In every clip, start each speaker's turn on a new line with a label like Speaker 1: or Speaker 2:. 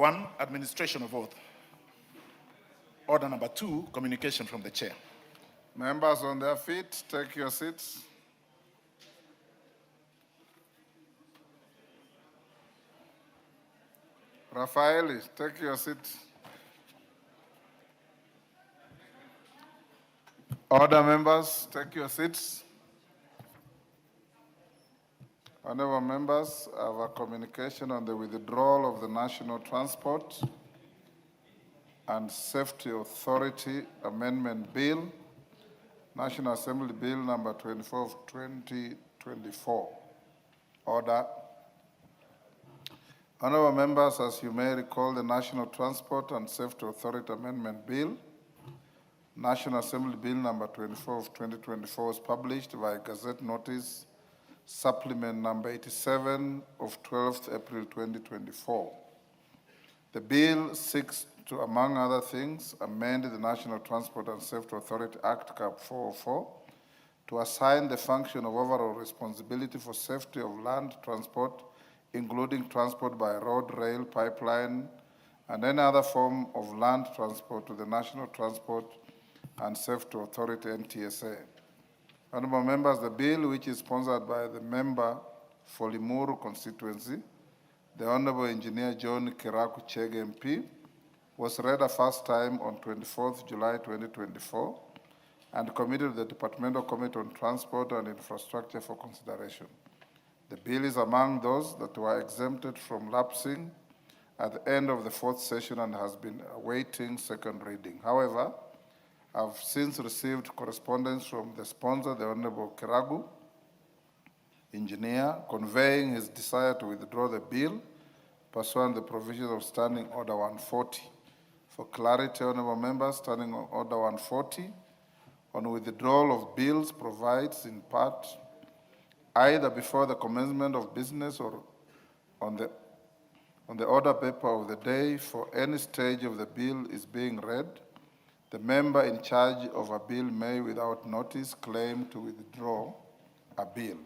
Speaker 1: 1, administration of oath. Order number 2, communication from the chair.
Speaker 2: Members on their feet, take your seats. Rafaeli, take your seat. Order members, take your seats. Honorable members, I have a communication on the withdrawal of the National Transport and Safety Authority Amendment Bill, National Assembly Bill number 24 of 2024. Order. Honorable members, as you may recall, the National Transport and Safety Authority Amendment Bill, National Assembly Bill number 24 of 2024 was published by Gazette Notice Supplement number 87 of 12th April 2024. The bill seeks to, among other things, amend the National Transport and Safety Authority Act, Cap 404, to assign the function of overall responsibility for safety of land transport, including transport by road, rail, pipeline, and any other form of land transport to the National Transport and Safety Authority, NTSA. Honorable members, the bill, which is sponsored by the member for Limuru constituency, the Honorable Engineer John Kiraku Chege MP, was read a first time on 24th July 2024 and committed to the Departmental Committee on Transport and Infrastructure for consideration. The bill is among those that were exempted from lapsing at the end of the fourth session and has been awaiting second reading. However, I've since received correspondence from the sponsor, the Honorable Kiragu, engineer, conveying his desire to withdraw the bill pursuant to the provisions of Standing Order 140. For clarity, honorable members, Standing Order 140 on withdrawal of bills provides in part either before the commencement of business or on the order paper of the day for any stage of the bill is being read, the member in charge of a bill may, without notice, claim to withdraw a bill.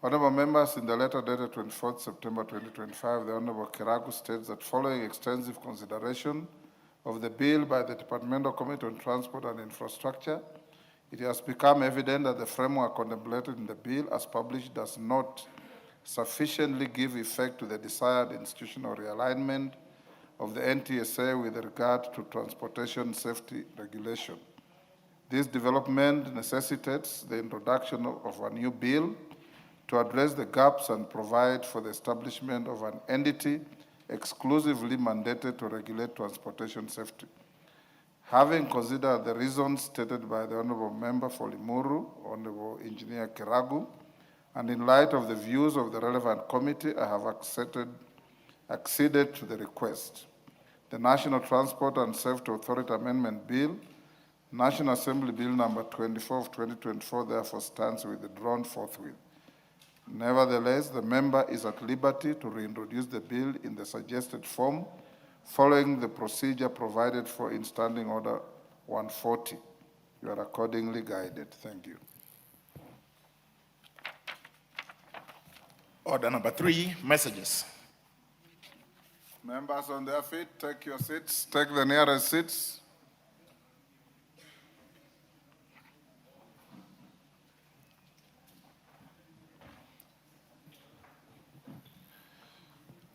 Speaker 2: Honorable members, in the letter dated 24th September 2025, the Honorable Kiragu states that following extensive consideration of the bill by the Departmental Committee on Transport and Infrastructure, it has become evident that the framework contemplated in the bill as published does not sufficiently give effect to the desired institutional realignment of the NTSA with regard to transportation safety regulation. This development necessitates the introduction of a new bill to address the gaps and provide for the establishment of an entity exclusively mandated to regulate transportation safety. Having considered the reasons stated by the Honorable Member for Limuru, Honorable Engineer Kiragu, and in light of the views of the relevant committee, I have acceded to the request. The National Transport and Safety Authority Amendment Bill, National Assembly Bill number 24 of 2024, therefore stands withdrawn forthwith. Nevertheless, the member is at liberty to reintroduce the bill in the suggested form following the procedure provided for in Standing Order 140. You are accordingly guided. Thank you.
Speaker 1: Order number 3, messages.
Speaker 2: Members on their feet, take your seats. Take the nearest seats.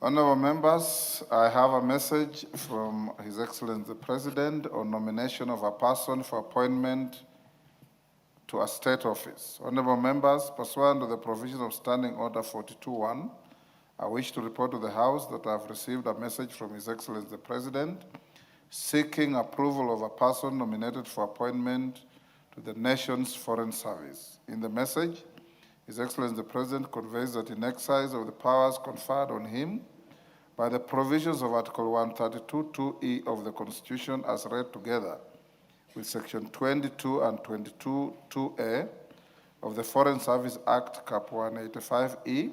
Speaker 2: Honorable members, I have a message from His Excellency the President on nomination of a person for appointment to a state office. Honorable members, pursuant to the provision of Standing Order 42.1, I wish to report to the House that I have received a message from His Excellency the President seeking approval of a person nominated for appointment to the nation's foreign service. In the message, His Excellency the President conveys that in exercise of the powers conferred on him by the provisions of Article 132(2)(e) of the Constitution as read together with Section 22 and 22(2)(a) of the Foreign Service Act, Cap 185(e),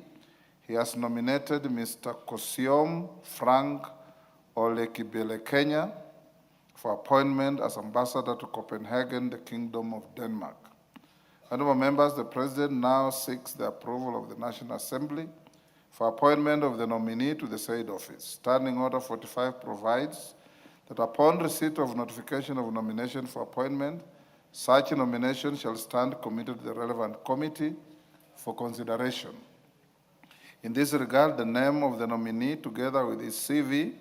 Speaker 2: he has nominated Mr. Kosiom Frank Alekiberekenya for appointment as ambassador to Copenhagen, the Kingdom of Denmark. Honorable members, the President now seeks the approval of the National Assembly for appointment of the nominee to the said office. Standing Order 45 provides that upon receipt of notification of nomination for appointment, such nomination shall stand committed to the relevant committee for consideration. In this regard, the name of the nominee, together with his CV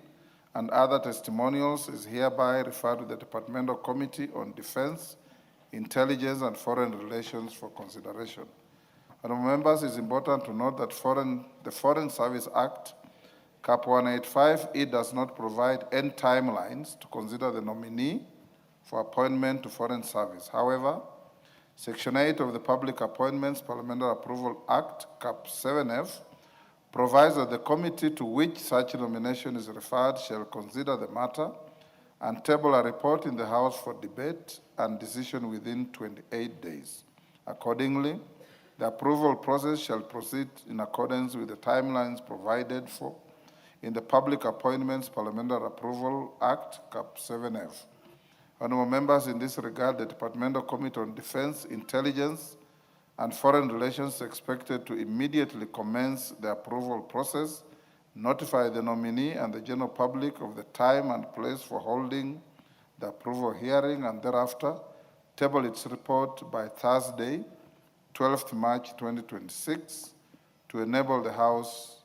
Speaker 2: and other testimonials, is hereby referred to the Departmental Committee on Defense, Intelligence, and Foreign Relations for consideration. Honorable members, it's important to note that the Foreign Service Act, Cap 185, does not provide any timelines to consider the nominee for appointment to foreign service. However, Section 8 of the Public Appointments Parliamentary Approval Act, Cap 7F, provides that the committee to which such nomination is referred shall consider the matter and table a report in the House for debate and decision within 28 days. Accordingly, the approval process shall proceed in accordance with the timelines provided for in the Public Appointments Parliamentary Approval Act, Cap 7F. Honorable members, in this regard, the Departmental Committee on Defense, Intelligence, and Foreign Relations is expected to immediately commence the approval process, notify the nominee and the general public of the time and place for holding the approval hearing, and thereafter table its report by Thursday, 12th March 2026, to enable the House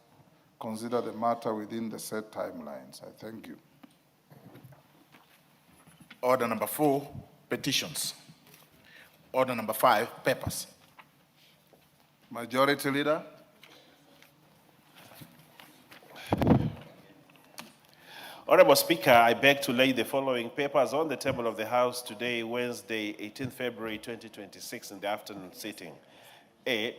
Speaker 2: consider the matter within the set timelines. I thank you.
Speaker 1: Order number 4, petitions. Order number 5, papers.
Speaker 2: Majority Leader.
Speaker 3: Honorable Speaker, I beg to lay the following papers on the table of the House today, Wednesday, 18 February 2026, in the afternoon sitting. A,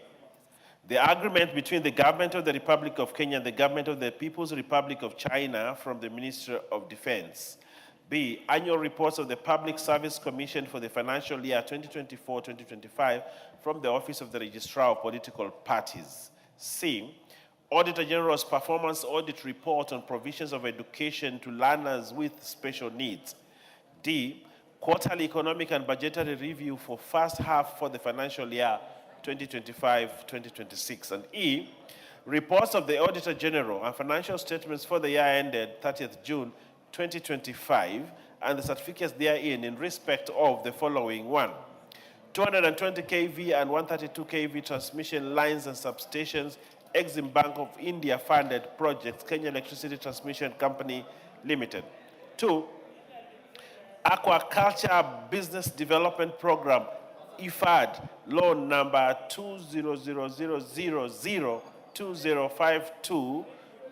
Speaker 3: the agreement between the Government of the Republic of Kenya and the Government of the People's Republic of China from the Ministry of Defense. B, annual reports of the Public Service Commission for the financial year 2024-2025 from the Office of the Registrar of Political Parties. C, Auditor General's performance audit report on provisions of education to learners with special needs. D, quarterly economic and budgetary review for first half for the financial year 2025-2026. And E, reports of the Auditor General and financial statements for the year ended 30th June 2025 and the certificates therein in respect of the following: 1, 220 kV and 132 kV transmission lines and substations, Exim Bank of India funded projects, Kenya Electricity Transmission Company Limited. 2, Aquaculture Business Development Program, IFAD, loan number 20000002052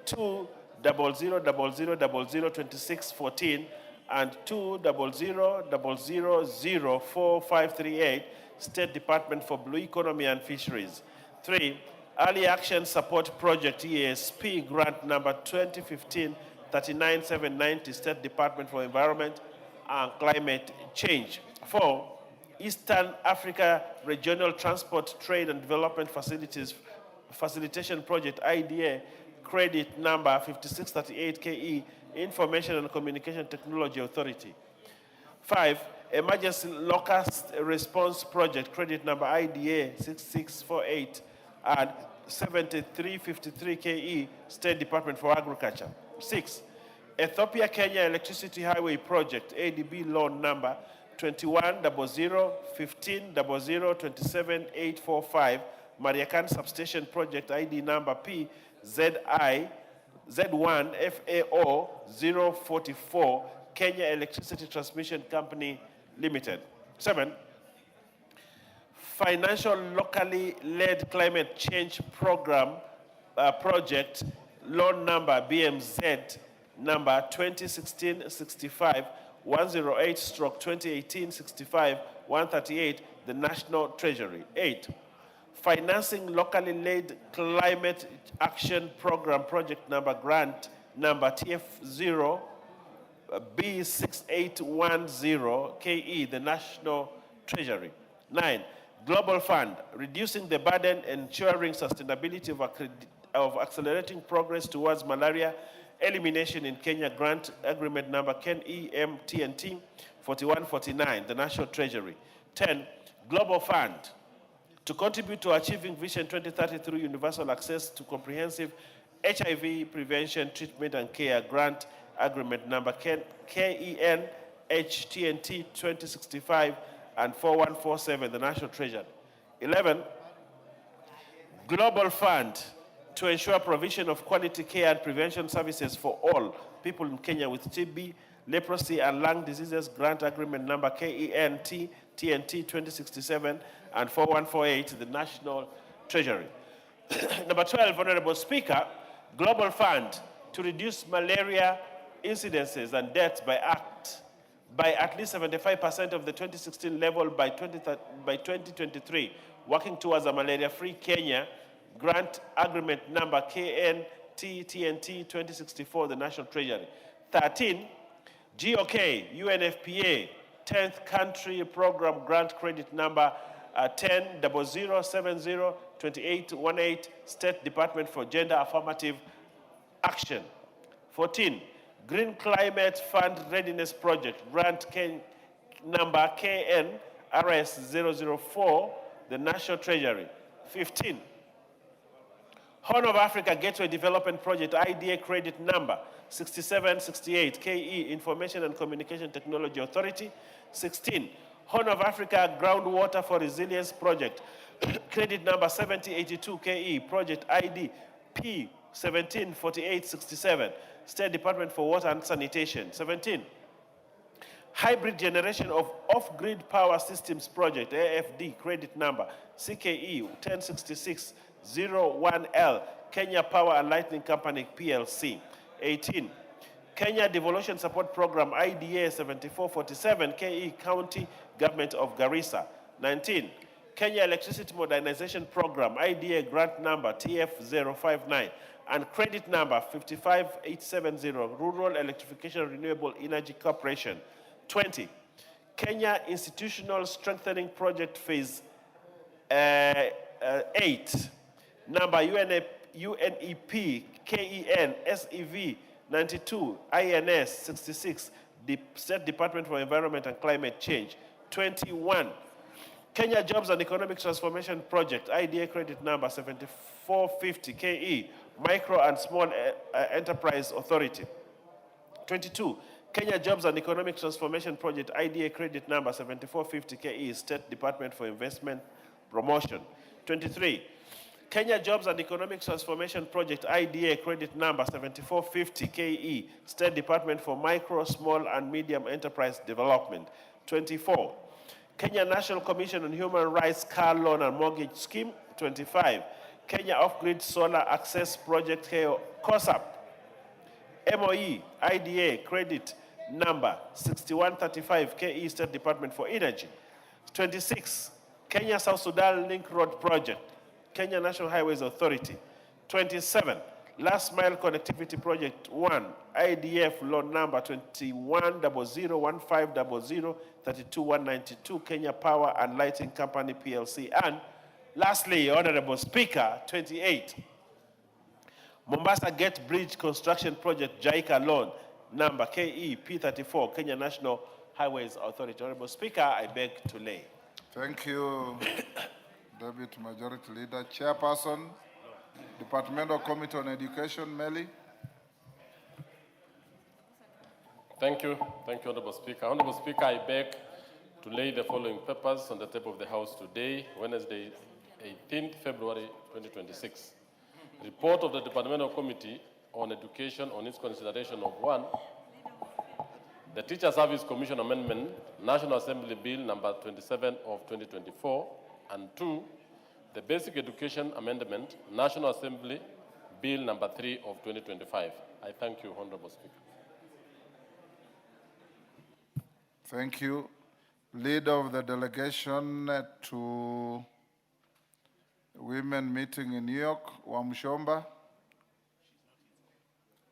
Speaker 3: 20000002614 and 20000045538, State Department for Blue Economy and Fisheries. 3, Early Action Support Project, EASP, grant number 2015-39790, State Department for Environment and Climate Change. 4, Eastern Africa Regional Transport, Trade and Development Facilities Facilitation Project, IDA, credit number 5638KE, Information and Communication Technology Authority. 5, Emergency Locust Response Project, credit number IDA 6648 and 7353KE, State Department for Agriculture. 6, Ethiopia Kenya Electricity Highway Project, ADB loan number 210015002785, Mariakan Substation Project, ID number PZI-Z1FAO 044, Kenya Electricity Transmission Company Limited. 7, Financial Locally Led Climate Change Program Project, loan number BMZ number 2016-65-108/2018-65-138, the National Treasury. 8, Financing Locally Led Climate Action Program Project number grant number TF0 B6810KE, the National Treasury. 9, Global Fund, reducing the burden, ensuring sustainability of accelerating progress towards malaria elimination in Kenya, grant agreement number KEMTNT 4149, the National Treasury. 10, Global Fund, to contribute to achieving Vision 2030 through universal access to comprehensive HIV prevention, treatment, and care grant agreement number KEN HTNT 2065 and 4147, the National Treasury. 11, Global Fund to ensure provision of quality care and prevention services for all people in Kenya with TB, leprosy, and lung diseases grant agreement number KEN TNT 2067 and 4148, the National Treasury. Number 12, Honorable Speaker, Global Fund to reduce malaria incidences and deaths by at least 75% of the 2016 level by 2023, working towards a malaria-free Kenya, grant agreement number KN-TNT 2064, the National Treasury. 13, GOK, UNFPA, 10th Country Program Grant Credit number 10-0070-2818, State Department for Gender Affirmative Action. 14, Green Climate Fund Readiness Project, grant number KN-RS004, the National Treasury. 15, Horn of Africa Gateway Development Project, IDA credit number 6768, KE, Information and Communication Technology Authority. 16, Horn of Africa Groundwater for Resilience Project, credit number 7082, KE, Project ID P174867, State Department for Water and Sanitation. 17, Hybrid Generation of Off-Grid Power Systems Project, AFD, credit number CKE 106601L, Kenya Power and Lighting Company, PLC. 18, Kenya Devolution Support Program, IDA 7447, KE, County Government of Garissa. 19, Kenya Electricity Modernization Program, IDA grant number TF059, and credit number 55870, Rural Electrification Renewable Energy Corporation. 20, Kenya Institutional Strengthening Project Phase 8, number UNEP KEN SEV 92 INS 66, the State Department for Environment and Climate Change. 21, Kenya Jobs and Economic Transformation Project, IDA credit number 7450, KE, Micro and Small Enterprise Authority. 22, Kenya Jobs and Economic Transformation Project, IDA credit number 7450, KE, State Department for Investment Promotion. 23, Kenya Jobs and Economic Transformation Project, IDA credit number 7450, KE, State Department for Micro, Small and Medium Enterprise Development. 24, Kenya National Commission on Human Rights Car Loan and Mortgage Scheme. 25, Kenya Off-Grid Solar Access Project, COSAP, MOE, IDA credit number 6135, KE, State Department for Energy. 26, Kenya South Sudan Link Road Project, Kenya National Highways Authority. 27, Last Mile Connectivity Project 1, IDF loan number 21001500329192, Kenya Power and Lighting Company, PLC. And lastly, Honorable Speaker, 28, Mombasa Gate Bridge Construction Project, JICA loan number KE P34, Kenya National Highways Authority. Honorable Speaker, I beg to lay.
Speaker 2: Thank you, Deputy Majority Leader. Chairperson, Departmental Committee on Education, Meli.
Speaker 4: Thank you, Honorable Speaker. Honorable Speaker, I beg to lay the following papers on the table of the House today, Wednesday, 18th February 2026. Report of the Departmental Committee on Education on its consideration of 1, the Teacher Service Commission Amendment, National Assembly Bill number 27 of 2024, and 2, the Basic Education Amendment, National Assembly Bill number 3 of 2025. I thank you, Honorable Speaker.
Speaker 2: Thank you. Leader of the delegation to women meeting in New York, Wamshomba.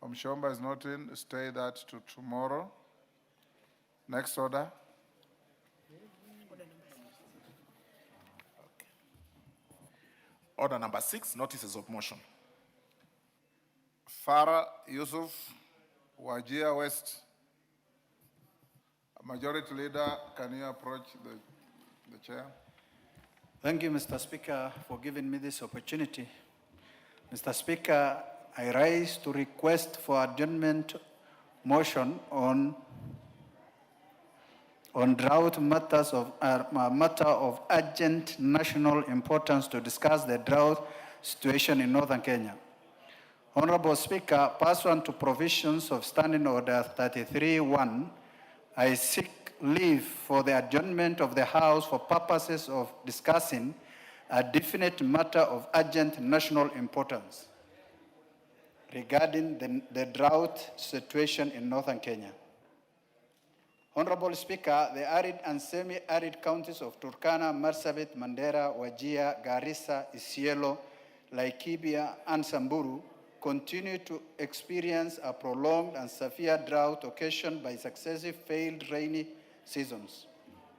Speaker 2: Wamshomba is not in. Stay that to tomorrow. Next order.
Speaker 1: Order number 6, notices of motion.
Speaker 2: Farah Yusuf, Wajir West. Majority Leader, can you approach the chair?
Speaker 5: Thank you, Mr. Speaker, for giving me this opportunity. Mr. Speaker, I rise to request for adjournment motion on drought matter of urgent national importance to discuss the drought situation in northern Kenya. Honorable Speaker, pursuant to provisions of Standing Order 33-1, I seek leave for the adjournment of the House for purposes of discussing a definite matter of urgent national importance regarding the drought situation in northern Kenya. Honorable Speaker, the arid and semi-arid counties of Turkana, Marsabit, Mandera, Wajir, Garissa, Isiolo, Laikipia, and Samburu continue to experience a prolonged and severe drought occasioned by successive failed rainy seasons.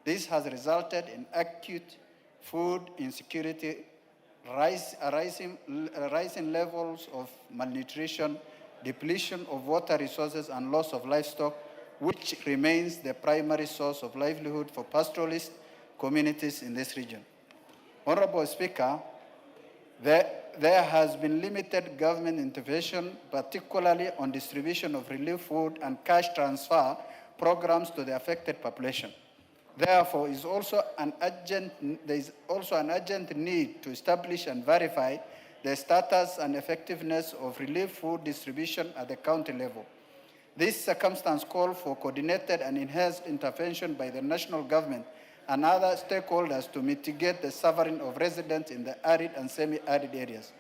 Speaker 5: This has resulted in acute food insecurity, rising levels of malnutrition, depletion of water resources, and loss of livestock, which remains the primary source of livelihood for pastoralist communities in this region. Honorable Speaker, there has been limited government intervention, particularly on distribution of relief food and cash transfer programs to the affected population. Therefore, there is also an urgent need to establish and verify the status and effectiveness of relief food distribution at the county level. This circumstance calls for coordinated and enhanced intervention by the national government and other stakeholders to mitigate the suffering of residents in the arid and semi-arid areas.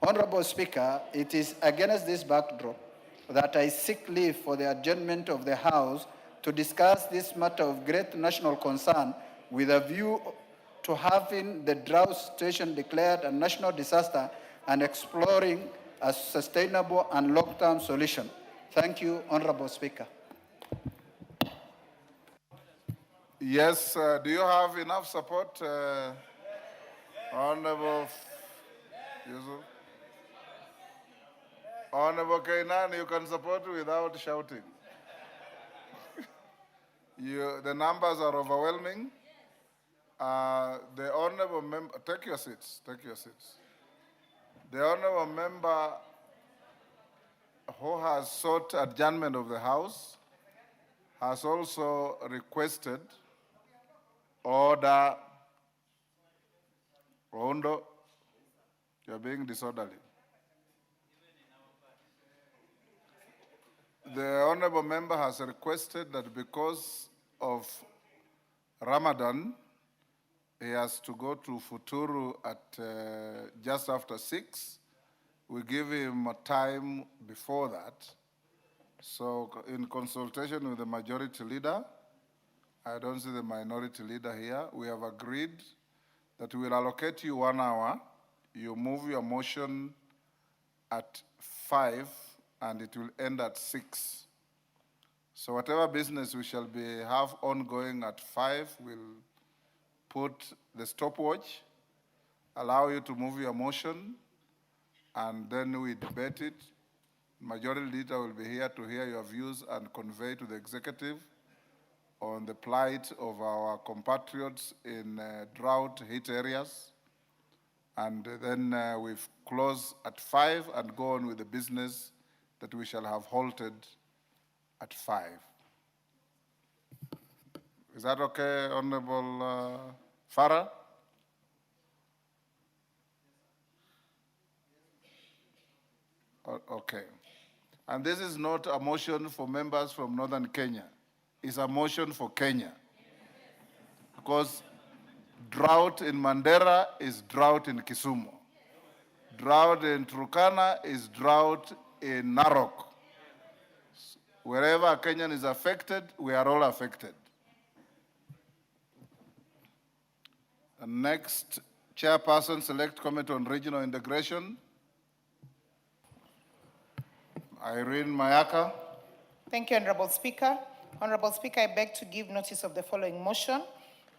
Speaker 5: Honorable Speaker, it is against this backdrop that I seek leave for the adjournment of the House to discuss this matter of great national concern with a view to having the drought situation declared a national disaster and exploring a sustainable and long-term solution. Thank you, Honorable Speaker.
Speaker 2: Yes, do you have enough support, Honorable Yusuf? Honorable Kainan, you can support without shouting. The numbers are overwhelming. The honorable member, take your seats. The honorable member who has sought adjournment of the House has also requested order. Rondo, you are being disorderly. The honorable member has requested that because of Ramadan, he has to go to Futuru at just after 6. We give him a time before that. So in consultation with the majority leader, I don't see the minority leader here, we have agreed that we will allocate you 1 hour. You move your motion at 5 and it will end at 6. So whatever business we shall have ongoing at 5, we'll put the stopwatch, allow you to move your motion, and then we debate it. Majority leader will be here to hear your views and convey to the executive on the plight of our compatriots in drought-hit areas. And then we've closed at 5 and go on with the business that we shall have halted at 5. Is that okay, Honorable Farah? Okay. And this is not a motion for members from Northern Kenya. It's a motion for Kenya. Because drought in Mandera is drought in Kisumu. Drought in Turkana is drought in Narok. Wherever a Kenyan is affected, we are all affected. And next, Chairperson, Select Committee on Regional Integration, Irene Mayaka.
Speaker 6: Thank you, Honorable Speaker. Honorable Speaker, I beg to give notice of the following motion,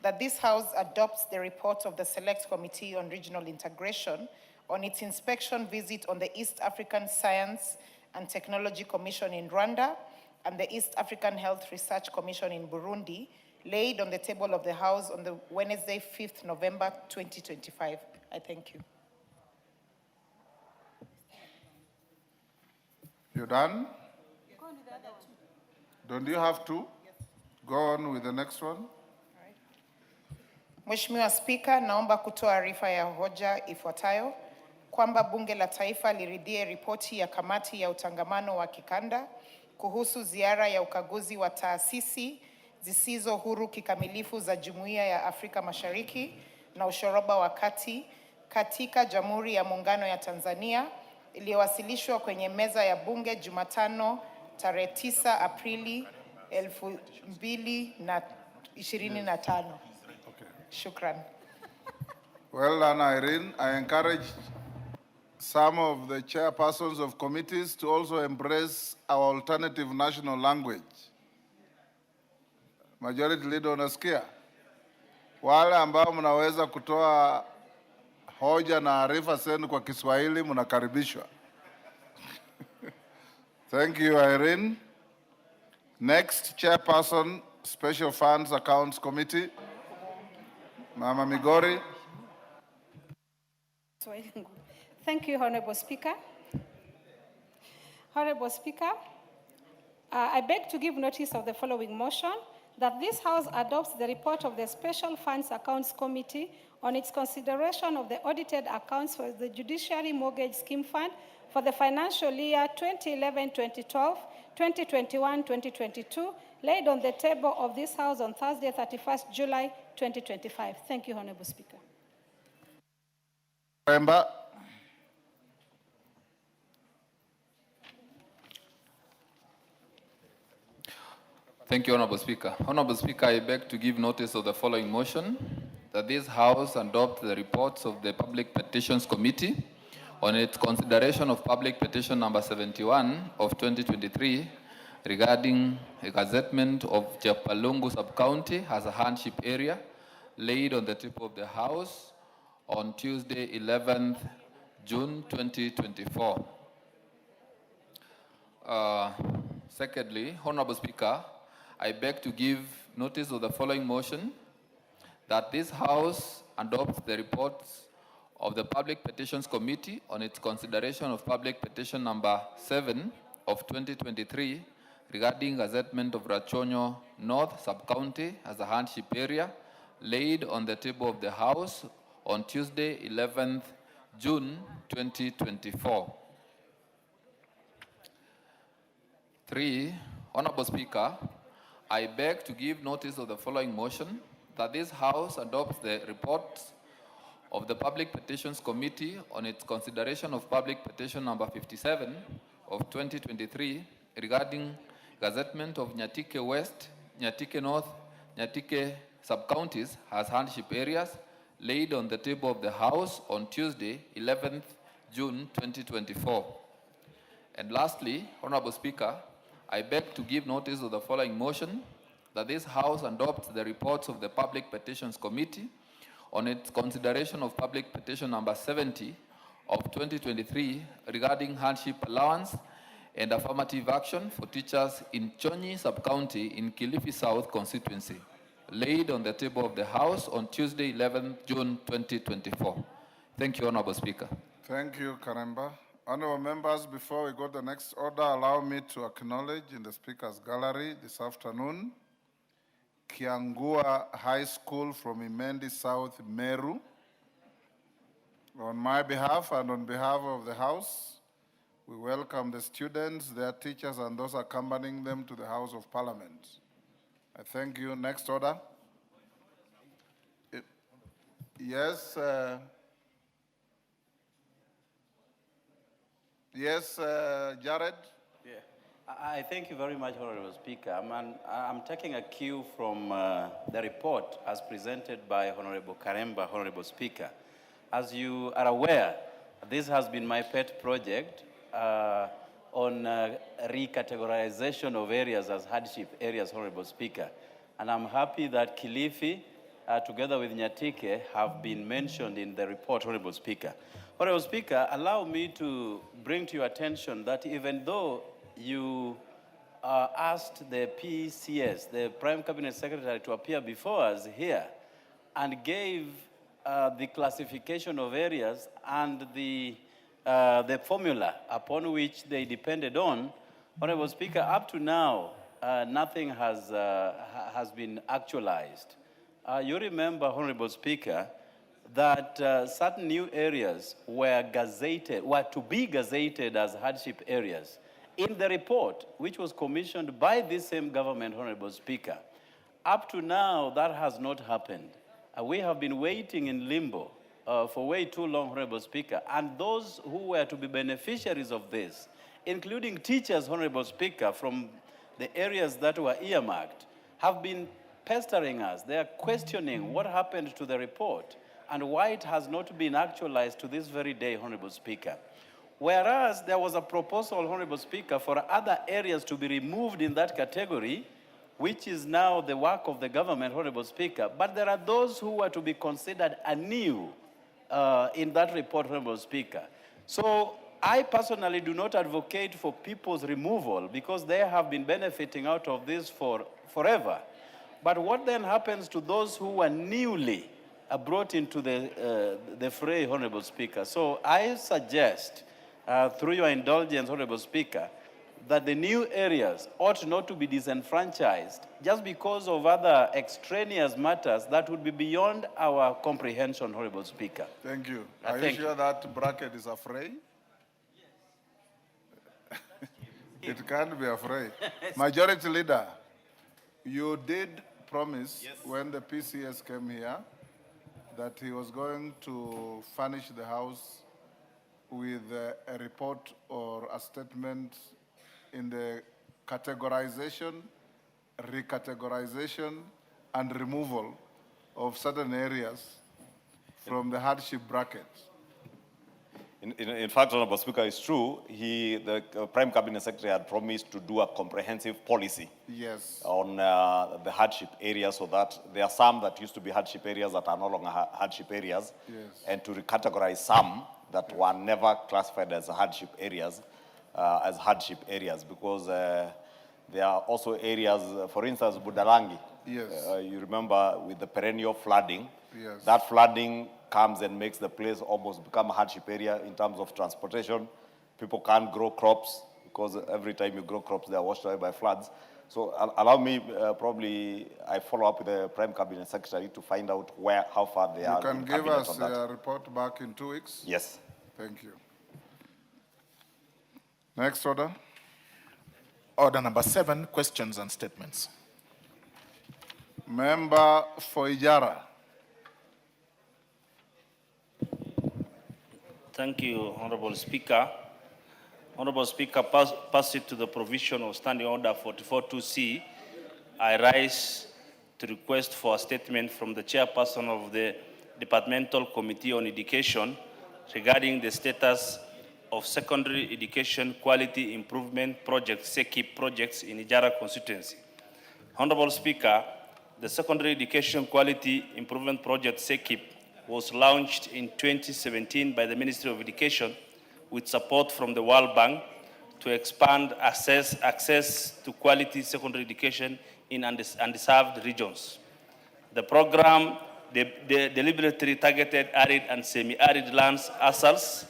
Speaker 6: that this House adopts the report of the Select Committee on Regional Integration on its inspection visit on the East African Science and Technology Commission in Rwanda and the East African Health Research Commission in Burundi laid on the table of the House on the Wednesday, 5th November 2025. I thank you.
Speaker 2: You done? Don't you have to? Go on with the next one.
Speaker 6: Mheshimiwa Spika, naomba kutoa arifa ya hoja ifuatayo kwamba Bunge la Taifa liridhie ripoti ya kamati ya utangamano wa kikanda kuhusu ziara ya ukaguzi wa taasisi zisizo huru kikamilifu za Jumuiya ya Afrika Mashariki na Ushoroba wa Kati katika Jamhuri ya Muungano ya Tanzania iliyowasilishwa kwenye meza ya Bunge Jumatano tarehe 9 Aprili 2025. Shukran.
Speaker 2: Well done, Irene. I encourage some of the chairpersons of committees to also embrace our alternative national language. Majority Leader, unasikia? Wale ambao mnaweza kutoa hoja na arifa zenu kwa Kiswahili mnakaribishwa. Thank you, Irene. Next, Chairperson, Special Funds Accounts Committee, Mama Migori.
Speaker 7: Thank you, Honorable Speaker. Honorable Speaker, I beg to give notice of the following motion, that this House adopts the report of the Special Funds Accounts Committee on its consideration of the audited accounts for the Judiciary Mortgage Scheme Fund for the financial year 2011-2012, 2021-2022, laid on the table of this House on Thursday, 31st July 2025. Thank you, Honorable Speaker.
Speaker 2: Milemba.
Speaker 8: Thank you, Honorable Speaker. Honorable Speaker, I beg to give notice of the following motion, that this House adopt the reports of the Public Petitions Committee on its consideration of Public Petition number 71 of 2023 regarding a gazettement of 𝗟𝗓𝗪 sub-county as a hardship area, laid on the table of the House on Tuesday, 11th June 2024. Secondly, Honorable Speaker, I beg to give notice of the following motion, that this House adopts the reports of the Public Petitions Committee on its consideration of Public Petition number 7 of 2023 regarding gazettement of Rachonyo North Sub-County as a hardship area, laid on the table of the House on Tuesday, 11th June 2024. 3, Honorable Speaker, I beg to give notice of the following motion, that this House adopts the reports of the Public Petitions Committee on its consideration of Public Petition number 57 of 2023 regarding gazettement of Nyatike West, Nyatike North, Nyatike sub-counties as hardship areas, laid on the table of the House on Tuesday, 11th June 2024. And lastly, Honorable Speaker, I beg to give notice of the following motion, that this House adopts the reports of the Public Petitions Committee on its consideration of Public Petition number 70 of 2023 regarding hardship allowance and affirmative action for teachers in Chonyi Sub-County in Kilifi South constituency, laid on the table of the House on Tuesday, 11th June 2024. Thank you, Honorable Speaker.
Speaker 2: Thank you, Karumba. Honorable members, before we go to the next order, allow me to acknowledge in the Speaker's gallery this afternoon, Kiangua High School from Imendi South, Meru. On my behalf and on behalf of the House, we welcome the students, their teachers, and those accompanying them to the House of Parliament. I thank you. Next order. Yes. Yes, Jared.
Speaker 9: Yeah. I thank you very much, Honorable Speaker. I'm taking a cue from the report as presented by Honorable Karumba, Honorable Speaker. As you are aware, this has been my pet project on recategorization of areas as hardship areas, Honorable Speaker. And I'm happy that Kilifi, together with Nyatike, have been mentioned in the report, Honorable Speaker. Honorable Speaker, allow me to bring to your attention that even though you asked the PCS, the Prime Cabinet Secretary, to appear before us here and gave the classification of areas and the formula upon which they depended on, Honorable Speaker, up to now, nothing has been actualized. You remember, Honorable Speaker, that certain new areas were to be gazetted as hardship areas. In the report, which was commissioned by this same government, Honorable Speaker, up to now, that has not happened. We have been waiting in limbo for way too long, Honorable Speaker, and those who were to be beneficiaries of this, including teachers, Honorable Speaker, from the areas that were earmarked, have been pestering us. They are questioning what happened to the report and why it has not been actualized to this very day, Honorable Speaker. Whereas there was a proposal, Honorable Speaker, for other areas to be removed in that category, which is now the work of the government, Honorable Speaker, but there are those who are to be considered anew in that report, Honorable Speaker. So I personally do not advocate for people's removal because they have been benefiting out of this forever. But what then happens to those who were newly brought into the fray, Honorable Speaker? So I suggest, through your indulgence, Honorable Speaker, that the new areas ought not to be disenfranchised just because of other extraneous matters that would be beyond our comprehension, Honorable Speaker.
Speaker 2: Thank you. Are you sure that bracket is afraid? Yes. It can't be afraid. Majority Leader, you did promise when the PCS came here that he was going to furnish the House with a report or a statement in the categorization, recategorization, and removal of certain areas from the hardship bracket.
Speaker 10: In fact, Honorable Speaker, it's true. The Prime Cabinet Secretary had promised to do a comprehensive policy on the hardship areas, so that there are some that used to be hardship areas that are no longer hardship areas, and to recategorize some that were never classified as hardship areas, because there are also areas, for instance, Budalangi. You remember with the perennial flooding, that flooding comes and makes the place almost become a hardship area in terms of transportation. People can't grow crops because every time you grow crops, they are washed away by floods. So allow me, probably I follow up with the Prime Cabinet Secretary to find out how far they are.
Speaker 2: You can give us a report back in 2 weeks?
Speaker 10: Yes.
Speaker 2: Thank you. Next order.
Speaker 1: Order number 7, questions and statements.
Speaker 2: Member for Ijara.
Speaker 11: Thank you, Honorable Speaker. Honorable Speaker, pursuant to the provision of Standing Order 44.2c, I rise to request for a statement from the chairperson of the Departmental Committee on Education regarding the status of secondary education quality improvement projects, SEQIP projects in Ijara constituency. Honorable Speaker, the secondary education quality improvement project, SEQIP, was launched in 2017 by the Ministry of Education with support from the World Bank to expand access to quality secondary education in undeserved regions. The program deliberately targeted arid and semi-arid lands, ASALs,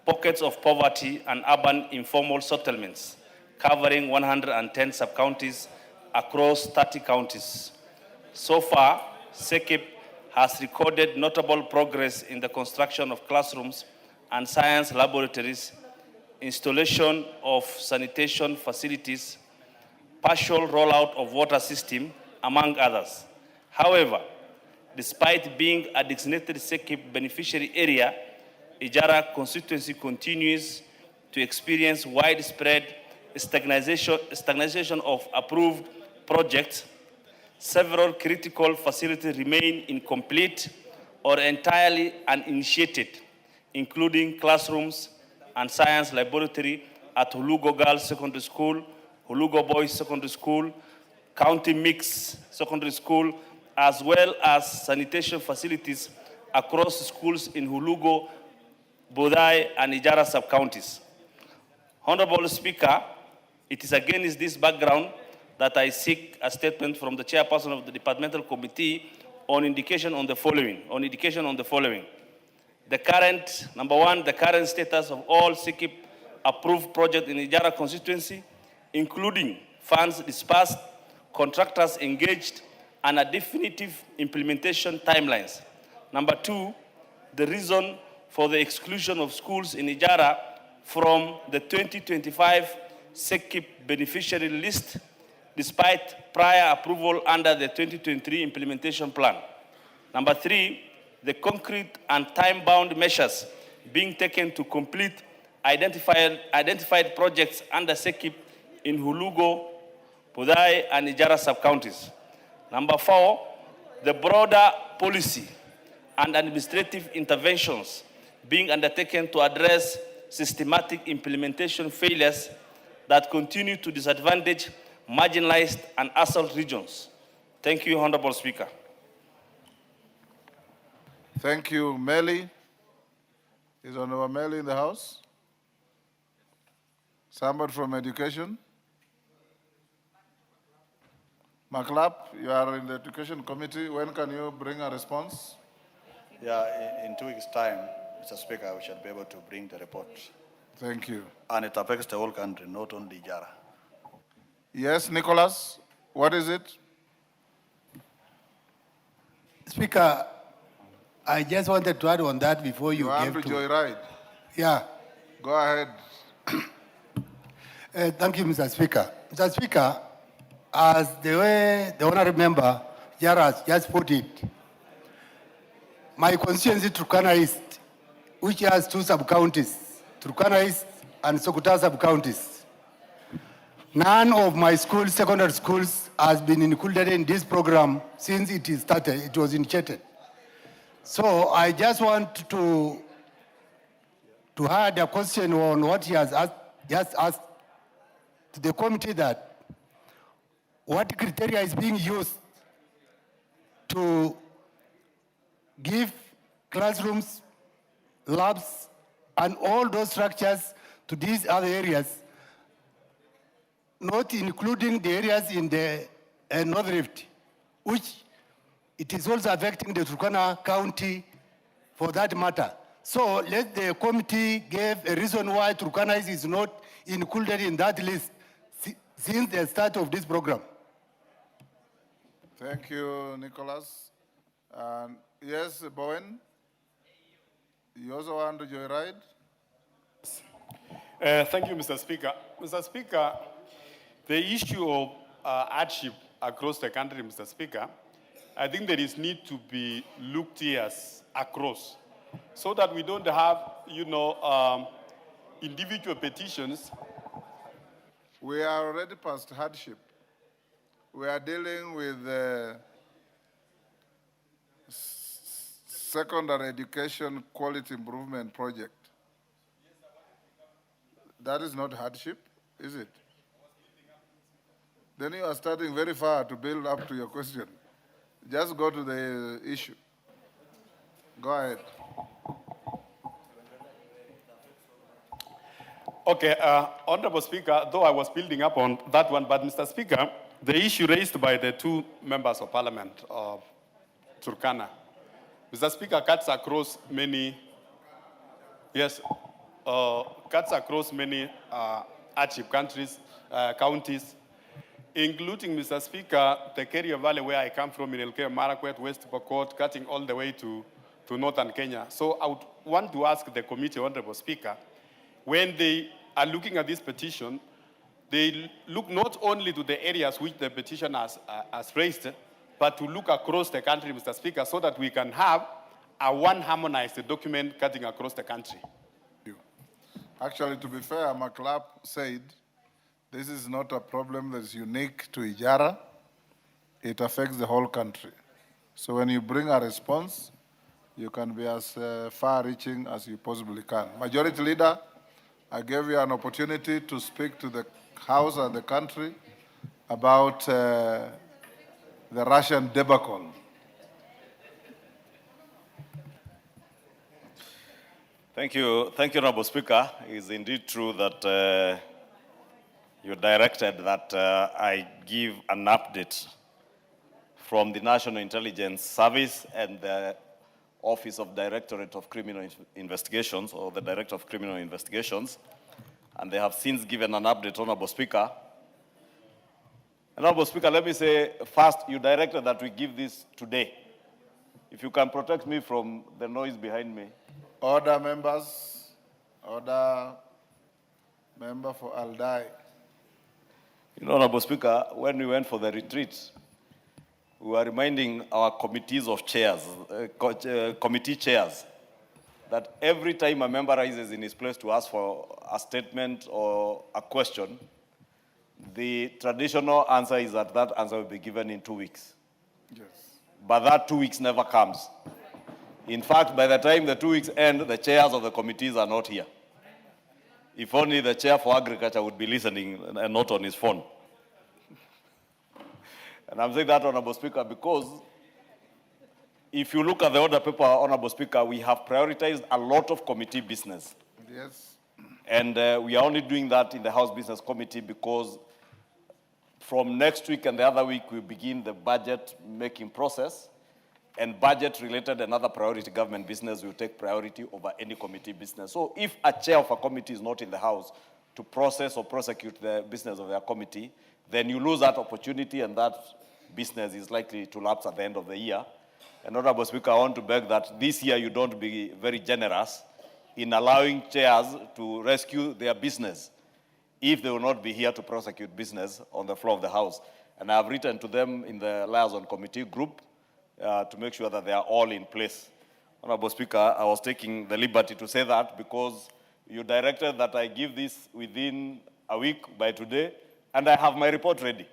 Speaker 11: pockets of poverty, and urban informal settlements, covering 110 sub-counties across 30 counties. So far, SEQIP has recorded notable progress in the construction of classrooms and science laboratories, installation of sanitation facilities, partial rollout of water system, among others. However, despite being a designated SEQIP beneficiary area, Ijara constituency continues to experience widespread stagnation of approved projects. Several critical facilities remain incomplete or entirely uninitiated, including classrooms and science laboratory at Hulugo Girls Secondary School, Hulugo Boys Secondary School, County Mix Secondary School, as well as sanitation facilities across schools in Hulugo, Bodai, and Ijara sub-counties. Honorable Speaker, It is against this background that I seek a statement from the chairperson of the departmental committee on indication on the following. The current, number one, the current status of all SIKIP approved projects in Ijara constituency, including funds dispersed, contractors engaged, and a definitive implementation timelines. Number two, the reason for the exclusion of schools in Ijara from the 2025 SIKIP beneficiary list, despite prior approval under the 2023 implementation plan. Number three, the concrete and time-bound measures being taken to complete identified projects under SEKIP in Hulugo, Pudai, and Ijara sub-counties. Number four, the broader policy and administrative interventions being undertaken to address systematic implementation failures that continue to disadvantage marginalized and assault regions. Thank you, Honorable Speaker.
Speaker 2: Thank you, Meli. Is Honorable Meli in the house? Somebody from education? Maklap, you are in the education committee. When can you bring a response?
Speaker 12: Yeah, in 2 weeks' time, Mr. Speaker, we shall be able to bring the report.
Speaker 2: Thank you.
Speaker 12: And it affects the whole country, not only Ijara.
Speaker 2: Yes, Nicholas, what is it?
Speaker 13: Speaker, I just wanted to add on that before you
Speaker 2: have
Speaker 13: gave
Speaker 2: to joyride.
Speaker 13: Yeah.
Speaker 2: Go ahead.
Speaker 13: Thank you, Mr. Speaker. Mr. Speaker, as the way the honorable member Jaras just put it, my constituency Turkana East, which has 2 sub-counties, Turkana East and Sokoto sub-counties. None of my schools, secondary schools, has been included in this program since it started, it was initiated. So I just want to add a question on what he has just asked to the committee, that what criteria is being used to give classrooms, labs, and all those structures to these other areas, not including the areas in the North Rift, which it is also affecting the Turkana County for that matter. So let the committee give a reason why Turkana is not included in that list since the start of this program.
Speaker 2: Thank you, Nicholas. Yes, Bowen, you also want to joyride?
Speaker 14: Thank you, Mr. Speaker. Mr. Speaker, the issue of hardship across the country, Mr. Speaker, I think there is need to be looked at across, so that we don't have, individual petitions.
Speaker 2: We are already past hardship. We are dealing with the secondary education quality improvement project. That is not hardship, is it? Then you are starting very far to build up to your question. Just go to the issue. Go ahead.
Speaker 14: Okay, Honorable Speaker, though I was building up on that one, but Mr. Speaker, the issue raised by the 2 members of Parliament of Turkana, Mr. Speaker, cuts across many hardship counties, including, Mr. Speaker, the Kerio Valley, where I come from, in Elgeyo Marakwet, West Pokot, cutting all the way to northern Kenya. So I would want to ask the committee, Honorable Speaker, when they are looking at this petition, they look not only to the areas which the petition has raised, but to look across the country, Mr. Speaker, so that we can have a one harmonized document cutting across the country.
Speaker 2: Actually, to be fair, Maklap said, this is not a problem that is unique to Ijara. It affects the whole country. So when you bring a response, you can be as far-reaching as you possibly can. Majority Leader, I gave you an opportunity to speak to the House and the country about the Russian debacle.
Speaker 10: Thank you, Honorable Speaker. It is indeed true that you directed that I give an update from the National Intelligence Service and the Office of Directorate of Criminal Investigations, or the Director of Criminal Investigations, and they have since given an update, Honorable Speaker. Honorable Speaker, let me say first, you directed that we give this today. If you can protect me from the noise behind me.
Speaker 2: Order, members. Order. Member for Aldai.
Speaker 10: You know, Honorable Speaker, when we went for the retreat, we were reminding our committees of chairs, committee chairs, that every time a member rises in his place to ask for a statement or a question, the traditional answer is that that answer will be given in 2 weeks.
Speaker 2: Yes.
Speaker 10: But that 2 weeks never comes. In fact, by the time the 2 weeks end, the chairs of the committees are not here. If only the chair for agriculture would be listening and not on his phone. And I'm saying that, Honorable Speaker, because if you look at the order paper, Honorable Speaker, we have prioritized a lot of committee business.
Speaker 2: Yes.
Speaker 10: And we are only doing that in the House Business Committee because from next week and the other week, we begin the budget-making process, and budget-related and other priority government business will take priority over any committee business. So if a chair of a committee is not in the House to process or prosecute the business of their committee, then you lose that opportunity, and that business is likely to lapse at the end of the year. And Honorable Speaker, I want to beg that this year you don't be very generous in allowing chairs to rescue their business if they will not be here to prosecute business on the floor of the House. And I have written to them in the liaison committee group to make sure that they are all in place. Honorable Speaker, I was taking the liberty to say that because you directed that I give this within a week by today, and I have my report ready.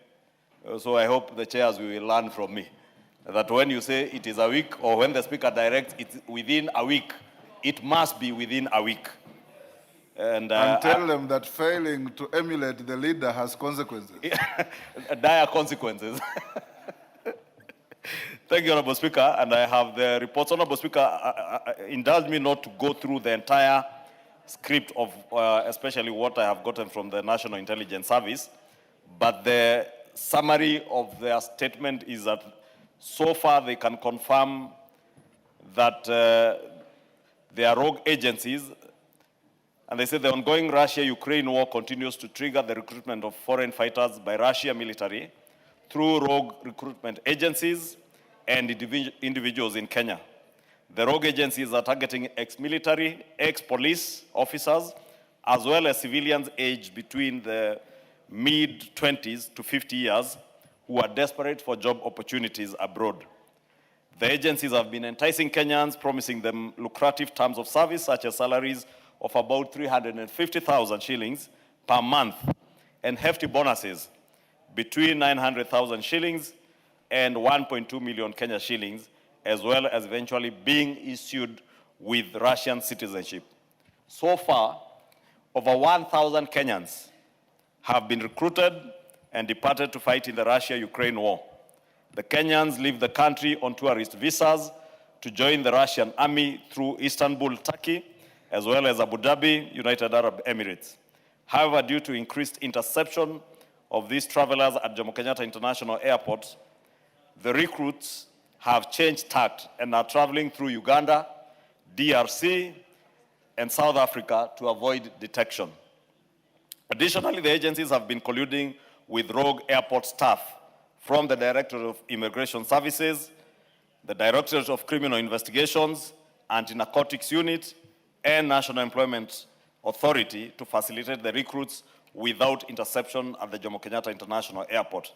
Speaker 10: So I hope the chairs will learn from me that when you say it is a week, or when the Speaker directs it's within a week, it must be within a week. And
Speaker 2: tell them that failing to emulate the leader has consequences.
Speaker 10: Dire consequences. Thank you, Honorable Speaker, and I have the reports. Honorable Speaker, indulge me not to go through the entire script of especially what I have gotten from the National Intelligence Service, but the summary of their statement is that so far they can confirm that their rogue agencies, and they say the ongoing Russia-Ukraine war continues to trigger the recruitment of foreign fighters by Russia military through rogue recruitment agencies and individuals in Kenya. The rogue agencies are targeting ex-military, ex-police officers, as well as civilians aged between the mid-20s to 50 years who are desperate for job opportunities abroad. The agencies have been enticing Kenyans, promising them lucrative terms of service, such as salaries of about 350,000 shillings per month and hefty bonuses between 900,000 shillings and 1.2 million Kenya shillings, as well as eventually being issued with Russian citizenship. So far, over 1,000 Kenyans have been recruited and departed to fight in the Russia-Ukraine war. The Kenyans leave the country on tourist visas to join the Russian army through Istanbul, Turkey, as well as Abu Dhabi, United Arab Emirates. However, due to increased interception of these travelers at Jomo Kenyatta International Airport, the recruits have changed tact and are traveling through Uganda, DRC, and South Africa to avoid detection. Additionally, the agencies have been colluding with rogue airport staff from the Directorate of Immigration Services, the Directorate of Criminal Investigations, Anti-Narcotics Unit, and National Employment Authority to facilitate the recruits without interception at the Jomo Kenyatta International Airport.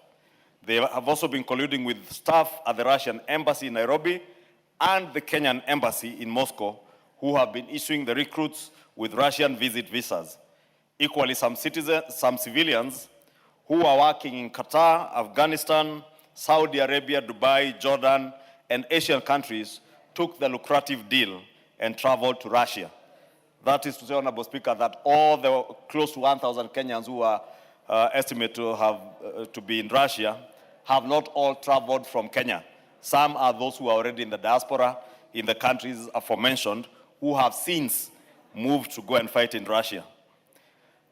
Speaker 10: They have also been colluding with staff at the Russian Embassy in Nairobi and the Kenyan Embassy in Moscow, who have been issuing the recruits with Russian visit visas. Equally, some civilians who are working in Qatar, Afghanistan, Saudi Arabia, Dubai, Jordan, and Asian countries took the lucrative deal and traveled to Russia. That is to say, Honorable Speaker, that all the close to 1,000 Kenyans who are estimated to have to be in Russia have not all traveled from Kenya. Some are those who are already in the diaspora in the countries aforementioned who have since moved to go and fight in Russia.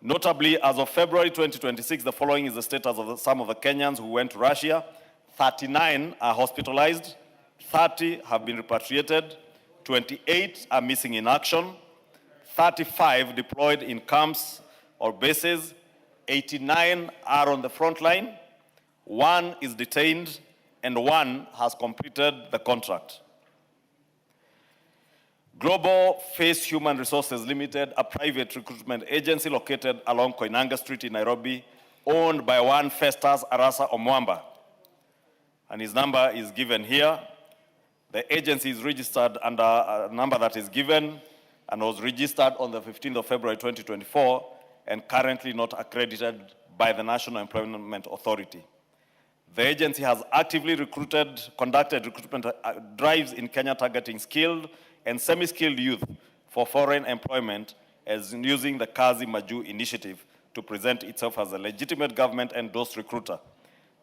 Speaker 10: Notably, as of February 2026, the following is the status of some of the Kenyans who went to Russia. 39 are hospitalized, 30 have been repatriated, 28 are missing in action, 35 deployed in camps or bases, 89 are on the front line, 1 is detained, and 1 has completed the contract. Global Face Human Resources Limited, a private recruitment agency located along Koinange Street in Nairobi, owned by one Festus Arasa Omwamba, and his number is given here. The agency is registered under a number that is given and was registered on the 15th of February 2024 and currently not accredited by the National Employment Authority. The agency has actively conducted recruitment drives in Kenya targeting skilled and semi-skilled youth for foreign employment as using the 𝗪𝗪𝗪𝗘 initiative to present itself as a legitimate government-endorsed recruiter.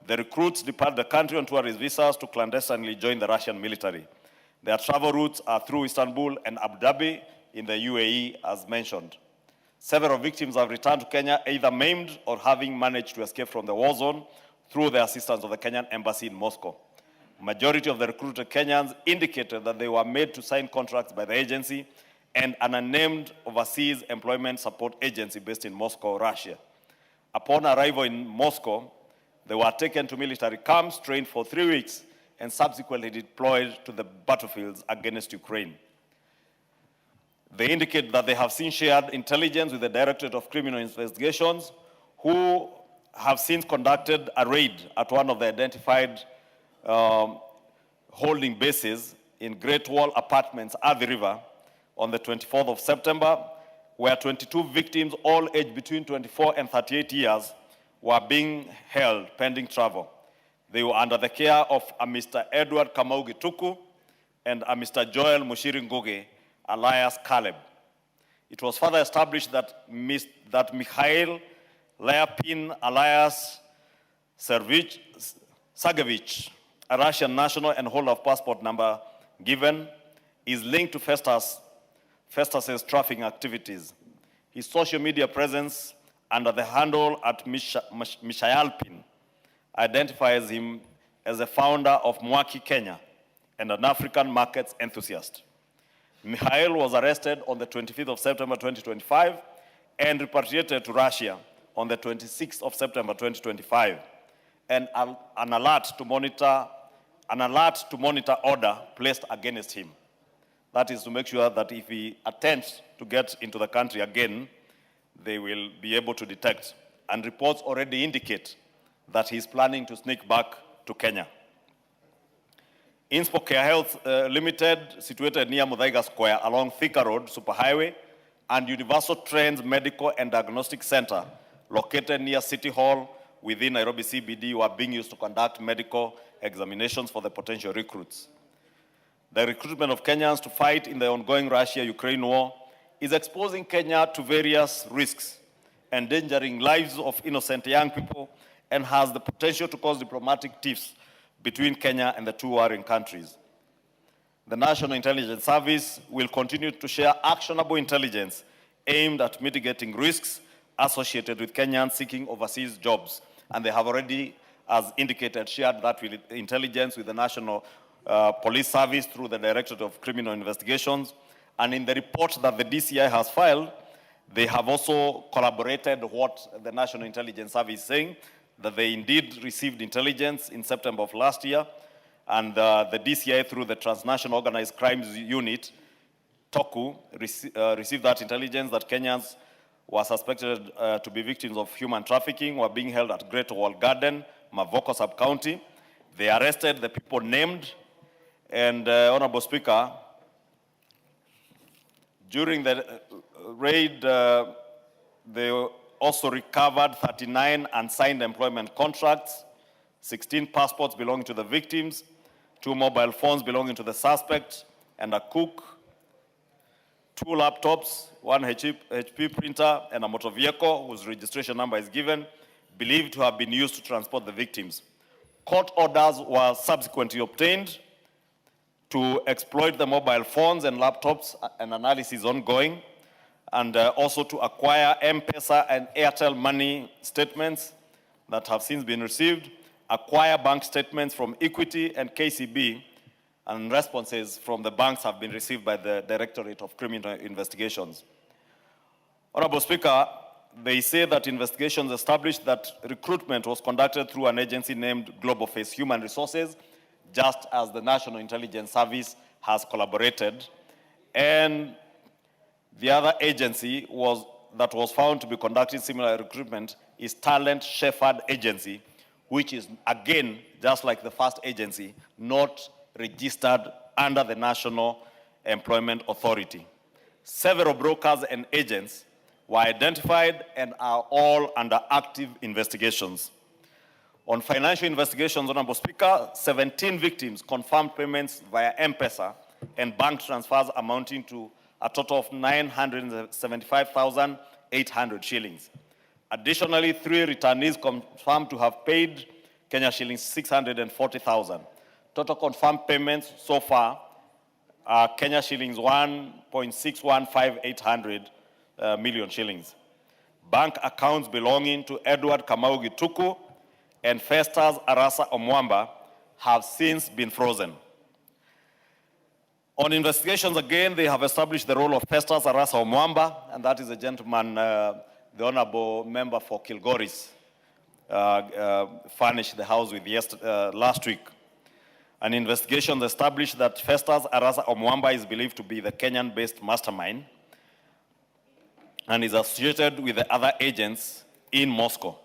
Speaker 10: The recruits depart the country on tourist visas to clandestinely join the Russian military. Their travel routes are through Istanbul and Abu Dhabi in the UAE, as mentioned. Several victims have returned to Kenya either maimed or having managed to escape from the war zone through the assistance of the Kenyan embassy in Moscow. Majority of the recruited Kenyans indicated that they were made to sign contracts by the agency and an unnamed overseas employment support agency based in Moscow, Russia. Upon arrival in Moscow, they were taken to military camps, trained for 3 weeks, and subsequently deployed to the battlefields against Ukraine. They indicate that they have since shared intelligence with the Directorate of Criminal Investigations, who have since conducted a raid at one of the identified holding bases in Great Wall Apartments at the river on the 24th of September, where 22 victims, all aged between 24 and 38 years, were being held pending travel. They were under the care of a Mr. 𝗟𝗏𝗪𝗏 Gituku and a Mr. Joel Mushiri Ngugi, alias Caleb. It was further established that Mikhail Lyapin, alias 𝗟𝗏𝗪𝗧𝗑, a Russian national and holder of passport number given, is linked to Festus's trafficking activities. His social media presence under the handle at Mishayalpin identifies him as a founder of Mwaki Kenya and an African markets enthusiast. Mikhail was arrested on the 25th of September 2025 and repatriated to Russia on the 26th of September 2025. And an alert to monitor order placed against him. That is to make sure that if he attempts to get into the country again, they will be able to detect. And reports already indicate that he's planning to sneak back to Kenya. Inspo Care Health Limited, situated near Muthaiga Square along Thika Road, Superhighway, and Universal Trends Medical and Diagnostic Center, located near City Hall within Nairobi CBD, were being used to conduct medical examinations for the potential recruits. The recruitment of Kenyans to fight in the ongoing Russia-Ukraine war is exposing Kenya to various risks, endangering lives of innocent young people, and has the potential to cause diplomatic tiffs between Kenya and the two warring countries. The National Intelligence Service will continue to share actionable intelligence aimed at mitigating risks associated with Kenyans seeking overseas jobs. And they have already, as indicated, shared that with intelligence with the National Police Service through the Directorate of Criminal Investigations. And in the report that the DCI has filed, they have also collaborated what the National Intelligence Service is saying, that they indeed received intelligence in September of last year, and the DCI, through the Transnational Organized Crimes Unit, TOKU, received that intelligence that Kenyans were suspected to be victims of human trafficking, were being held at Great Wall Garden, Mavoko Sub-County. They arrested the people named, and Honorable Speaker, during the raid, they also recovered 39 unsigned employment contracts, 16 passports belonging to the victims, 2 mobile phones belonging to the suspect, and a cook, 2 laptops, 1 HP printer, and a motor vehicle whose registration number is given, believed to have been used to transport the victims. Court orders were subsequently obtained to exploit the mobile phones and laptops, and analysis ongoing. and also to acquire M-Pesa and Airtel money statements that have since been received, acquire bank statements from Equity and KCB, and responses from the banks have been received by the Directorate of Criminal Investigations. Honorable Speaker, they say that investigations established that recruitment was conducted through an agency named Global Face Human Resources, just as the National Intelligence Service has collaborated. And the other agency that was found to be conducting similar recruitment is Talent Shepherd Agency, which is, again, just like the first agency, not registered under the National Employment Authority. Several brokers and agents were identified and are all under active investigations. On financial investigations, Honorable Speaker, 17 victims confirmed payments via M-Pesa and bank transfers amounting to a total of 975,800 shillings. Additionally, 3 returnees confirmed to have paid Kenya shillings 640,000. Total confirmed payments so far are Kenya shillings 1.615800 million shillings. Bank accounts belonging to 𝗟𝗜𝗓𝗪𝗚𝗡𝗠𝗕𝗠𝗟𝗬 and 𝗏𝗏𝗪𝗏𝗪 Omwamba have since been frozen. On investigations, again, they have established the role of 𝗏𝗏𝗪𝗏𝗪 Omwamba, and that is a gentleman, the Honorable Member for 𝗪𝗪𝗃 furnished the House with last week. An investigation established that 𝗏𝗏𝗪𝗏𝗪 Omwamba is believed to be the Kenyan-based mastermind and is associated with the other agents in Moscow.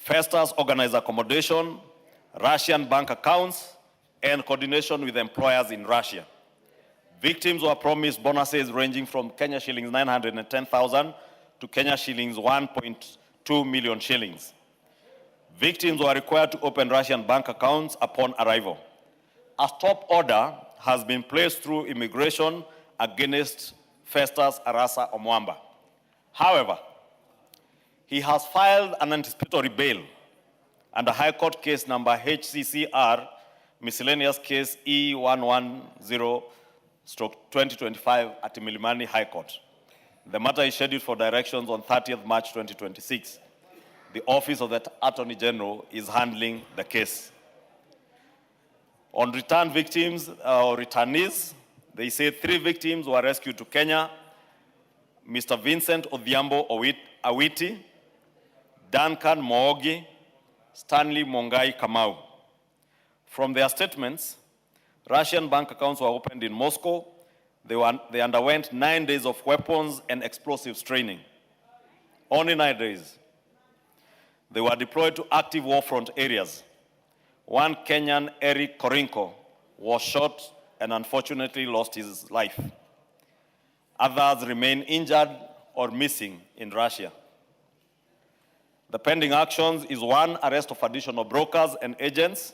Speaker 10: 𝗏𝗏𝗪𝗏𝗪's organized accommodation, Russian bank accounts, and coordination with employers in Russia. Victims were promised bonuses ranging from Kenya shillings 910,000 to Kenya shillings 1.2 million shillings. Victims were required to open Russian bank accounts upon arrival. A stop order has been placed through immigration against 𝗏𝗏𝗪𝗏𝗪 Omwamba. However, he has filed an anticipatory bail under High Court case number HCCR, miscellaneous case E110/2025 at Milimani High Court. The matter is scheduled for directions on 30th March 2026. The Office of the Attorney General is handling the case. On return victims or returnees, they say 3 victims were rescued to Kenya: Mr. Vincent Odhiambo Awiti, Duncan Moogi, Stanley Mongai Kamau. From their statements, Russian bank accounts were opened in Moscow. They underwent 9 days of weapons and explosives training. Only 9 days. They were deployed to active war front areas. One Kenyan, Eric Korinko, was shot and unfortunately lost his life. Others remain injured or missing in Russia. The pending actions is 1, arrest of additional brokers and agents.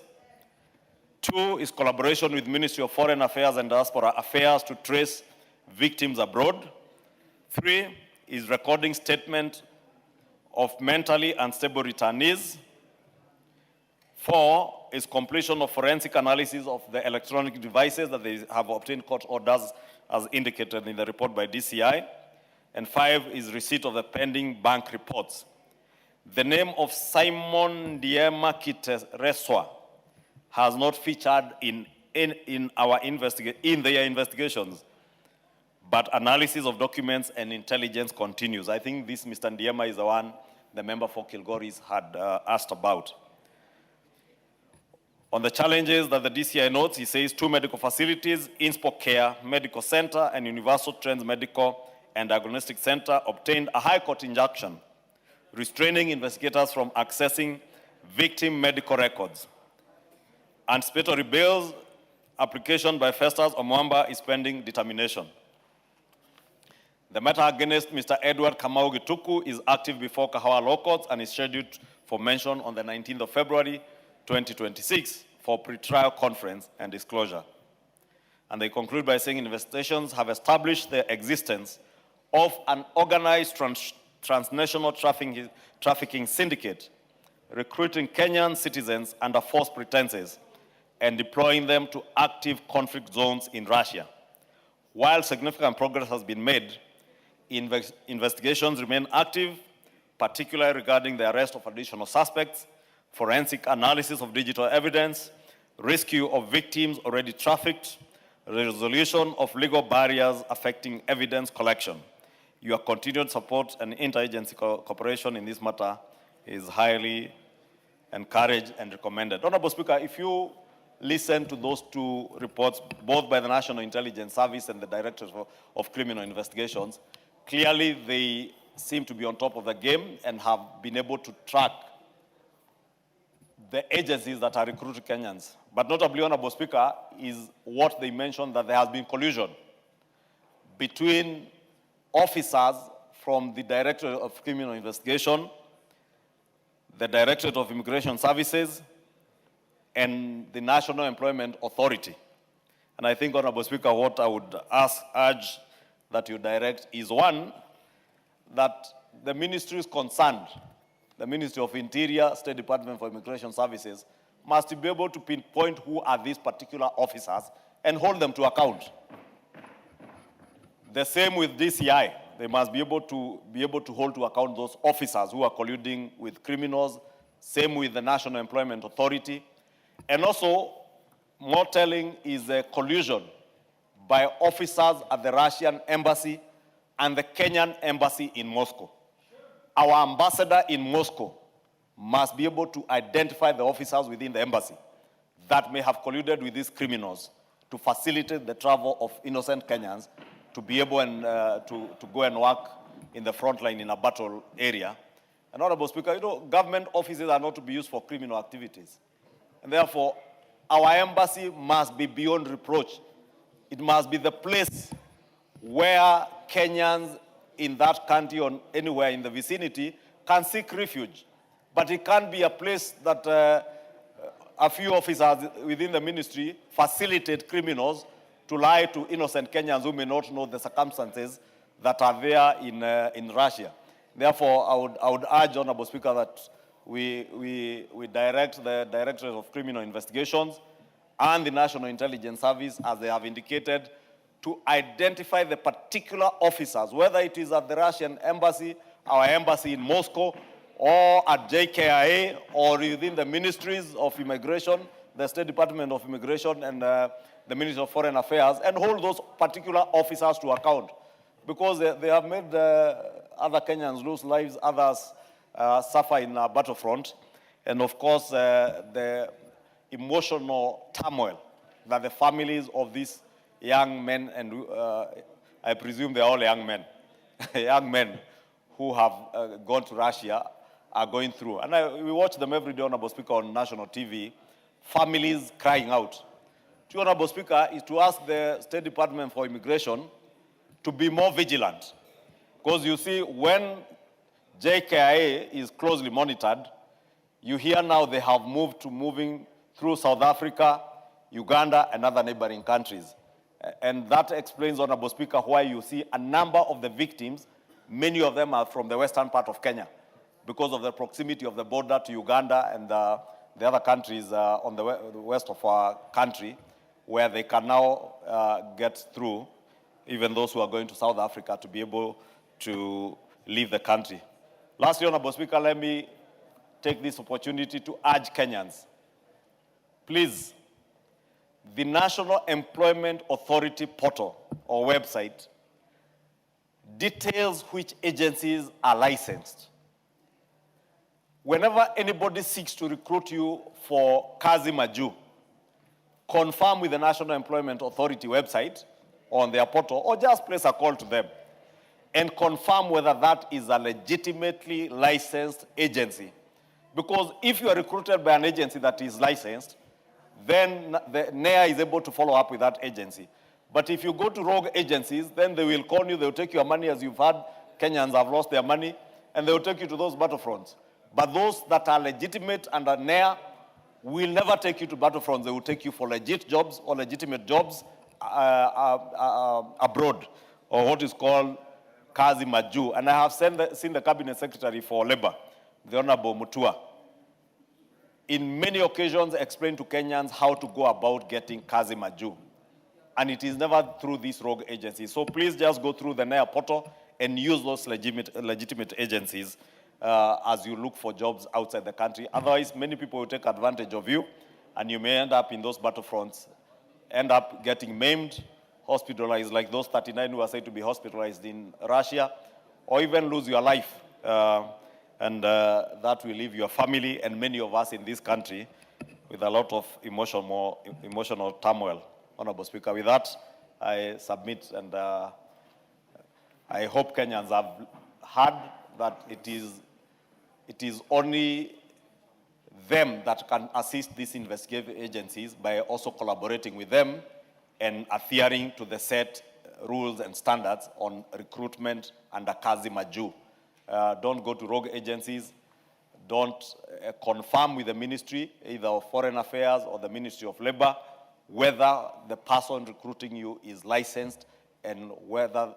Speaker 10: 2 is collaboration with Ministry of Foreign Affairs and Diaspora Affairs to trace victims abroad. 3 is recording statement of mentally unstable returnees. 4 is completion of forensic analysis of the electronic devices that they have obtained court orders as indicated in the report by DCI. And 5 is receipt of the pending bank reports. The name of Simon Ndiema-Kitereswa has not featured in their investigations, but analysis of documents and intelligence continues. I think this Mr. Ndiema is the one the member for 𝗪𝗪𝗃 had asked about. On the challenges that the DCI notes, he says 2 medical facilities, Inspo Care Medical Center and Universal Trends Medical and Diagnostic Center obtained a High Court injunction restraining investigators from accessing victim medical records. Anticipatory bail application by 𝗏𝗏𝗪𝗏𝗪 Omwamba is pending determination. The matter against Mr. 𝗟𝗜𝗓𝗪𝗏𝗪𝗡𝗠𝗕𝗠𝗟𝗬 is active before Kahawa Law Courts and is scheduled for mention on the 19th of February 2026 for pre-trial conference and disclosure. And they conclude by saying investigations have established the existence of an organized transnational trafficking syndicate recruiting Kenyan citizens under false pretenses and deploying them to active conflict zones in Russia. While significant progress has been made, Investigations remain active, particularly regarding the arrest of additional suspects, forensic analysis of digital evidence, rescue of victims already trafficked, resolution of legal barriers affecting evidence collection. Your continued support and interagency cooperation in this matter is highly encouraged and recommended. Honorable Speaker, if you listen to those two reports, both by the National Intelligence Service and the Directorate of Criminal Investigations, clearly they seem to be on top of the game and have been able to track the agencies that are recruiting Kenyans. But notably, Honorable Speaker, is what they mentioned, that there has been collusion between officers from the Directorate of Criminal Investigation, the Directorate of Immigration Services, and the National Employment Authority. And I think, Honorable Speaker, what I would urge that you direct is, one, that the ministry is concerned, the Ministry of Interior, State Department for Immigration Services, must be able to pinpoint who are these particular officers and hold them to account. The same with DCI. They must be able to hold to account those officers who are colluding with criminals. Same with the National Employment Authority. And also, more telling is a collusion by officers at the Russian embassy and the Kenyan embassy in Moscow. Our ambassador in Moscow must be able to identify the officers within the embassy that may have colluded with these criminals to facilitate the travel of innocent Kenyans to be able to go and work in the front line in a battle area. And Honorable Speaker, you know, government offices are not to be used for criminal activities. And therefore, our embassy must be beyond reproach. It must be the place where Kenyans in that country or anywhere in the vicinity can seek refuge. But it can't be a place that a few officers within the ministry facilitate criminals to lie to innocent Kenyans who may not know the circumstances that are there in Russia. Therefore, I would urge, Honorable Speaker, that we direct the Directorate of Criminal Investigations and the National Intelligence Service, as they have indicated, to identify the particular officers, whether it is at the Russian embassy, our embassy in Moscow, or at JKIA, or within the ministries of immigration, the State Department of Immigration and the Ministry of Foreign Affairs, and hold those particular officers to account. Because they have made other Kenyans lose lives, others suffer in a battlefront. And of course, the emotional turmoil that the families of these young men, and I presume they're all young men, young men who have gone to Russia are going through. And we watch them every day, Honorable Speaker, on national TV, families crying out. To Honorable Speaker, is to ask the State Department for Immigration to be more vigilant. Because you see, when JKIA is closely monitored, you hear now they have moving through South Africa, Uganda, and other neighboring countries. And that explains, Honorable Speaker, why you see a number of the victims, many of them are from the western part of Kenya, because of the proximity of the border to Uganda and the other countries on the west of our country, where they can now get through, even those who are going to South Africa, to be able to leave the country. Lastly, Honorable Speaker, let me take this opportunity to urge Kenyans. Please, the National Employment Authority portal or website details which agencies are licensed. Whenever anybody seeks to recruit you for 𝗪𝗪𝗪𝗘, confirm with the National Employment Authority website on their portal, or just place a call to them and confirm whether that is a legitimately licensed agency. Because if you are recruited by an agency that is licensed, then the NEA is able to follow up with that agency. But if you go to rogue agencies, then they will call you, they will take your money, as you've heard, Kenyans have lost their money, and they will take you to those battlefronts. But those that are legitimate under NEA will never take you to battlefronts. They will take you for legit jobs or legitimate jobs abroad, or what is called 𝗪𝗪𝗪𝗘. And I have seen the Cabinet Secretary for Labor, the Honorable Mutua, in many occasions explain to Kenyans how to go about getting 𝗪𝗪𝗪𝗪𝗪. And it is never through these rogue agencies. So please just go through the NEA portal and use those legitimate agencies as you look for jobs outside the country. Otherwise, many people will take advantage of you, and you may end up in those battlefronts, end up getting maimed, hospitalized, like those 39 who are said to be hospitalized in Russia, or even lose your life. And that will leave your family and many of us in this country with a lot of emotional turmoil. Honorable Speaker, with that, I submit, and I hope Kenyans have heard that it is only them that can assist these investigative agencies by also collaborating with them and adhering to the set rules and standards on recruitment under 𝗪𝗪𝗪𝗘𝗠𝗕𝗟𝗬. Don't go to rogue agencies. Don't confirm with the ministry, either of Foreign Affairs or the Ministry of Labor, whether the person recruiting you is licensed and whether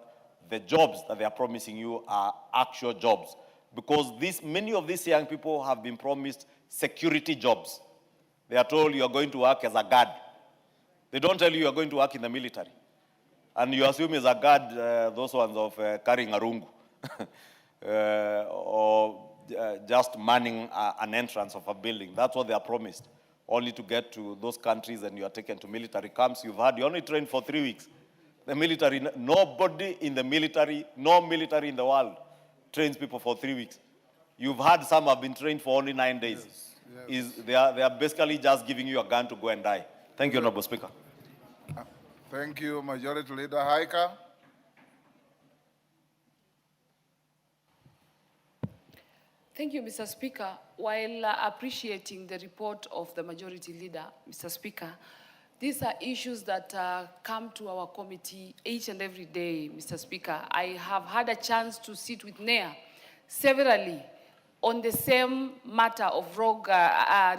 Speaker 10: the jobs that they are promising you are actual jobs. Because many of these young people have been promised security jobs. They are told you are going to work as a guard. They don't tell you are going to work in the military. And you assume as a guard, those ones of carrying a rungu, or just manning an entrance of a building. That's what they are promised, only to get to those countries and you are taken to military camps. You only trained for 3 weeks. The military, nobody in the military, no military in the world trains people for 3 weeks. You've had some have been trained for only 9 days. Yes. They are basically just giving you a gun to go and die. Thank you, Honorable Speaker.
Speaker 2: Thank you, Majority Leader Haika.
Speaker 15: Thank you, Mr. Speaker. While appreciating the report of the Majority Leader, Mr. Speaker, these are issues that come to our committee each and every day, Mr. Speaker. I have had a chance to sit with NEA severally on the same matter of rogue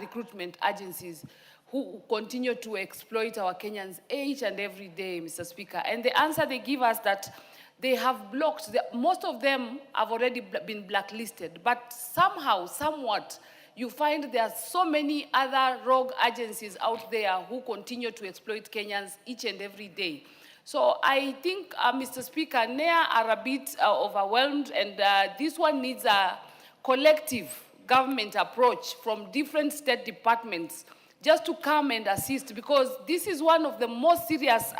Speaker 15: recruitment agencies who continue to exploit our Kenyans each and every day, Mr. Speaker. And the answer they give us that they have blocked, most of them have already been blacklisted, but somehow, somewhat, you find there are so many other rogue agencies out there who continue to exploit Kenyans each and every day. So I think, Mr. Speaker, NEA are a bit overwhelmed, and this one needs a collective government approach from different state departments just to come and assist, because this is one of the most serious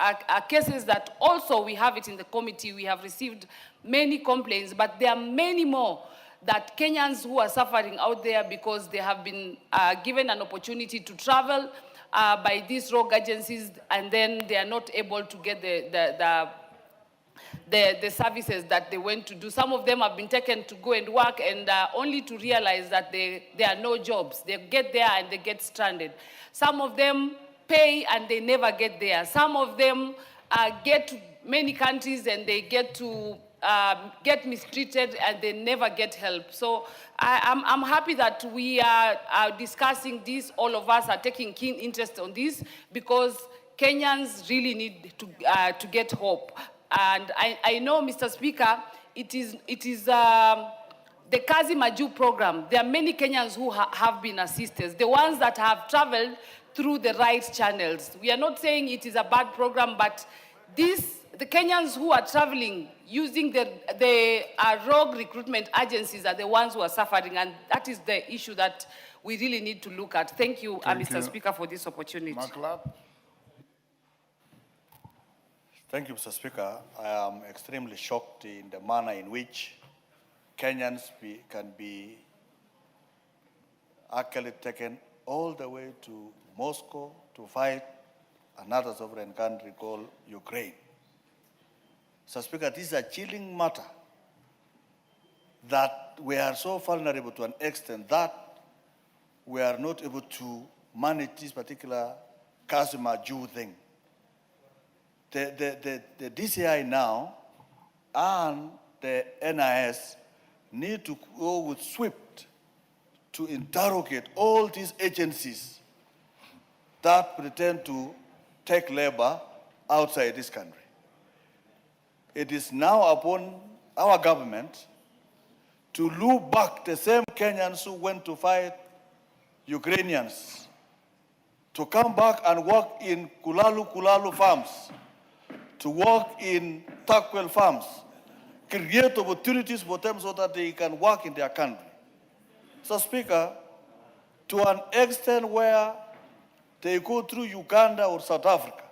Speaker 15: cases that also we have it in the committee. We have received many complaints, but there are many more that Kenyans who are suffering out there because they have been given an opportunity to travel by these rogue agencies, and then they are not able to get the services that they went to do. Some of them have been taken to go and work, and only to realize that there are no jobs. They get there and they get stranded. Some of them pay and they never get there. Some of them get to many countries and they get to get mistreated and they never get help. So I'm happy that we are discussing this. All of us are taking keen interest on this because Kenyans really need to get hope. And I know, Mr. Speaker, it is the 𝗪𝗪𝗪𝗘𝗠𝗕𝗟𝗬 program. There are many Kenyans who have been assisted, the ones that have traveled through the right channels. We are not saying it is a bad program, but the Kenyans who are traveling using the rogue recruitment agencies are the ones who are suffering, and that is the issue that we really need to look at. Thank you, Mr. Speaker, for this opportunity.
Speaker 12: Thank you, Mr. Speaker. I am extremely shocked in the manner in which Kenyans can be actually taken all the way to Moscow to fight another sovereign country called Ukraine. Mr. Speaker, this is a chilling matter that we are so vulnerable to an extent that we are not able to manage this particular 𝗪𝗪𝗪𝗪𝗪𝗪 thing. The DCI now and the NIS need to go with swift to interrogate all these agencies that pretend to take labor outside this country. It is now upon our government to look back the same Kenyans who went to fight Ukrainians to come back and work in Kulalu farms, to work in Turkwel farms, create opportunities for them so that they can work in their country. So, Speaker, to an extent where they go through Uganda or South Africa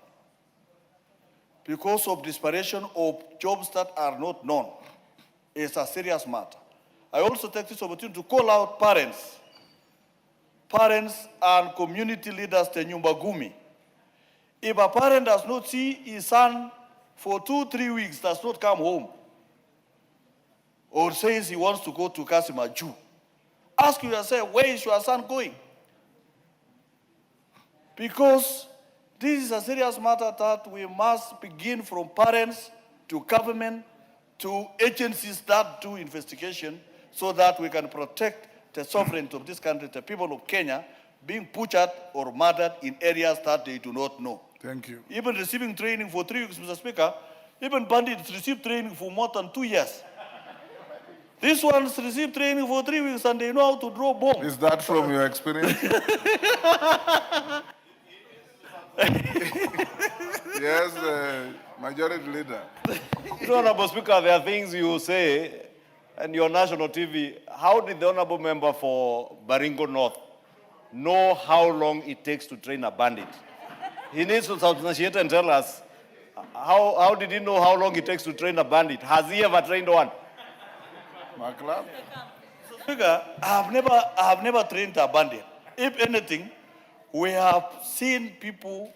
Speaker 12: because of desperation of jobs that are not known, is a serious matter. I also take this opportunity to call out parents and community leaders, the nyumba kumi. If a parent does not see his son for 2-3 weeks, does not come home, or says he wants to go to 𝗪𝗪𝗪𝗘𝗠𝗕𝗟𝗬, ask yourself, where is your son going? Because this is a serious matter that we must begin from parents to government to agencies that do investigation so that we can protect the sovereignty of this country, the people of Kenya, being butchered or murdered in areas that they do not know.
Speaker 2: Thank you.
Speaker 12: Even receiving training for 3 weeks, Mr. Speaker, even bandits receive training for more than 2 years. These ones receive training for 3 weeks and they know how to draw bombs.
Speaker 2: Is that from your experience? Yes, Majority Leader.
Speaker 10: Honorable Speaker, there are things you say and your national TV. How did the honorable member for Baringo North know how long it takes to train a bandit? He needs to substantiate and tell us how did he know how long it takes to train a bandit? Has he ever trained one?
Speaker 12: Speaker, I have never trained a bandit. If anything, we have seen people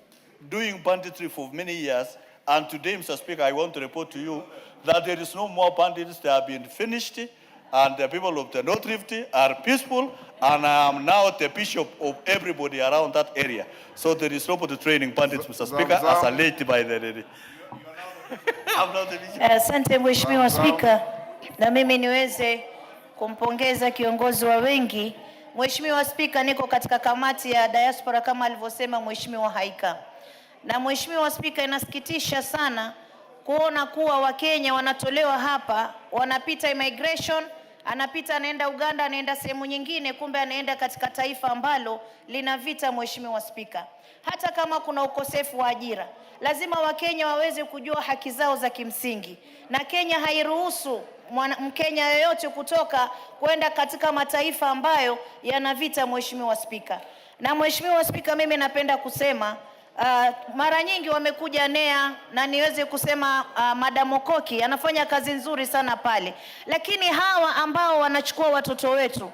Speaker 12: doing banditry for many years, and today, Mr. Speaker, I want to report to you that there is no more bandits. They have been finished, and the people of the North Rift are peaceful, and I am now the bishop of everybody around that area. So there is nobody training bandits, Mr. Speaker, as alleged by the lady.
Speaker 16: Asante Mheshimiwa Spika, na mimi niweze kumpongeza kiongozi wa wengi. Mheshimiwa Spika, niko katika kamati ya diaspora kama alivyosema Mheshimiwa Haika. Na Mheshimiwa Spika, inasikitisha sana kuona kuwa Wakenya wanatolewa hapa, wanapita immigration, anapita anaenda Uganda, anaenda sehemu nyingine, kumbe anaenda katika taifa ambalo lina vita. Mheshimiwa Spika, hata kama kuna ukosefu wa ajira, lazima Wakenya waweze kujua haki zao za kimsingi, na Kenya hairuhusu Mkenya yoyote kutoka kwenda katika mataifa ambayo yana vita. Mheshimiwa Spika, na Mheshimiwa Spika, mimi napenda kusema mara nyingi wamekuja NEA, na niweze kusema Madam Okoki anafanya kazi nzuri sana pale, lakini hawa ambao wanachukua watoto wetu,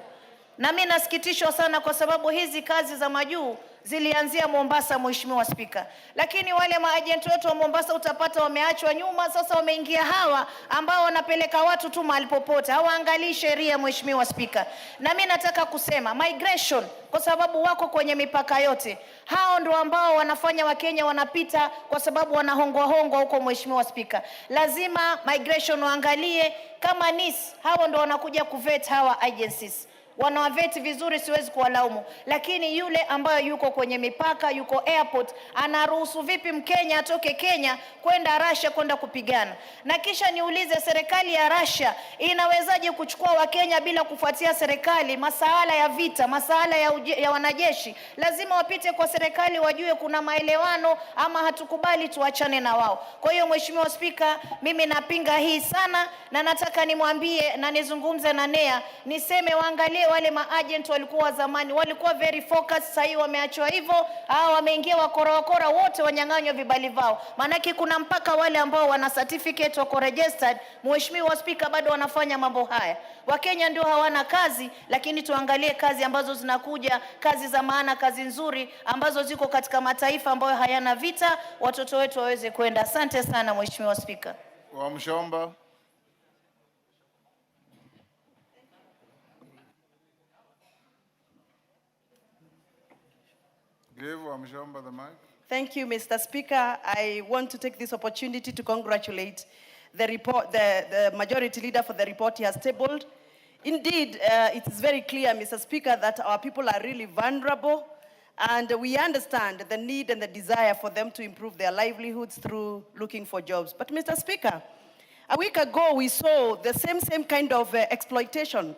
Speaker 16: na mimi nasikitishwa sana kwa sababu hizi kazi za majuu zilianzia Mombasa. Mheshimiwa Spika, lakini wale maagenti wetu wa Mombasa utapata wameachwa nyuma. Sasa wameingia hawa ambao wanapeleka watu tu mahali popote, hawaangalii sheria. Mheshimiwa Spika, na mimi nataka kusema migration, kwa sababu wako kwenye mipaka yote, hao ndio ambao wanafanya Wakenya wanapita kwa sababu wanahongwa huko. Mheshimiwa Spika, lazima migration waangalie kama NIS, hao ndio wanakuja kuvet hawa agencies, wanawaveti vizuri, siwezi kuwalaumu, lakini yule ambaye yuko kwenye mipaka, yuko airport, anaruhusu vipi Mkenya atoke Kenya kwenda Russia kwenda kupigana? Na kisha niulize, serikali ya Russia inawezaje kuchukua Wakenya bila kufuatia serikali? Masuala ya vita, masuala ya wanajeshi, lazima wapite kwa serikali, wajue kuna maelewano ama hatukubali, tuachane na wao. Kwa hiyo Mheshimiwa Spika, mimi napinga hii sana, na nataka nimwambie na nizungumze na NEA, niseme waangalie wale maagent walikuwa zamani, walikuwa very focused, sasa wameachwa hivyo, hao wameingia wakora wote wanyang'anywa vibali vao. Manaki kuna mpaka wale ambao wana certificate wako registered. Mheshimiwa Spika, bado wanafanya mambo haya. Wakenya ndio hawana kazi, lakini tuangalie kazi ambazo zinakuja, kazi za maana, kazi nzuri ambazo ziko katika mataifa ambayo hayana vita, watoto wetu waweze kwenda. Asante sana Mheshimiwa Spika.
Speaker 2: Wamshomba. Give Wamshomba the mic.
Speaker 17: Thank you, Mr. Speaker. I want to take this opportunity to congratulate the report, the majority leader for the report he has tabled. Indeed, it is very clear, Mr. Speaker, that our people are really vulnerable, and we understand the need and the desire for them to improve their livelihoods through looking for jobs. But Mr. Speaker, a week ago we saw the same kind of exploitation.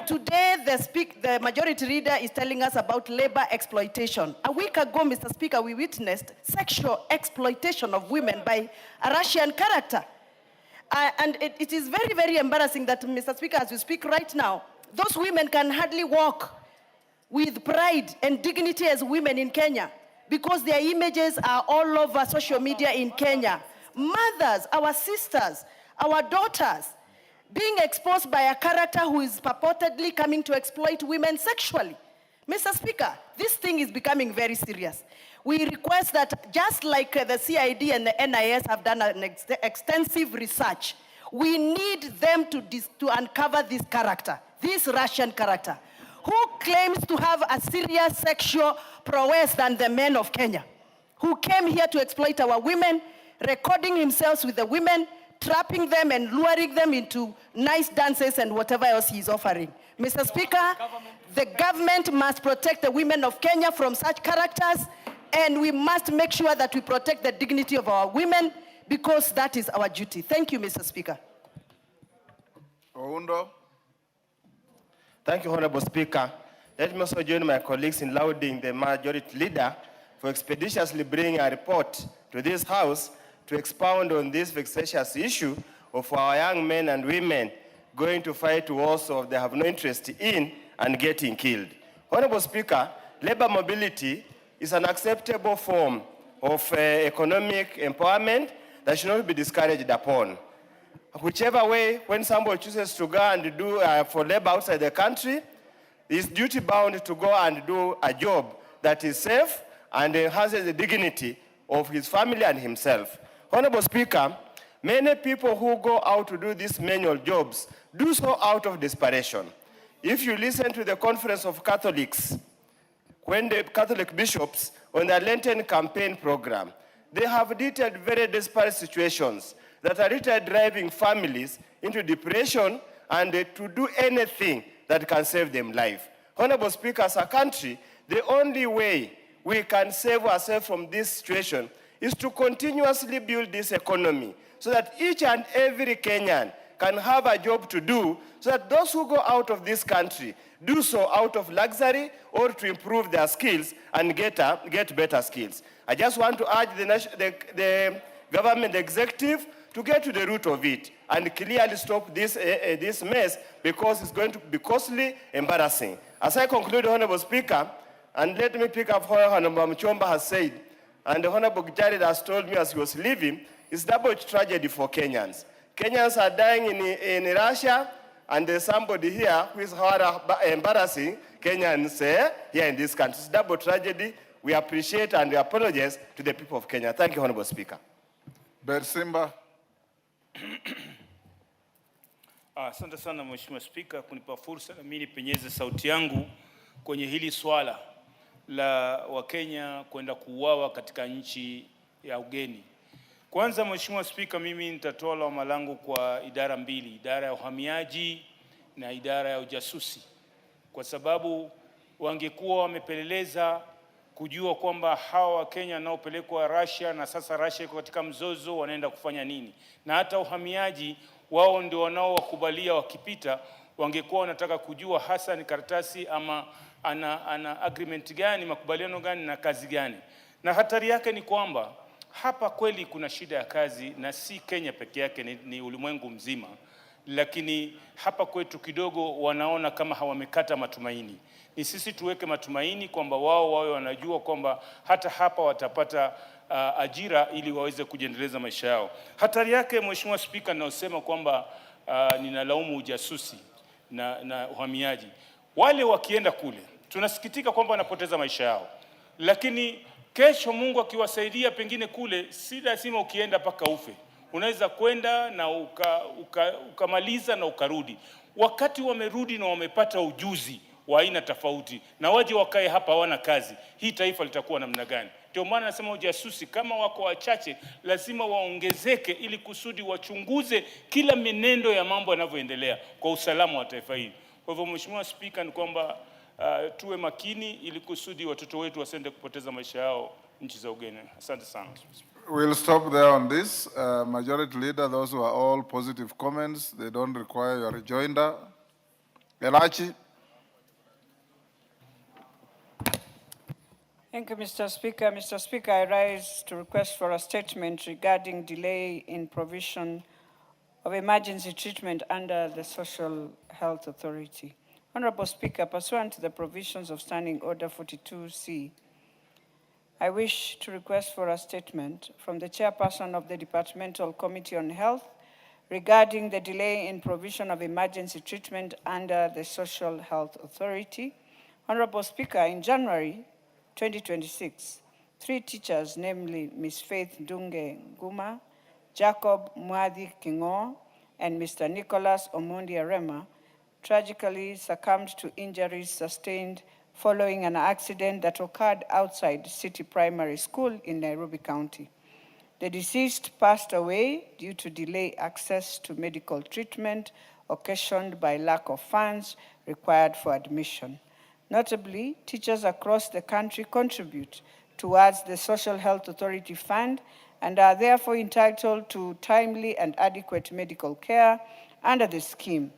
Speaker 17: Today, the majority leader is telling us about labor exploitation. A week ago, Mr. Speaker, we witnessed sexual exploitation of women by a Russian character. And it is very, very embarrassing that, Mr. Speaker, as we speak right now, those women can hardly walk with pride and dignity as women in Kenya because their images are all over social media in Kenya. Mothers, our sisters, our daughters, being exposed by a character who is purportedly coming to exploit women sexually. Mr. Speaker, this thing is becoming very serious. We request that just like the CID and the NIS have done an extensive research, we need them to uncover this character, this Russian character, who claims to have a serious sexual prowess than the men of Kenya, who came here to exploit our women, recording himself with the women, trapping them and luring them into nice dances and whatever else he's offering. Mr. Speaker, the government must protect the women of Kenya from such characters, and we must make sure that we protect the dignity of our women because that is our duty. Thank you, Mr. Speaker.
Speaker 2: Oundo.
Speaker 3: Thank you, Honorable Speaker. Let me also join my colleagues in lauding the Majority Leader for expeditiously bringing a report to this House to expound on this vexatious issue of our young men and women going to fight wars of they have no interest in and getting killed. Honorable Speaker, labor mobility is an acceptable form of economic empowerment that should not be discouraged upon. Whichever way, when somebody chooses to go and do for labor outside the country, he is duty-bound to go and do a job that is safe and enhances the dignity of his family and himself. Honorable Speaker, many people who go out to do these manual jobs do so out of desperation. If you listen to the Conference of Catholics, when the Catholic bishops on their Lenten campaign program, they have detailed very desperate situations that are literally driving families into depression and to do anything that can save them life. Honorable Speaker, as a country, the only way we can save ourselves from this situation is to continuously build this economy so that each and every Kenyan can have a job to do, so that those who go out of this country do so out of luxury or to improve their skills and get better skills. I just want to urge the government executive to get to the root of it and clearly stop this mess because it's going to be costly, embarrassing. As I conclude, Honorable Speaker, and let me pick up what Honorable Muchomba has said, and the Honorable Jared has told me as he was leaving, it's double tragedy for Kenyans. Kenyans are dying in Russia, and there's somebody here who is embarrassing Kenyans here in this country. It's double tragedy. We appreciate and we apologize to the people of Kenya. Thank you, Honorable Speaker.
Speaker 2: Bersimba.
Speaker 11: Asante sana Mheshimiwa Spika kunipa fursa na mimi nipenyeze sauti yangu kwenye hili swala la Wakenya kwenda kuuawa katika nchi ya ugeni. Kwanza Mheshimiwa Spika, mimi nitatoa lawama langu kwa idara mbili, idara ya uhamiaji na idara ya ujasusi, kwa sababu wangekuwa wamepeleleza kujua kwamba hawa Wakenya wanaopelekwa Russia na sasa Russia iko katika mzozo wanaenda kufanya nini, na hata uhamiaji wao ndio wanaowakubalia wakipita, wangekuwa wanataka kujua hasa ni karatasi ama ana agreement gani, makubaliano gani na kazi gani. Na hatari yake ni kwamba hapa kweli kuna shida ya kazi, na si Kenya peke yake, ni ulimwengu mzima. Lakini hapa kwetu kidogo wanaona kama hawamekata matumaini. Ni sisi tuweke matumaini kwamba wao wawe wanajua kwamba hata hapa watapata ajira ili waweze kujiendeleza maisha yao. Hatari yake Mheshimiwa Spika, naosema kwamba ninalaumu ujasusi na uhamiaji. Wale wakienda kule, tunasikitika kwamba wanapoteza maisha yao. Lakini kesho Mungu akiwasaidia pengine kule, si lazima ukienda paka ufe. Unaweza kwenda na ukamaliza na ukarudi. Wakati wamerudi na wamepata ujuzi wa aina tofauti na waje wakae hapa hawana kazi, hii taifa litakuwa namna gani? Ndio maana nasema ujasusi kama wako wachache lazima waongezeke ili kusudi wachunguze kila menendo ya mambo yanavyoendelea kwa usalama wa taifa hili. Kwa hivyo Mheshimiwa Spika, ni kwamba tuwe makini ili kusudi watoto wetu wasende kupoteza maisha yao nchi za ugeni. Asante sana.
Speaker 2: We'll stop there on this. Majority Leader, those were all positive comments. They don't require your rejoinder. Elachi.
Speaker 18: Thank you, Mr. Speaker. Mr. Speaker, I rise to request for a statement regarding delay in provision of emergency treatment under the Social Health Authority. Honorable Speaker, pursuant to the provisions of Standing Order 42C, I wish to request for a statement from the chairperson of the Departmental Committee on Health regarding the delay in provision of emergency treatment under the Social Health Authority. Honorable Speaker, in January 2026, 3 teachers, namely Ms. Faith Ndunge Nguma, Jacob Mwadi Kingo, and Mr. Nicholas Omondi Arema, tragically succumbed to injuries sustained following an accident that occurred outside City Primary School in Nairobi County. The deceased passed away due to delayed access to medical treatment occasioned by lack of funds required for admission. Notably, teachers across the country contribute towards the Social Health Authority Fund and are therefore entitled to timely and adequate medical care under the scheme.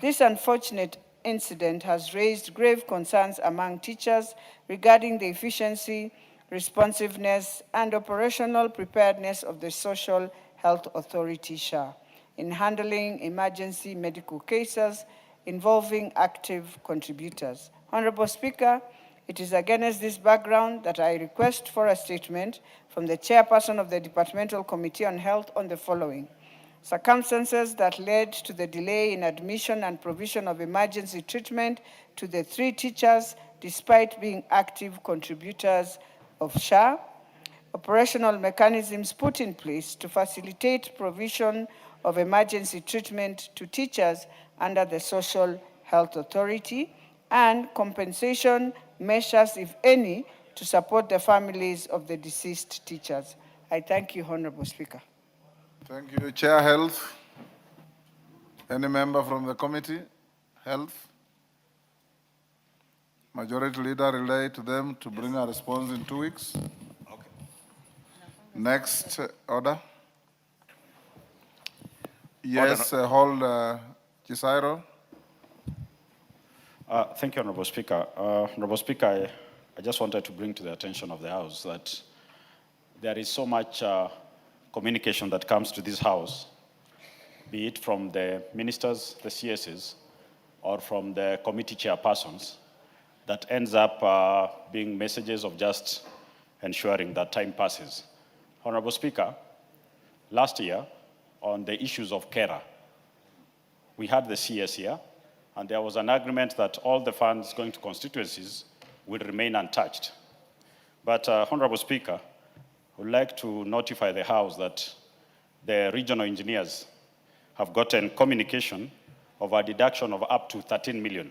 Speaker 18: This unfortunate incident has raised grave concerns among teachers regarding the efficiency, responsiveness, and operational preparedness of the Social Health Authority (SHA) in handling emergency medical cases involving active contributors. Honorable Speaker, it is against this background that I request for a statement from the chairperson of the Departmental Committee on Health on the following. Circumstances that led to the delay in admission and provision of emergency treatment to the 3 teachers despite being active contributors of SHA, operational mechanisms put in place to facilitate provision of emergency treatment to teachers under the Social Health Authority, and compensation measures, if any, to support the families of the deceased teachers. I thank you, Honorable Speaker.
Speaker 2: Thank you. Chair Health. Any member from the committee? Health. Majority Leader relay to them to bring a response in 2 weeks. Okay. Next order. Yes, hold 𝗟𝗓𝗓𝗘.
Speaker 19: Thank you, Honorable Speaker. Honorable Speaker, I just wanted to bring to the attention of the House that there is so much communication that comes to this House, be it from the ministers, the CSs, or from the committee chairpersons, that ends up being messages of just ensuring that time passes. Honorable Speaker, last year, on the issues of KERA, we had the CS here, and there was an agreement that all the funds going to constituencies will remain untouched. But, Honorable Speaker, I would like to notify the House that the regional engineers have gotten communication of a deduction of up to 13 million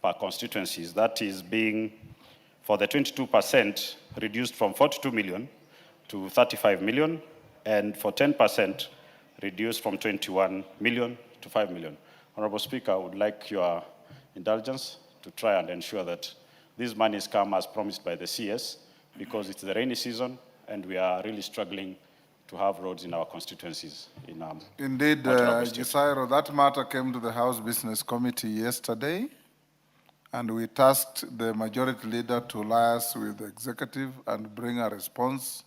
Speaker 19: per constituencies. That is being, for the 22%, reduced from 42 million to 35 million, and for 10%, reduced from 21 million to 5 million. Honorable Speaker, I would like your indulgence to try and ensure that these monies come as promised by the CS, because it's the rainy season and we are really struggling to have roads in our constituencies.
Speaker 2: Indeed, 𝗟𝗓𝗓𝗘, that matter came to the House Business Committee yesterday, and we tasked the Majority Leader to liaise with the Executive and bring a response.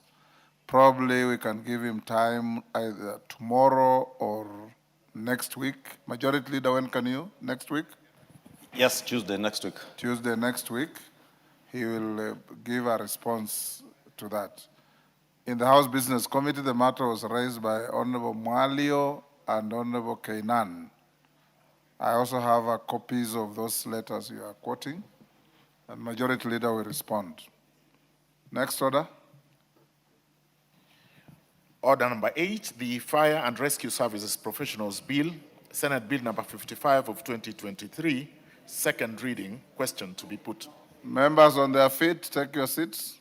Speaker 2: Probably we can give him time either tomorrow or next week. Majority Leader, when can you? Next week?
Speaker 10: Yes, Tuesday next week.
Speaker 2: Tuesday next week, he will give a response to that. In the House Business Committee, the matter was raised by Honorable Mwalio and Honorable Kainan. I also have copies of those letters you are quoting, and Majority Leader will respond. Next order.
Speaker 1: Order number 8, the Fire and Rescue Services Professionals Bill, Senate Bill number 55 of 2023, second reading. Question to be put.
Speaker 2: Members on their feet, take your seats.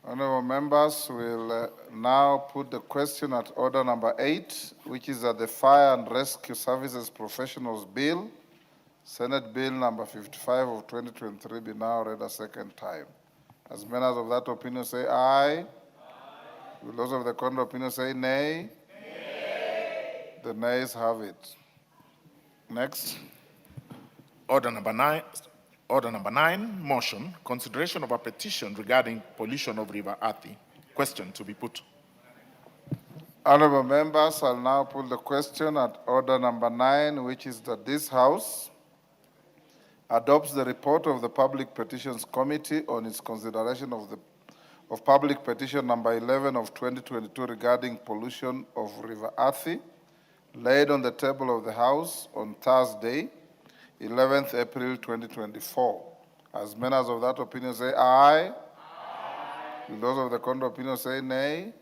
Speaker 2: Honorable members, we'll now put the question at order number 8, which is that the Fire and Rescue Services Professionals Bill, Senate Bill number 55 of 2023, be now read a second time. As members of that opinion say aye. Will those of the contrary opinion say nay? Nay. The nays have it. Next.
Speaker 1: Order number 9. Order number 9, motion, consideration of a petition regarding pollution of River Athi. Question to be put.
Speaker 2: Honorable members, I'll now put the question at order number 9, which is that this House adopts the report of the Public Petitions Committee on its consideration of Public Petition number 11 of 2022 regarding pollution of River Athi, laid on the table of the House on Thursday, 11th April 2024. As members of that opinion say aye. Will those of the contrary opinion say nay?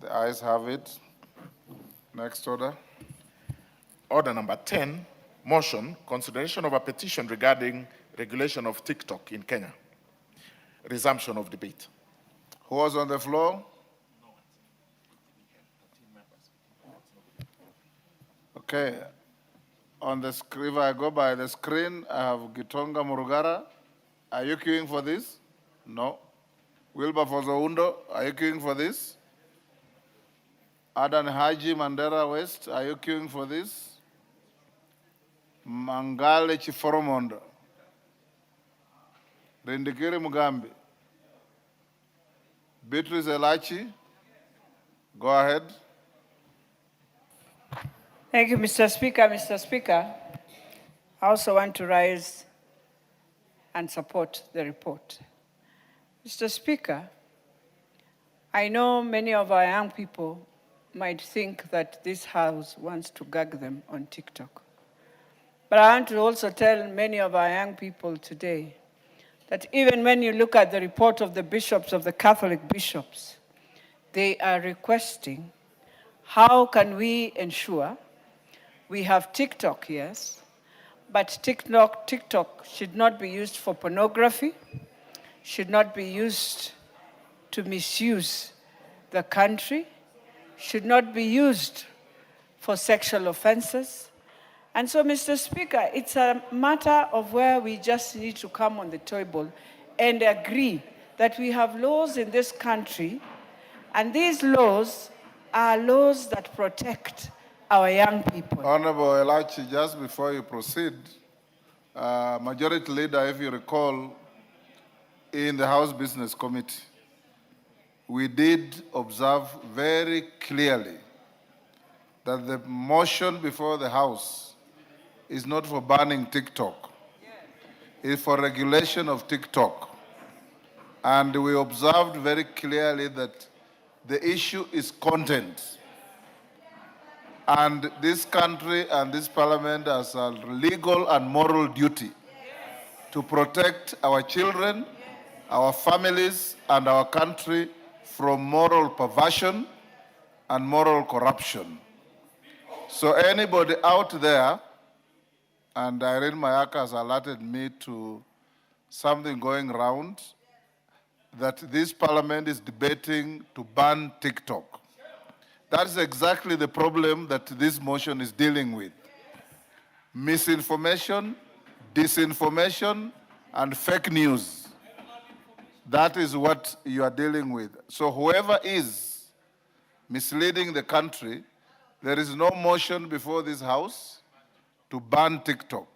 Speaker 2: The ayes have it. Next order.
Speaker 1: Order number 10, motion, consideration of a petition regarding regulation of TikTok in Kenya. Resumption of debate.
Speaker 2: Who was on the floor? Okay. On the screen, if I go by the screen, I have Gitonga Murugara. Are you queuing for this? No. Wilberforce Oundo, are you queuing for this? Adan Haji Mandera West, are you queuing for this? Mangale Chiforomondo. Rindikiri Mugambi. Beatrice Elachi, go ahead.
Speaker 18: Thank you, Mr. Speaker. Mr. Speaker, I also want to rise and support the report. Mr. Speaker, I know many of our young people might think that this House wants to gag them on TikTok. But I want to also tell many of our young people today that even when you look at the report of the bishops, of the Catholic bishops, they are requesting, how can we ensure we have TikTok, yes, but TikTok should not be used for pornography, should not be used to misuse the country, should not be used for sexual offenses. And so, Mr. Speaker, it's a matter of where we just need to come on the table and agree that we have laws in this country, and these laws are laws that protect our young people.
Speaker 2: Honorable Elachi, just before you proceed, Majority Leader, if you recall, in the House Business Committee, we did observe very clearly that the motion before the House is not for banning TikTok. It's for regulation of TikTok. And we observed very clearly that the issue is content. And this country and this parliament has a legal and moral duty to protect our children, our families, and our country from moral perversion and moral corruption. So anybody out there, and Irene Mayaka has alerted me to something going around, that this parliament is debating to ban TikTok. That is exactly the problem that this motion is dealing with. Misinformation, disinformation, and fake news. That is what you are dealing with. So whoever is misleading the country, there is no motion before this House to ban TikTok.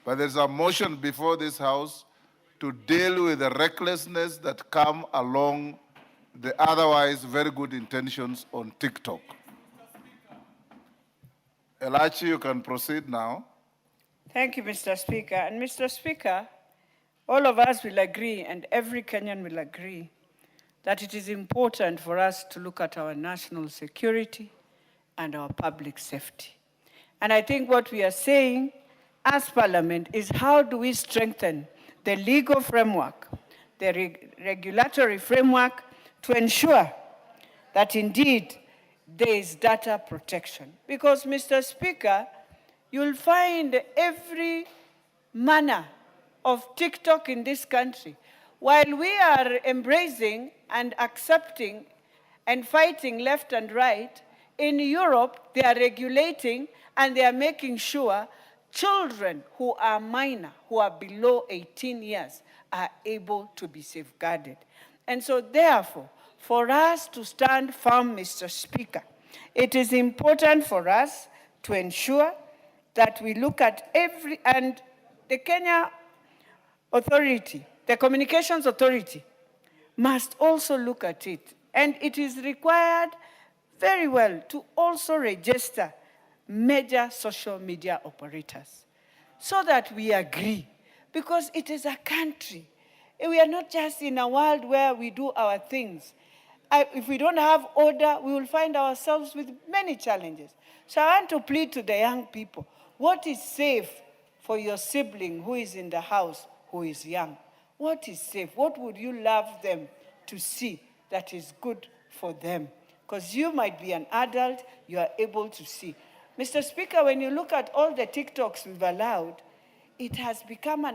Speaker 2: But there's a motion before this House to deal with the recklessness that come along the otherwise very good intentions on TikTok. Elachi, you can proceed now.
Speaker 18: Thank you, Mr. Speaker. And Mr. Speaker, all of us will agree, and every Kenyan will agree, that it is important for us to look at our national security and our public safety. And I think what we are saying as Parliament is, how do we strengthen the legal framework, the regulatory framework, to ensure that indeed there is data protection. Because, Mr. Speaker, you'll find every manner of TikTok in this country. While we are embracing and accepting and fighting left and right, in Europe they are regulating and they are making sure children who are minor, who are below 18 years, are able to be safeguarded. And so therefore, for us to stand firm, Mr. Speaker, it is important for us to ensure that we look at and the Kenya authority, the communications authority, must also look at it. And it is required very well to also register major social media operators so that we agree, because it is a country. We are not just in a world where we do our things. If we don't have order, we will find ourselves with many challenges. So I want to plead to the young people, what is safe for your sibling who is in the house, who is young? What is safe? What would you love them to see that is good for them? Because you might be an adult, you are able to see. Mr. Speaker, when you look at all the TikToks we've allowed, it has become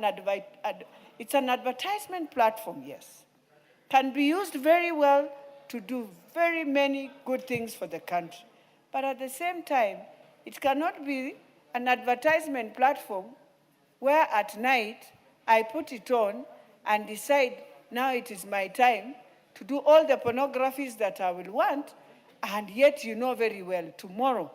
Speaker 18: it's an advertisement platform, yes. Can be used very well to do very many good things for the country. But at the same time, it cannot be an advertisement platform where at night I put it on and decide now it is my time to do all the pornographies that I will want, and yet you know very well tomorrow,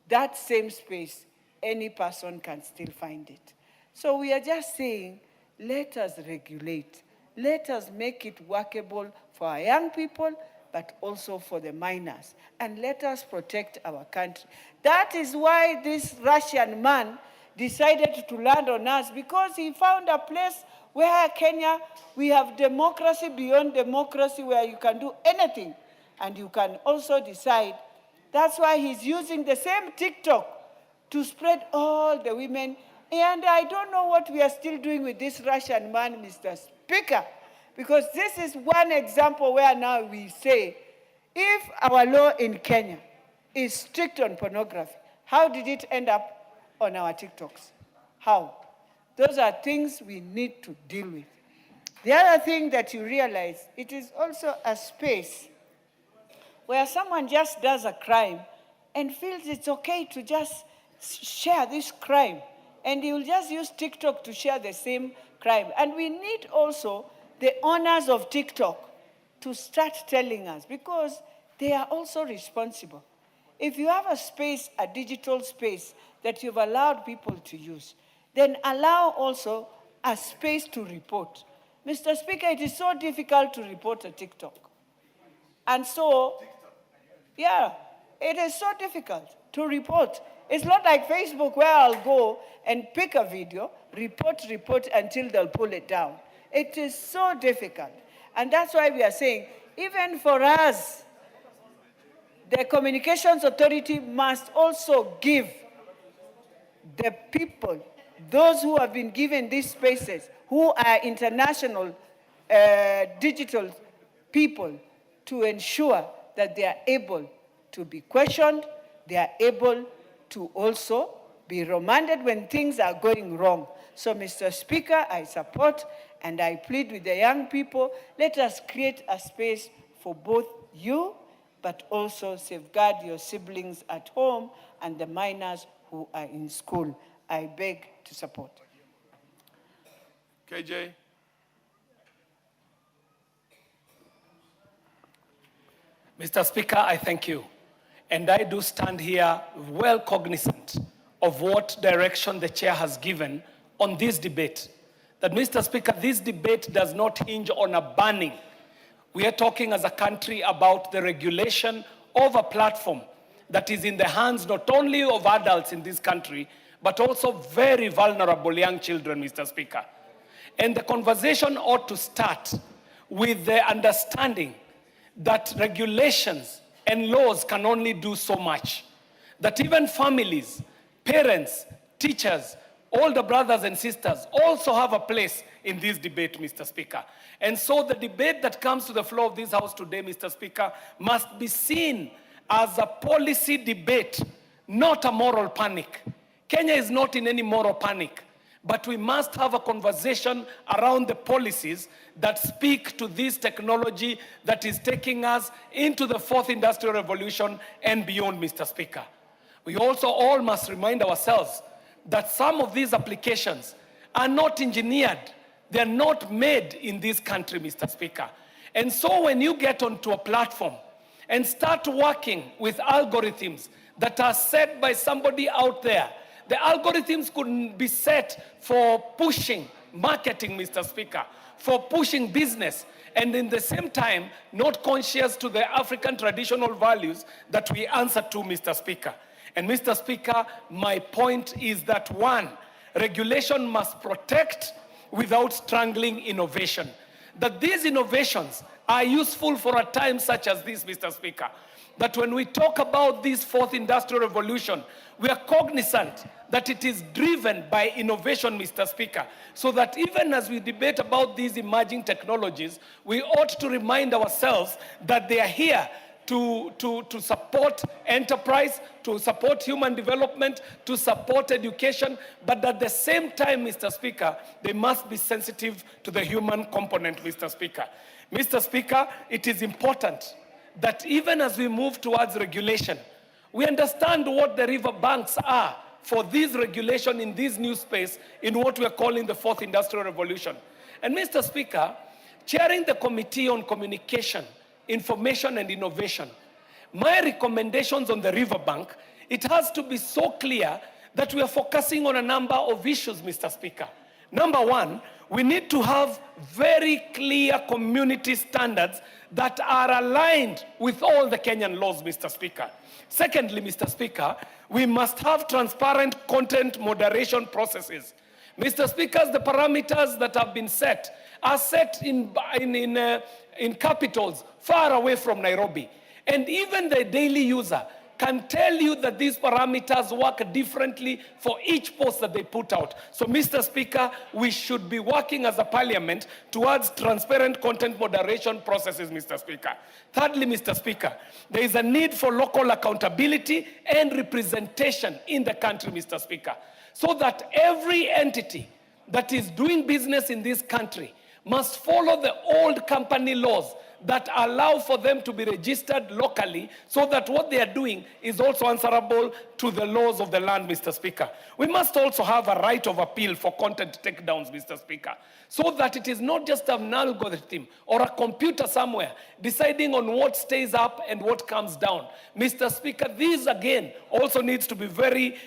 Speaker 18: that same space, any person can still find it. So we are just saying, let us regulate. Let us make it workable for our young people, but also for the minors. And let us protect our country. That is why this Russian man decided to land on us, because he found a place where Kenya, we have democracy beyond democracy, where you can do anything and you can also decide. That's why he's using the same TikTok to spread all the women. And I don't know what we are still doing with this Russian man, Mr. Speaker, because this is one example where now we say, if our law in Kenya is strict on pornography, how did it end up on our TikToks? How? Those are things we need to deal with. The other thing that you realize, it is also a space where someone just does a crime and feels it's okay to just share this crime. And he will just use TikTok to share the same crime. And we need also the owners of TikTok to start telling us, because they are also responsible. If you have a space, a digital space that you've allowed people to use, then allow also a space to report. Mr. Speaker, it is so difficult to report a TikTok. And so, yeah, it is so difficult to report. It's not like Facebook, where I'll go and pick a video, report until they'll pull it down. It is so difficult. And that's why we are saying, even for us, the Communications Authority must also give the people, those who have been given these spaces, who are international digital people, to ensure that they are able to be questioned, they are able to also be remanded when things are going wrong. So, Mr. Speaker, I support and I plead with the young people, let us create a space for both you, but also safeguard your siblings at home and the minors who are in school. I beg to support.
Speaker 14: KJ.
Speaker 20: Mr. Speaker, I thank you. And I do stand here well cognizant of what direction the chair has given on this debate. That, Mr. Speaker, this debate does not hinge on a banning. We are talking as a country about the regulation of a platform that is in the hands not only of adults in this country, but also very vulnerable young children, Mr. Speaker. And the conversation ought to start with the understanding that regulations and laws can only do so much. That even families, parents, teachers, older brothers and sisters also have a place in this debate, Mr. Speaker. And so the debate that comes to the floor of this House today, Mr. Speaker, must be seen as a policy debate, not a moral panic. Kenya is not in any moral panic, but we must have a conversation around the policies that speak to this technology that is taking us into the fourth industrial revolution and beyond, Mr. Speaker. We also all must remind ourselves that some of these applications are not engineered. They're not made in this country, Mr. Speaker. And so when you get onto a platform and start working with algorithms that are set by somebody out there, the algorithms could be set for pushing marketing, Mr. Speaker, for pushing business, and in the same time, not conscious to the African traditional values that we answer to, Mr. Speaker. And Mr. Speaker, my point is that one, regulation must protect without strangling innovation. That these innovations are useful for a time such as this, Mr. Speaker. That when we talk about this fourth industrial revolution, we are cognizant that it is driven by innovation, Mr. Speaker. So that even as we debate about these emerging technologies, we ought to remind ourselves that they are here to support enterprise, to support human development, to support education, but at the same time, Mr. Speaker, they must be sensitive to the human component, Mr. Speaker. Mr. Speaker, it is important that even as we move towards regulation, we understand what the river banks are for this regulation in this new space in what we are calling the fourth industrial revolution. And Mr. Speaker, chairing the Committee on Communication, Information and Innovation, my recommendations on the riverbank, it has to be so clear that we are focusing on a number of issues, Mr. Speaker. Number one, we need to have very clear community standards that are aligned with all the Kenyan laws, Mr. Speaker. Secondly, Mr. Speaker, we must have transparent content moderation processes. Mr. Speaker, the parameters that have been set are set in capitals far away from Nairobi. And even the daily user can tell you that these parameters work differently for each post that they put out. So, Mr. Speaker, we should be working as a parliament towards transparent content moderation processes, Mr. Speaker. Thirdly, Mr. Speaker, there is a need for local accountability and representation in the country, Mr. Speaker, so that every entity that is doing business in this country must follow the old company laws that allow for them to be registered locally so that what they are doing is also answerable to the laws of the land, Mr. Speaker. We must also have a right of appeal for content takedowns, Mr. Speaker, so that it is not just an algorithm or a computer somewhere deciding on what stays up and what comes down. Mr. Speaker, this again also needs to be very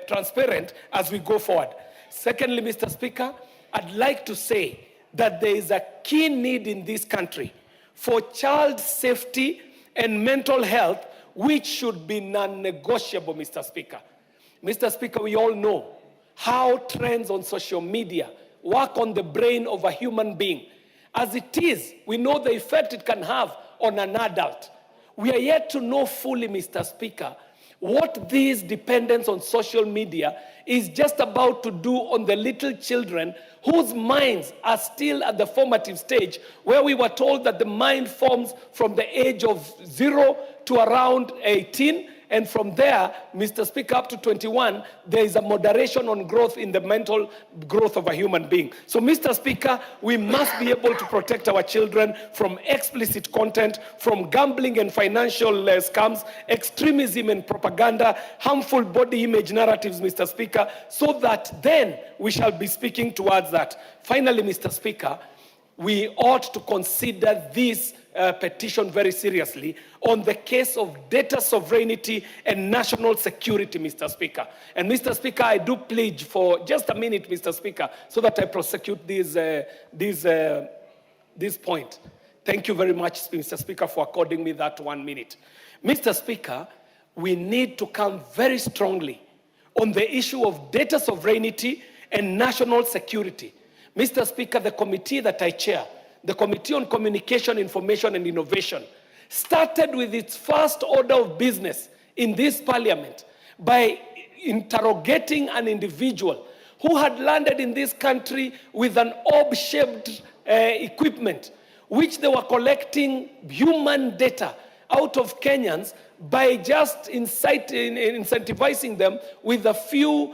Speaker 20: transparent as we go forward. Secondly, Mr. Speaker, I'd like to say that there is a key need in this country for child safety and mental health, which should be non-negotiable, Mr. Speaker. Mr. Speaker, we all know how trends on social media work on the brain of a human being. As it is, we know the effect it can have on an adult. We are yet to know fully, Mr. Speaker, what this dependence on social media is just about to do on the little children whose minds are still at the formative stage, where we were told that the mind forms from the age of 0 to around 18, and from there, Mr. Speaker, up to 21, there is a moderation on growth in the mental growth of a human being. So, Mr. Speaker, we must be able to protect our children from explicit content, from gambling and financial scams, extremism and propaganda, harmful body image narratives, Mr. Speaker, so that then we shall be speaking towards that. Finally, Mr. Speaker, we ought to consider this petition very seriously on the case of data sovereignty and national security, Mr. Speaker. And Mr. Speaker, I do pledge for just a minute, Mr. Speaker, so that I prosecute this point. Thank you very much, Mr. Speaker, for according me that 1 minute. Mr. Speaker, we need to come very strongly on the issue of data sovereignty and national security. Mr. Speaker, the committee that I chair, the Committee on Communication, Information and Innovation, started with its first order of business in this parliament by interrogating an individual who had landed in this country with an orb-shaped equipment, which they were collecting human data out of Kenyans by just incentivizing them with a few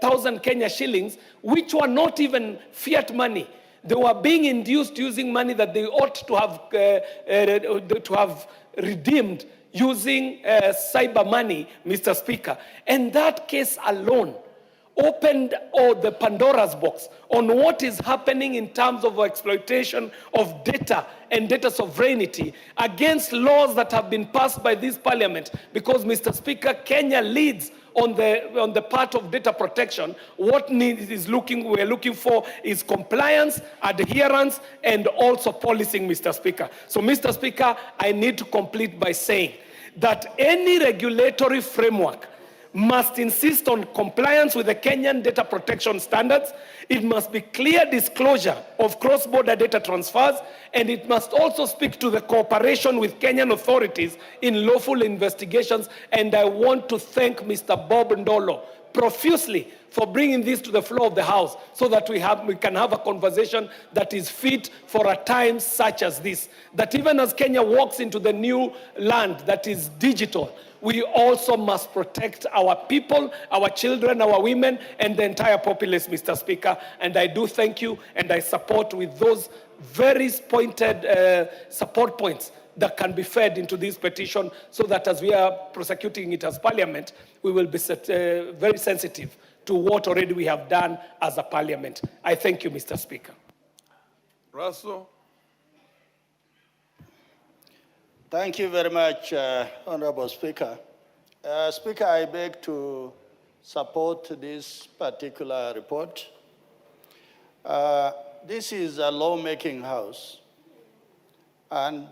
Speaker 20: thousand Kenya shillings, which were not even fiat money. They were being induced using money that they ought to have redeemed using cyber money, Mr. Speaker. And that case alone opened the Pandora's box on what is happening in terms of exploitation of data and data sovereignty against laws that have been passed by this parliament. Because, Mr. Speaker, Kenya leads on the part of data protection. What we're looking for is compliance, adherence, and also policing, Mr. Speaker. So, Mr. Speaker, I need to complete by saying that any regulatory framework must insist on compliance with the Kenyan data protection standards. It must be clear disclosure of cross-border data transfers, and it must also speak to the cooperation with Kenyan authorities in lawful investigations. And I want to thank Mr. Bob Ndolo profusely for bringing this to the floor of the House so that we can have a conversation that is fit for a time such as this. That even as Kenya walks into the new land that is digital, we also must protect our people, our children, our women, and the entire populace, Mr. Speaker. And I do thank you, and I support with those very pointed support points that can be fed into this petition, so that as we are prosecuting it as Parliament, we will be very sensitive to what already we have done as a Parliament. I thank you, Mr. Speaker.
Speaker 21: Russell.
Speaker 22: Thank you very much, Honorable Speaker. Speaker, I beg to support this particular report. This is a lawmaking house, and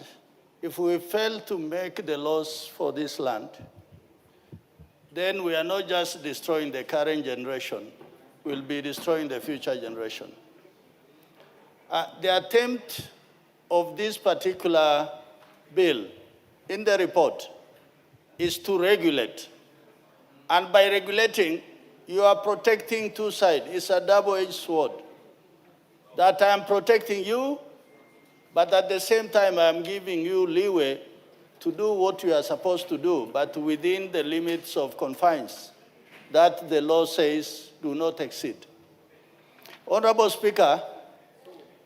Speaker 22: if we fail to make the laws for this land, then we are not just destroying the current generation, we'll be destroying the future generation. The attempt of this particular bill in the report is to regulate. And by regulating, you are protecting two sides. It's a double-edged sword. That I'm protecting you, but at the same time, I'm giving you leeway to do what you are supposed to do, but within the limits of confines that the law says do not exceed. Honorable Speaker,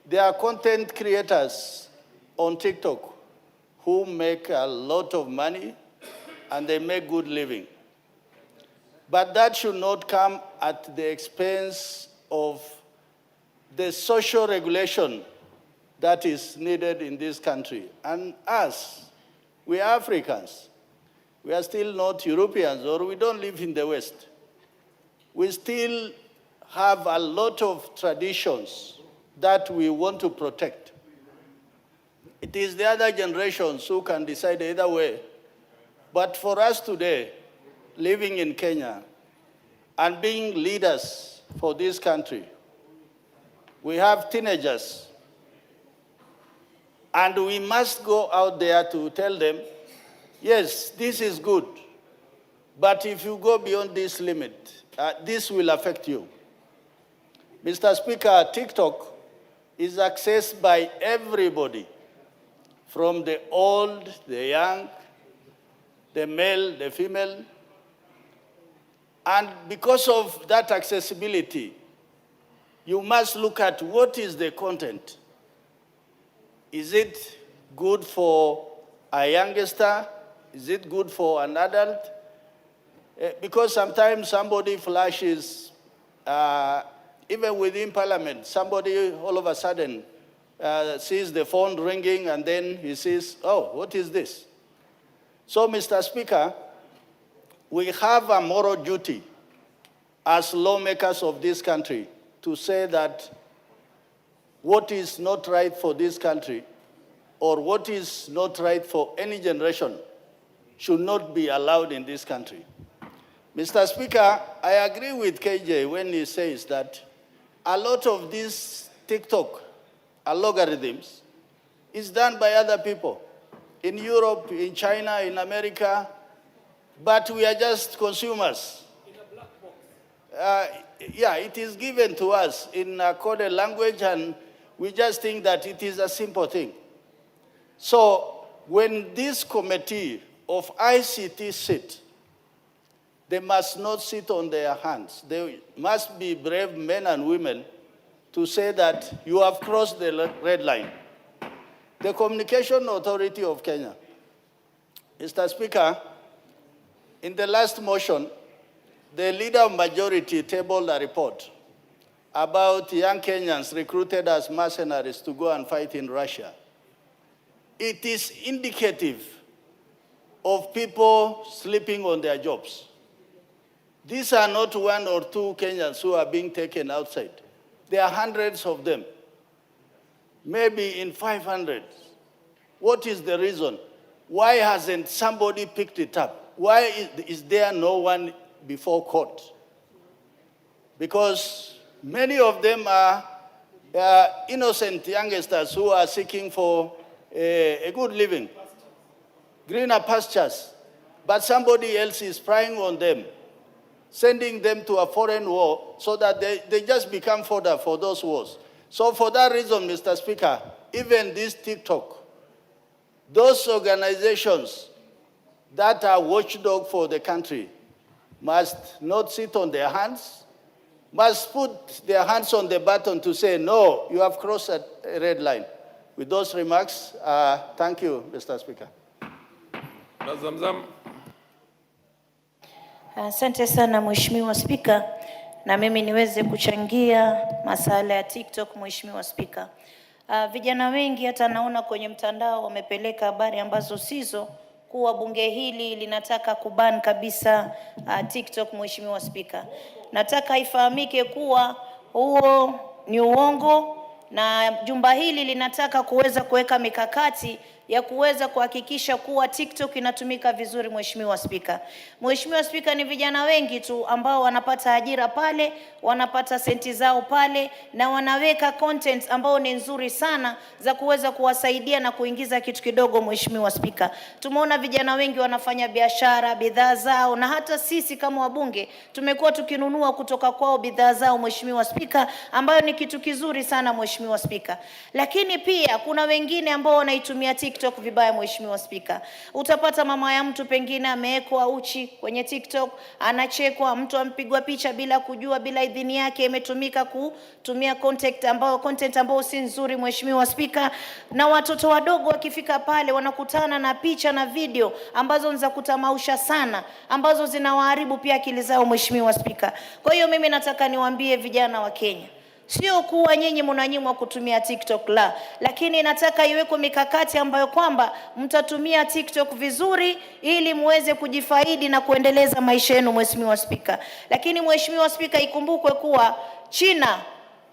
Speaker 22: there are content creators on TikTok who make a lot of money and they make good living. But that should not come at the expense of the social regulation that is needed in this country. And us, we are Africans. We are still not Europeans, or we don't live in the West. We still have a lot of traditions that we want to protect. It is the other generations who can decide either way. But for us today, living in Kenya and being leaders for this country, we have teenagers. And we must go out there to tell them, yes, this is good, but if you go beyond this limit, this will affect you. Mr. Speaker, TikTok is accessed by everybody, from the old, the young, the male, the female. And because of that accessibility, you must look at what is the content. Is it good for a youngster? Is it good for an adult? Because sometimes somebody flashes, even within Parliament, somebody all of a sudden sees the phone ringing and then he says, oh, what is this? So, Mr. Speaker, we have a moral duty as lawmakers of this country to say that what is not right for this country or what is not right for any generation should not be allowed in this country. Mr. Speaker, I agree with KJ when he says that a lot of these TikTok algorithms is done by other people in Europe, in China, in America, but we are just consumers. In a black box. Yeah, it is given to us in a coded language, and we just think that it is a simple thing. So when this committee of ICT sit, they must not sit on their hands. They must be brave men and women to say that you have crossed the red line. The Communication Authority of Kenya, Mr. Speaker, in the last motion, the leader of majority tabled a report about young Kenyans recruited as mercenaries to go and fight in Russia. It is indicative of people sleeping on their jobs. These are not 1 or 2 Kenyans who are being taken outside. There are hundreds of them, maybe in 500. What is the reason? Why hasn't somebody picked it up? Why is there no one before court? Because many of them are innocent youngsters who are seeking for a good living, greener pastures, but somebody else is spying on them, sending them to a foreign war so that they just become fodder for those wars. So for that reason, Mr. Speaker, even this TikTok, those organizations that are watchdog for the country must not sit on their hands, must put their hands on the button to say, no, you have crossed a red line. With those remarks, thank you, Mr. Speaker.
Speaker 16: Asante sana Mheshimiwa Spika, na mimi niweze kuchangia masala ya TikTok Mheshimiwa Spika. Vijana wengi hata naona kwenye mtandao wamepeleka habari ambazo sizo kuwa bunge hili linataka kuban kabisa TikTok Mheshimiwa Spika. Nataka ifahamike kuwa huo ni uongo na jumba hili linataka kuweza kuweka mikakati ya kuweza kuhakikisha kuwa TikTok inatumika vizuri Mheshimiwa Spika. Mheshimiwa Spika, ni vijana wengi tu ambao wanapata ajira pale, wanapata senti zao pale na wanaweka content ambao ni nzuri sana za kuweza kuwasaidia na kuingiza kitu kidogo Mheshimiwa Spika. Tumeona vijana wengi wanafanya biashara, bidhaa zao, na hata sisi kama wabunge tumekuwa tukinunua kutoka kwao bidhaa zao Mheshimiwa Spika, ambayo ni kitu kizuri sana Mheshimiwa Spika. Lakini pia kuna wengine ambao wanaitumia TikTok vibaya Mheshimiwa Spika. Utapata mama ya mtu pengine amewekwa uchi kwenye TikTok, anachekwa, mtu ampigwa picha bila kujua, bila idhini yake, imetumika kutumia content ambao si nzuri Mheshimiwa Spika, na watoto wadogo wakifika pale wanakutana na picha na video ambazo ni za kutamausha sana, ambazo zinawaharibu pia akili zao Mheshimiwa Spika. Kwa hiyo mimi nataka niwaambie vijana wa Kenya, sio kuwa nyinyi mnanyimwa kutumia TikTok lakini nataka iwekwe mikakati ambayo kwamba mtatumia TikTok vizuri ili muweze kujifaidi na kuendeleza maisha yenu Mheshimiwa Spika. Lakini Mheshimiwa Spika, ikumbukwe kuwa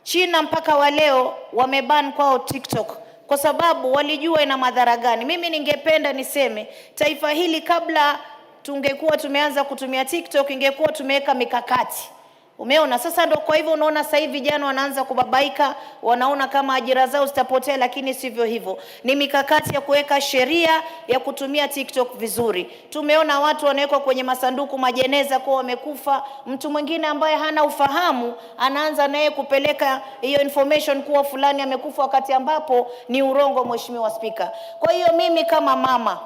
Speaker 16: China mpaka wa leo wameban kwao TikTok kwa sababu walijua ina madhara gani. Mimi ningependa niseme taifa hili kabla tungekuwa tumeanza kutumia TikTok ingekuwa tumeweka mikakati. Umeona sasa, ndo kwa hivyo unaona sasa hivi vijana wanaanza kubabaika, wanaona kama ajira zao zitapotea, lakini sivyo hivyo. Ni mikakati ya kuweka sheria ya kutumia TikTok vizuri. Tumeona watu wanawekwa kwenye masanduku majeneza kwa wamekufa, mtu mwingine ambaye hana ufahamu anaanza naye kupeleka hiyo information kuwa fulani amekufa wakati ambapo ni urongo Mheshimiwa Spika. Kwa hiyo mimi kama mama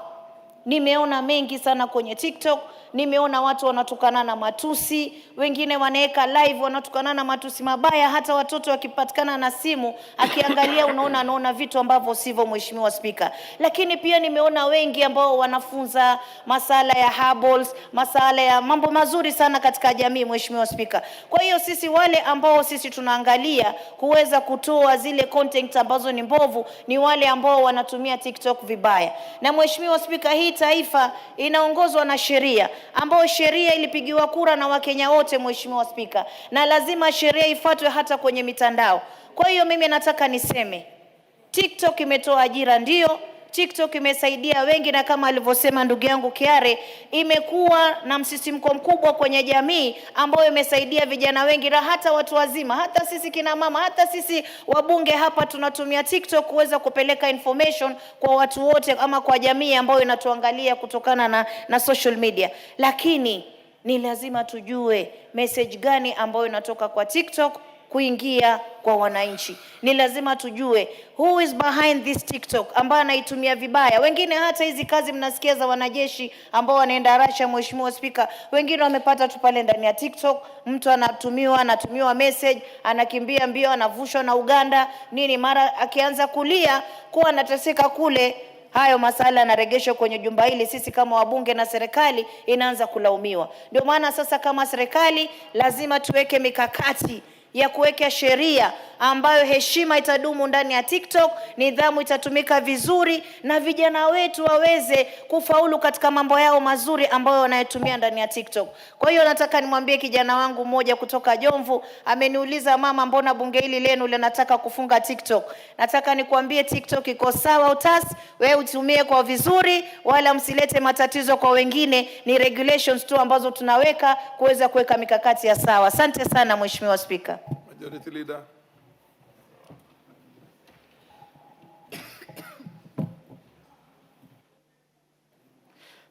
Speaker 16: nimeona mengi sana kwenye TikTok. Nimeona watu wanatukana na matusi, wengine wanaweka live wanatukana na matusi mabaya, hata watoto wakipatikana na simu akiangalia anaona vitu ambavyo sivyo Mheshimiwa Spika. Lakini pia nimeona wengi ambao wanafunza masala ya herbals, masala ya mambo mazuri sana katika jamii Mheshimiwa Spika. Kwa hiyo sisi wale ambao sisi tunaangalia kuweza kutoa zile content ambazo ni mbovu ni wale ambao wanatumia TikTok vibaya. Na Mheshimiwa Spika, hii taifa inaongozwa na sheria, ambao sheria ilipigiwa kura na Wakenya wote Mheshimiwa Spika, na lazima sheria ifuatwe hata kwenye mitandao. Kwa hiyo mimi nataka niseme TikTok imetoa ajira, ndio TikTok imesaidia wengi, na kama alivyosema ndugu yangu Kiare, imekuwa na msisimko mkubwa kwenye jamii ambayo imesaidia vijana wengi na hata watu wazima, hata sisi kina mama, hata sisi wabunge hapa tunatumia TikTok kuweza kupeleka information kwa watu wote ama kwa jamii ambayo inatuangalia kutokana na social media. Lakini ni lazima tujue message gani ambayo inatoka kwa TikTok kuingia kwa wananchi. Ni lazima tujue who is behind this TikTok ambaye anaitumia vibaya. Wengine hata hizi kazi mnasikia za wanajeshi ambao wanaenda Russia Mheshimiwa Spika, wengine wamepata tu pale ndani ya TikTok. Mtu anatumiwa message, anakimbia mbio, anavushwa na Uganda nini, mara akianza kulia kuwa anateseka kule, hayo masala yanarejeshwa kwenye jumba hili, sisi kama wabunge na serikali inaanza kulaumiwa. Ndio maana sasa kama serikali lazima tuweke mikakati ya kuweka sheria ambayo heshima itadumu ndani ya TikTok, nidhamu itatumika vizuri, na vijana wetu waweze kufaulu katika mambo yao mazuri ambayo wanayotumia ndani ya TikTok. Kwa hiyo nataka nimwambie kijana wangu mmoja kutoka Jomvu, ameniuliza mama, mbona bunge hili lenu linataka kufunga TikTok? Nataka nikwambie TikTok iko sawa utas, wewe utumie kwa vizuri, wala msilete matatizo kwa wengine. Ni regulations tu ambazo tunaweka kuweza kuweka mikakati ya sawa. Asante sana Mheshimiwa Spika.
Speaker 21: Majority Leader.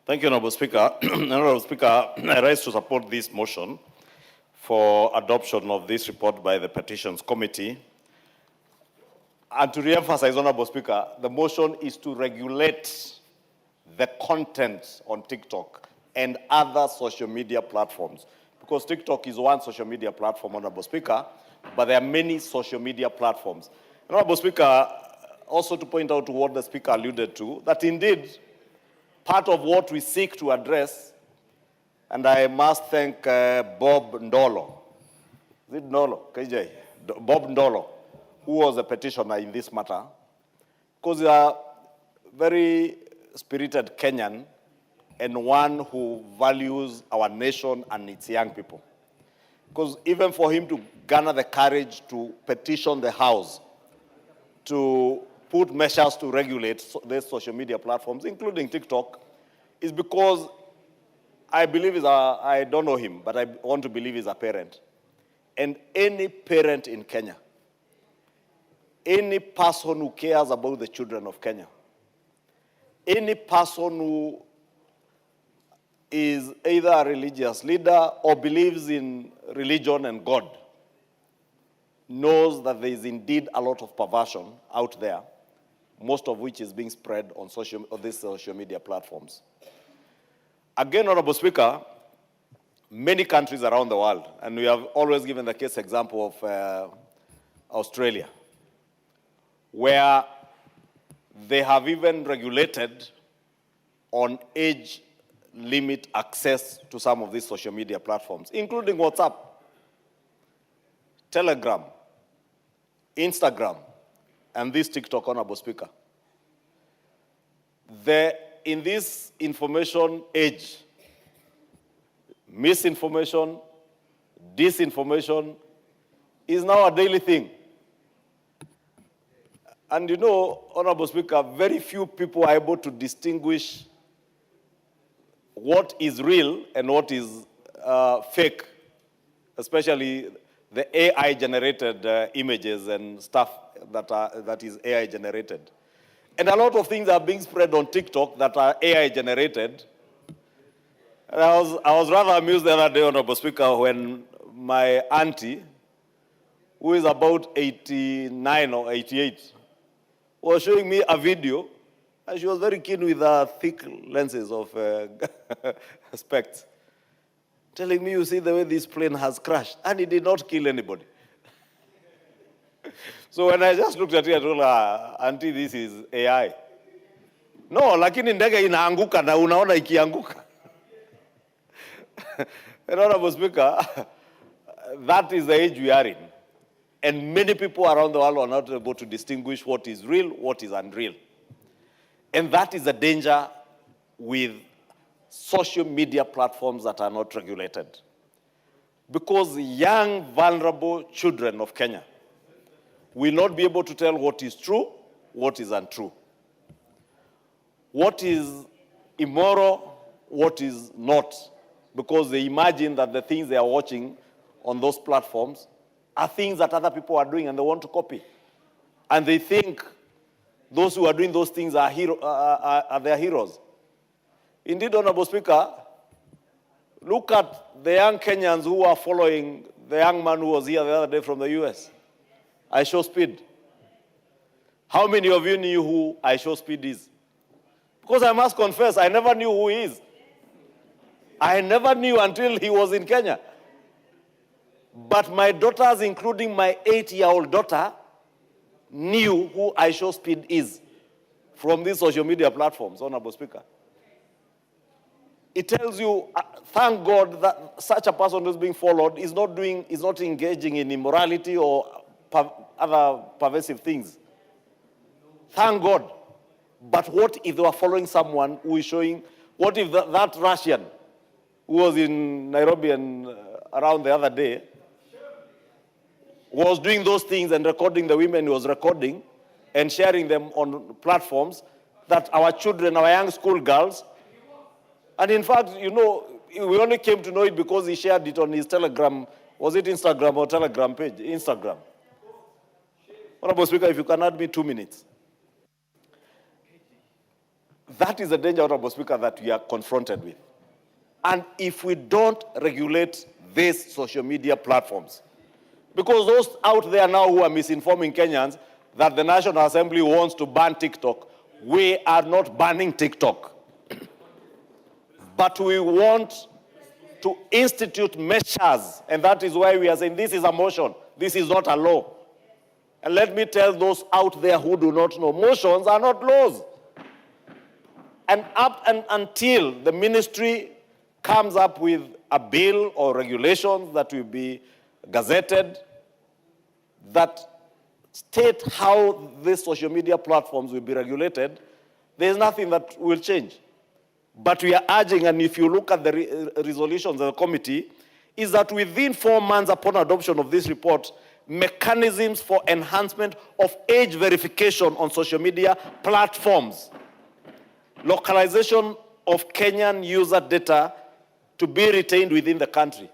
Speaker 10: Thank you, Honorable Speaker. Honorable Speaker, I rise to support this motion for adoption of this report by the Petitions Committee. And to re-emphasize, Honorable Speaker, the motion is to regulate the content on TikTok and other social media platforms. Because TikTok is one social media platform, Honorable Speaker, but there are many social media platforms. Honorable Speaker, also to point out to what the Speaker alluded to, that indeed, part of what we seek to address, and I must thank Bob Ndolo. Is it Ndolo? KJ? Bob Ndolo, who was a petitioner in this matter, because he's a very spirited Kenyan and one who values our nation and its young people. Because even for him to garner the courage to petition the House to put measures to regulate these social media platforms, including TikTok, is because I believe I don't know him, but I want to believe he's a parent. And any parent in Kenya, any person who cares about the children of Kenya, any person who is either a religious leader or believes in religion and God, knows that there is indeed a lot of perversion out there, most of which is being spread on these social media platforms. Again, Honorable Speaker, many countries around the world, and we have always given the case example of Australia, where they have even regulated on age limit access to some of these social media platforms, including WhatsApp, Telegram, Instagram, and this TikTok, Honorable Speaker. In this information age, misinformation, disinformation is now a daily thing. And you know, Honorable Speaker, very few people are able to distinguish what is real and what is fake, especially the AI-generated images and stuff that is AI-generated. And a lot of things are being spread on TikTok that are AI-generated. And I was rather amused the other day, Honorable Speaker, when my auntie, who is about 89 or 88, was showing me a video, and she was very keen with her thick lenses of specs, telling me, you see the way this plane has crashed, and it did not kill anybody. So when I just looked at it, I told her, auntie, this is AI. No, lakini ndege inaanguka na unaona ikianguka. Honorable Speaker, that is the age we are in. And many people around the world are not able to distinguish what is real, what is unreal. And that is the danger with social media platforms that are not regulated. Because young, vulnerable children of Kenya will not be able to tell what is true, what is untrue. What is immoral, what is not. Because they imagine that the things they are watching on those platforms are things that other people are doing and they want to copy. And they think those who are doing those things are their heroes. Indeed, Honorable Speaker, look at the young Kenyans who are following the young man who was here the other day from the US. 𝗪𝗓𝗡𝗪. How many of you knew who 𝗪𝗓𝗡𝗪 is? Because I must confess, I never knew who he is. I never knew until he was in Kenya. But my daughters, including my 8-year-old daughter, knew who 𝗪𝗓𝗡𝗪 is from these social media platforms, Honorable Speaker. It tells you, thank God that such a person who's being followed is not engaging in immorality or other pervasive things. Thank God. But what if they were following someone who is showing, what if that Russian who was in Nairobi and around the other day was doing those things and recording the women he was recording and sharing them on platforms that our children, our young school girls, and in fact, you know, we only came to know it because he shared it on his Telegram, was it Instagram or Telegram page? Instagram. Honorable Speaker, if you can add me 2 minutes. That is the danger, Honorable Speaker, that we are confronted with. And if we don't regulate these social media platforms, because those out there now who are misinforming Kenyans that the National Assembly wants to ban TikTok, we are not banning TikTok. But we want to institute measures, and that is why we are saying this is a motion, this is not a law. And let me tell those out there who do not know, motions are not laws. And up and until the ministry comes up with a bill or regulations that will be gazetted, that state how these social media platforms will be regulated, there's nothing that will change. But we are urging, and if you look at the resolutions of the committee, is that within 4 months upon adoption of this report, mechanisms for enhancement of age verification on social media platforms, localization of Kenyan user data to be retained within the country.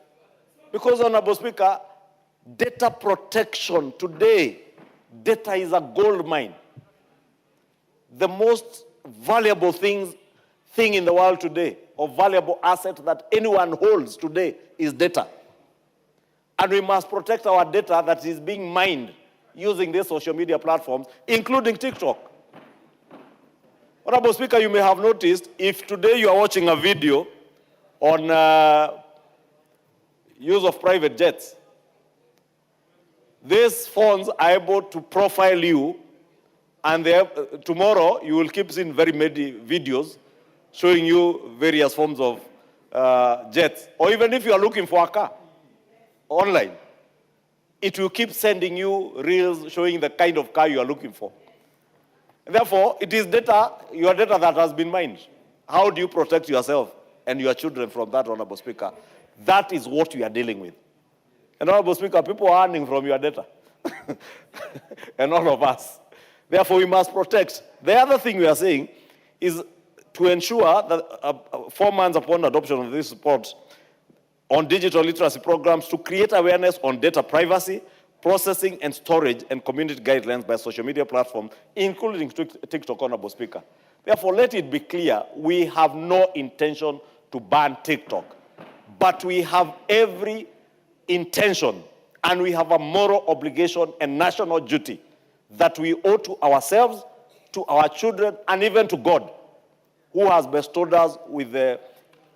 Speaker 10: Because, Honorable Speaker, data protection today, data is a gold mine. The most valuable thing in the world today, or valuable asset that anyone holds today, is data. And we must protect our data that is being mined using these social media platforms, including TikTok. Honorable Speaker, you may have noticed, if today you are watching a video on use of private jets, these phones are able to profile you, and tomorrow you will keep seeing very many videos showing you various forms of jets. Or even if you are looking for a car online, it will keep sending you reels showing the kind of car you are looking for. Therefore, it is data, your data that has been mined. How do you protect yourself and your children from that, Honorable Speaker? That is what we are dealing with. And Honorable Speaker, people are earning from your data. And all of us. Therefore, we must protect. The other thing we are saying is to ensure that 4 months upon adoption of this report on digital literacy programs to create awareness on data privacy, processing and storage and community guidelines by social media platforms, including TikTok, Honorable Speaker. Therefore, let it be clear, we have no intention to ban TikTok, but we have every intention and we have a moral obligation and national duty that we owe to ourselves, to our children, and even to God, who has bestowed us with the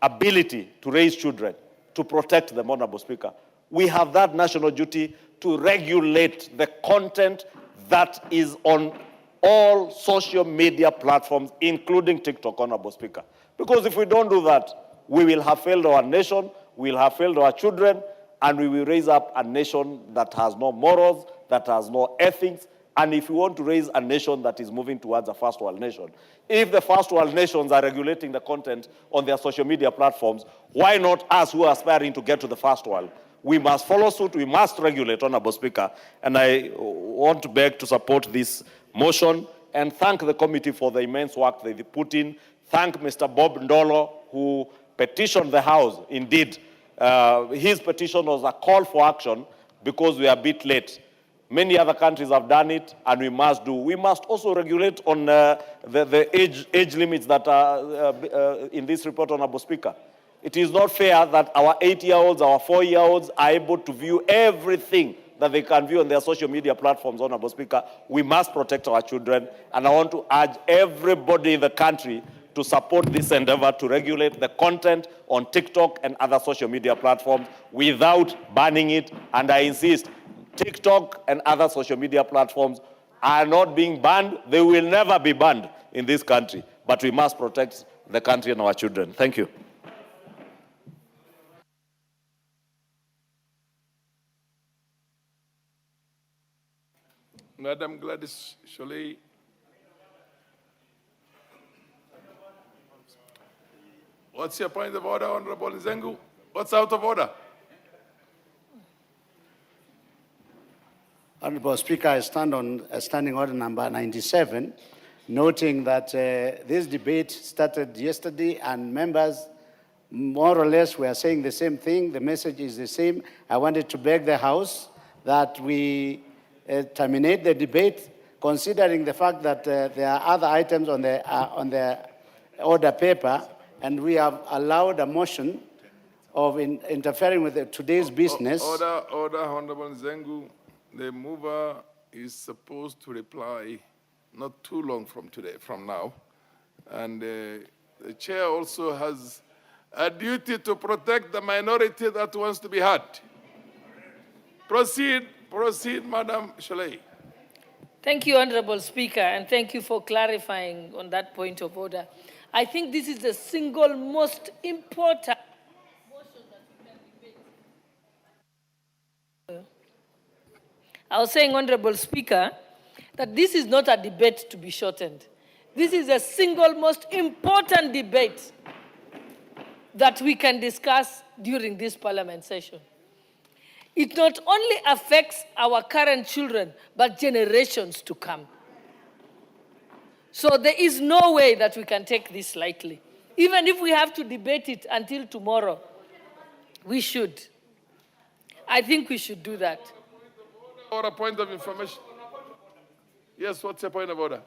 Speaker 10: ability to raise children, to protect them, Honorable Speaker. We have that national duty to regulate the content that is on all social media platforms, including TikTok, Honorable Speaker. Because if we don't do that, we will have failed our nation, we will have failed our children, and we will raise up a nation that has no morals, that has no ethics, and if we want to raise a nation that is moving towards a first world nation, if the first world nations are regulating the content on their social media platforms, why not us who are aspiring to get to the first world? We must follow suit, we must regulate, Honorable Speaker, and I want to beg to support this motion and thank the committee for the immense work they put in. Thank Mr. Bob Ndolo, who petitioned the House. Indeed, his petition was a call for action because we are a bit late. Many other countries have done it, and we must do. We must also regulate on the age limits that are in this report, Honorable Speaker. It is not fair that our 8-year-olds, our 4-year-olds are able to view everything that they can view on their social media platforms, Honorable Speaker. We must protect our children, and I want to urge everybody in the country to support this endeavor to regulate the content on TikTok and other social media platforms without banning it. And I insist, TikTok and other social media platforms are not being banned. They will never be banned in this country. But we must protect the country and our children. Thank you.
Speaker 21: Madam Gladys Sholei. What's your point of order, Honorable Nzengu? What's out of order?
Speaker 4: Honorable Speaker, I stand on standing order number 97, noting that this debate started yesterday and members more or less were saying the same thing. The message is the same. I wanted to beg the House that we terminate the debate, considering the fact that there are other items on the order paper, and we have allowed a motion of interfering with today's business.
Speaker 21: Order, Honorable Nzengu. The mover is supposed to reply not too long from now. And the chair also has a duty to protect the minority that wants to be heard. Proceed, Madam Sholei.
Speaker 5: Thank you, Honorable Speaker, and thank you for clarifying on that point of order. I think this is the single most important motion that we can debate. I was saying, Honorable Speaker, that this is not a debate to be shortened. This is the single most important debate that we can discuss during this Parliament session. It not only affects our current children, but generations to come. So there is no way that we can take this lightly. Even if we have to debate it until tomorrow, we should. I think we should do that.
Speaker 21: Or a point of information. Yes, what's your point of order?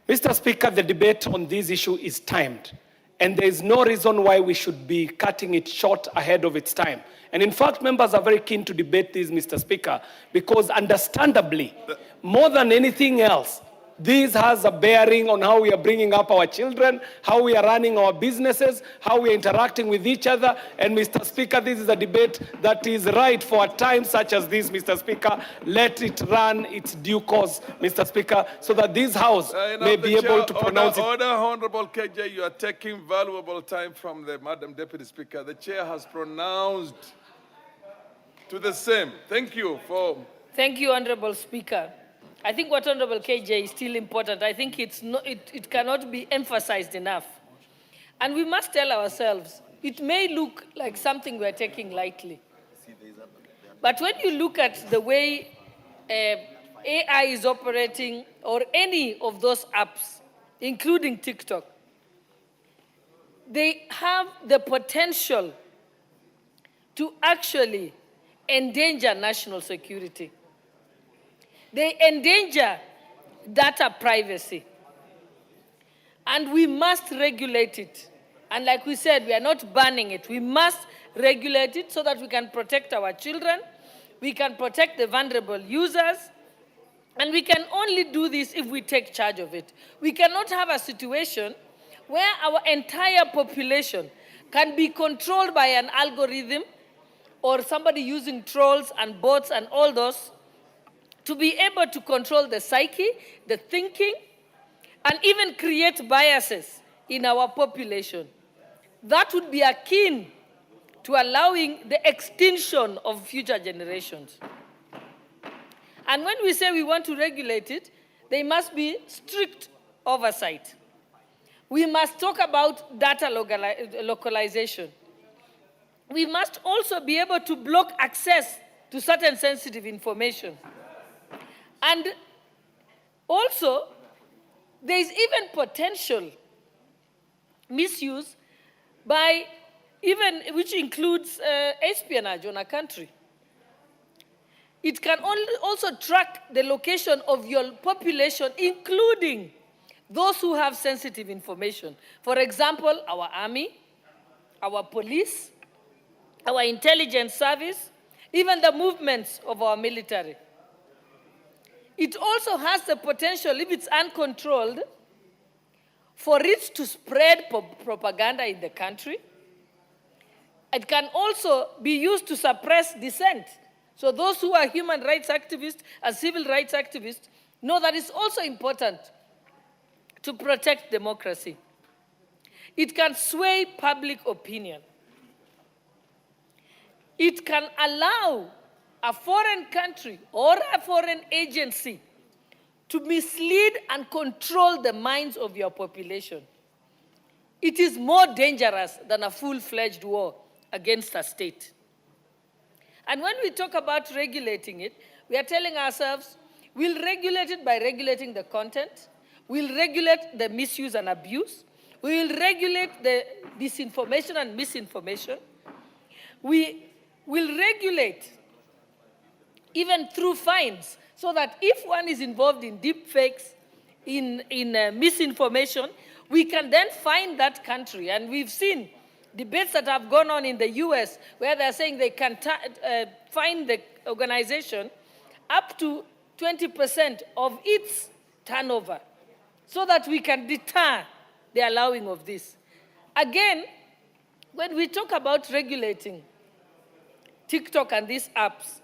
Speaker 20: Mr. Speaker, the debate on this issue is timed, and there is no reason why we should be cutting it short ahead of its time. And in fact, members are very keen to debate this, Mr. Speaker, because understandably, more than anything else, this has a bearing on how we are bringing up our children, how we are running our businesses, how we are interacting with each other. And Mr. Speaker, this is a debate that is right for a time such as this, Mr. Speaker. Let it run its due course, Mr. Speaker, so that this House may be able to pronounce it.
Speaker 21: Order, Honorable KJ, you are taking valuable time from the Madam Deputy Speaker. The chair has pronounced to the same. Thank you for...
Speaker 5: Thank you, Honorable Speaker. I think what Honorable KJ is still important. I think it cannot be emphasized enough. And we must tell ourselves, it may look like something we're taking lightly. But when you look at the way AI is operating, or any of those apps, including TikTok, they have the potential to actually endanger national security. They endanger data privacy. And we must regulate it. And like we said, we are not banning it. We must regulate it so that we can protect our children, we can protect the vulnerable users, and we can only do this if we take charge of it. We cannot have a situation where our entire population can be controlled by an algorithm or somebody using trolls and bots and all those to be able to control the psyche, the thinking, and even create biases in our population. That would be akin to allowing the extinction of future generations. And when we say we want to regulate it, there must be strict oversight. We must talk about data localization. We must also be able to block access to certain sensitive information. And also, there is even potential misuse by which includes espionage on a country. It can also track the location of your population, including those who have sensitive information. For example, our army, our police, our intelligence service, even the movements of our military. It also has the potential, if it's uncontrolled, for it to spread propaganda in the country. It can also be used to suppress dissent. So those who are human rights activists and civil rights activists know that it's also important to protect democracy. It can sway public opinion. It can allow a foreign country or a foreign agency to mislead and control the minds of your population. It is more dangerous than a full-fledged war against a state. And when we talk about regulating it, we are telling ourselves, we'll regulate it by regulating the content, we'll regulate the misuse and abuse, we will regulate the disinformation and misinformation, we will regulate even through fines, so that if one is involved in deep fakes, in misinformation, we can then fine that country. And we've seen debates that have gone on in the US where they're saying they can fine the organization up to 20% of its turnover so that we can deter the allowing of this. Again, when we talk about regulating TikTok and these apps,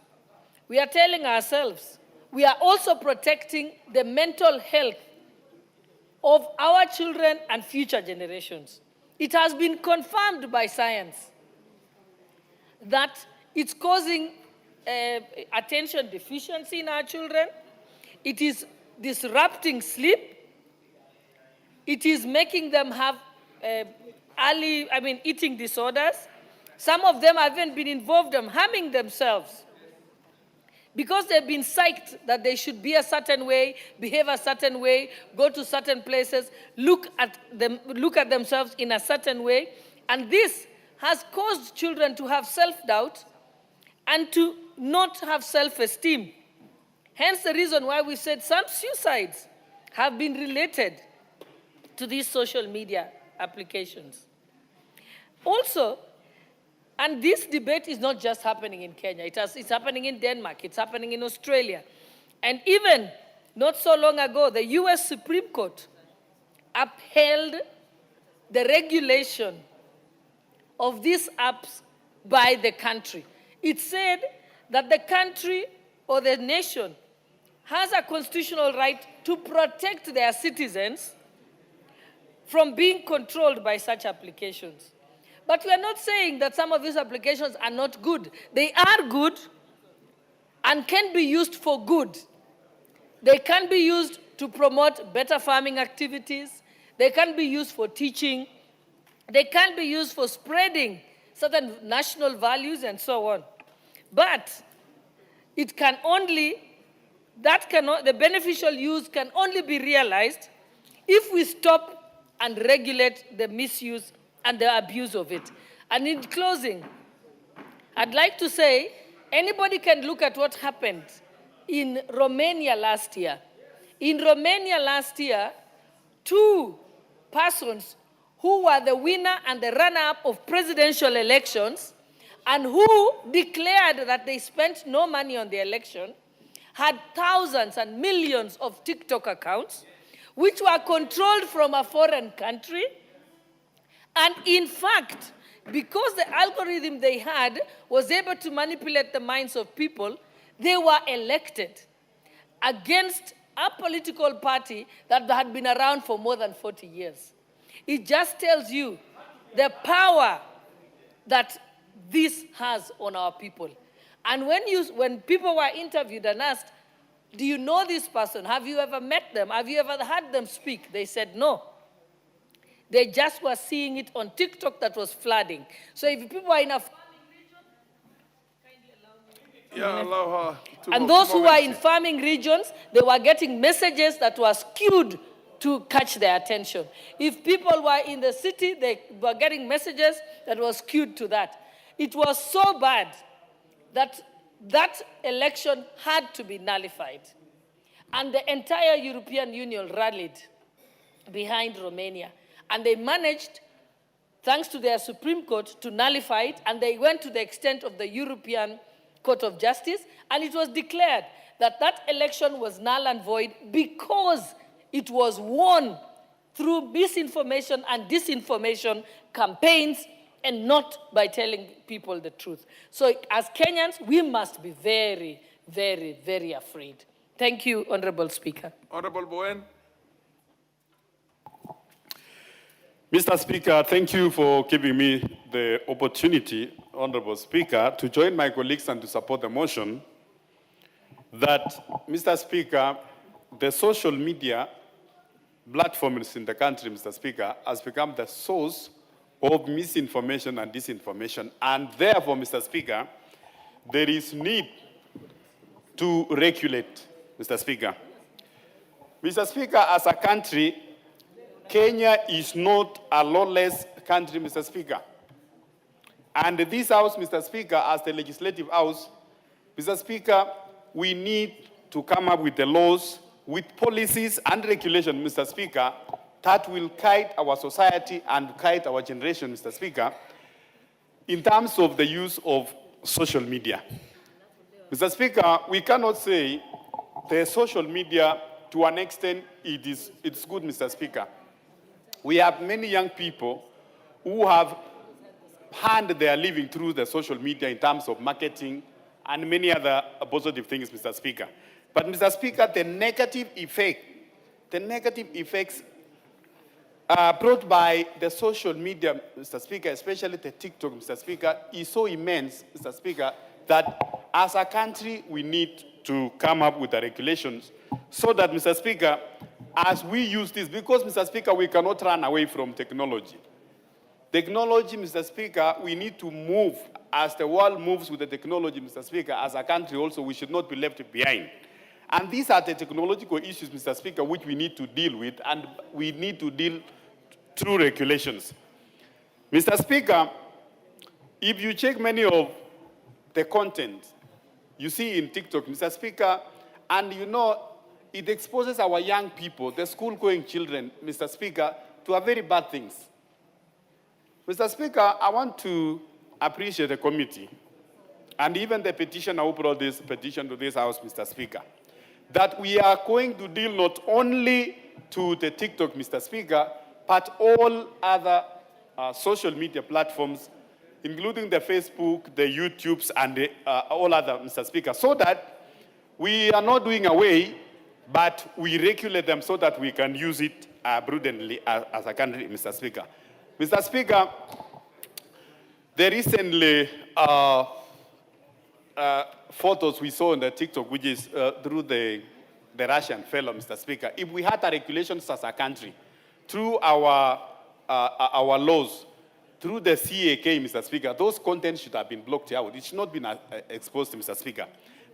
Speaker 5: we are telling ourselves we are also protecting the mental health of our children and future generations. It has been confirmed by science that it's causing attention deficiency in our children. It is disrupting sleep. It is making them have eating disorders. Some of them have even been involved in harming themselves because they've been psyched that they should be a certain way, behave a certain way, go to certain places, look at themselves in a certain way. And this has caused children to have self-doubt and to not have self-esteem. Hence the reason why we said some suicides have been related to these social media applications. Also, and this debate is not just happening in Kenya. It's happening in Denmark. It's happening in Australia. And even not so long ago, the US Supreme Court upheld the regulation of these apps by the country. It said that the country or the nation has a constitutional right to protect their citizens from being controlled by such applications. But we are not saying that some of these applications are not good. They are good and can be used for good. They can be used to promote better farming activities. They can be used for teaching. They can be used for spreading certain national values and so on. But it can only, the beneficial use can only be realized if we stop and regulate the misuse and the abuse of it. And in closing, I'd like to say, anybody can look at what happened in Romania last year. In Romania last year, two persons who were the winner and the runner-up of presidential elections and who declared that they spent no money on the election, had thousands and millions of TikTok accounts, which were controlled from a foreign country. And in fact, because the algorithm they had was able to manipulate the minds of people, they were elected against a political party that had been around for more than 40 years. It just tells you the power that this has on our people. And when people were interviewed and asked, do you know this person? Have you ever met them? Have you ever heard them speak? They said no. They just were seeing it on TikTok that was flooding. So if people are in a farming region,
Speaker 21: allow her to
Speaker 5: and those who are in farming regions, they were getting messages that were skewed to catch their attention. If people were in the city, they were getting messages that were skewed to that. It was so bad that that election had to be nullified. And the entire European Union rallied behind Romania. And they managed, thanks to their Supreme Court, to nullify it, and they went to the extent of the European Court of Justice, and it was declared that that election was null and void because it was won through misinformation and disinformation campaigns and not by telling people the truth. So as Kenyans, we must be very, very, very afraid. Thank you, Honorable Speaker.
Speaker 21: Honorable Bowen.
Speaker 14: Mr. Speaker, thank you for giving me the opportunity, Honorable Speaker, to join my colleagues and to support the motion that, Mr. Speaker, the social media platforms in the country, Mr. Speaker, has become the source of misinformation and disinformation. And therefore, Mr. Speaker, there is need to regulate, Mr. Speaker. Mr. Speaker, as a country, Kenya is not a lawless country, Mr. Speaker. And this House, Mr. Speaker, as the Legislative House, Mr. Speaker, we need to come up with the laws, with policies and regulations, Mr. Speaker, that will guide our society and guide our generation, Mr. Speaker, in terms of the use of social media. Mr. Speaker, we cannot say the social media, to an extent, it's good, Mr. Speaker. We have many young people who have earned their living through the social media in terms of marketing and many other positive things, Mr. Speaker. But, Mr. Speaker, the negative effects brought by the social media, Mr. Speaker, especially the TikTok, Mr. Speaker, is so immense, Mr. Speaker, that as a country we need to come up with the regulations so that, Mr. Speaker, as we use this, because, Mr. Speaker, we cannot run away from technology. Technology, Mr. Speaker, we need to move as the world moves with the technology, Mr. Speaker. As a country also, we should not be left behind. And these are the technological issues, Mr. Speaker, which we need to deal with, and we need to deal through regulations. Mr. Speaker, if you check many of the content you see in TikTok, Mr. Speaker, and you know, it exposes our young people, the school-going children, Mr. Speaker, to a very bad things. Mr. Speaker, I want to appreciate the committee and even the petitioner who brought this petition to this House, Mr. Speaker, that we are going to deal not only to the TikTok, Mr. Speaker, but all other social media platforms, including the Facebook, the YouTubes, and all other, Mr. Speaker, so that we are not doing away, but we regulate them so that we can use it prudently as a country, Mr. Speaker. Mr. Speaker, the recently photos we saw on the TikTok, which is through the Russian fellow, Mr. Speaker, if we had a regulations as a country, through our laws, through the CAK, Mr. Speaker, those contents should have been blocked out. It should not be exposed, Mr. Speaker.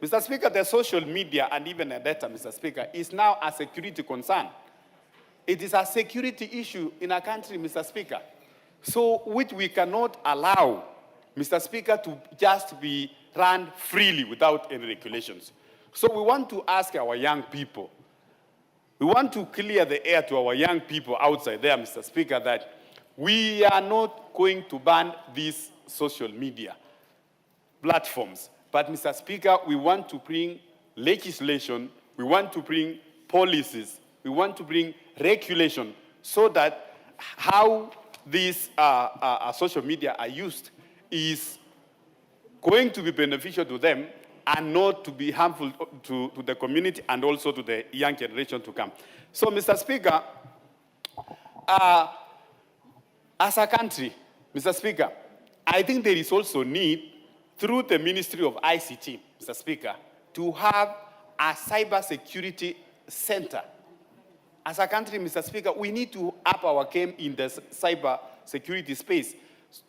Speaker 14: Mr. Speaker, the social media and even the data, Mr. Speaker, is now a security concern. It is a security issue in our country, Mr. Speaker. So, which we cannot allow, Mr. Speaker, to just be run freely without any regulations. So we want to ask our young people, we want to clear the air to our young people outside there, Mr. Speaker, that we are not going to ban these social media platforms. But, Mr. Speaker, we want to bring legislation, we want to bring policies, we want to bring regulation so that how these social media are used is going to be beneficial to them and not to be harmful to the community and also to the young generation to come. So, Mr. Speaker, as a country, Mr. Speaker, I think there is also need through the Ministry of ICT, Mr. Speaker, to have a cyber security center. As a country, Mr. Speaker, we need to up our game in the cyber security space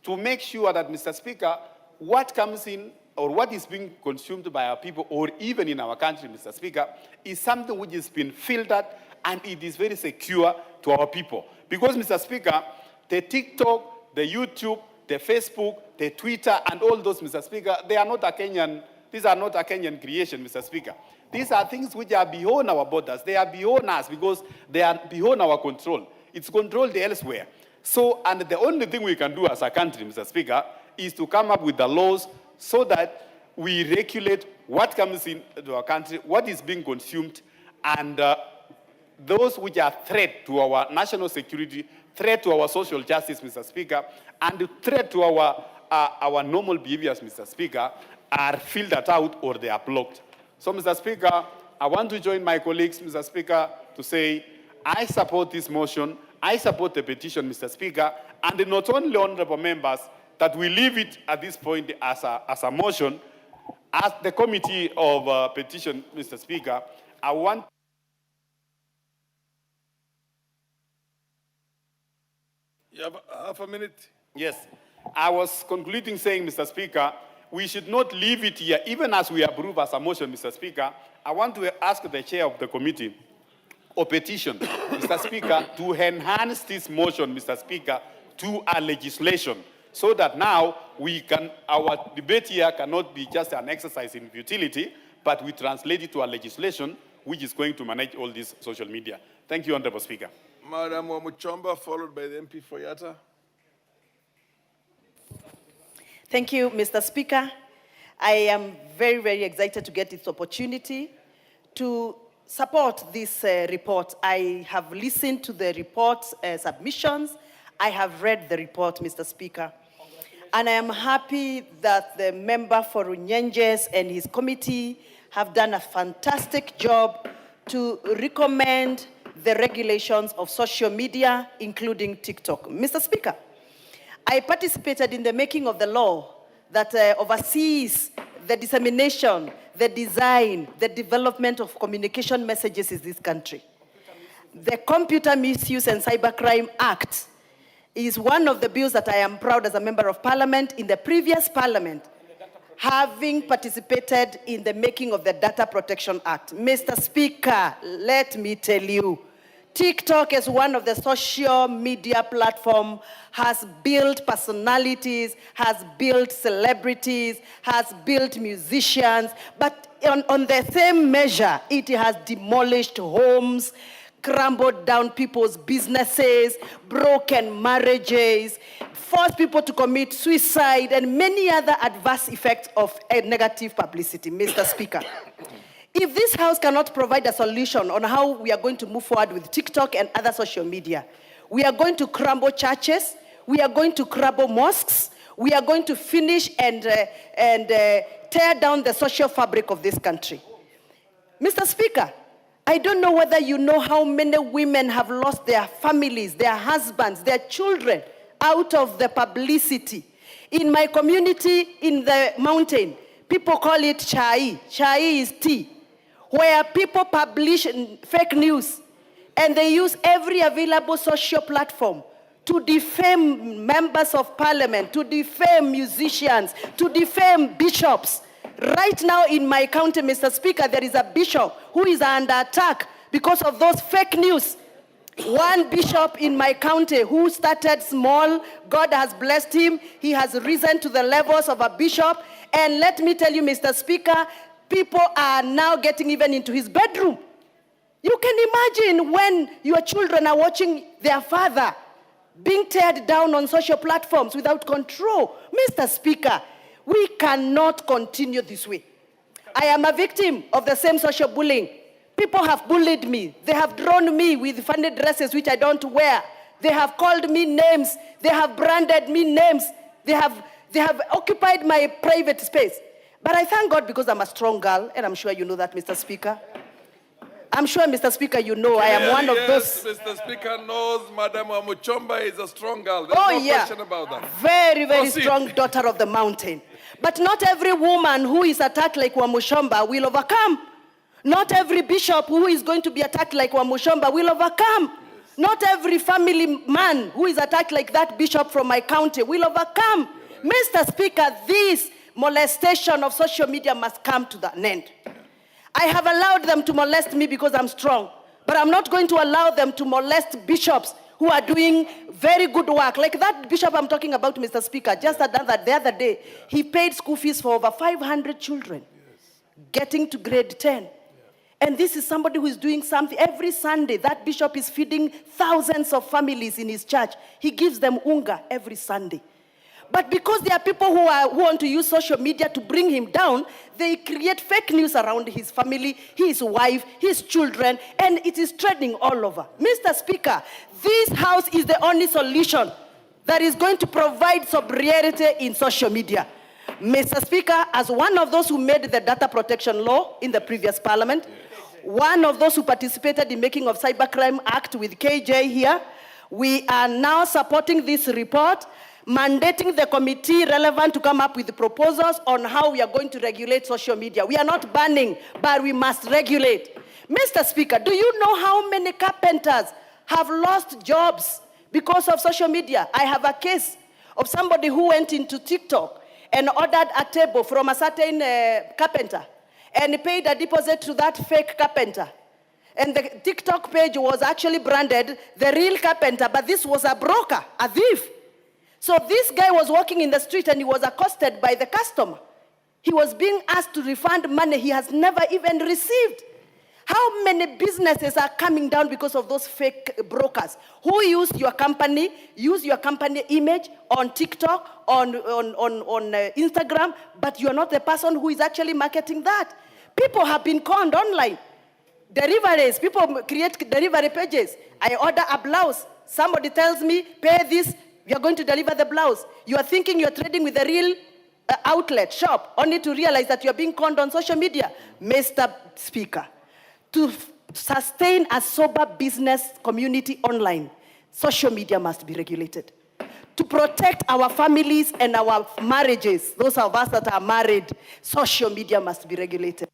Speaker 14: to make sure that, Mr. Speaker, what comes in or what is being consumed by our people or even in our country, Mr. Speaker, is something which has been filtered and it is very secure to our people. Because, Mr. Speaker, the TikTok, the YouTube, the Facebook, the Twitter, and all those, Mr. Speaker, they are not a Kenyan, these are not a Kenyan creation, Mr. Speaker. These are things which are beyond our borders. They are beyond us because they are beyond our control. It's controlled elsewhere. So, and the only thing we can do as a country, Mr. Speaker, is to come up with the laws so that we regulate what comes into our country, what is being consumed, and those which are threat to our national security, threat to our social justice, Mr. Speaker, and the threat to our normal behaviors, Mr. Speaker, are filtered out or they are blocked. So, Mr. Speaker, I want to join my colleagues, Mr. Speaker, to say I support this motion, I support the petition, Mr. Speaker, and not only honorable members, that we leave it at this point as a motion. As the committee of petition, Mr. Speaker, I want
Speaker 21: You have half a minute.
Speaker 14: Yes. I was concluding saying, Mr. Speaker, we should not leave it here, even as we approve as a motion, Mr. Speaker. I want to ask the chair of the committee or petition, Mr. Speaker, to enhance this motion, Mr. Speaker, to a legislation, so that now our debate here cannot be just an exercise in futility, but we translate it to a legislation which is going to manage all this social media. Thank you, Honorable Speaker.
Speaker 21: Madam Wamuchomba, followed by the MP for Yatta.
Speaker 17: Thank you, Mr. Speaker. I am very, very excited to get this opportunity to support this report. I have listened to the report submissions. I have read the report, Mr. Speaker. And I am happy that the member for Runyenjes and his committee have done a fantastic job to recommend the regulations of social media, including TikTok. Mr. Speaker, I participated in the making of the law that oversees the dissemination, the design, the development of communication messages in this country. The Computer Misuse and Cybercrime Act is one of the bills that I am proud as a member of parliament in the previous parliament, having participated in the making of the Data Protection Act. Mr. Speaker, let me tell you, TikTok is one of the social media platforms, has built personalities, has built celebrities, has built musicians, but on the same measure, it has demolished homes, crumbled down people's businesses, broken marriages, forced people to commit suicide, and many other adverse effects of negative publicity, Mr. Speaker. If this House cannot provide a solution on how we are going to move forward with TikTok and other social media, we are going to crumble churches, we are going to crumble mosques, we are going to finish and tear down the social fabric of this country. Mr. Speaker, I don't know whether you know how many women have lost their families, their husbands, their children out of the publicity. In my community in the mountain, people call it chai. Chai is tea, where people publish fake news and they use every available social platform to defame members of parliament, to defame musicians, to defame bishops. Right now in my county, Mr. Speaker, there is a bishop who is under attack because of those fake news. One bishop in my county who started small, God has blessed him. He has risen to the levels of a bishop. And let me tell you, Mr. Speaker, people are now getting even into his bedroom. You can imagine when your children are watching their father being teared down on social platforms without control. Mr. Speaker, we cannot continue this way. I am a victim of the same social bullying. People have bullied me. They have drawn me with funny dresses which I don't wear. They have called me names. They have branded me names. They have occupied my private space. But I thank God because I'm a strong girl, and I'm sure you know that, Mr. Speaker. I'm sure, Mr. Speaker, you know I am one of those.
Speaker 21: Yes, Mr. Speaker knows Madam Wamuchomba is a strong girl. There's no question about that.
Speaker 17: Very, very strong daughter of the mountain. But not every woman who is attacked like Wamuchomba will overcome. Not every bishop who is going to be attacked like Wamuchomba will overcome. Yes. Not every family man who is attacked like that bishop from my county will overcome. Right. Mr. Speaker, this molestation of social media must come to an end. Yeah. I have allowed them to molest me because I'm strong, but I'm not going to allow them to molest bishops who are doing very good work. Like that bishop I'm talking about, Mr. Speaker, just the other day, he paid school fees for over 500 children, getting to grade 10. And this is somebody who is doing something. Every Sunday, that bishop is feeding thousands of families in his church. He gives them unga every Sunday. But because there are people who want to use social media to bring him down, they create fake news around his family, his wife, his children, and it is trending all over. Mr. Speaker, this house is the only solution that is going to provide sobriety in social media. Mr. Speaker, as one of those who made the data protection law in the previous parliament, one of those who participated in making of Cybercrime Act with KJ here, we are now supporting this report, mandating the committee relevant to come up with the proposals on how we are going to regulate social media. We are not banning, but we must regulate. Mr. Speaker, do you know how many carpenters have lost jobs because of social media? I have a case of somebody who went into TikTok and ordered a table from a certain carpenter and paid a deposit to that fake carpenter. And the TikTok page was actually branded the real carpenter, but this was a broker, a thief. So this guy was walking in the street and he was accosted by the customer. He was being asked to refund money he has never even received. How many businesses are coming down because of those fake brokers who use your company image on TikTok, on Instagram, but you're not the person who is actually marketing that? People have been conned online. Deliveries, people create delivery pages. I order a blouse. Somebody tells me, pay this, you're going to deliver the blouse. You are thinking you're trading with a real outlet, shop, only to realize that you're being conned on social media. Mr. Speaker, to sustain a sober business community online, social media must be regulated. To protect our families and our marriages, those of us that are married, social media must be regulated.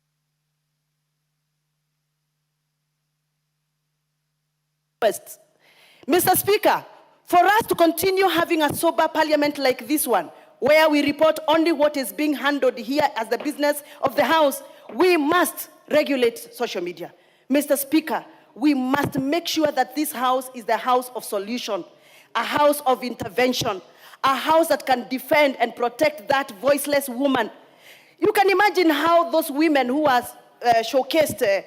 Speaker 17: Mr. Speaker, for us to continue having a sober parliament like this one, where we report only what is being handled here as the business of the House, we must regulate social media. Mr. Speaker, we must make sure that this House is the house of solution, a house of intervention, a house that can defend and protect that voiceless woman. You can imagine how those women who are showcased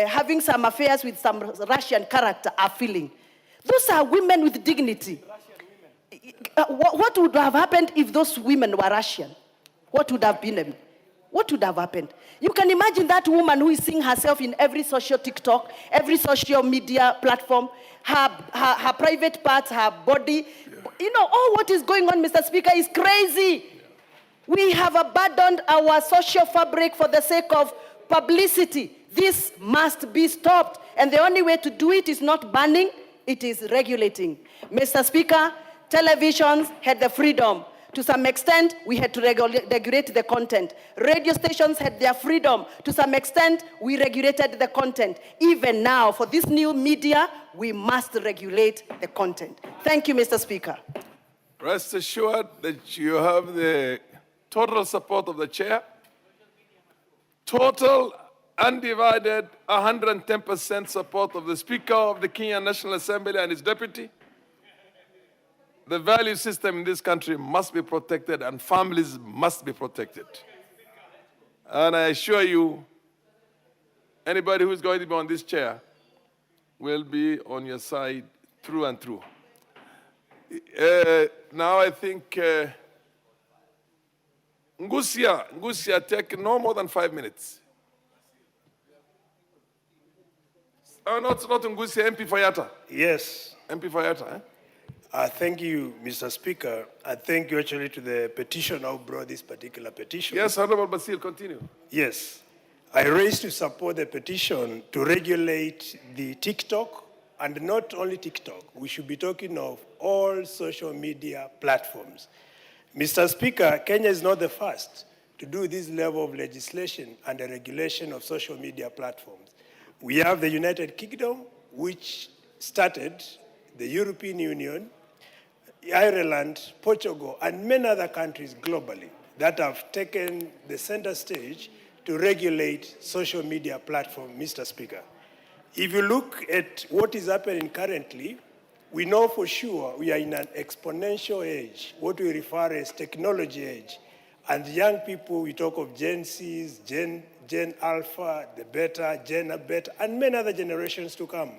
Speaker 17: having some affairs with some Russian character are feeling. Those are women with dignity. What would have happened if those women were Russian? What would have been? What would have happened? You can imagine that woman who is seeing herself in every social TikTok, every social media platform, her private parts, her body. You know, all what is going on, Mr. Speaker, is crazy. We have abandoned our social fabric for the sake of publicity. This must be stopped. And the only way to do it is not banning, it is regulating. Mr. Speaker, televisions had the freedom. To some extent, we had to regulate the content. Radio stations had their freedom. To some extent, we regulated the content. Even now, for this new media, we must regulate the content. Thank you, Mr. Speaker.
Speaker 21: Rest assured that you have the total support of the chair. Total, undivided, 110% support of the Speaker of the Kenyan National Assembly and his deputy. The value system in this country must be protected and families must be protected. And I assure you, anybody who is going to be on this chair will be on your side through and through. Now I think Ngusia, take no more than 5 minutes. Oh, no, it's not Ngusia, MP Fayata.
Speaker 6: Yes.
Speaker 21: MP Fayata, eh?
Speaker 6: Thank you, Mr. Speaker. I thank you actually to the petitioner who brought this particular petition.
Speaker 21: Yes, Honorable Basil, continue.
Speaker 6: Yes. I raised to support the petition to regulate the TikTok, and not only TikTok. We should be talking of all social media platforms. Mr. Speaker, Kenya is not the first to do this level of legislation and the regulation of social media platforms. We have the United Kingdom, which started, the European Union, Ireland, Portugal, and many other countries globally that have taken the center stage to regulate social media platforms, Mr. Speaker. If you look at what is happening currently, we know for sure we are in an exponential age, what we refer as technology age. And young people, we talk of Gen Zs, Gen Alpha, the Beta, Gen Beta, and many other generations to come.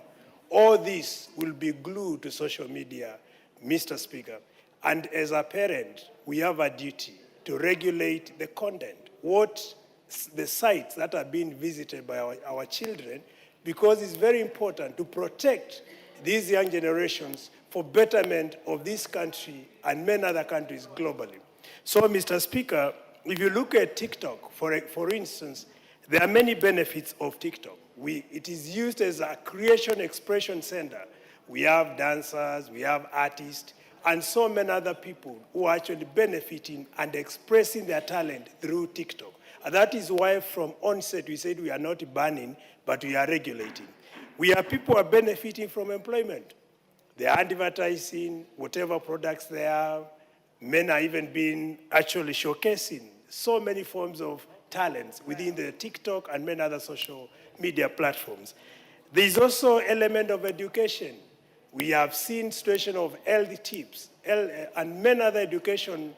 Speaker 6: All this will be glued to social media, Mr. Speaker. And as a parent, we have a duty to regulate the content, the sites that are being visited by our children, because it's very important to protect these young generations for betterment of this country and many other countries globally. So, Mr. Speaker, if you look at TikTok, for instance, there are many benefits of TikTok. It is used as a creation expression center. We have dancers, we have artists, and so many other people who are actually benefiting and expressing their talent through TikTok. And that is why from onset we said we are not banning, but we are regulating. We have people who are benefiting from employment. They are advertising whatever products they have. Men are even being actually showcasing so many forms of talents within the TikTok and many other social media platforms. There is also an element of education. We have seen situation of healthy tips and many other education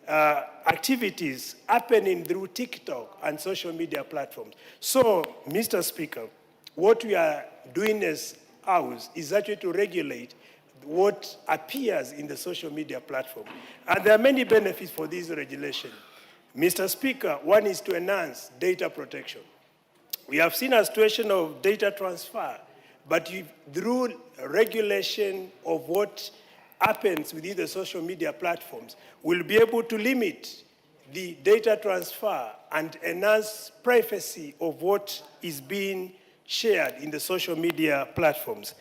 Speaker 6: activities happening through TikTok and social media platforms. So, Mr. Speaker, what we are doing as House is actually to regulate what appears in the social media platform. And there are many benefits for this regulation. Mr. Speaker, one is to enhance data protection. We have seen a situation of data transfer, but through regulation of what happens within the social media platforms, we'll be able to limit the data transfer and enhance privacy of what is being shared in the social media platforms.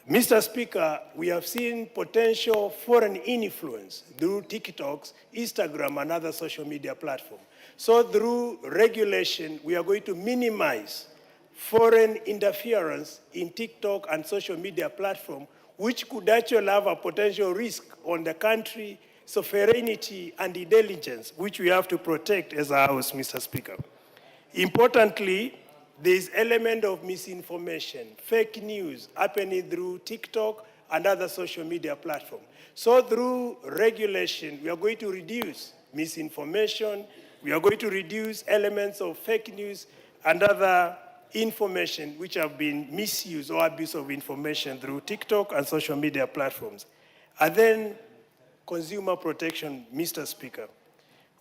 Speaker 6: Mr. Speaker, we have seen potential foreign influence through TikToks, Instagram, and other social media platforms. So through regulation, we are going to minimize foreign interference in TikTok and social media platform, which could actually have a potential risk on the country, sovereignty, and intelligence, which we have to protect as a House, Mr. Speaker. Importantly, there is element of misinformation, fake news happening through TikTok and other social media platforms. So through regulation, we are going to reduce misinformation, we are going to reduce elements of fake news and other information which have been misused or abuse of information through TikTok and social media platforms. And then consumer protection, Mr. Speaker.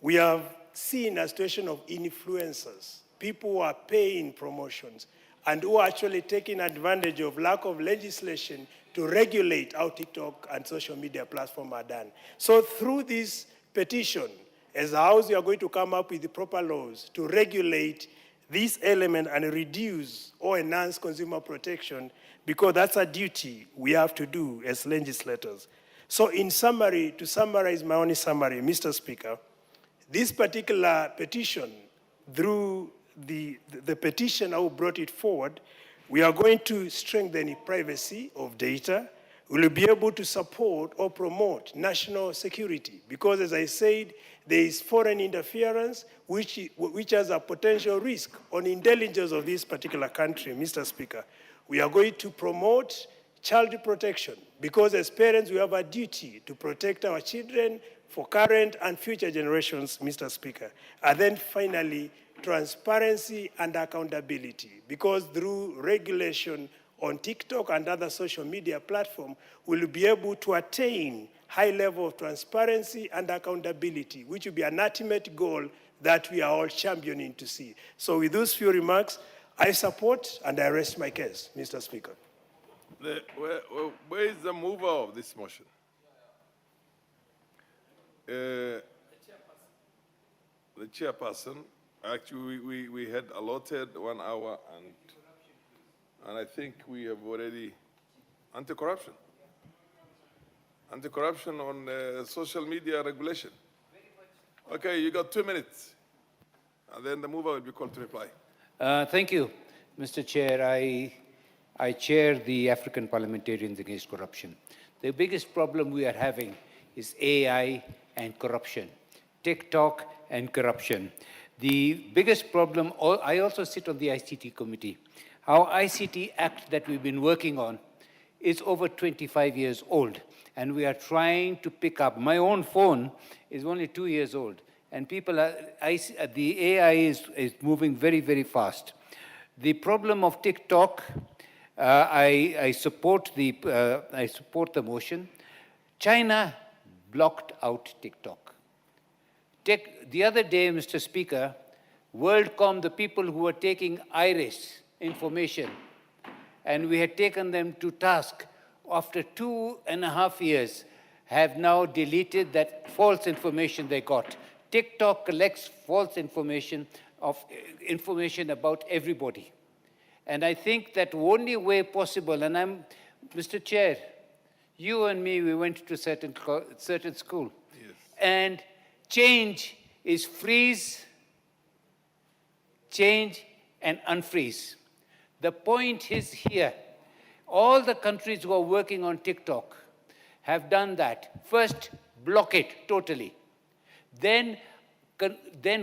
Speaker 6: We have seen a situation of influencers, people who are paying promotions and who are actually taking advantage of lack of legislation to regulate how TikTok and social media platforms are done. So through this petition, as a House, we are going to come up with the proper laws to regulate this element and reduce or enhance consumer protection, because that's a duty we have to do as legislators. So in summary, to summarize my only summary, Mr. Speaker, this particular petition, through the petitioner who brought it forward, we are going to strengthen the privacy of data. We will be able to support or promote national security, because as I said, there is foreign interference which has a potential risk on intelligence of this particular country, Mr. Speaker. We are going to promote child protection, because as parents we have a duty to protect our children for current and future generations, Mr. Speaker. And then finally, transparency and accountability, because through regulation on TikTok and other social media platforms, we'll be able to attain high level of transparency and accountability, which will be an ultimate goal that we are all championing to see. So with those few remarks, I support and I rest my case, Mr. Speaker.
Speaker 21: Where is the mover of this motion? The chairperson. Actually, we had allotted 1 hour, and I think we have already anti-corruption. Anti-corruption on social media regulation. Okay, you got 2 minutes, and then the mover will be called to reply.
Speaker 7: Thank you, Mr. Chair. I chair the African Parliamentarians Against Corruption. The biggest problem we are having is AI and corruption, TikTok and corruption. The biggest problem, I also sit on the ICT committee. Our ICT Act that we've been working on is over 25 years old, and we are trying to pick up. My own phone is only 2 years old, and the AI is moving very, very fast. The problem of TikTok, I support the motion. China blocked out TikTok. The other day, Mr. Speaker, WorldCom, the people who were taking iris information, and we had taken them to task after 2.5 years, have now deleted that false information they got. TikTok collects false information about everybody. And I think that the only way possible, and Mr. Chair, you and me, we went to certain school. Yes. And change is freeze, change, and unfreeze. The point is here. All the countries who are working on TikTok have done that. First, block it totally. Then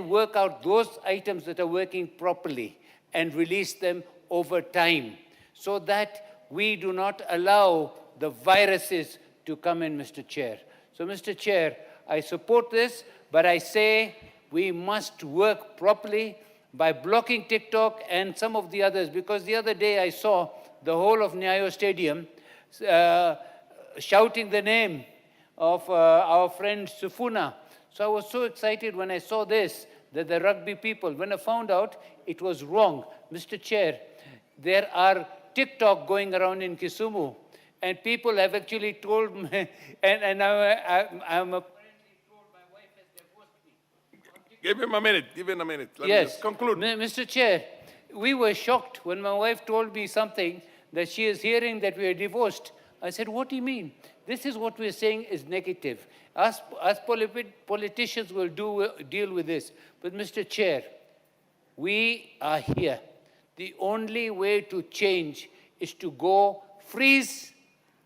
Speaker 7: work out those items that are working properly and release them over time so that we do not allow the viruses to come in, Mr. Chair. So, Mr. Chair, I support this, but I say we must work properly by blocking TikTok and some of the others, because the other day I saw the whole of Nyayo Stadium shouting the name of our friend Sifuna. So I was so excited when I saw this, that the rugby people, when I found out it was wrong. Mr. Chair, there are TikTok going around in Kisumu, and people have actually told me, and I'm apparently told my wife has divorced me.
Speaker 21: Give him a minute. Let me
Speaker 7: Yes.
Speaker 21: just conclude.
Speaker 7: Mr. Chair, we were shocked when my wife told me something that she is hearing that we are divorced. I said, what do you mean? This is what we're saying is negative. Us politicians will deal with this. But Mr. Chair, we are here. The only way to change is to go freeze,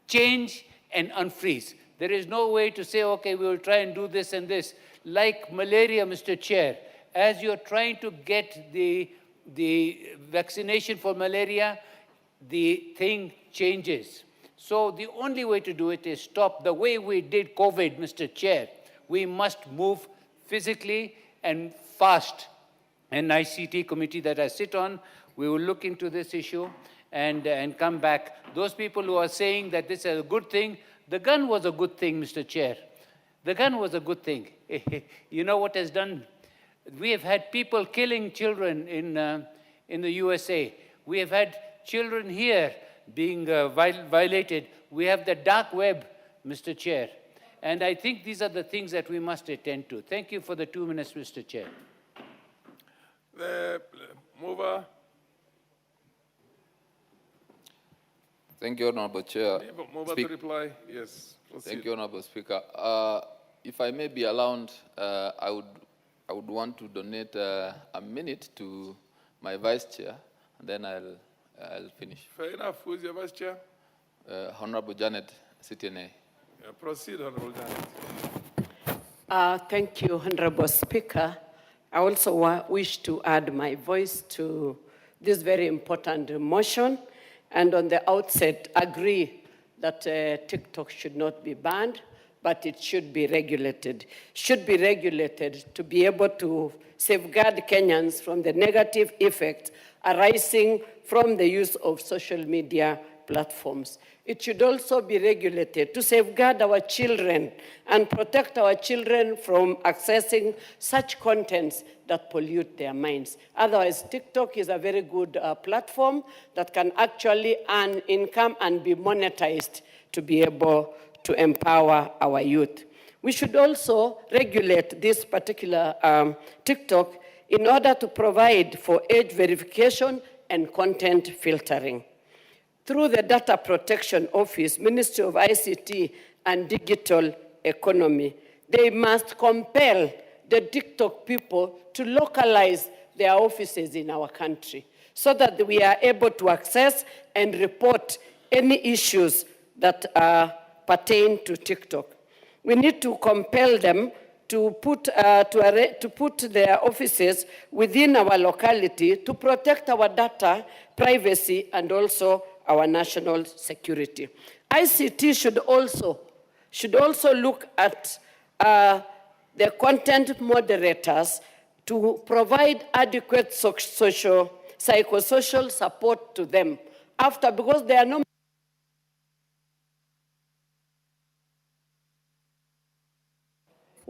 Speaker 7: change, and unfreeze. There is no way to say, okay, we will try and do this and this. Like malaria, Mr. Chair, as you're trying to get the vaccination for malaria, the thing changes. So the only way to do it is stop. The way we did COVID, Mr. Chair, we must move physically and fast. An ICT committee that I sit on, we will look into this issue and come back. Those people who are saying that this is a good thing, the gun was a good thing, Mr. Chair. The gun was a good thing. You know what has done? We have had people killing children in the USA. We have had children here being violated. We have the dark web, Mr. Chair. And I think these are the things that we must attend to. Thank you for the 2 minutes, Mr. Chair.
Speaker 21: The mover.
Speaker 8: Thank you, Honorable Chair.
Speaker 21: Mover to reply. Yes. Proceed.
Speaker 8: Thank you, Honorable Speaker. If I may be allowed, I would want to donate a minute to my Vice Chair, and then I'll finish.
Speaker 21: Fair enough. Who is your Vice Chair?
Speaker 8: Honorable Janet CTNA.
Speaker 21: Proceed, Honorable Janet.
Speaker 9: Thank you, Honorable Speaker. I also wish to add my voice to this very important motion, and on the outset agree that TikTok should not be banned, but it should be regulated. Should be regulated to be able to safeguard Kenyans from the negative effects arising from the use of social media platforms. It should also be regulated to safeguard our children and protect our children from accessing such contents that pollute their minds. Otherwise, TikTok is a very good platform that can actually earn income and be monetized to be able to empower our youth. We should also regulate this particular TikTok in order to provide for age verification and content filtering. Through the Data Protection Office, Ministry of ICT and Digital Economy, they must compel the TikTok people to localize their offices in our country so that we are able to access and report any issues that pertain to TikTok. We need to compel them to put their offices within our locality to protect our data, privacy, and also our national security. ICT should also look at the content moderators to provide adequate psychosocial support to them because they are no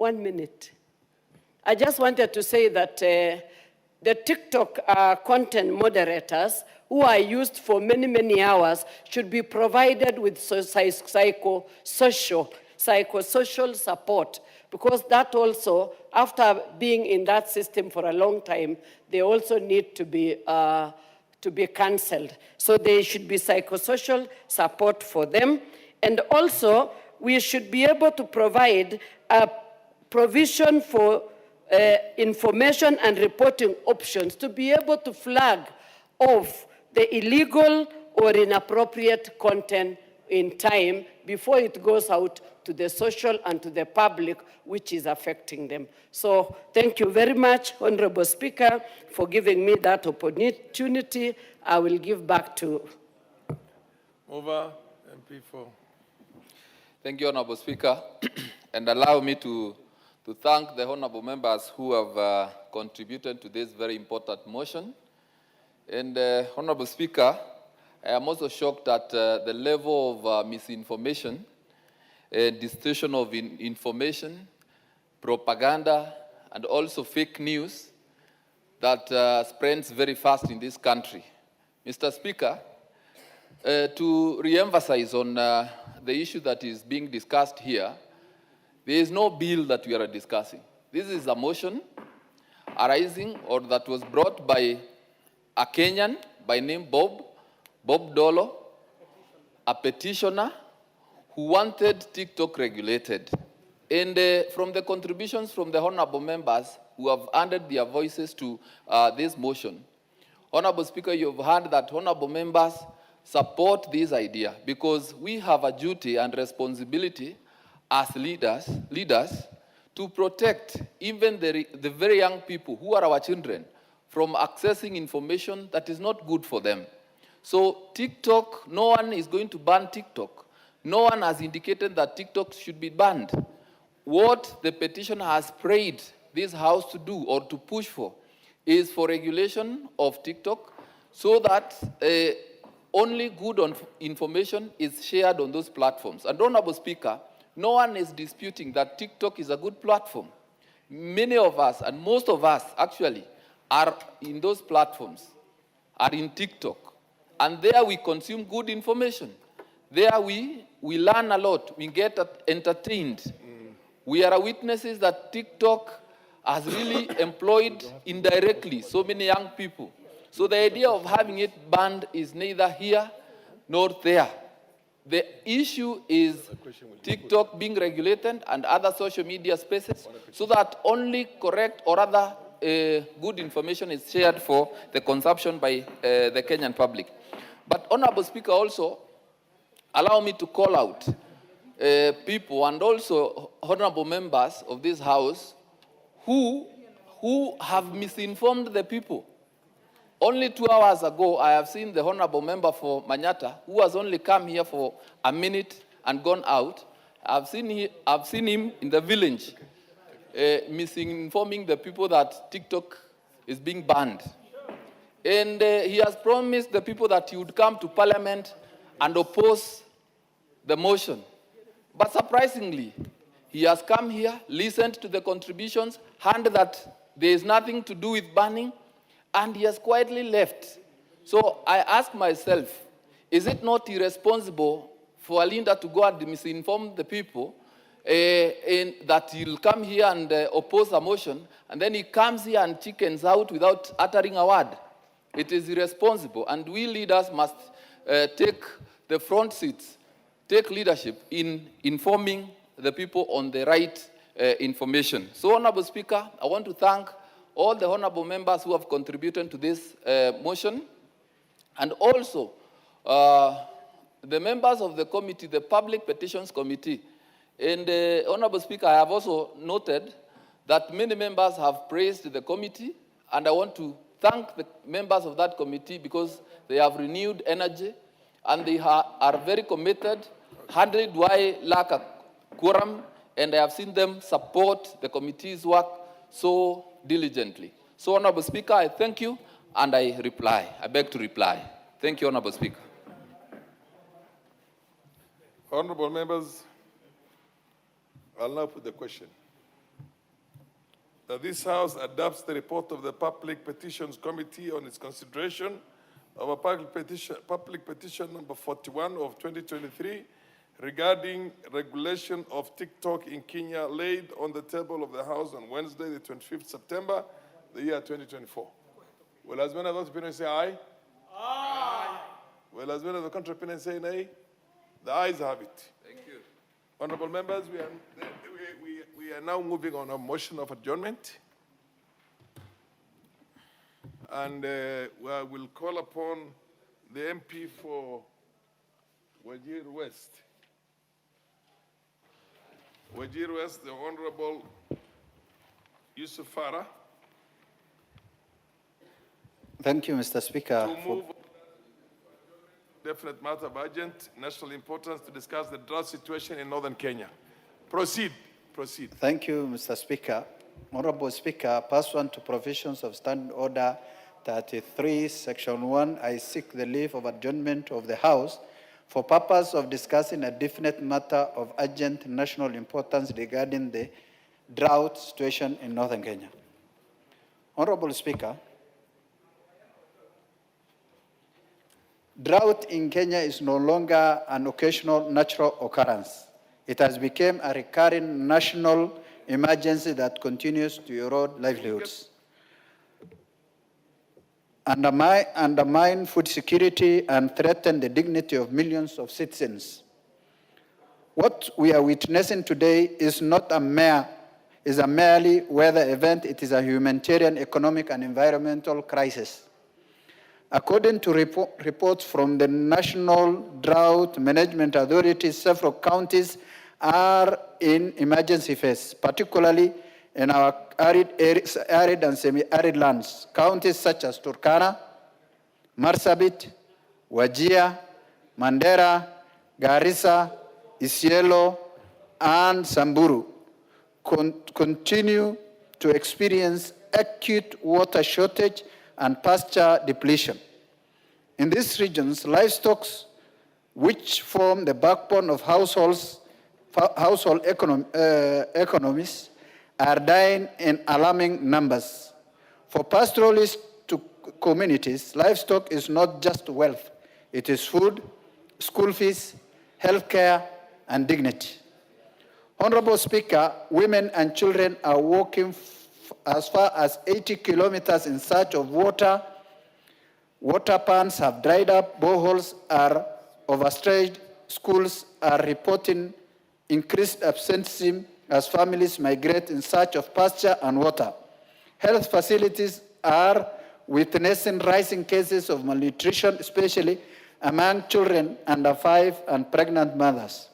Speaker 9: 1 minute. I just wanted to say that the TikTok content moderators who are used for many, many hours should be provided with psychosocial support, because that also, after being in that system for a long time, they also need to be cancelled. So there should be psychosocial support for them. And also, we should be able to provide a provision for information and reporting options to be able to flag off the illegal or inappropriate content in time before it goes out to the social and to the public, which is affecting them. So thank you very much, Honorable Speaker, for giving me that opportunity. I will give back to
Speaker 21: Over MP4.
Speaker 8: Thank you, Honorable Speaker. And allow me to thank the honorable members who have contributed to this very important motion. And Honorable Speaker, I am also shocked at the level of misinformation, distortion of information, propaganda, and also fake news that spreads very fast in this country. Mr. Speaker, to re-emphasize on the issue that is being discussed here, there is no bill that we are discussing. This is a motion arising or that was brought by a Kenyan by name Bob Dolo, a petitioner who wanted TikTok regulated. And from the contributions from the honorable members who have added their voices to this motion, Honorable Speaker, you have heard that honorable members support this idea because we have a duty and responsibility as leaders to protect even the very young people who are our children from accessing information that is not good for them. So TikTok, no one is going to ban TikTok. No one has indicated that TikTok should be banned. What the petitioner has prayed this House to do or to push for is for regulation of TikTok so that only good information is shared on those platforms. And Honorable Speaker, no one is disputing that TikTok is a good platform. Many of us, and most of us actually, are in those platforms, are in TikTok. And there we consume good information. There we learn a lot, we get entertained. We are witnesses that TikTok has really employed indirectly so many young people. So the idea of having it banned is neither here nor there. The issue is TikTok being regulated and other social media spaces so that only correct or other good information is shared for the consumption by the Kenyan public. But Honorable Speaker, also allow me to call out people and also honorable members of this House who have misinformed the people. Only 2 hours ago, I have seen the honorable member for Manyata, who has only come here for a minute and gone out. I've seen him in the village misinforming the people that TikTok is being banned. And he has promised the people that he would come to Parliament and oppose the motion. But surprisingly, he has come here, listened to the contributions, heard that there is nothing to do with banning, and he has quietly left. So I ask myself, is it not irresponsible for a leader to go and misinform the people and that he'll come here and oppose a motion, and then he comes here and chickens out without uttering a word? It is irresponsible, and we leaders must take the front seats, take leadership in informing the people on the right information. So, Honorable Speaker, I want to thank all the honorable members who have contributed to this motion, and also the members of the committee, the Public Petitions Committee. And Honorable Speaker, I have also noted that many members have praised the committee, and I want to thank the members of that committee because they have renewed energy and they are very committed. Hardly do I lack a quorum, and I have seen them support the committee's work so diligently. So, Honorable Speaker, I thank you, and I beg to reply. Thank you, Honorable Speaker.
Speaker 21: Honorable members, I'll now put the question. that this House adopts the report of the Public Petitions Committee on its consideration of a public petition number 41 of 2023 regarding regulation of TikTok in Kenya, laid on the table of the House on Wednesday, the 25th September, the year 2024. Will as many of those opinions say aye? Aye. Will as many of the contrary opinions say nay? The ayes have it.
Speaker 8: Thank you.
Speaker 21: Honorable members, we are now moving on a motion of adjournment. And we will call upon the MP for Wajir West. Wajir West, the Honorable Yusuf Farah.
Speaker 13: Thank you, Mr. Speaker.
Speaker 21: To move definite matter of urgent national importance to discuss the drought situation in northern Kenya. Proceed. Proceed.
Speaker 13: Thank you, Mr. Speaker. Honorable Speaker, pursuant to provisions of Standing Order 33, Section 1, I seek the leave of adjournment of the House for purpose of discussing a definite matter of urgent national importance regarding the drought situation in northern Kenya. Honorable Speaker, drought in Kenya is no longer an occasional natural occurrence. It has become a recurring national emergency that continues to erode livelihoods, undermine food security, and threaten the dignity of millions of citizens. What we are witnessing today is not a merely weather event. It is a humanitarian, economic, and environmental crisis. According to reports from the National Drought Management Authority, several counties are in emergency phase, particularly in our arid and semi-arid lands. Counties such as Turkana, Marsabit, Wajir, Mandera, Garissa, Isiolo, and Samburu continue to experience acute water shortage and pasture depletion. In these regions, livestock, which form the backbone of household economies, are dying in alarming numbers. For pastoralist communities, livestock is not just wealth. It is food, school fees, healthcare, and dignity. Honorable Speaker, women and children are walking as far as 80 kilometers in search of water. Water ponds have dried up, boreholes are overstretched, schools are reporting increased absenteeism as families migrate in search of pasture and water. Health facilities are witnessing rising cases of malnutrition, especially among children under 5 and pregnant mothers.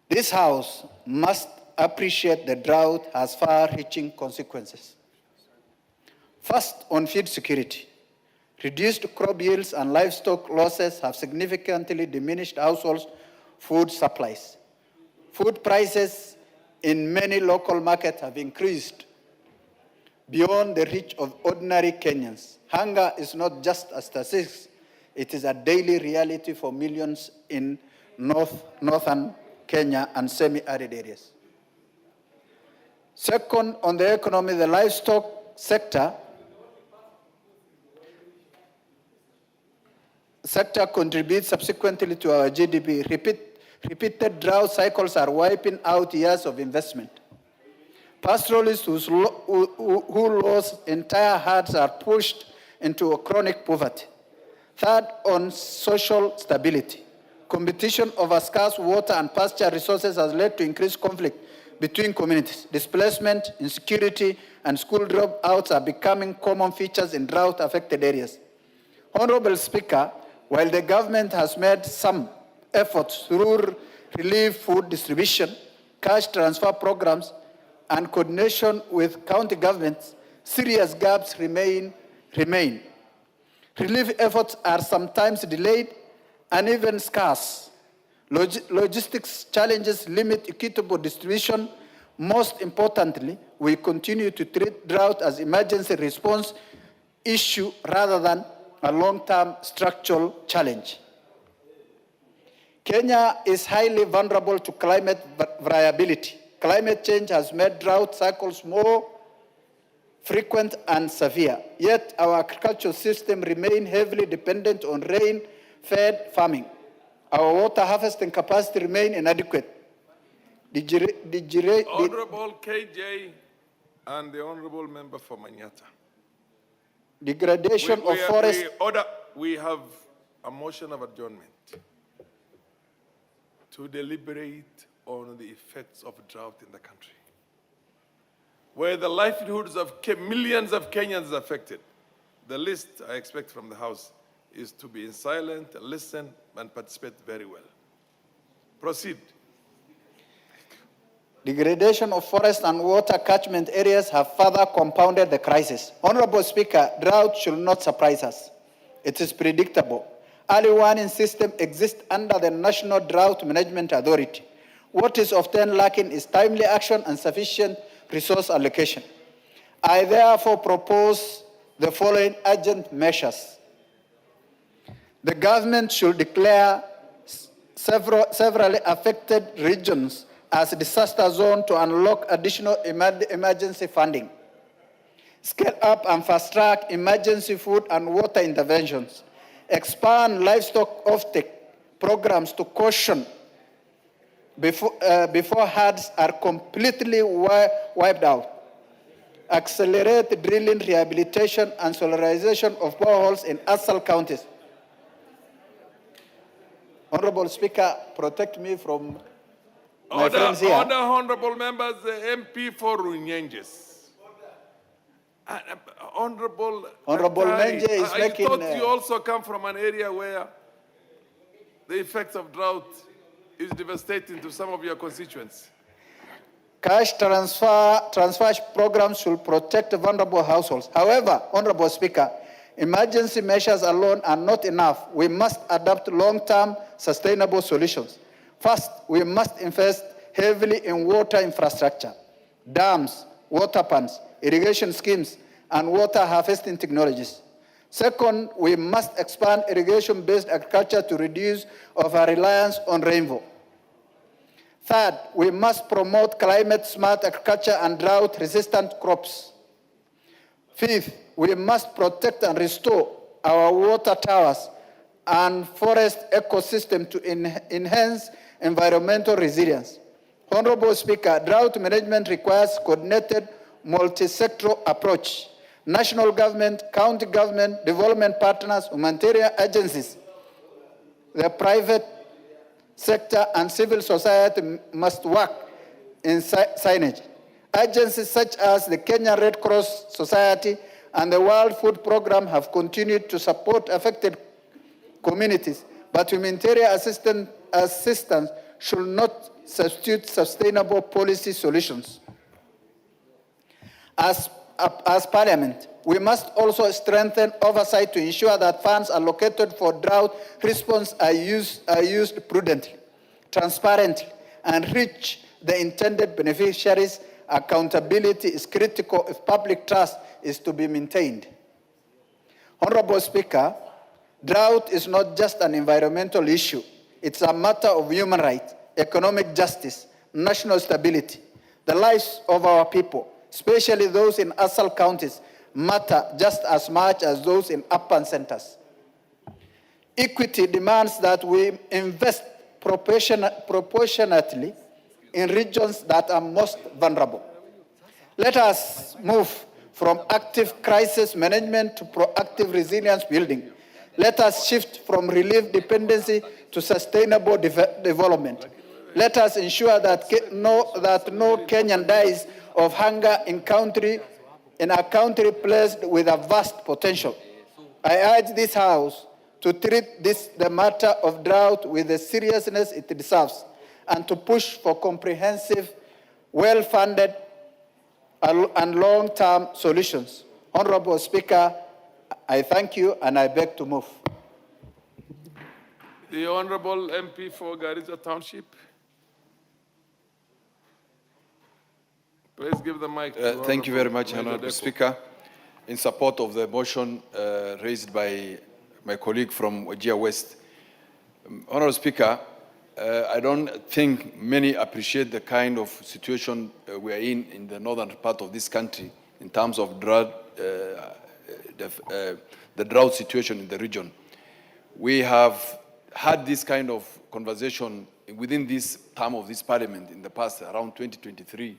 Speaker 13: This House must appreciate the drought has far-reaching consequences. First, on food security. Reduced crop yields and livestock losses have significantly diminished households' food supplies. Food prices in many local markets have increased beyond the reach of ordinary Kenyans. Hunger is not just a statistic, it is a daily reality for millions in northern Kenya and semi-arid areas. Second, on the economy, the livestock sector contributes subsequently to our GDP. Repeated drought cycles are wiping out years of investment. Pastoralists who lost entire herds are pushed into a chronic poverty. Third, on social stability. Competition over scarce water and pasture resources has led to increased conflict between communities. Displacement, insecurity, and school dropouts are becoming common features in drought-affected areas. Honorable Speaker, while the government has made some efforts through relief food distribution, cash transfer programs, and coordination with county governments, serious gaps remain. Relief efforts are sometimes delayed and even scarce. Logistics challenges limit equitable distribution. Most importantly, we continue to treat drought as emergency response issue rather than a long-term structural challenge. Kenya is highly vulnerable to climate variability. Climate change has made drought cycles more frequent and severe, yet our agricultural system remains heavily dependent on rain-fed farming. Our water harvesting capacity remains inadequate.
Speaker 21: Honorable KJ and the Honorable Member for Manyata.
Speaker 13: Degradation of forest.
Speaker 21: We have a motion of adjournment to deliberate on the effects of drought in the country, where the livelihoods of millions of Kenyans are affected. The least I expect from the House is to be silent, listen, and participate very well. Proceed.
Speaker 13: Degradation of forest and water catchment areas have further compounded the crisis. Honorable Speaker, drought should not surprise us. It is predictable. Early warning system exists under the National Drought Management Authority. What is often lacking is timely action and sufficient resource allocation. I therefore propose the following urgent measures. The government should declare severally affected regions as a disaster zone to unlock additional emergency funding. Scale up and fast-track emergency food and water interventions. Expand livestock offtake programs to caution before herds are completely wiped out. Accelerate drilling, rehabilitation, and solarization of boreholes in ASAL counties. Honorable Speaker, protect me from my friends here.
Speaker 21: Order, honorable members, the MP for Runyenjes. Honorable
Speaker 13: Menje is making...
Speaker 21: I thought you also come from an area where the effects of drought is devastating to some of your constituents.
Speaker 13: Cash transfer programs should protect vulnerable households. However, Honorable Speaker, emergency measures alone are not enough. We must adopt long-term sustainable solutions. First, we must invest heavily in water infrastructure, dams, water pans, irrigation schemes, and water harvesting technologies. Second, we must expand irrigation-based agriculture to reduce our reliance on rainfall. Third, we must promote climate-smart agriculture and drought-resistant crops. Fifth, we must protect and restore our water towers and forest ecosystem to enhance environmental resilience. Honorable Speaker, drought management requires coordinated multi-sectoral approach. National government, county government, development partners, humanitarian agencies, the private sector and civil society must work in synergy. Agencies such as the Kenya Red Cross Society and the World Food Programme have continued to support affected communities, but humanitarian assistance should not substitute sustainable policy solutions. As Parliament, we must also strengthen oversight to ensure that funds allocated for drought response are used prudently, transparently, and reach the intended beneficiaries. Accountability is critical if public trust is to be maintained. Honorable Speaker, drought is not just an environmental issue. It's a matter of human rights, economic justice, national stability. The lives of our people, especially those in ASAL counties, matter just as much as those in urban centers. Equity demands that we invest proportionately in regions that are most vulnerable. Let us move from active crisis management to proactive resilience building. Let us shift from relief dependency to sustainable development. Let us ensure that no Kenyan dies of hunger in a country placed with a vast potential. I urge this House to treat the matter of drought with the seriousness it deserves and to push for comprehensive, well-funded, and long-term solutions. Honorable Speaker, I thank you and I beg to move.
Speaker 21: The Honorable MP for Garissa Township. Please give the mic.
Speaker 12: Thank you very much, Honorable Speaker. In support of the motion raised by my colleague from Wajir West. Honorable Speaker, I don't think many appreciate the kind of situation we are in the northern part of this country in terms of drought, the drought situation in the region. We have had this kind of conversation within this term of this parliament in the past, around 2023,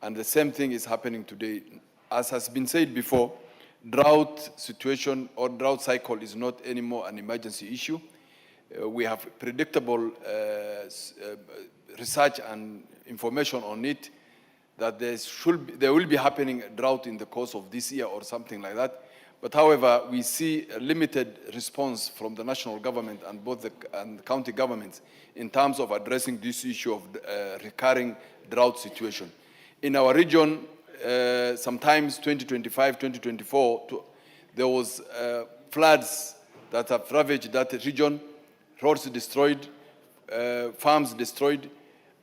Speaker 12: and the same thing is happening today. As has been said before, drought situation or drought cycle is not anymore an emergency issue. We have predictable research and information on it that there will be happening a drought in the course of this year or something like that. But however, we see a limited response from the national government and both the county governments in terms of addressing this issue of recurring drought situation. In our region, sometimes 2025, 2024, there was floods that have ravaged that region, roads destroyed, farms destroyed,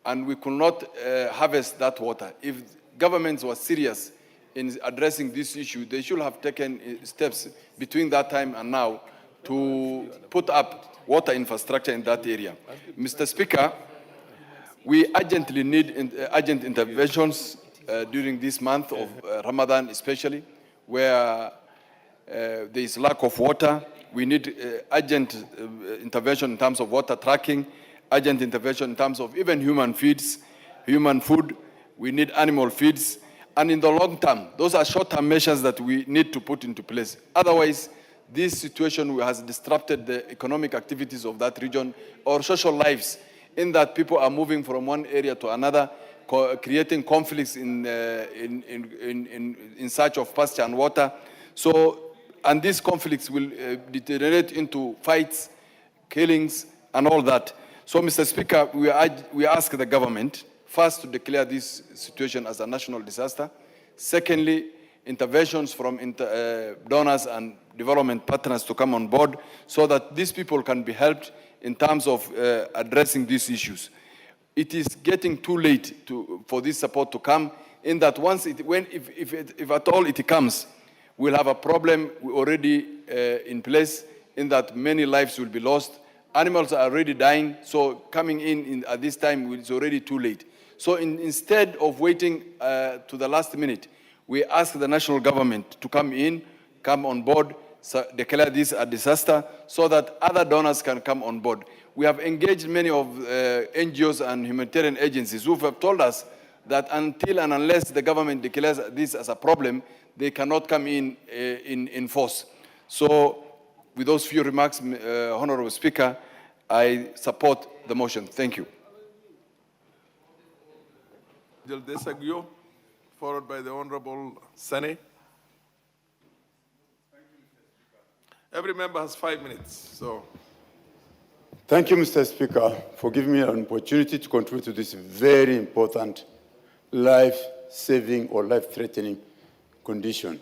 Speaker 12: and we could not harvest that water. If governments were serious in addressing this issue, they should have taken steps between that time and now to put up water infrastructure in that area. Mr. Speaker, we urgently need urgent interventions during this month of Ramadan especially, where there is lack of water. We need urgent intervention in terms of water tracking, urgent intervention in terms of even human feeds, human food. We need animal feeds. And in the long term, those are short-term measures that we need to put into place. Otherwise, this situation has disrupted the economic activities of that region or social lives, in that people are moving from one area to another, creating conflicts in search of pasture and water. So, and these conflicts will deteriorate into fights, killings, and all that. So, Mr. Speaker, we ask the government, first, to declare this situation as a national disaster. Secondly, interventions from donors and development partners to come on board so that these people can be helped in terms of addressing these issues. It is getting too late for this support to come, in that if at all it comes, we'll have a problem already in place, in that many lives will be lost. Animals are already dying, so coming in at this time is already too late. So instead of waiting to the last minute, we ask the national government to come on board, declare this a disaster so that other donors can come on board. We have engaged many of NGOs and humanitarian agencies who have told us that until and unless the government declares this as a problem, they cannot come in force. So with those few remarks, Honorable Speaker, I support the motion. Thank you.
Speaker 21: 𝗟𝗜𝗚𝗘𝗠𝗕𝗟𝗬, followed by the Honorable Sene. Every member has 5 minutes. So.
Speaker 3: Thank you, Mr. Speaker, for giving me an opportunity to contribute to this very important life-saving or life-threatening condition.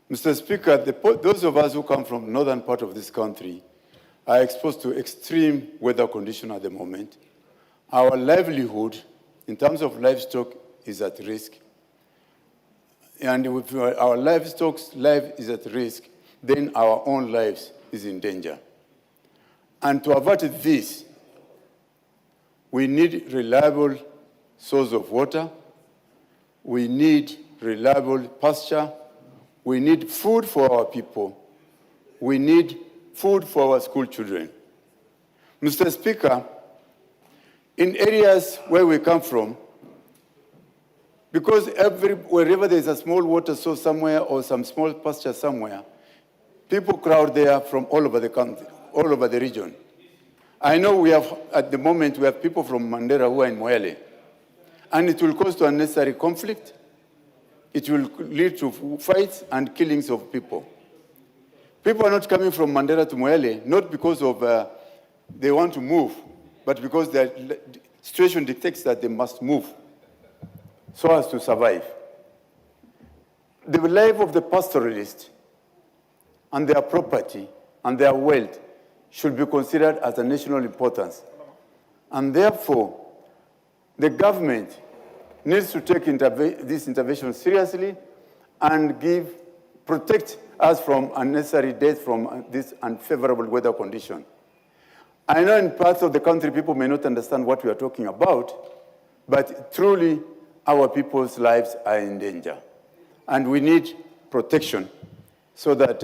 Speaker 3: Mr. Speaker, those of us who come from the northern part of this country are exposed to extreme weather conditions at the moment. Our livelihood, in terms of livestock, is at risk. And if our livestock's life is at risk, then our own lives is in danger. And to avert this, we need reliable source of water, we need reliable pasture, we need food for our people, we need food for our school children. Mr. Speaker, in areas where we come from, because wherever there's a small water source somewhere or some small pasture somewhere, people crowd there from all over the country, all over the region. I know at the moment, we have people from Mandera who are in Moyale, and it will cause to unnecessary conflict. It will lead to fights and killings of people. People are not coming from Mandera to Moyale, not because of they want to move, but because the situation dictates that they must move so as to survive. The life of the pastoralist and their property and their wealth should be considered as a national importance. And therefore, the government needs to take this intervention seriously and protect us from unnecessary death from this unfavorable weather condition. I know in parts of the country people may not understand what we are talking about, but truly our people's lives are in danger. And we need protection so that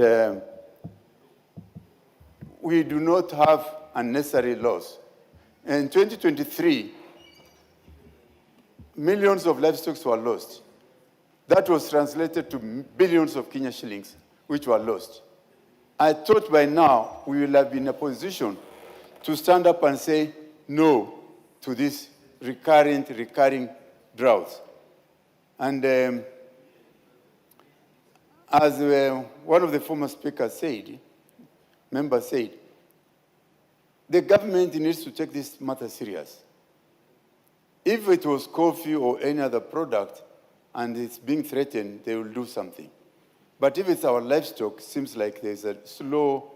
Speaker 3: we do not have unnecessary loss. In 2023, millions of livestock were lost. That was translated to billions of Kenya shillings, which were lost. I thought by now we will have been in a position to stand up and say no to this recurring drought. And as one of the former speakers said, members said, the government needs to take this matter serious. If it was coffee or any other product and it's being threatened, they will do something. But if it's our livestock, it seems like there's a slow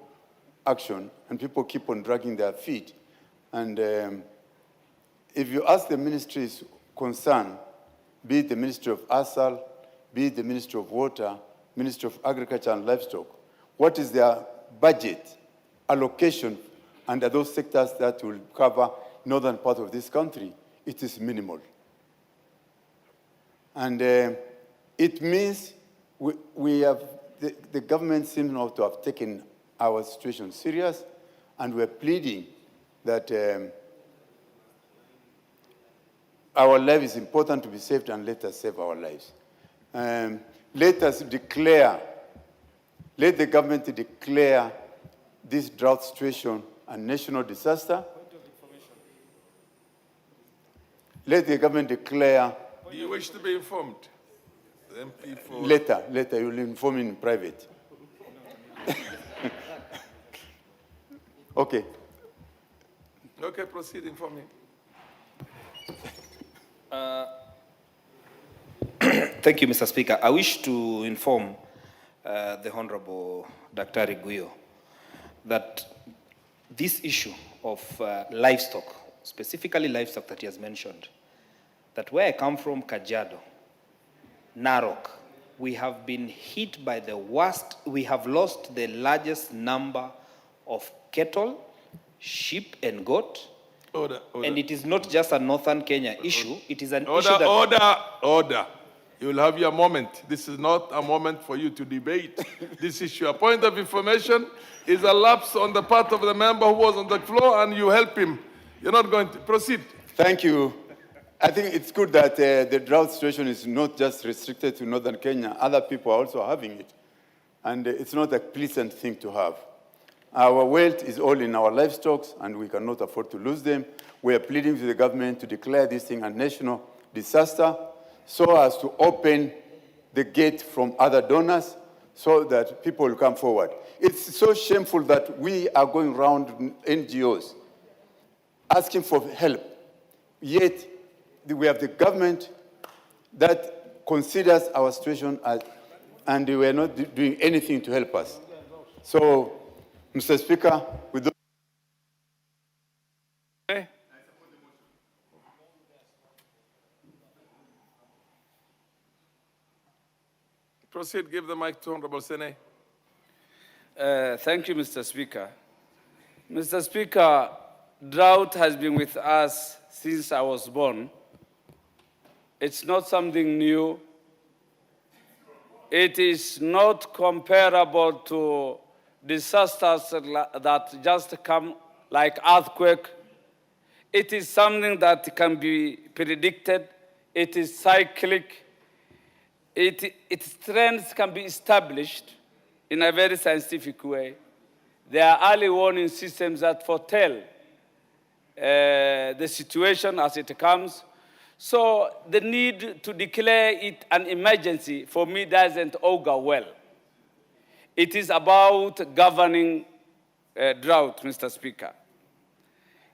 Speaker 3: action and people keep on dragging their feet. And if you ask the ministries concerned, be it the Ministry of ASAL, be it the Ministry of Water, Ministry of Agriculture and Livestock, what is their budget allocation under those sectors that will cover northern part of this country? It is minimal. And it means we have, the government seems not to have taken our situation serious, and we're pleading that our life is important to be saved, and let us save our lives. Let us declare, let the government declare this drought situation a national disaster. Let the government declare.
Speaker 21: Do you wish to be informed? The MP for...
Speaker 3: Later, you will inform me in private. Okay.
Speaker 21: Okay, proceed, inform me.
Speaker 11: Thank you, Mr. Speaker. I wish to inform the Honorable Dr. Guyo that this issue of livestock, specifically livestock that he has mentioned, that where I come from, Kajiado, Narok, we have been hit by the worst. We have lost the largest number of cattle, sheep, and goat.
Speaker 21: Order.
Speaker 11: And it is not just a northern Kenya issue. It is an issue
Speaker 21: that... Order. You will have your moment. This is not a moment for you to debate this issue. A point of information is a lapse on the part of the member who was on the floor, and you help him. You're not going to proceed.
Speaker 3: Thank you. I think it's good that the drought situation is not just restricted to northern Kenya. Other people are also having it. And it's not a pleasant thing to have. Our wealth is all in our livestock, and we cannot afford to lose them. We are pleading to the government to declare this thing a national disaster so as to open the gate from other donors so that people will come forward. It's so shameful that we are going around NGOs asking for help, yet we have the government that considers our situation and we are not doing anything to help us. So, Mr. Speaker, with those...
Speaker 21: Proceed, give the mic to Honorable Sene.
Speaker 15: Thank you, Mr. Speaker. Mr. Speaker, drought has been with us since I was born. It's not something new. It is not comparable to disasters that just come like earthquake. It is something that can be predicted. It is cyclic. Its trends can be established in a very scientific way. There are early warning systems that foretell the situation as it comes. So the need to declare it an emergency, for me, doesn't augur well. It is about governing drought, Mr. Speaker.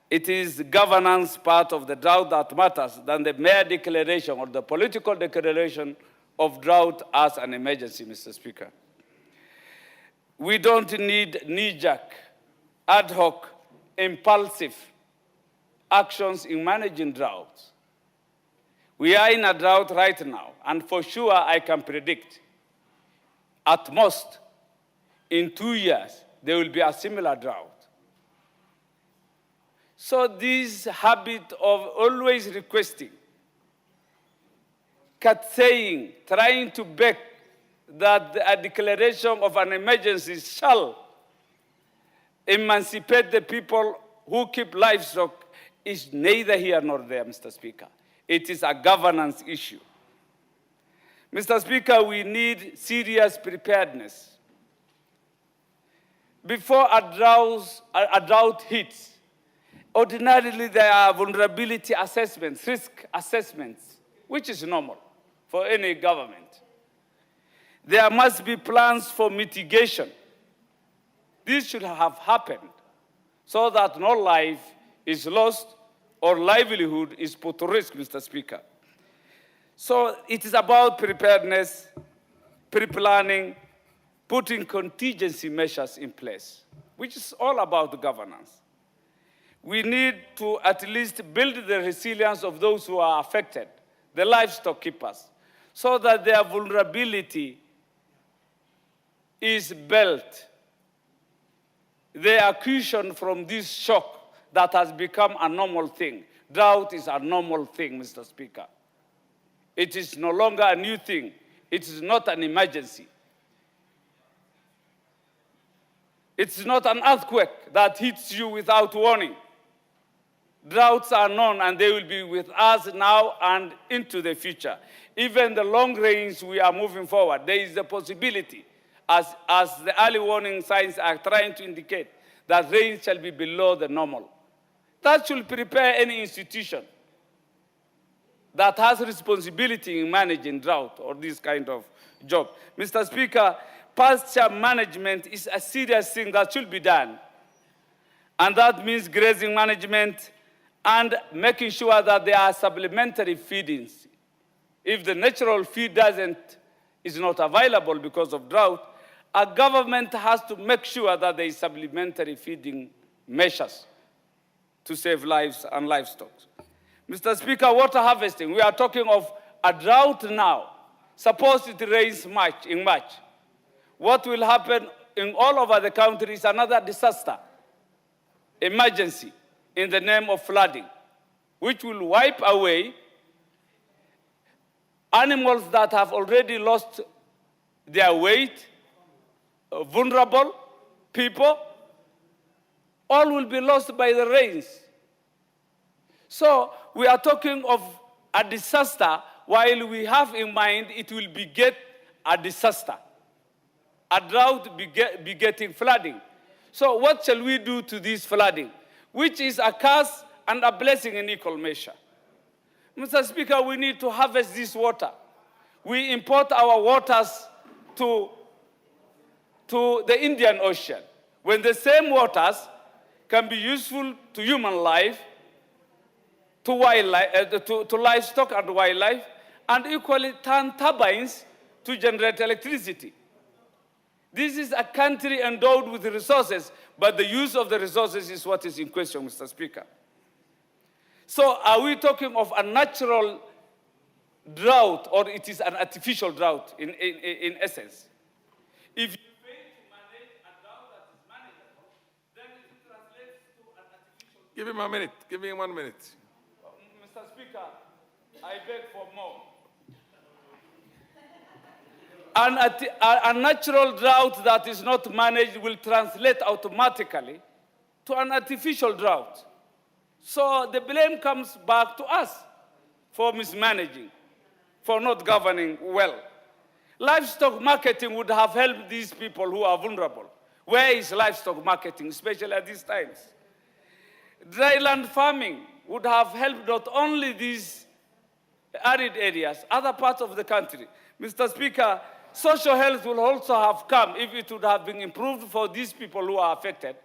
Speaker 15: It is governance part of the drought that matters than the mere declaration or the political declaration of drought as an emergency, Mr. Speaker. We don't need knee-jerk, ad hoc, impulsive actions in managing droughts. We are in a drought right now, and for sure I can predict, at most, in 2 years, there will be a similar drought. So this habit of always requesting, saying, trying to beg that a declaration of an emergency shall emancipate the people who keep livestock is neither here nor there, Mr. Speaker. It is a governance issue. Mr. Speaker, we need serious preparedness. Before a drought hits, ordinarily there are vulnerability assessments, risk assessments, which is normal for any government. There must be plans for mitigation. This should have happened so that no life is lost or livelihood is put to risk, Mr. Speaker. So it is about preparedness, pre-planning, putting contingency measures in place, which is all about governance. We need to at least build the resilience of those who are affected, the livestock keepers, so that their vulnerability is built. Their accusation from this shock that has become a normal thing. Drought is a normal thing, Mr. Speaker. It is no longer a new thing. It is not an emergency. It's not an earthquake that hits you without warning. Droughts are known and they will be with us now and into the future. Even the long rains, we are moving forward. There is a possibility, as the early warning signs are trying to indicate, that rain shall be below the normal. That should prepare any institution that has responsibility in managing drought or this kind of job. Mr. Speaker, pasture management is a serious thing that should be done. And that means grazing management and making sure that there are supplementary feedings. If the natural feed is not available because of drought, a government has to make sure that there is supplementary feeding measures to save lives and livestock. Mr. Speaker, water harvesting, we are talking of a drought now. Suppose it rains in March. What will happen in all over the country is another disaster, emergency, in the name of flooding, which will wipe away animals that have already lost their weight, vulnerable people, all will be lost by the rains. So we are talking of a disaster while we have in mind it will beget a disaster. A drought begetting flooding. So what shall we do to this flooding, which is a curse and a blessing in equal measure? Mr. Speaker, we need to harvest this water. We import our waters to the Indian Ocean, when the same waters can be useful to human life, to wildlife, to livestock and wildlife, and equally turn turbines to generate electricity. This is a country endowed with resources, but the use of the resources is what is in question, Mr. Speaker. So are we talking of a natural drought, or it is an artificial drought in essence? If you fail to manage a drought that is manageable, then it translates to an artificial drought.
Speaker 21: Give him a minute. Give him 1 minute.
Speaker 15: Mr. Speaker, I beg for more. A natural drought that is not managed will translate automatically to an artificial drought. So the blame comes back to us for mismanaging, for not governing well. Livestock marketing would have helped these people who are vulnerable. Where is livestock marketing, especially at these times? Dryland farming would have helped not only these arid areas, other parts of the country. Mr. Speaker, social health will also have come if it would have been improved for these people who are affected,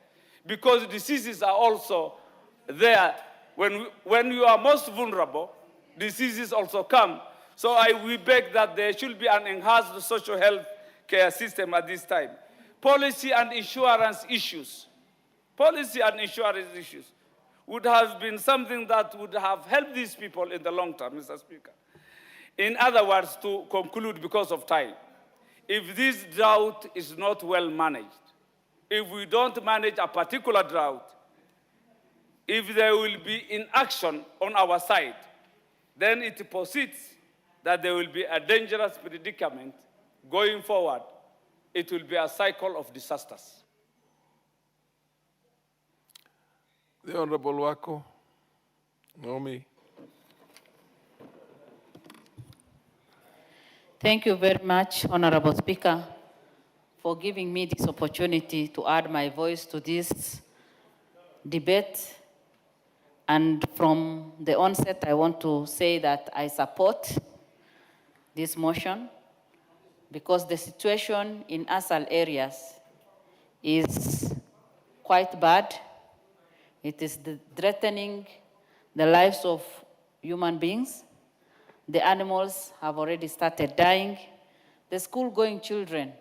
Speaker 15: because diseases are also there. When you are most vulnerable, diseases also come. So we beg that there should be an enhanced social health care system at this time. Policy and insurance issues would have been something that would have helped these people in the long term, Mr. Speaker. In other words, to conclude because of time, if this drought is not well managed, if we don't manage a particular drought, if there will be inaction on our side, then it proceeds that there will be a dangerous predicament going forward. It will be a cycle of disasters.
Speaker 21: The Honorable Wako, Naomi.
Speaker 1: Thank you very much, Honorable Speaker, for giving me this opportunity to add my voice to this debate. And from the onset, I want to say that I support this motion because the situation in ASAL areas is quite bad. It is threatening the lives of human beings. The animals have already started dying. The school-going children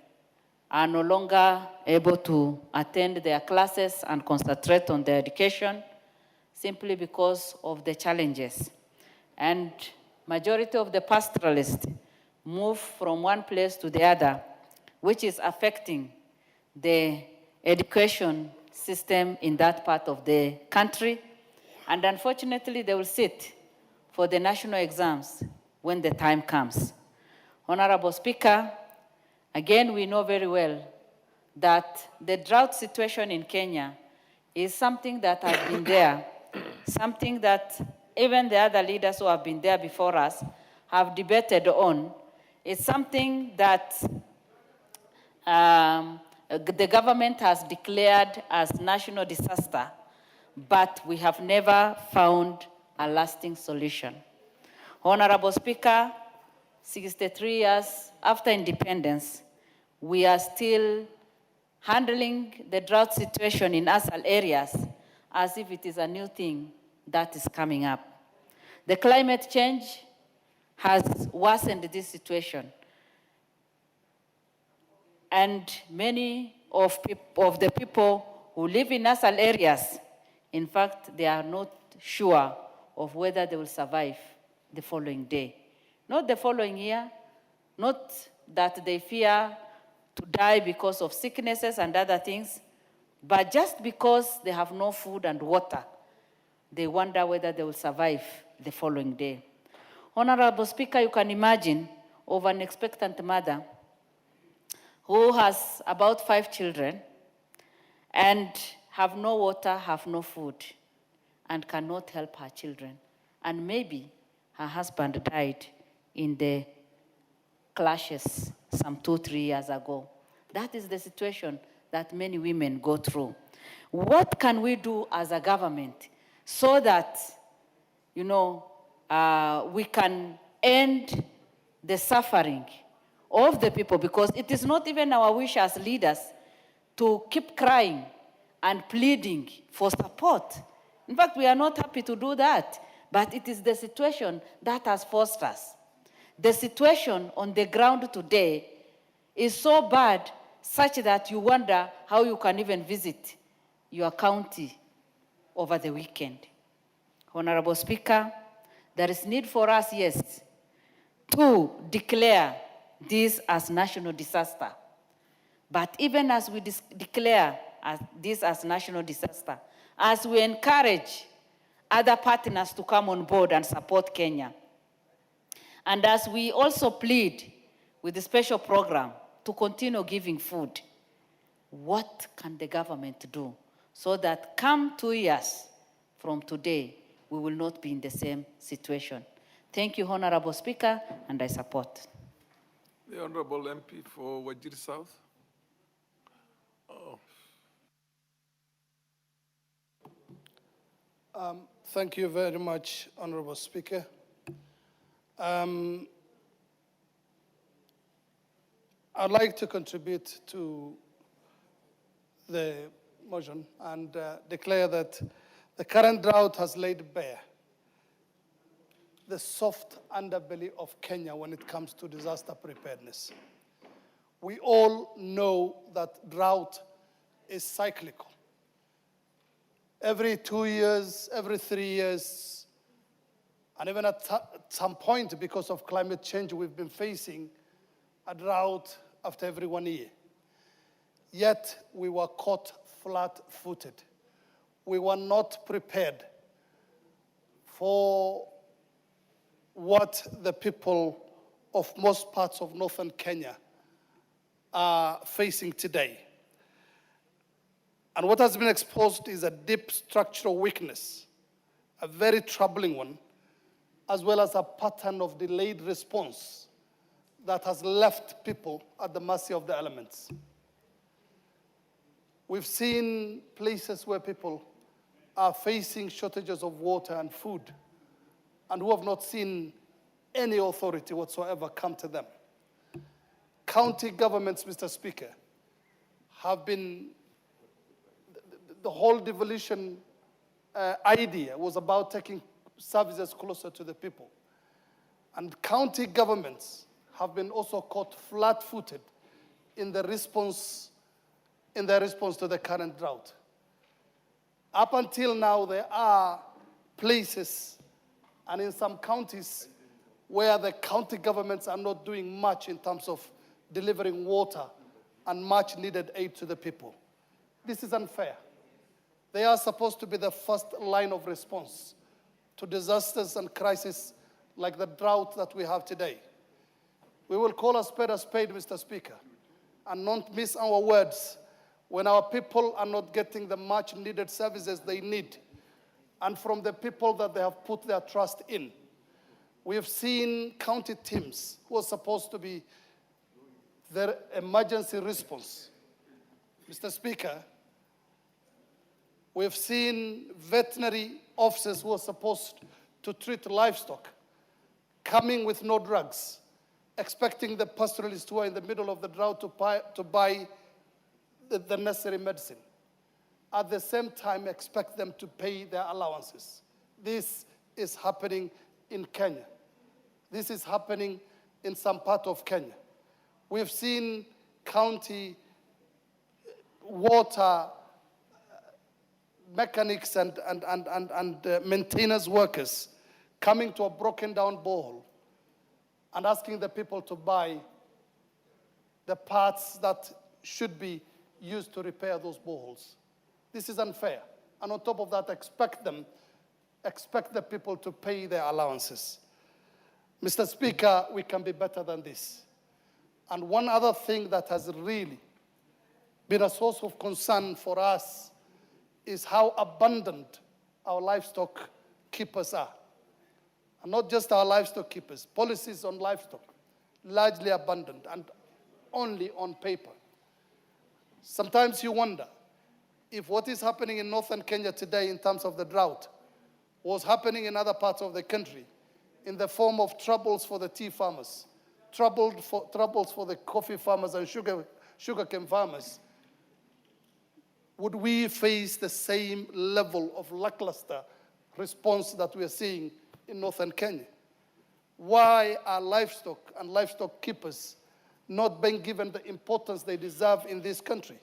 Speaker 1: are no longer able to attend their classes and concentrate on their education simply because of the challenges. And majority of the pastoralists move from one place to the other, which is affecting the education system in that part of the country. And unfortunately, they will sit for the national exams when the time comes. Honorable Speaker, again, we know very well that the drought situation in Kenya is something that has been there, something that even the other leaders who have been there before us have debated on. It's something that the government has declared as national disaster, but we have never found a lasting solution. Honorable Speaker, 63 years after independence, we are still handling the drought situation in ASAL areas as if it is a new thing that is coming up. The climate change has worsened this situation. And many of the people who live in ASAL areas, in fact, they are not sure of whether they will survive the following day. Not the following year, not that they fear to die because of sicknesses and other things, but just because they have no food and water, they wonder whether they will survive the following day. Honorable Speaker, you can imagine of an expectant mother who has about 5 children and have no water, have no food, and cannot help her children. And maybe her husband died in the clashes some 2-3 years ago. That is the situation that many women go through. What can we do as a government so that, we can end the suffering of the people? Because it is not even our wish as leaders to keep crying and pleading for support. In fact, we are not happy to do that, but it is the situation that has forced us. The situation on the ground today is so bad such that you wonder how you can even visit your county over the weekend. Honorable Speaker, there is need for us, yes, to declare this as national disaster. But even as we declare this as national disaster, as we encourage other partners to come on board and support Kenya, and as we also plead with the special program to continue giving food, what can the government do so that come 2 years from today, we will not be in the same situation? Thank you, Honorable Speaker, and I support.
Speaker 21: The Honorable MP for Wadjir South.
Speaker 19: Thank you very much, Honorable Speaker. I'd like to contribute to the motion and declare that the current drought has laid bare the soft underbelly of Kenya when it comes to disaster preparedness. We all know that drought is cyclical. Every 2 years, every 3 years, and even at some point, because of climate change, we've been facing a drought after every 1 year. Yet, we were caught flat-footed we were not prepared for what the people of most parts of northern Kenya are facing today. And what has been exposed is a deep structural weakness, a very troubling one, as well as a pattern of delayed response that has left people at the mercy of the elements. We've seen places where people are facing shortages of water and food, and who have not seen any authority whatsoever come to them. County governments, Mr. Speaker, have been, the whole devolution idea was about taking services closer to the people. And county governments have been also caught flat-footed in their response to the current drought. Up until now, there are places and in some counties where the county governments are not doing much in terms of delivering water and much needed aid to the people. This is unfair. They are supposed to be the first line of response to disasters and crises like the drought that we have today. We will call a spade, Mr. Speaker, and not miss our words when our people are not getting the much needed services they need and from the people that they have put their trust in. We have seen county teams who are supposed to be their emergency response. Mr. Speaker, we have seen veterinary officers who are supposed to treat livestock coming with no drugs, expecting the pastoralists who are in the middle of the drought to buy the necessary medicine. At the same time, expect them to pay their allowances. This is happening in Kenya. This is happening in some part of Kenya. We've seen county water mechanics and maintenance workers coming to a broken down borehole and asking the people to buy the parts that should be used to repair those boreholes. This is unfair. And on top of that, expect the people to pay their allowances. Mr. Speaker, we can be better than this. And one other thing that has really been a source of concern for us is how abundant our livestock keepers are. And not just our livestock keepers, policies on livestock, largely abundant and only on paper. Sometimes you wonder if what is happening in northern Kenya today in terms of the drought was happening in other parts of the country in the form of troubles for the tea farmers, troubles for the coffee farmers and sugarcane farmers. Would we face the same level of lackluster response that we are seeing in northern Kenya? Why are livestock and livestock keepers not being given the importance they deserve in this country?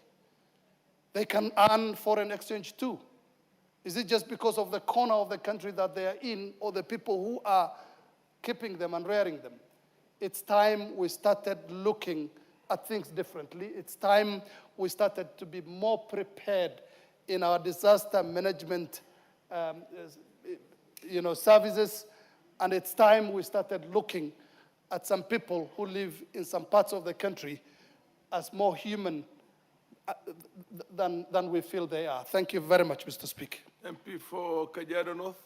Speaker 19: They can earn foreign exchange too. Is it just because of the corner of the country that they are in, or the people who are keeping them and rearing them? It's time we started looking at things differently. It's time we started to be more prepared in our disaster management services. And it's time we started looking at some people who live in some parts of the country as more human than we feel they are. Thank you very much, Mr. Speaker.
Speaker 21: MP for Kajiado North.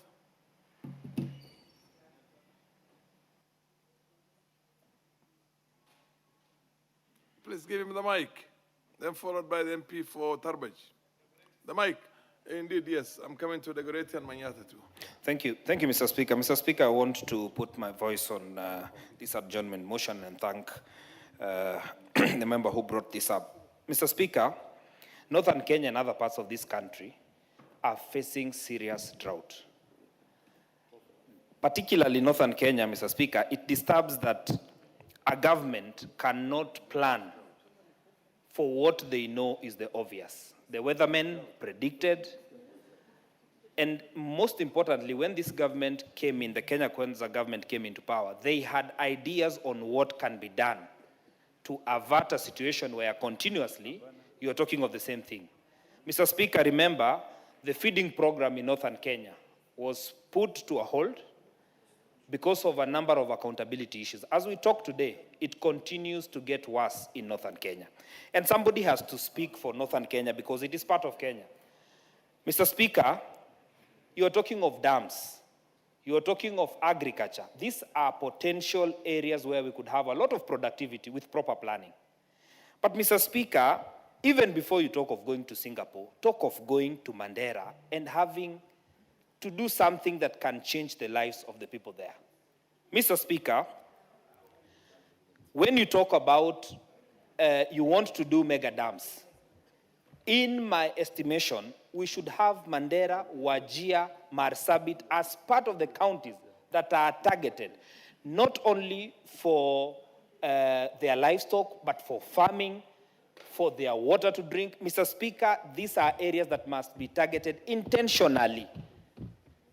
Speaker 21: Please give him the mic. Then followed by the MP for 𝗪𝗪𝗪𝗘. The mic. Indeed, yes. I'm coming to the Goretti and Manyata too.
Speaker 11: Thank you. Thank you, Mr. Speaker. Mr. Speaker, I want to put my voice on this adjournment motion and thank the member who brought this up. Mr. Speaker, northern Kenya and other parts of this country are facing serious drought. Particularly northern Kenya, Mr. Speaker, it disturbs that a government cannot plan for what they know is the obvious. The weathermen predicted, and most importantly, when this government came in, the Kenya Kwanza government came into power, they had ideas on what can be done to avert a situation where continuously you are talking of the same thing. Mr. Speaker, remember the feeding program in northern Kenya was put to a hold because of a number of accountability issues. As we talk today, it continues to get worse in northern Kenya. And somebody has to speak for northern Kenya because it is part of Kenya. Mr. Speaker, you are talking of dams. You are talking of agriculture. These are potential areas where we could have a lot of productivity with proper planning. But Mr. Speaker, even before you talk of going to Singapore, talk of going to Mandera and having to do something that can change the lives of the people there. Mr. Speaker, when you talk about you want to do mega dams, in my estimation, we should have Mandera, Wajir, Marsabit as part of the counties that are targeted, not only for their livestock, but for farming, for their water to drink. Mr. Speaker, these are areas that must be targeted intentionally.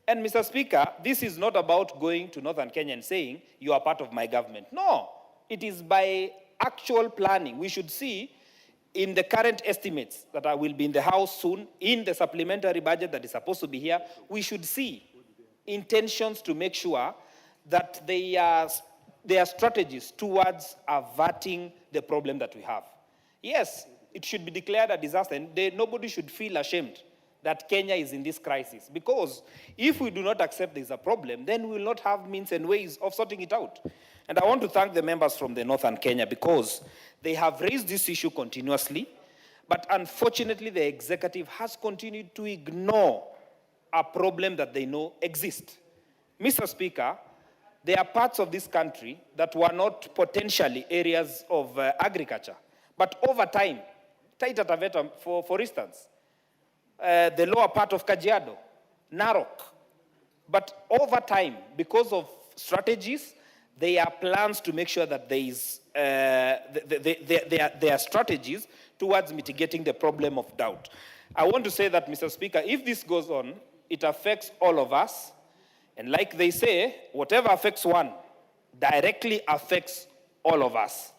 Speaker 11: And Mr. Speaker, this is not about going to northern Kenya and saying, you are part of my government. No, it is by actual planning. We should see in the current estimates that will be in the House soon, in the supplementary budget that is supposed to be here, we should see intentions to make sure that there are strategies towards averting the problem that we have. Yes, it should be declared a disaster, and nobody should feel ashamed that Kenya is in this crisis. Because if we do not accept there is a problem, then we will not have means and ways of sorting it out. And I want to thank the members from the northern Kenya because they have raised this issue continuously, but unfortunately the executive has continued to ignore a problem that they know exists. Mr. Speaker, there are parts of this country that were not potentially areas of agriculture, but over time, Taita Taveta, for instance, the lower part of Kajiado, Narok. But over time, because of strategies, there are plans to make sure that there are strategies towards mitigating the problem of drought. I want to say that, Mr. Speaker, if this goes on, it affects all of us. And like they say, whatever affects one directly affects all of us.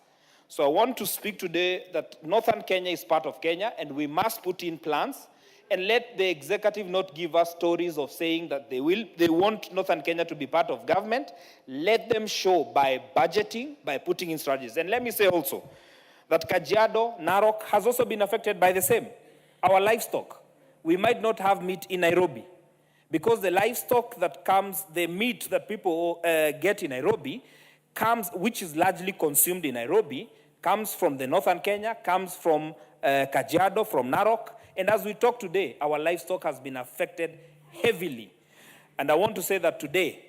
Speaker 11: So I want to speak today that northern Kenya is part of Kenya, and we must put in plans and let the executive not give us stories of saying that they want northern Kenya to be part of government. Let them show by budgeting, by putting in strategies. And let me say also that Kajiado, Narok has also been affected by the same. Our livestock, we might not have meat in Nairobi because the livestock that comes, the meat that people get in Nairobi comes, which is largely consumed in Nairobi, comes from the northern Kenya, comes from Kajiado, from Narok. And as we talk today, our livestock has been affected heavily. And I want to say that today,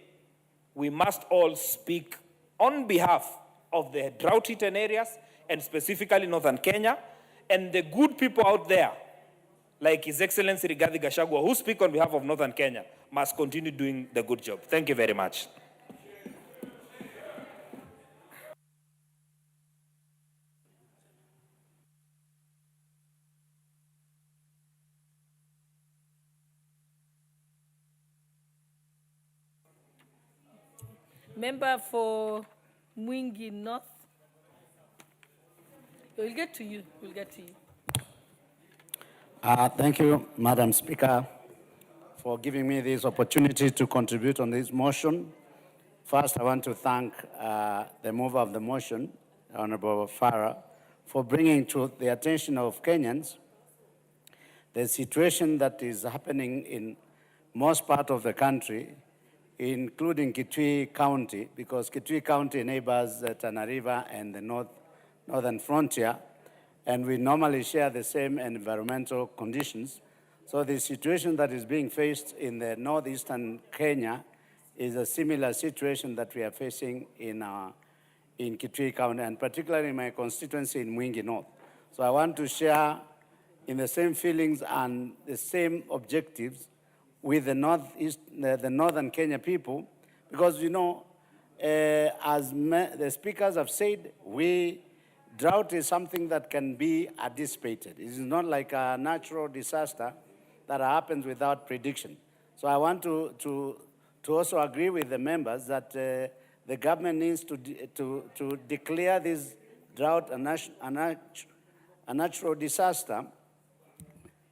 Speaker 11: we must all speak on behalf of the drought-hit areas, and specifically northern Kenya, and the good people out there, like His Excellency Rigathi Gachagua, who speak on behalf of northern Kenya, must continue doing the good job. Thank you very much.
Speaker 5: Member for Mwingi North. We'll get to you. We'll get to you.
Speaker 4: Thank you, Madam Speaker, for giving me this opportunity to contribute on this motion. First, I want to thank the mover of the motion, Honorable Farah, for bringing to the attention of Kenyans the situation that is happening in most part of the country, including Kitui County, because Kitui County neighbors Tana River and the northern frontier, and we normally share the same environmental conditions. So the situation that is being faced in the northeastern Kenya is a similar situation that we are facing in Kitui County, and particularly in my constituency in Mwingi North. So I want to share in the same feelings and the same objectives with the northern Kenya people, because as the speakers have said, drought is something that can be anticipated. It is not like a natural disaster that happens without prediction. So I want to also agree with the members that the government needs to declare this drought a natural disaster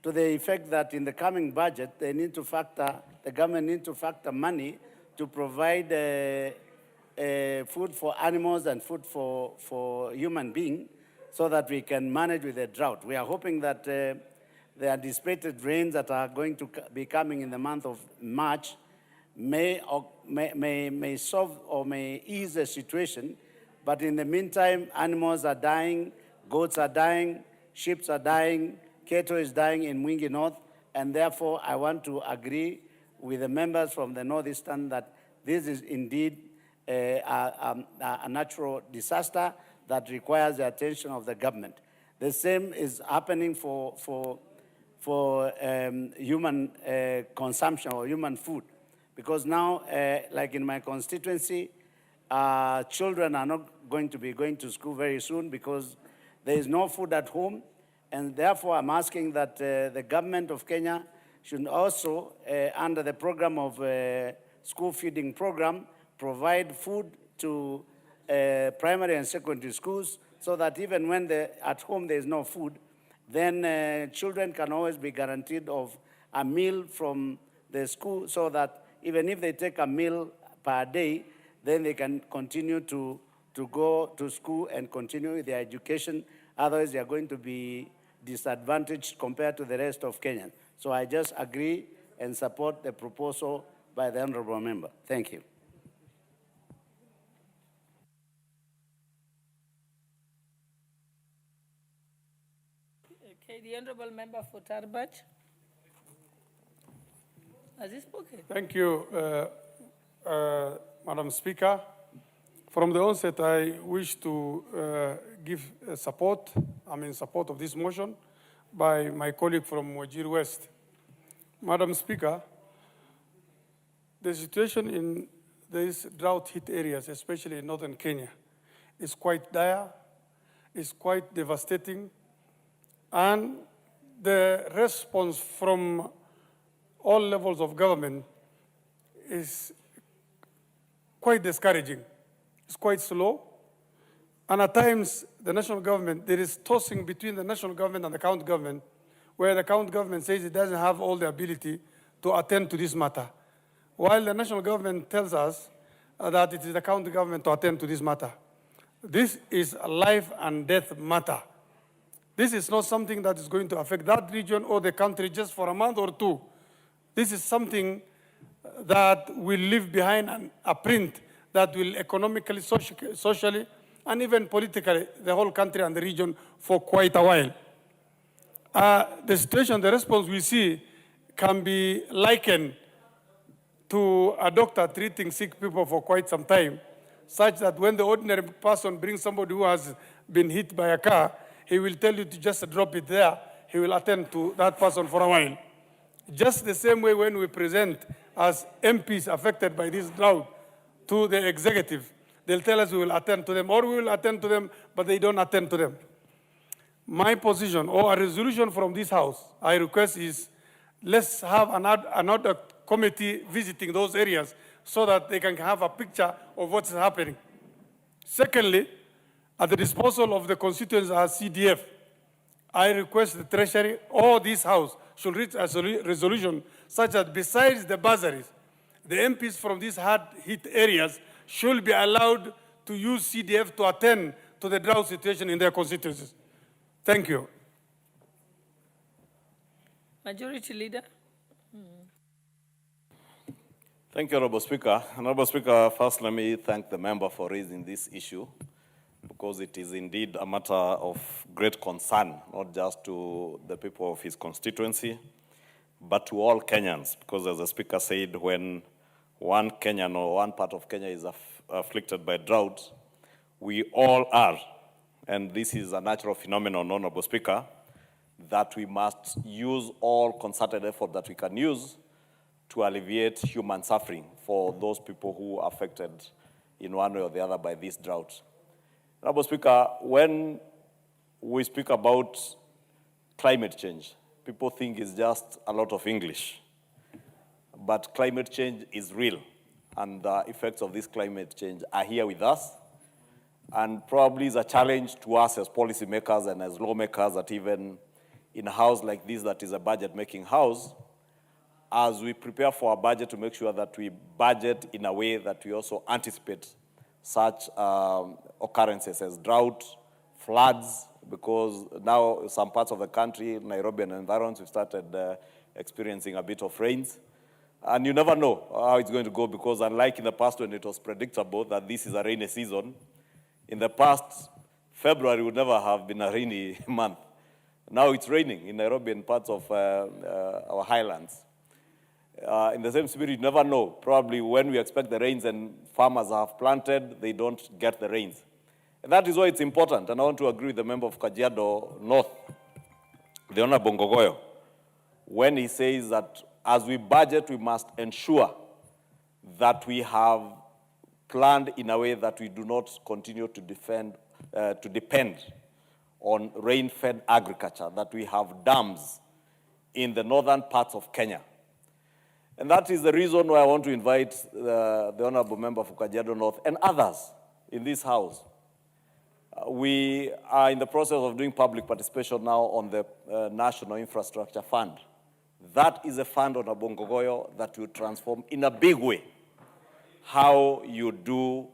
Speaker 4: to the effect that in the coming budget, they need to factor, the government needs to factor money to provide food for animals and food for human beings so that we can manage with the drought. We are hoping that the anticipated rains that are going to be coming in the month of March may solve or may ease the situation. But in the meantime, animals are dying, goats are dying, sheep are dying, cattle is dying in Mwingi North, and therefore I want to agree with the members from the Northeastern that this is indeed a natural disaster that requires the attention of the government. The same is happening for human consumption or human food, because now, like in my constituency, children are not going to be going to school very soon because there is no food at home. And therefore, I'm asking that the government of Kenya should also, under the program of school feeding program, provide food to primary and secondary schools so that even when at home there is no food, then children can always be guaranteed of a meal from the school so that even if they take a meal per day, then they can continue to go to school and continue with their education. Otherwise, they are going to be disadvantaged compared to the rest of Kenya. So I just agree and support the proposal by the honorable member. Thank you.
Speaker 5: Okay, the honorable member for 𝗪𝗪𝗪. Has he spoken?
Speaker 2: Thank you, Madam Speaker. From the onset, I wish to give support. I'm in support of this motion by my colleague from Wajir West. Madam Speaker, the situation in these drought-hit areas, especially in northern Kenya, is quite dire, is quite devastating, and the response from all levels of government is quite discouraging. It's quite slow. And at times, the national government, there is tossing between the national government and the county government, where the county government says it doesn't have all the ability to attend to this matter, while the national government tells us that it is the county government to attend to this matter. This is a life and death matter. This is not something that is going to affect that region or the country just for a month or two. This is something that will leave behind a print that will economically, socially, and even politically, the whole country and the region for quite a while. The situation, the response we see can be likened to a doctor treating sick people for quite some time, such that when the ordinary person brings somebody who has been hit by a car, he will tell you to just drop it there. He will attend to that person for a while. Just the same way when we present as MPs affected by this drought to the executive, they'll tell us we will attend to them, or we will attend to them, but they don't attend to them. My position, or a resolution from this House, I request is, let's have another committee visiting those areas so that they can have a picture of what's happening. Secondly, at the disposal of the constituents as CDF, I request the Treasury or this House should reach a resolution such that besides the bursaries, the MPs from these hard-hit areas should be allowed to use CDF to attend to the drought situation in their constituencies. Thank you.
Speaker 5: Majority Leader.
Speaker 10: Thank you, Honorable Speaker. Honorable Speaker, first let me thank the member for raising this issue, because it is indeed a matter of great concern, not just to the people of his constituency, but to all Kenyans, because as the Speaker said, when one Kenyan or one part of Kenya is afflicted by drought, we all are. And this is a natural phenomenon, Honorable Speaker, that we must use all concerted effort that we can use to alleviate human suffering for those people who are affected in one way or the other by this drought. Honorable Speaker, when we speak about climate change, people think it's just a lot of English. But climate change is real, and the effects of this climate change are here with us, and probably is a challenge to us as policymakers and as lawmakers that even in a house like this that is a budget-making house, as we prepare for our budget, to make sure that we budget in a way that we also anticipate such occurrences as drought, floods, because now some parts of the country, Nairobi and environs, we've started experiencing a bit of rains. And you never know how it's going to go, because unlike in the past when it was predictable that this is a rainy season, in the past, February would never have been a rainy month. Now it's raining in Nairobi and parts of our highlands. In the same spirit, you never know. Probably when we expect the rains and farmers have planted, they don't get the rains. And that is why it's important, and I want to agree with the member of Kajiado North, the Honorable Ngogoyo, when he says that as we budget, we must ensure that we have planned in a way that we do not continue to depend on rain-fed agriculture, that we have dams in the northern parts of Kenya. And that is the reason why I want to invite the Honorable Member for Kajiado North and others in this House. We are in the process of doing public participation now on the National Infrastructure Fund. That is a fund, Honorable Ngogoyo, that will transform in a big way how you do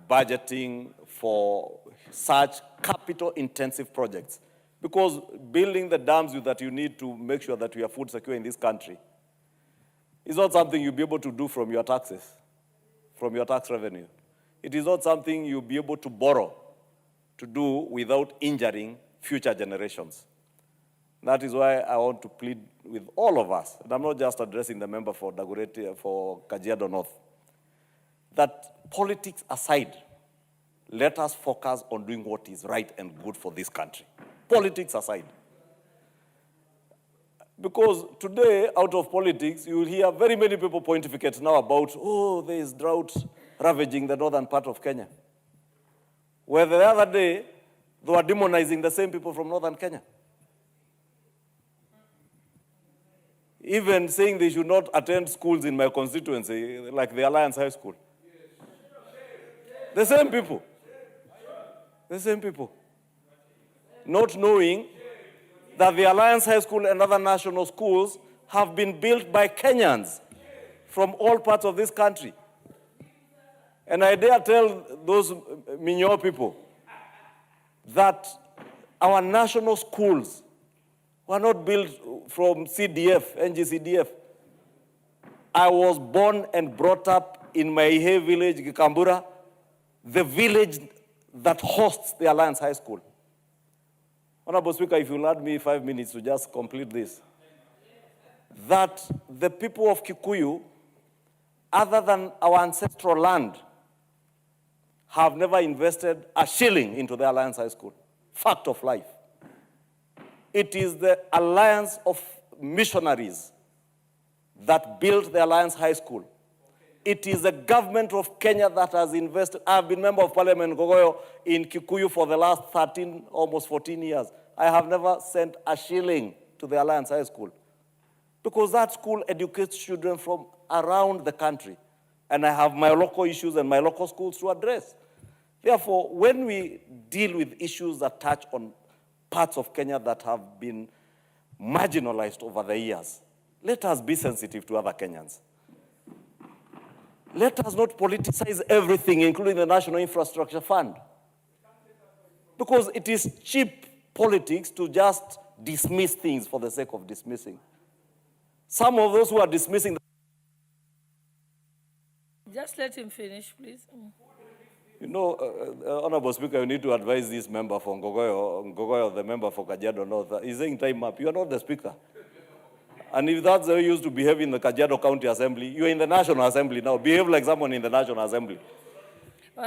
Speaker 10: budgeting for such capital-intensive projects. Because building the dams that you need to make sure that we are food secure in this country is not something you'll be able to do from your taxes, from your tax revenue. It is not something you'll be able to borrow to do without injuring future generations. That is why I want to plead with all of us, and I'm not just addressing the member for Kajiado North, that politics aside, let us focus on doing what is right and good for this country. Politics aside. Because today, out of politics, you will hear very many people pontificate now about, oh, there is drought ravaging the northern part of Kenya. Where the other day, they were demonizing the same people from northern Kenya. Even saying they should not attend schools in my constituency, like the Alliance High School. The same people. The same people. Not knowing that the Alliance High School and other national schools have been built by Kenyans from all parts of this country. And I dare tell those Minyo people that our national schools were not built from CDF, NGCDF. I was born and brought up in Maihe village, Gikambura, the village that hosts the Alliance High School. Honorable Speaker, if you'll allow me 5 minutes to just complete this. That the people of Kikuyu, other than our ancestral land, have never invested a shilling into the Alliance High School. Fact of life. It is the alliance of missionaries that built the Alliance High School. It is the government of Kenya that has invested. I've been member of parliament, Ngogoyo, in Kikuyu for the last 13, almost 14 years. I have never sent a shilling to the Alliance High School because that school educates children from around the country. And I have my local issues and my local schools to address. Therefore, when we deal with issues that touch on parts of Kenya that have been marginalized over the years, let us be sensitive to other Kenyans. Let us not politicize everything, including the National Infrastructure Fund. Because it is cheap politics to just dismiss things for the sake of dismissing. Some of those who are dismissing...
Speaker 5: Just let him finish, please.
Speaker 10: You know, Honorable Speaker, you need to advise this member for Ngogoyo, the member for Kajiado North. He's saying time up. You are not the Speaker. And if that's the way you used to behave in the Kajiado County Assembly, you're in the National Assembly now. Behave like someone in the National Assembly.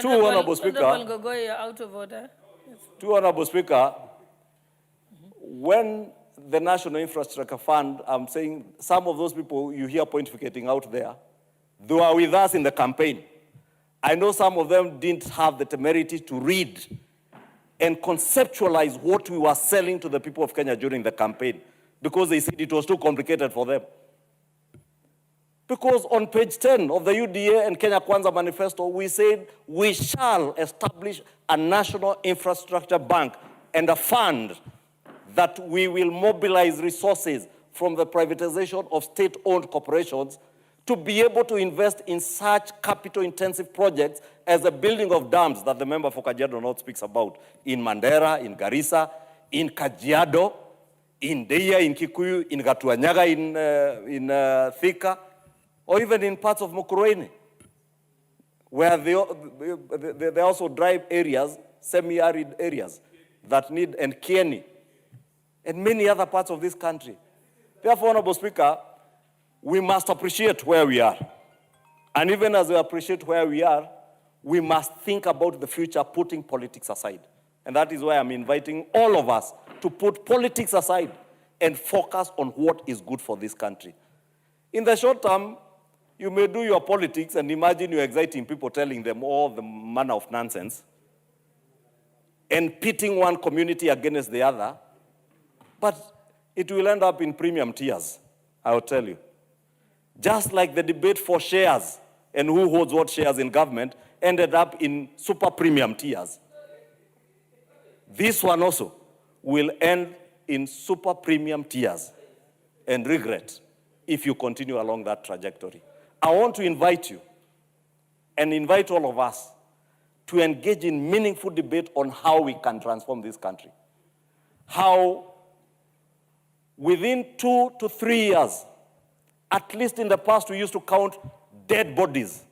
Speaker 10: Two, Honorable Speaker.
Speaker 5: Honorable Ngogoyo, you're out of order. Yes.
Speaker 10: Two, Honorable Speaker, when the National Infrastructure Fund, I'm saying some of those people you hear pontificating out there, they were with us in the campaign. I know some of them didn't have the temerity to read and conceptualize what we were selling to the people of Kenya during the campaign because they said it was too complicated for them. Because on page 10 of the UDA and Kenya Kwanza manifesto, we said we shall establish a national infrastructure bank and a fund
Speaker 18: that we will mobilize resources from the privatization of state-owned corporations to be able to invest in such capital-intensive projects as the building of dams that the member for Kajiado North speaks about in Mandera, in Garissa, in Kajiado, in Deia, in Kikuyu, in Gatuanyaga, in Thika, or even in parts of Mukurweini, where they also dry areas, semi-arid areas that need, and Kieni, and many other parts of this country. Therefore, Honorable Speaker, we must appreciate where we are. And even as we appreciate where we are, we must think about the future, putting politics aside. And that is why I'm inviting all of us to put politics aside and focus on what is good for this country. In the short term, you may do your politics and imagine you're exciting people, telling them all the manner of nonsense and pitting one community against the other, but it will end up in premium tiers, I will tell you. Just like the debate for shares and who holds what shares in government ended up in super premium tiers. This one also will end in super premium tiers and regret if you continue along that trajectory. I want to invite you and invite all of us to engage in meaningful debate on how we can transform this country. How within 2 to 3 years, at least in the past, we used to count dead bodies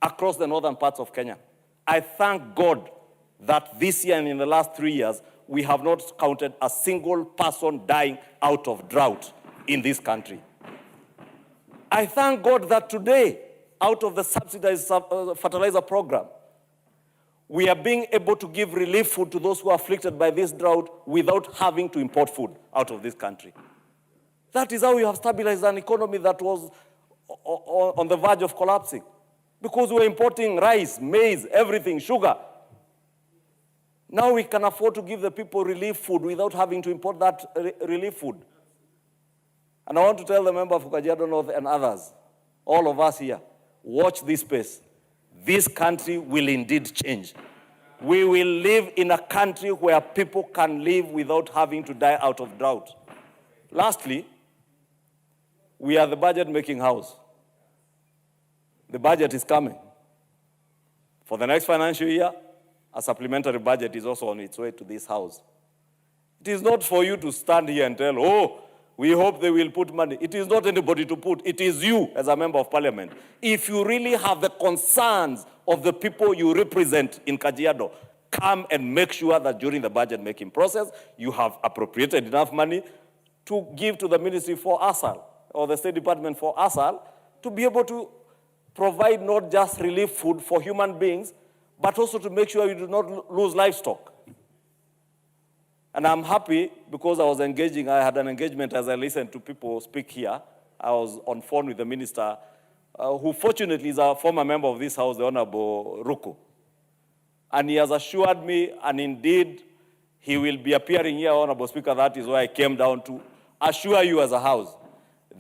Speaker 18: across the northern parts of Kenya. I thank God that this year and in the last 3 years, we have not counted a single person dying out of drought in this country. I thank God that today, out of the subsidized fertilizer program, we are being able to give relief food to those who are afflicted by this drought without having to import food out of this country. That is how we have stabilized an economy that was on the verge of collapsing. Because we were importing rice, maize, everything, sugar. Now we can afford to give the people relief food without having to import that relief food. And I want to tell the member of Kajiado North and others, all of us here, watch this space. This country will indeed change. We will live in a country where people can live without having to die out of drought. Lastly, we are the budget-making house. The budget is coming. For the next financial year, a supplementary budget is also on its way to this house. It is not for you to stand here and tell, oh, we hope they will put money. It is not anybody to put. It is you as a member of parliament. If you really have the concerns of the people you represent in Kajiado, come and make sure that during the budget-making process, you have appropriated enough money to give to the Ministry for ASAL or the State Department for ASAL to be able to provide not just relief food for human beings, but also to make sure you do not lose livestock. And I'm happy because I had an engagement as I listened to people speak here. I was on phone with the minister, who fortunately is a former member of this house, the Honorable Ruku. And he has assured me, and indeed, he will be appearing here, Honorable Speaker. That is why I came down to assure you as a house.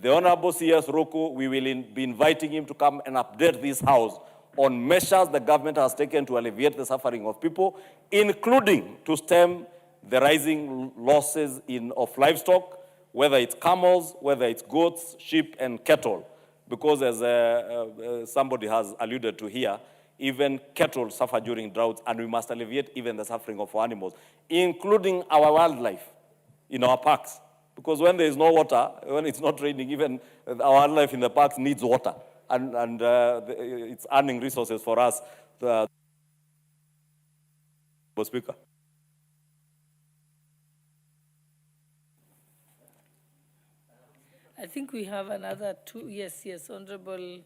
Speaker 18: The Honorable CS Ruku, we will be inviting him to come and update this house on measures the government has taken to alleviate the suffering of people, including to stem the rising losses of livestock, whether it's camels, whether it's goats, sheep, and cattle. Because as somebody has alluded to here, even cattle suffer during droughts, and we must alleviate even the suffering of our animals, including our wildlife in our parks. Because when there is no water, when it's not raining, even our wildlife in the parks needs water. And it's earning resources for us. Speaker.
Speaker 5: I think we have another two. Yes, Honorable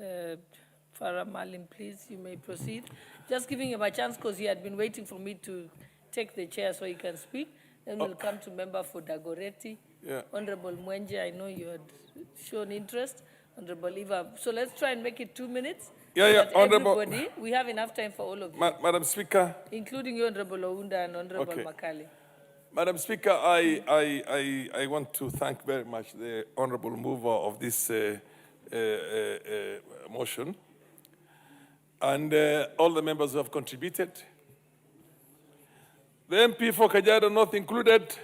Speaker 5: Farah Malim, please, you may proceed. Just giving him a chance because he had been waiting for me to take the chair so he can speak. Then we'll come to member for Dagoretti.
Speaker 21: Yeah.
Speaker 5: Honorable Mwenje, I know you had shown interest. Honorable Eva. So let's try and make it 2 minutes.
Speaker 21: Honorable.
Speaker 5: Everybody, we have enough time for all of you.
Speaker 21: Madam Speaker.
Speaker 5: Including you, Honorable Ounda and Honorable Makali.
Speaker 21: Madam Speaker, I want to thank very much the honorable mover of this motion and all the members who have contributed. The MP for Kajiado North included,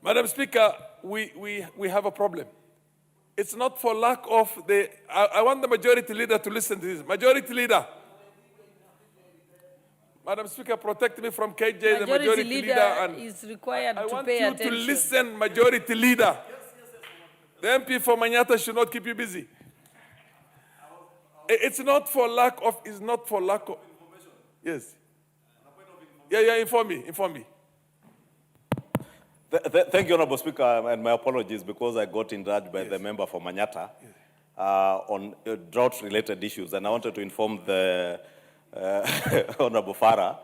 Speaker 21: Madam Speaker, we have a problem. It's not for lack of the, I want the majority leader to listen to this. Majority leader. Madam Speaker, protect me from KJ, the majority leader. And
Speaker 5: is required
Speaker 21: I
Speaker 5: to
Speaker 21: want
Speaker 5: pay
Speaker 21: you
Speaker 5: attention.
Speaker 21: to listen, majority leader. The MP for Manyata should not keep you busy. It's not for lack of, yes. Yeah, inform me.
Speaker 10: Thank you, Honorable Speaker, and my apologies because I got indulged by the member for Manyata on drought-related issues, and I wanted to inform the Honorable Farah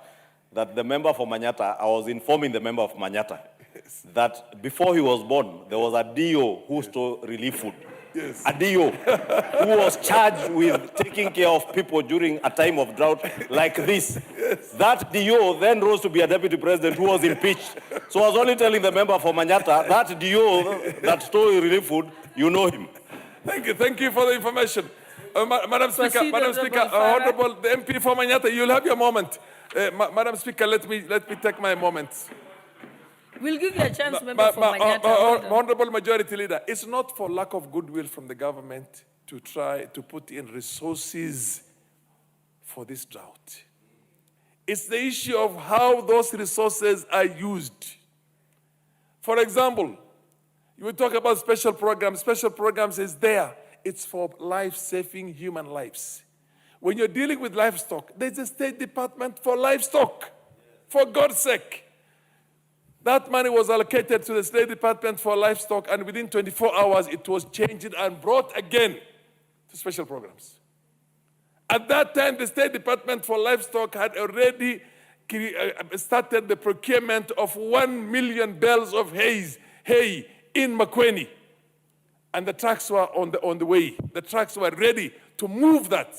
Speaker 10: that the member for Manyata, I was informing the member of Manyata that before he was born, there was a DO who stole relief food.
Speaker 21: Yes.
Speaker 10: A DO who was charged with taking care of people during a time of drought like this.
Speaker 21: Yes.
Speaker 10: That DO then rose to be a deputy president who was impeached. So I was only telling the member for Manyata, that DO that stole relief food, you know him.
Speaker 21: Thank you for the information. Madam Speaker, Honorable, the MP for Manyata, you'll have your moment. Madam Speaker, let me take my moment.
Speaker 5: We'll give you a chance, member for Manyata.
Speaker 21: Honorable Majority Leader, it's not for lack of goodwill from the government to try to put in resources for this drought. It's the issue of how those resources are used. For example, you will talk about special programs. Special programs is there. It's for life-saving human lives. When you're dealing with livestock, there's a State Department for livestock, for God's sake. That money was allocated to the State Department for livestock, and within 24 hours, it was changed and brought again to special programs. At that time, the State Department for livestock had already started the procurement of 1 million bales of hay in Makueni. And the trucks were on the way. The trucks were ready to move that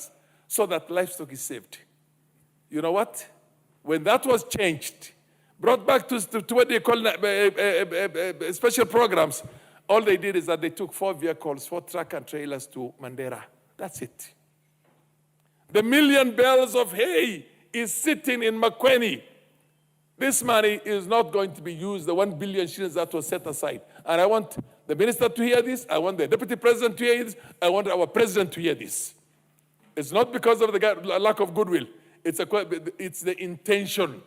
Speaker 21: so that livestock is saved. You know what? When that was changed, brought back to what they call special programs, all they did is that they took 4 vehicles, 4 truck and trailers to Mandera. That's it. The 1 million bales of hay is sitting in Makueni. This money is not going to be used, the 1 billion shillings that was set aside. And I want the minister to hear this. I want the deputy president to hear this. I want our president to hear this. It's not because of the lack of goodwill. It's the intention.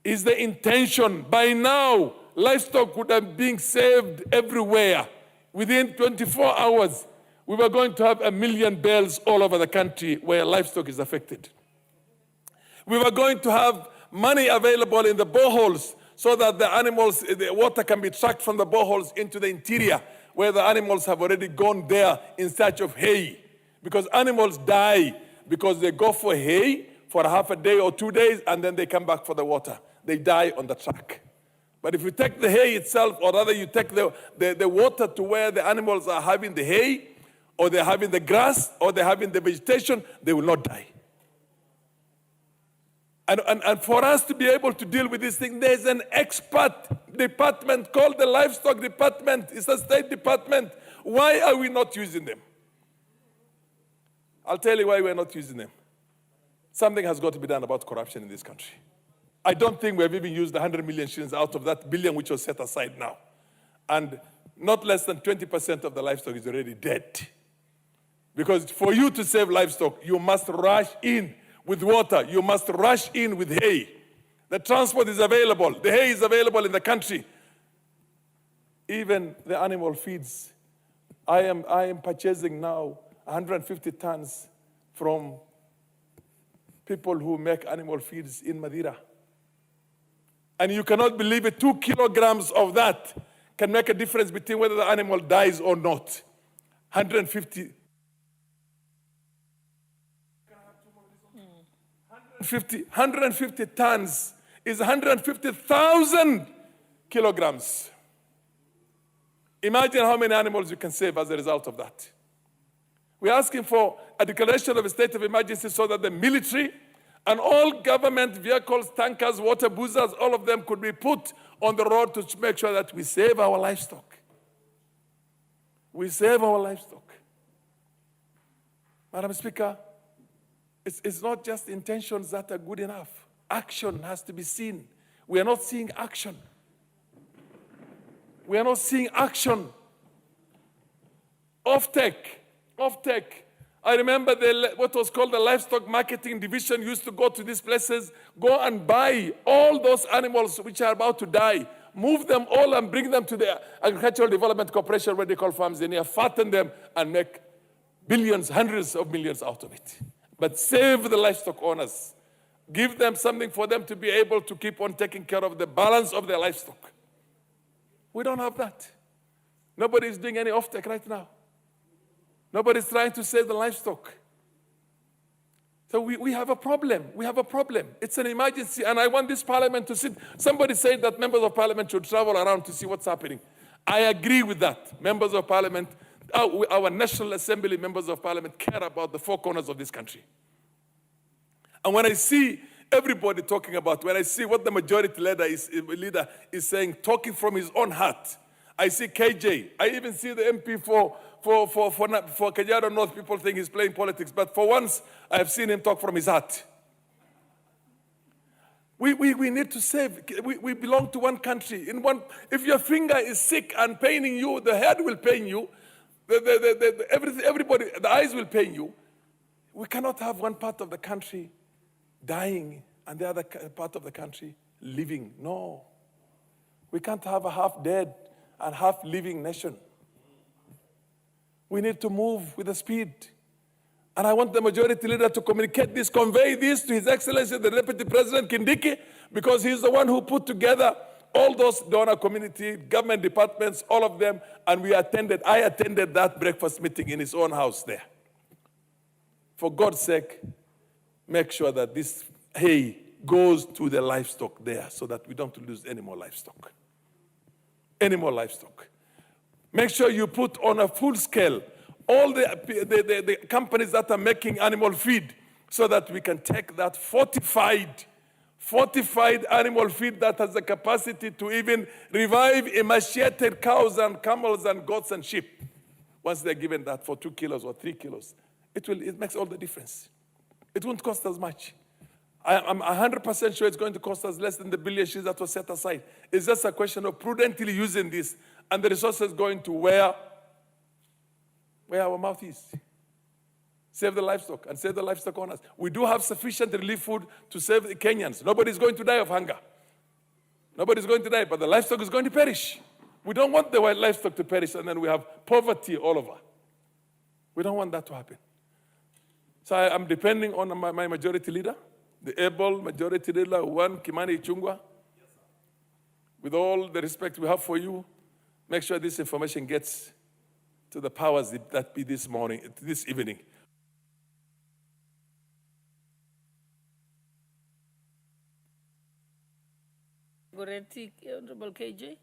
Speaker 21: It's the intention. By now, livestock would have been saved everywhere. Within 24 hours, we were going to have 1 million bales all over the country where livestock is affected. We were going to have money available in the boreholes so that the animals, the water can be trucked from the boreholes into the interior where the animals have already gone there in search of hay. Because animals die because they go for hay for half a day or 2 days and then they come back for the water. They die on the track. But if you take the hay itself, or rather you take the water to where the animals are having the hay, or they're having the grass, or they're having the vegetation, they will not die. And for us to be able to deal with this thing, there's an expert department called the Livestock Department. It's a State Department. Why are we not using them? I'll tell you why we're not using them. Something has got to be done about corruption in this country. I don't think we have even used 100 million shillings out of that billion which was set aside now. And not less than 20% of the livestock is already dead. Because for you to save livestock, you must rush in with water. You must rush in with hay. The transport is available. The hay is available in the country. Even the animal feeds. I am purchasing now 150 tons from people who make animal feeds in Madeira. And you cannot believe it, 2 kilograms of that can make a difference between whether the animal dies or not. 150 tons is 150,000 kilograms. Imagine how many animals you can save as a result of that. We're asking for a declaration of a state of emergency so that the military and all government vehicles, tankers, water boozers, all of them could be put on the road to make sure that we save our livestock. We save our livestock. Madam Speaker, it's not just intentions that are good enough. Action has to be seen. We are not seeing action. We are not seeing action. Off-take. I remember what was called the livestock marketing division used to go to these places, go and buy all those animals which are about to die, move them all and bring them to the Agricultural Development Corporation, where they call farms engineer, fatten them and make billions, hundreds of millions out of it. But save the livestock owners. Give them something for them to be able to keep on taking care of the balance of their livestock. We don't have that. Nobody is doing any off-take right now. Nobody's trying to save the livestock. So we have a problem. We have a problem. It's an emergency, and I want this parliament to sit. Somebody said that members of parliament should travel around to see what's happening. I agree with that. Members of parliament, our National Assembly members of parliament care about the four corners of this country. And when I see everybody talking about, when I see what the majority leader is saying, talking from his own heart, I see KJ. I even see the MP for Kajiado North. People think he's playing politics, but for once, I have seen him talk from his heart. We need to save. We belong to one country. If your finger is sick and paining you, the head will pain you. Everybody, the eyes will pain you. We cannot have one part of the country dying and the other part of the country living. No. We can't have a half dead and half living nation. We need to move with the speed. And I want the majority leader to communicate this, convey this to His Excellency, the Deputy President Kindiki, because he's the one who put together all those donor community, government departments, all of them, and I attended that breakfast meeting in his own house there. For God's sake, make sure that this hay goes to the livestock there so that we don't lose any more livestock. Make sure you put on a full scale all the companies that are making animal feed so that we can take that fortified animal feed that has the capacity to even revive emaciated cows and camels and goats and sheep. Once they're given that for 2 kilos or 3 kilos, it makes all the difference. It won't cost us much. I'm 100% sure it's going to cost us less than the billion shillings that was set aside. It's just a question of prudently using this and the resources going to where our mouth is. Save the livestock and save the livestock owners. We do have sufficient relief food to save the Kenyans. Nobody's going to die of hunger. Nobody's going to die, but the livestock is going to perish. We don't want the wild livestock to perish and then we have poverty all over. We don't want that to happen. So I'm depending on my majority leader, the able majority leader, one Kimani Ichung'wah. With all the respect we have for you, make sure this information gets to the powers that be this evening.
Speaker 5: Honorable KJ.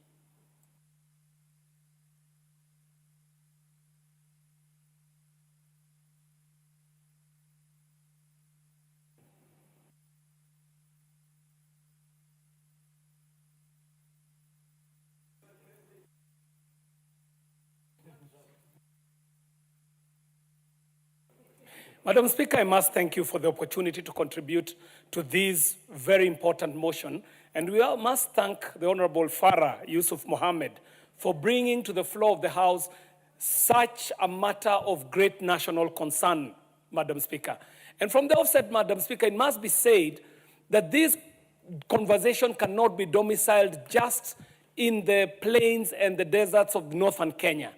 Speaker 20: Madam Speaker, I must thank you for the opportunity to contribute to this very important motion. And we must thank the Honorable Farah Yusuf Mohammed for bringing to the floor of the House such a matter of great national concern, Madam Speaker. And from the offset, Madam Speaker, it must be said that this conversation cannot be domiciled just in the plains and the deserts of northern Kenya.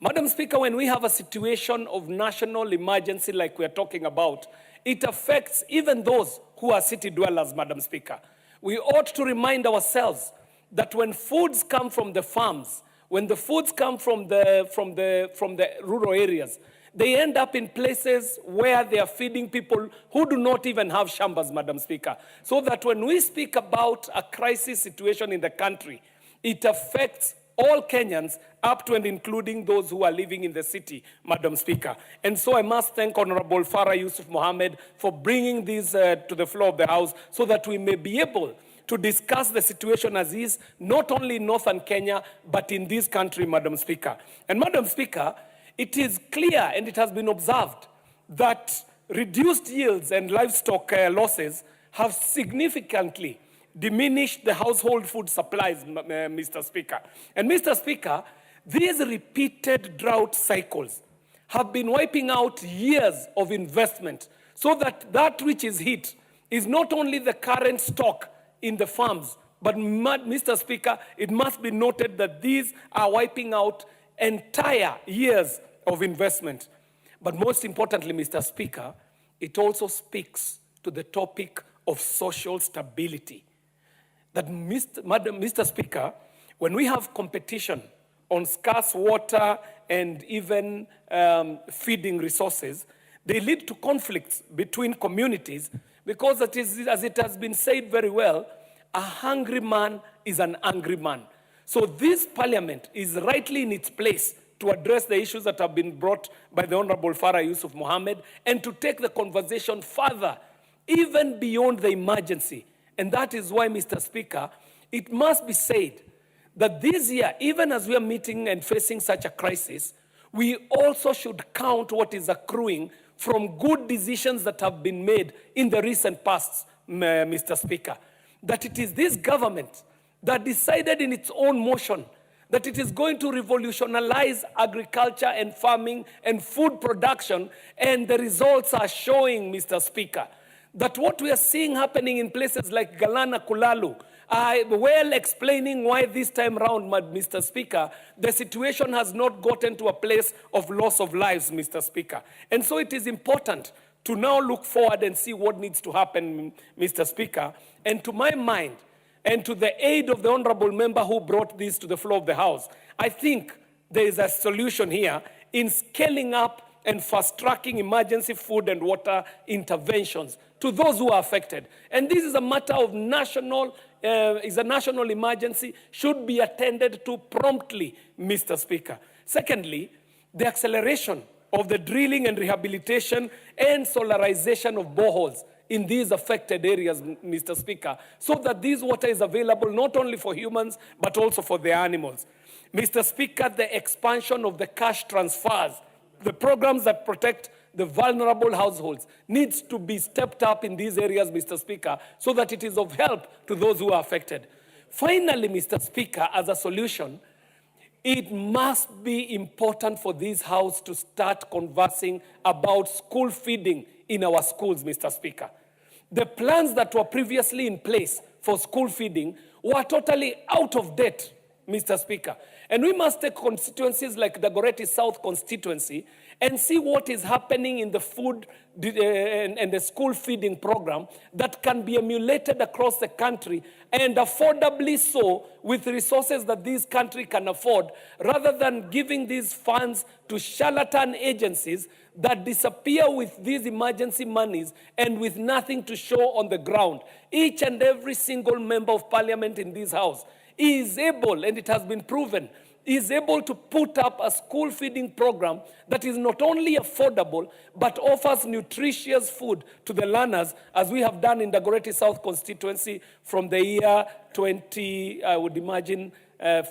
Speaker 20: Madam Speaker, when we have a situation of national emergency like we are talking about, it affects even those who are city dwellers, Madam Speaker. We ought to remind ourselves that when foods come from the farms, when the foods come from the rural areas, they end up in places where they are feeding people who do not even have shambas, Madam Speaker. So that when we speak about a crisis situation in the country, it affects all Kenyans, up to and including those who are living in the city, Madam Speaker. And so I must thank Honorable Farah Yusuf Mohammed for bringing this to the floor of the House so that we may be able to discuss the situation as is, not only in northern Kenya, but in this country, Madam Speaker. And Madam Speaker, it is clear and it has been observed that reduced yields and livestock losses have significantly diminish the household food supplies, Mr. Speaker. And Mr. Speaker, these repeated drought cycles have been wiping out years of investment, so that that which is hit is not only the current stock in the farms, but Mr. Speaker, it must be noted that these are wiping out entire years of investment. But most importantly, Mr. Speaker, it also speaks to the topic of social stability. That, Mr. Speaker, when we have competition on scarce water and even feeding resources, they lead to conflicts between communities, because it is, as it has been said very well, a hungry man is an angry man. So this parliament is rightly in its place to address the issues that have been brought by the Honorable Farah Yusuf Mohammed, and to take the conversation further, even beyond the emergency. And that is why, Mr. Speaker, it must be said that this year, even as we are meeting and facing such a crisis, we also should count what is accruing from good decisions that have been made in the recent past, Mr. Speaker. That it is this government that decided in its own motion that it is going to revolutionize agriculture and farming and food production, and the results are showing, Mr. Speaker, that what we are seeing happening in places like Galana Kulalu, well explaining why this time round, Mr. Speaker, the situation has not gotten to a place of loss of lives, Mr. Speaker. And so it is important to now look forward and see what needs to happen, Mr. Speaker. And to my mind, and to the aid of the honorable member who brought this to the floor of the House, I think there is a solution here in scaling up and fast-tracking emergency food and water interventions to those who are affected. And this is a matter of national emergency, should be attended to promptly, Mr. Speaker. Secondly, the acceleration of the drilling and rehabilitation and solarization of boreholes in these affected areas, Mr. Speaker, so that this water is available not only for humans, but also for the animals. Mr. Speaker, the expansion of the cash transfers, the programs that protect the vulnerable households, needs to be stepped up in these areas, Mr. Speaker, so that it is of help to those who are affected. Finally, Mr. Speaker, as a solution, it must be important for this House to start conversing about school feeding in our schools, Mr. Speaker. The plans that were previously in place for school feeding were totally out of date, Mr. Speaker. And we must take constituencies like the 𝗥𝗡𝗄𝗧𝗖𝗛 constituency and see what is happening in the food and the school feeding program that can be emulated across the country, and affordably so, with resources that this country can afford, rather than giving these funds to charlatan agencies that disappear with these emergency monies and with nothing to show on the ground. Each and every single member of parliament in this House is able, and it has been proven, is able to put up a school feeding program that is not only affordable, but offers nutritious food to the learners, as we have done in the 𝗥𝗡𝗄𝗧𝗖𝗛 constituency from the year 20, I would imagine,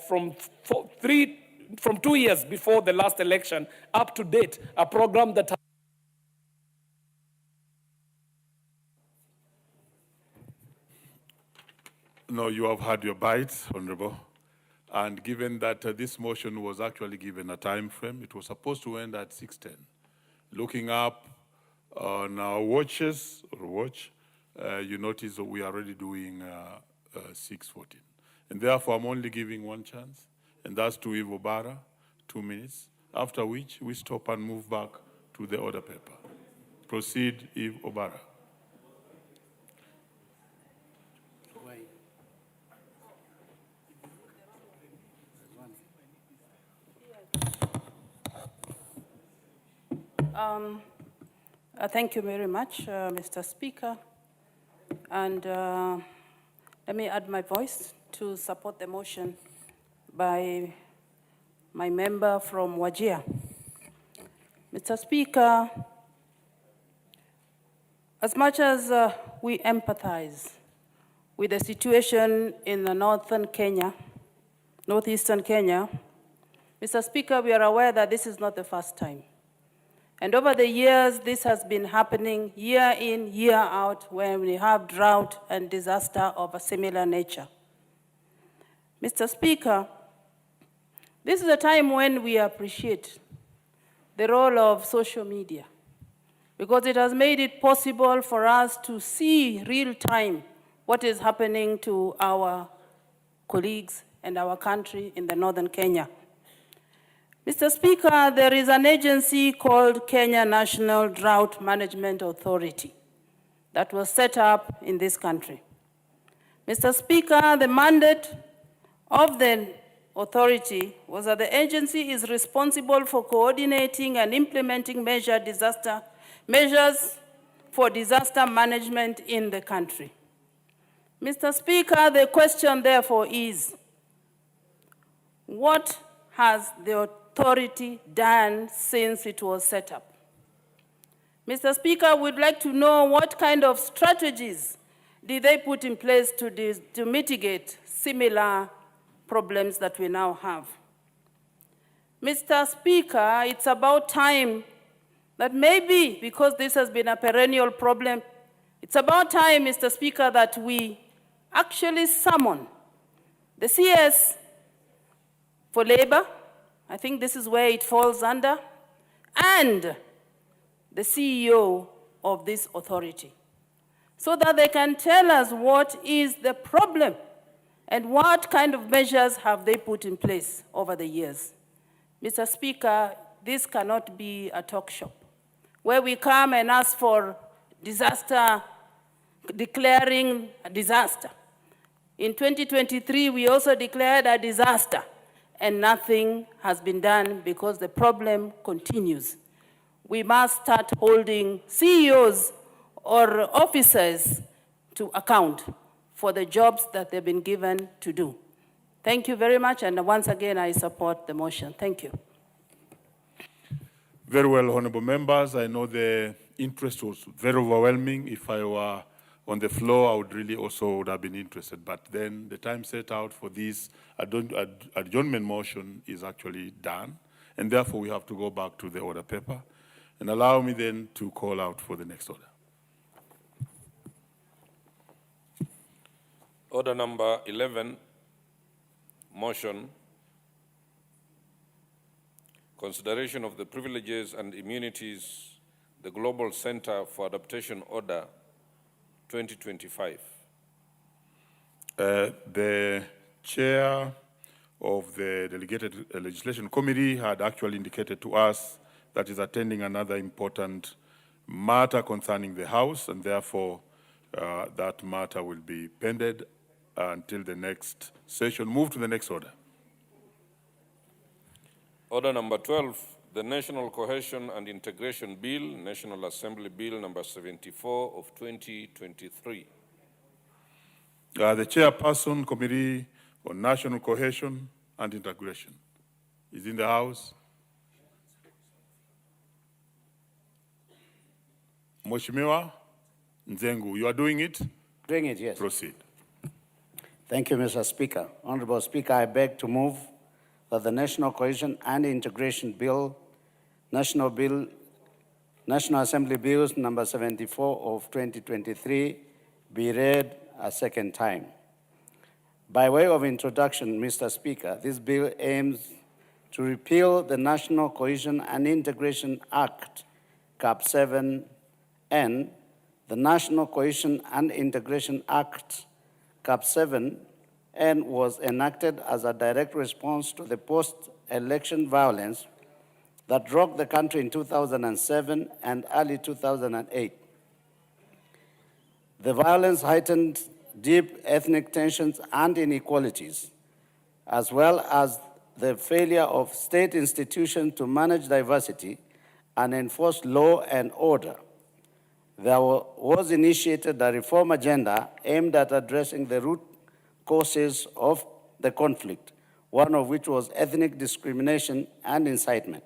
Speaker 20: from 2 years before the last election up to date, a program that
Speaker 16: No, you have had your bites, Honorable. And given that this motion was actually given a time frame, it was supposed to end at 6:10. Looking up on our watches, you notice that we are already doing 6:14. And therefore, I'm only giving one chance, and that's to Eve Obara, 2 minutes, after which we stop and move back to the order paper. Proceed, Eve Obara.
Speaker 22: Thank you very much, Mr. Speaker. And let me add my voice to support the motion by my member from Wajir. Mr. Speaker, as much as we empathize with the situation in the northeastern Kenya, Mr. Speaker, we are aware that this is not the first time. And over the years, this has been happening year in, year out, when we have drought and disaster of a similar nature. Mr. Speaker, this is a time when we appreciate the role of social media, because it has made it possible for us to see real time what is happening to our colleagues and our country in the northern Kenya. Mr. Speaker, there is an agency called Kenya National Drought Management Authority that was set up in this country. Mr. Speaker, the mandate of the authority was that the agency is responsible for coordinating and implementing measures for disaster management in the country. Mr. Speaker, the question therefore is, what has the authority done since it was set up? Mr. Speaker, we'd like to know what kind of strategies did they put in place to mitigate similar problems that we now have. Mr. Speaker, it's about time that maybe, because this has been a perennial problem, it's about time, Mr. Speaker, that we actually summon the CS for labor, I think this is where it falls under, and the CEO of this authority, so that they can tell us what is the problem and what kind of measures have they put in place over the years. Mr. Speaker, this cannot be a talk shop where we come and ask for disaster, declaring a disaster. In 2023, we also declared a disaster, and nothing has been done because the problem continues. We must start holding CEOs or officers to account for the jobs that they've been given to do. Thank you very much, and once again, I support the motion. Thank you.
Speaker 16: Very well, honorable members. I know the interest was very overwhelming. If I were on the floor, I would really also would have been interested. But then the time set out for this adjournment motion is actually done, and therefore we have to go back to the order paper. And allow me then to call out for the next order.
Speaker 14: Order number 11, motion, consideration of the privileges and immunities, the Global Center for Adaptation Order 2025.
Speaker 16: The chair of the Delegated Legislation Committee had actually indicated to us that is attending another important matter concerning the House, and therefore that matter will be pended until the next session. Move to the next order.
Speaker 14: Order number 12, the National Cohesion and Integration Bill, National Assembly Bill number 74 of 2023.
Speaker 16: The chairperson, Committee on National Cohesion and Integration, is in the House. Mheshimiwa Nzengu, you are doing it?
Speaker 4: Doing it, yes.
Speaker 16: Proceed.
Speaker 4: Thank you, Mr. Speaker. Honorable Speaker, I beg to move that the National Cohesion and Integration Bill, National Assembly Bills number 74 of 2023, be read a second time. By way of introduction, Mr. Speaker, this bill aims to repeal the National Cohesion and Integration Act, Cap 7, and the National Cohesion and Integration Act, Cap 7, and was enacted as a direct response to the post-election violence that rocked the country in 2007 and early 2008. The violence heightened deep ethnic tensions and inequalities, as well as the failure of state institutions to manage diversity and enforce law and order. There was initiated a reform agenda aimed at addressing the root causes of the conflict, one of which was ethnic discrimination and incitement.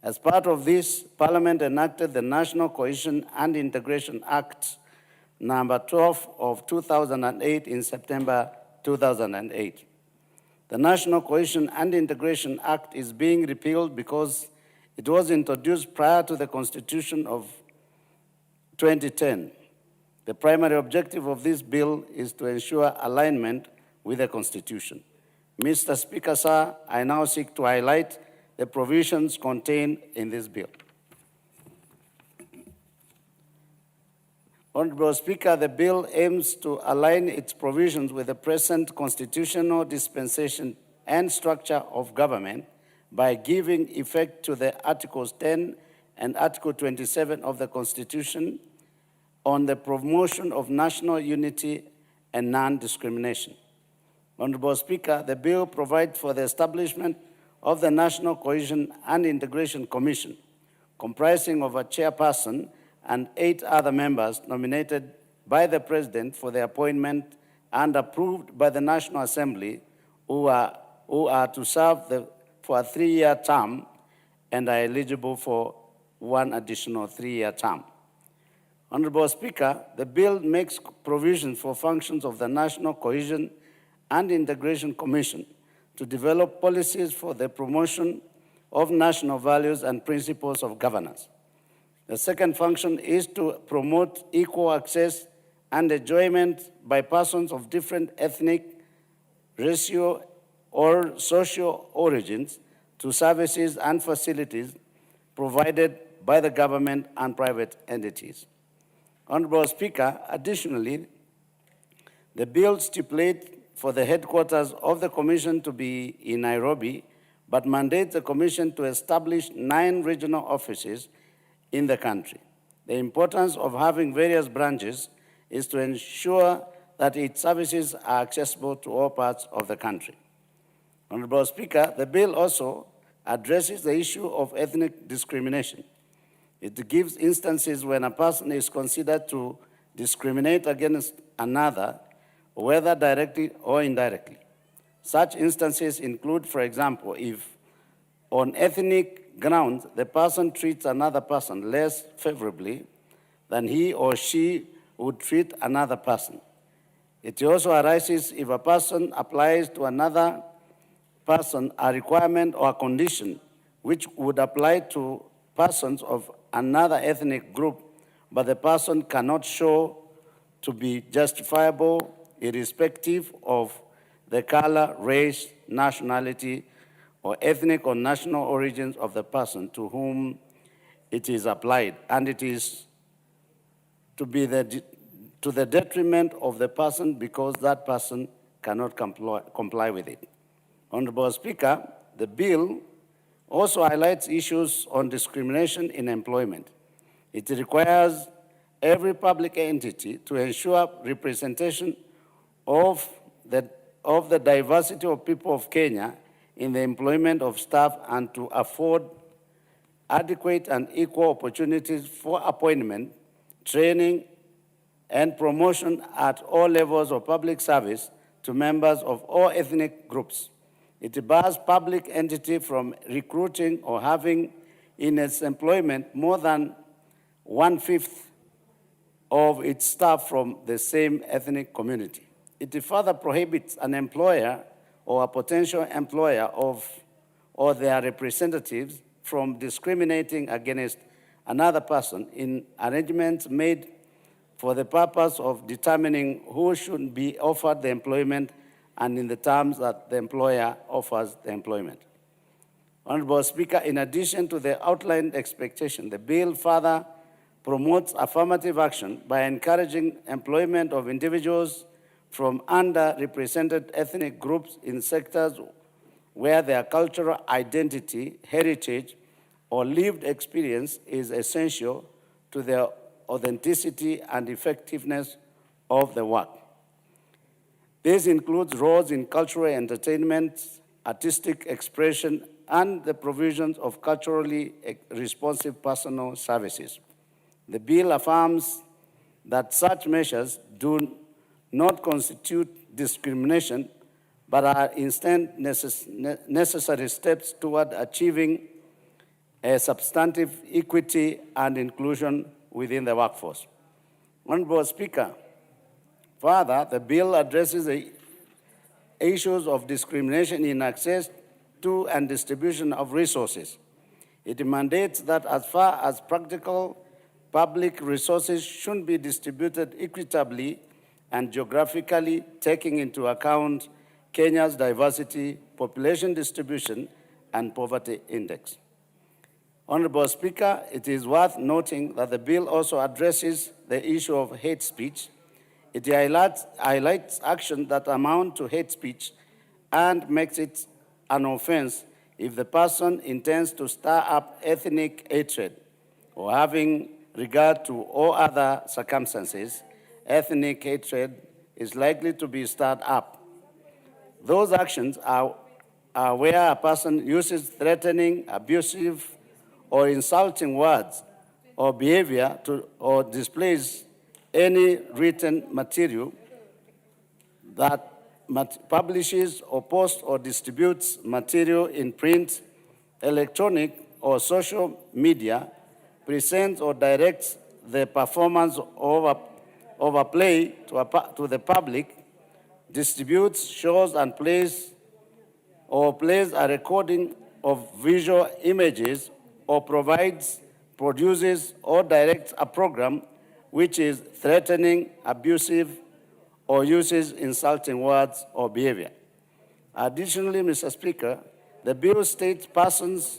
Speaker 4: As part of this, Parliament enacted the National Cohesion and Integration Act, number 12 of 2008 in September 2008. The National Cohesion and Integration Act is being repealed because It was introduced prior to the Constitution of 2010. The primary objective of this bill is to ensure alignment with the Constitution. Mr. Speaker, sir, I now seek to highlight the provisions contained in this bill. Honorable Speaker, the bill aims to align its provisions with the present constitutional dispensation and structure of government by giving effect to the Articles 10 and Article 27 of the Constitution on the promotion of national unity and non-discrimination. Honorable Speaker, the bill provides for the establishment of the National Cohesion and Integration Commission, comprising of a chairperson and 8 other members nominated by the President for the appointment and approved by the National Assembly, who are to serve for a 3-year term and are eligible for one additional 3-year term. Honorable Speaker, the bill makes provisions for functions of the National Cohesion and Integration Commission to develop policies for the promotion of national values and principles of governance. The second function is to promote equal access and enjoyment by persons of different ethnic, racial, or social origins to services and facilities provided by the government and private entities. Honorable Speaker, additionally, the bill stipulates for the headquarters of the Commission to be in Nairobi, but mandates the Commission to establish 9 regional offices in the country. The importance of having various branches is to ensure that its services are accessible to all parts of the country. Honorable Speaker, the bill also addresses the issue of ethnic discrimination. It gives instances when a person is considered to discriminate against another, whether directly or indirectly. Such instances include, for example, if on ethnic grounds the person treats another person less favorably than he or she would treat another person. It also arises if a person applies to another person a requirement or a condition which would apply to persons of another ethnic group, but the person cannot show to be justifiable irrespective of the color, race, nationality, or ethnic or national origins of the person to whom it is applied, and it is to the detriment of the person because that person cannot comply with it. Honorable Speaker, the bill also highlights issues on discrimination in employment. It requires every public entity to ensure representation of the diversity of people of Kenya in the employment of staff and to afford adequate and equal opportunities for appointment, training, and promotion at all levels of public service to members of all ethnic groups. It bars public entity from recruiting or having in its employment more than 1/5 of its staff from the same ethnic community. It further prohibits an employer or a potential employer or their representatives from discriminating against another person in arrangements made for the purpose of determining who should be offered the employment and in the terms that the employer offers the employment. Honorable Speaker, in addition to the outlined expectation, the bill further promotes affirmative action by encouraging employment of individuals from underrepresented ethnic groups in sectors where their cultural identity, heritage, or lived experience is essential to the authenticity and effectiveness of the work. This includes roles in cultural entertainment, artistic expression, and the provisions of culturally responsive personal services. The bill affirms that such measures do not constitute discrimination, but are instead necessary steps toward achieving a substantive equity and inclusion within the workforce. Honorable Speaker, further, the bill addresses the issues of discrimination in access to and distribution of resources. It mandates that as far as practical, public resources should be distributed equitably and geographically, taking into account Kenya's diversity, population distribution, and poverty index. Honorable Speaker, it is worth noting that the bill also addresses the issue of hate speech. It highlights actions that amount to hate speech and makes it an offense if the person intends to stir up ethnic hatred or having regard to all other circumstances, ethnic hatred is likely to be stirred up. Those actions are where a person uses threatening, abusive, or insulting words or behavior or displays any written material that publishes or posts or distributes material in print, electronic, or social media, presents or directs the performance of a play to the public, distributes, shows, and plays a recording of visual images, or produces, or directs a program which is threatening, abusive, or uses insulting words or behavior. Additionally, Mr. Speaker, the bill states persons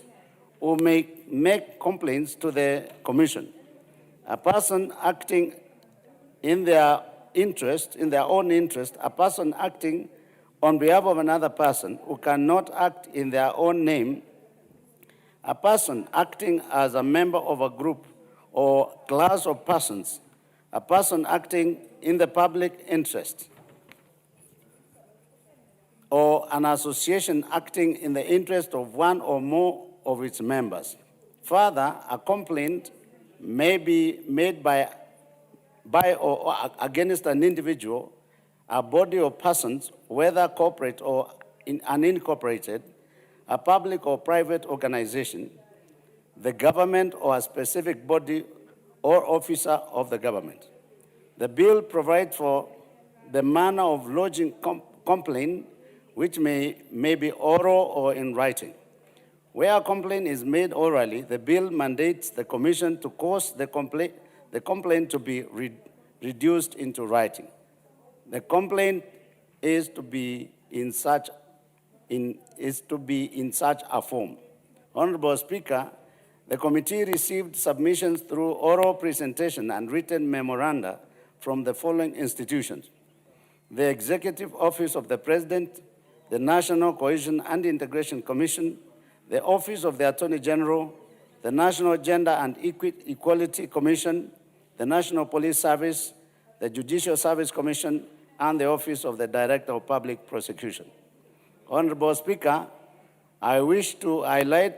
Speaker 4: who may make complaints to the Commission. A person acting in their own interest, a person acting on behalf of another person who cannot act in their own name, a person acting as a member of a group or class of persons, a person acting in the public interest, or an association acting in the interest of one or more of its members. Further, a complaint may be made by or against an individual, a body of persons, whether corporate or unincorporated, a public or private organization, the government, or a specific body or officer of the government. The bill provides for the manner of lodging complaint, which may be oral or in writing. Where a complaint is made orally, the bill mandates the Commission to cause the complaint to be reduced into writing. The complaint is to be in such a form. Honorable Speaker, the committee received submissions through oral presentation and written memoranda from the following institutions: the Executive Office of the President, the National Cohesion and Integration Commission, the Office of the Attorney General, the National Gender and Equality Commission, the National Police Service, the Judicial Service Commission, and the Office of the Director of Public Prosecution. Honorable Speaker, I wish to highlight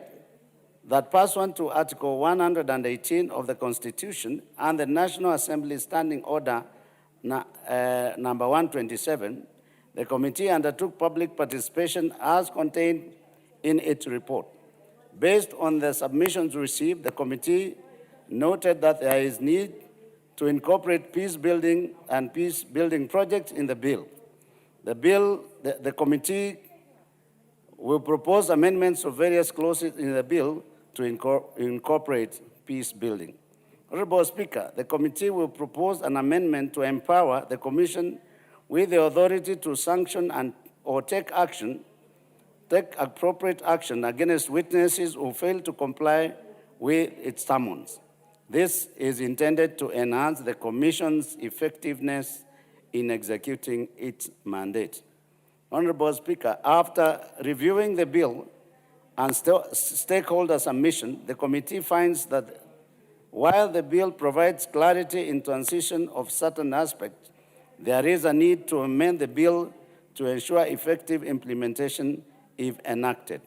Speaker 4: that pursuant to Article 118 of the Constitution and the National Assembly Standing Order number 127, the committee undertook public participation as contained in its report. Based on the submissions received, the committee noted that there is need to incorporate peace building and peace building projects in the bill. The committee will propose amendments of various clauses in the bill to incorporate peace building. Honorable Speaker, the committee will propose an amendment to empower the Commission with the authority to sanction or take appropriate action against witnesses who fail to comply with its summons. This is intended to enhance the Commission's effectiveness in executing its mandate. Honorable Speaker, after reviewing the bill and stakeholder submission, the committee finds that while the bill provides clarity in transition of certain aspects, there is a need to amend the bill to ensure effective implementation if enacted.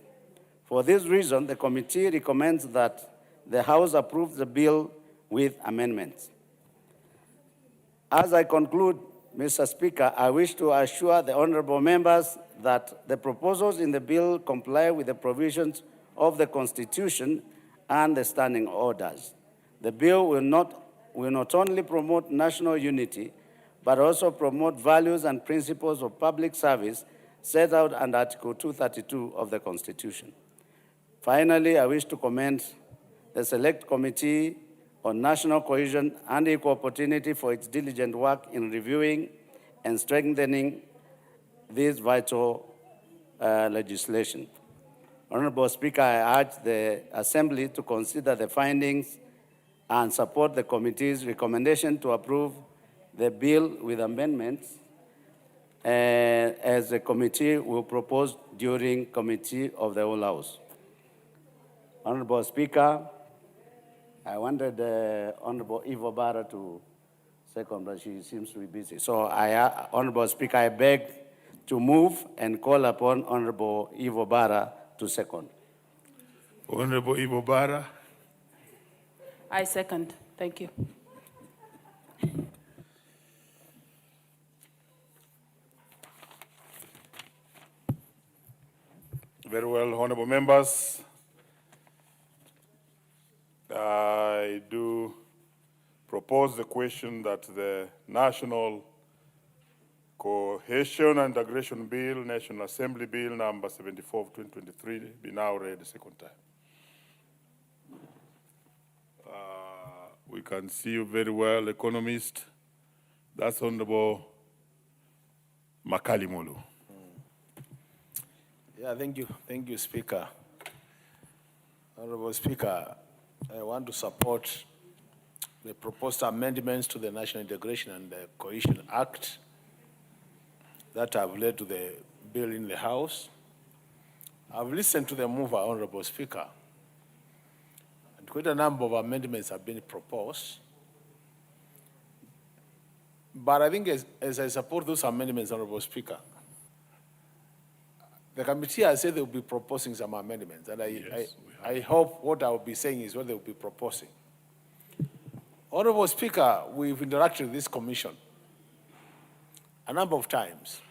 Speaker 4: For this reason, the committee recommends that the House approve the bill with amendments. As I conclude, Mr. Speaker, I wish to assure the honorable members that the proposals in the bill comply with the provisions of the Constitution and the standing orders. The bill will not only promote national unity, but also promote values and principles of public service set out under Article 232 of the Constitution. Finally, I wish to commend the Select Committee on National Cohesion and Equal Opportunity for its diligent work in reviewing and strengthening this vital legislation. Honorable Speaker, I urge the Assembly to consider the findings and support the committee's recommendation to approve the bill with amendments as the committee will propose during Committee of the Whole House. Honorable Speaker, I wanted Honorable 𝗟𝗑𝗡𝗖𝗛 to second, but she seems to be busy. So, Honorable Speaker, I beg to move and call upon Honorable 𝗟𝗑𝗡𝗖𝗛 to second.
Speaker 16: Honorable 𝗟𝗑𝗡𝗖𝗛.
Speaker 22: I second. Thank you.
Speaker 16: Very well, honorable members. I do propose the question that the National Cohesion and Integration Bill, National Assembly Bill number 74 of 2023, be now read a second time. We can see you very well, economist. That's Honorable Makalimulu.
Speaker 6: Yeah, thank you, Speaker. Honorable Speaker, I want to support the proposed amendments to the National Integration and Cohesion Act that have led to the bill in the House. I've listened to the mover, Honorable Speaker, and quite a number of amendments have been proposed. But I think as I support those amendments, Honorable Speaker, the committee has said they will be proposing some amendments, and I hope what I will be saying is what they will be proposing. Honorable Speaker, we've interacted with this commission a number of times.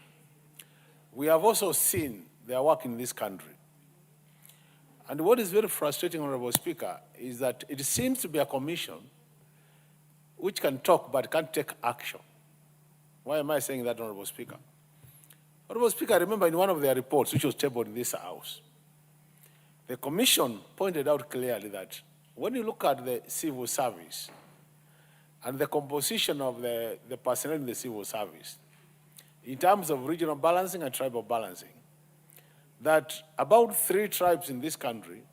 Speaker 6: We have also seen their work in this country. And what is very frustrating, Honorable Speaker, is that it seems to be a commission which can talk but can't take action. Why am I saying that, Honorable Speaker? Honorable Speaker, I remember in one of their reports, which was tabled in this House, the Commission pointed out clearly that when you look at the civil service and the composition of the personnel in the civil service, in terms of regional balancing and tribal balancing, that about 3 tribes in this country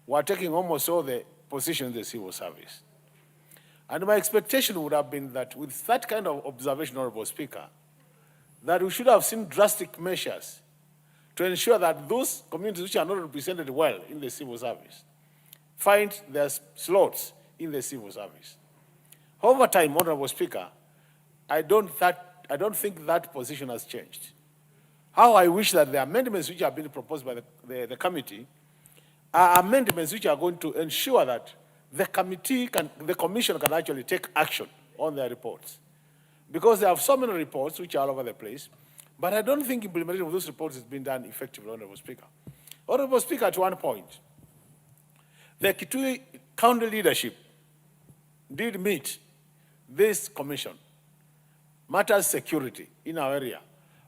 Speaker 6: were taking almost all the positions in the civil service. And my expectation would have been that with that kind of observation, Honorable Speaker, that we should have seen drastic measures to ensure that those communities which are not represented well in the civil service find their slots in the civil service. Over time, Honorable Speaker, I don't think that position has changed. How I wish that the amendments which have been proposed by the committee are amendments which are going to ensure that the commission can actually take action on their reports. Because they have so many reports which are all over the place, but I don't think implementation of those reports is being done effectively, Honorable Speaker. Honorable Speaker, at one point, the Kitui County leadership did meet this commission, matters security in our area.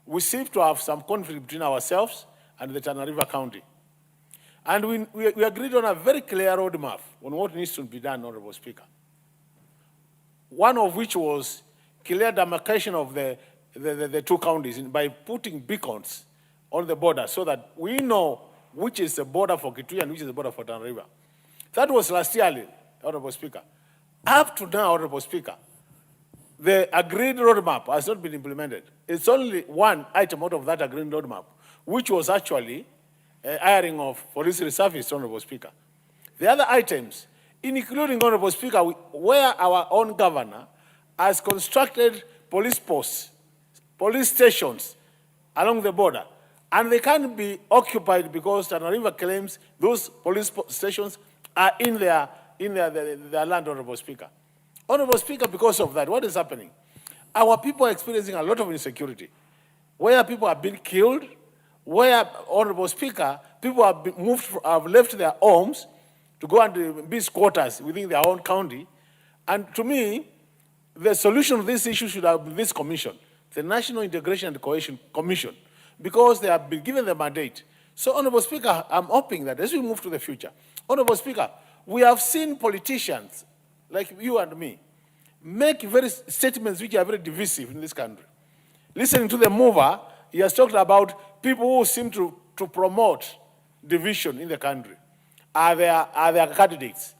Speaker 6: We seem to have some conflict between ourselves and the Tana River County. And we agreed on a very clear roadmap on what needs to be done, Honorable Speaker. One of which was clear demarcation of the 2 counties by putting beacons on the border so that we know which is the border for Kitui and which is the border for Tana River. That was last year, Honorable Speaker. Up to now, Honorable Speaker, the agreed roadmap has not been implemented. It's only one item out of that agreed roadmap, which was actually hiring of police reservists, Honorable Speaker. The other items, including, Honorable Speaker, where our own governor has constructed police posts, police stations along the border, and they can't be occupied because Tana River claims those police stations are in their land, Honorable Speaker. Honorable Speaker, because of that, what is happening? Our people are experiencing a lot of insecurity, where people have been killed, where, Honorable Speaker, people have left their homes to go and be squatters within their own county. And to me, the solution to this issue should have been this commission, the National Integration and Cohesion Commission, because they have been given the mandate So, Honorable Speaker, I'm hoping that as we move to the future, Honorable Speaker, we have seen politicians like you and me make very statements which are very divisive in this country. Listening to the mover, he has talked about people who seem to promote division in the country are their candidates.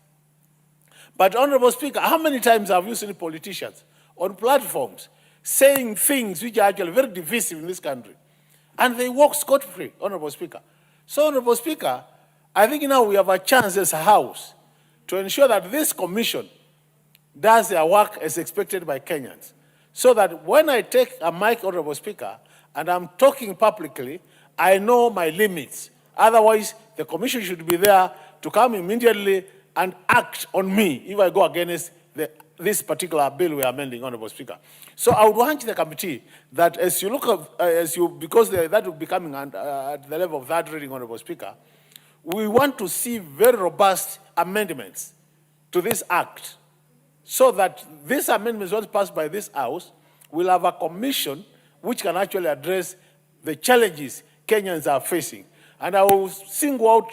Speaker 6: But, Honorable Speaker, how many times have you seen politicians on platforms saying things which are actually very divisive in this country? And they walk scot-free, Honorable Speaker. So, Honorable Speaker, I think now we have a chance as a House to ensure that this commission does their work as expected by Kenyans. So that when I take a mic, Honorable Speaker, and I'm talking publicly, I know my limits. Otherwise, the commission should be there to come immediately and act on me if I go against this particular bill we are amending, Honorable Speaker. So I would want the committee that as you look at, because that will be coming at the level of third reading, Honorable Speaker, we want to see very robust amendments to this act so that these amendments, once passed by this House, will have a commission which can actually address the challenges Kenyans are facing. And I will single out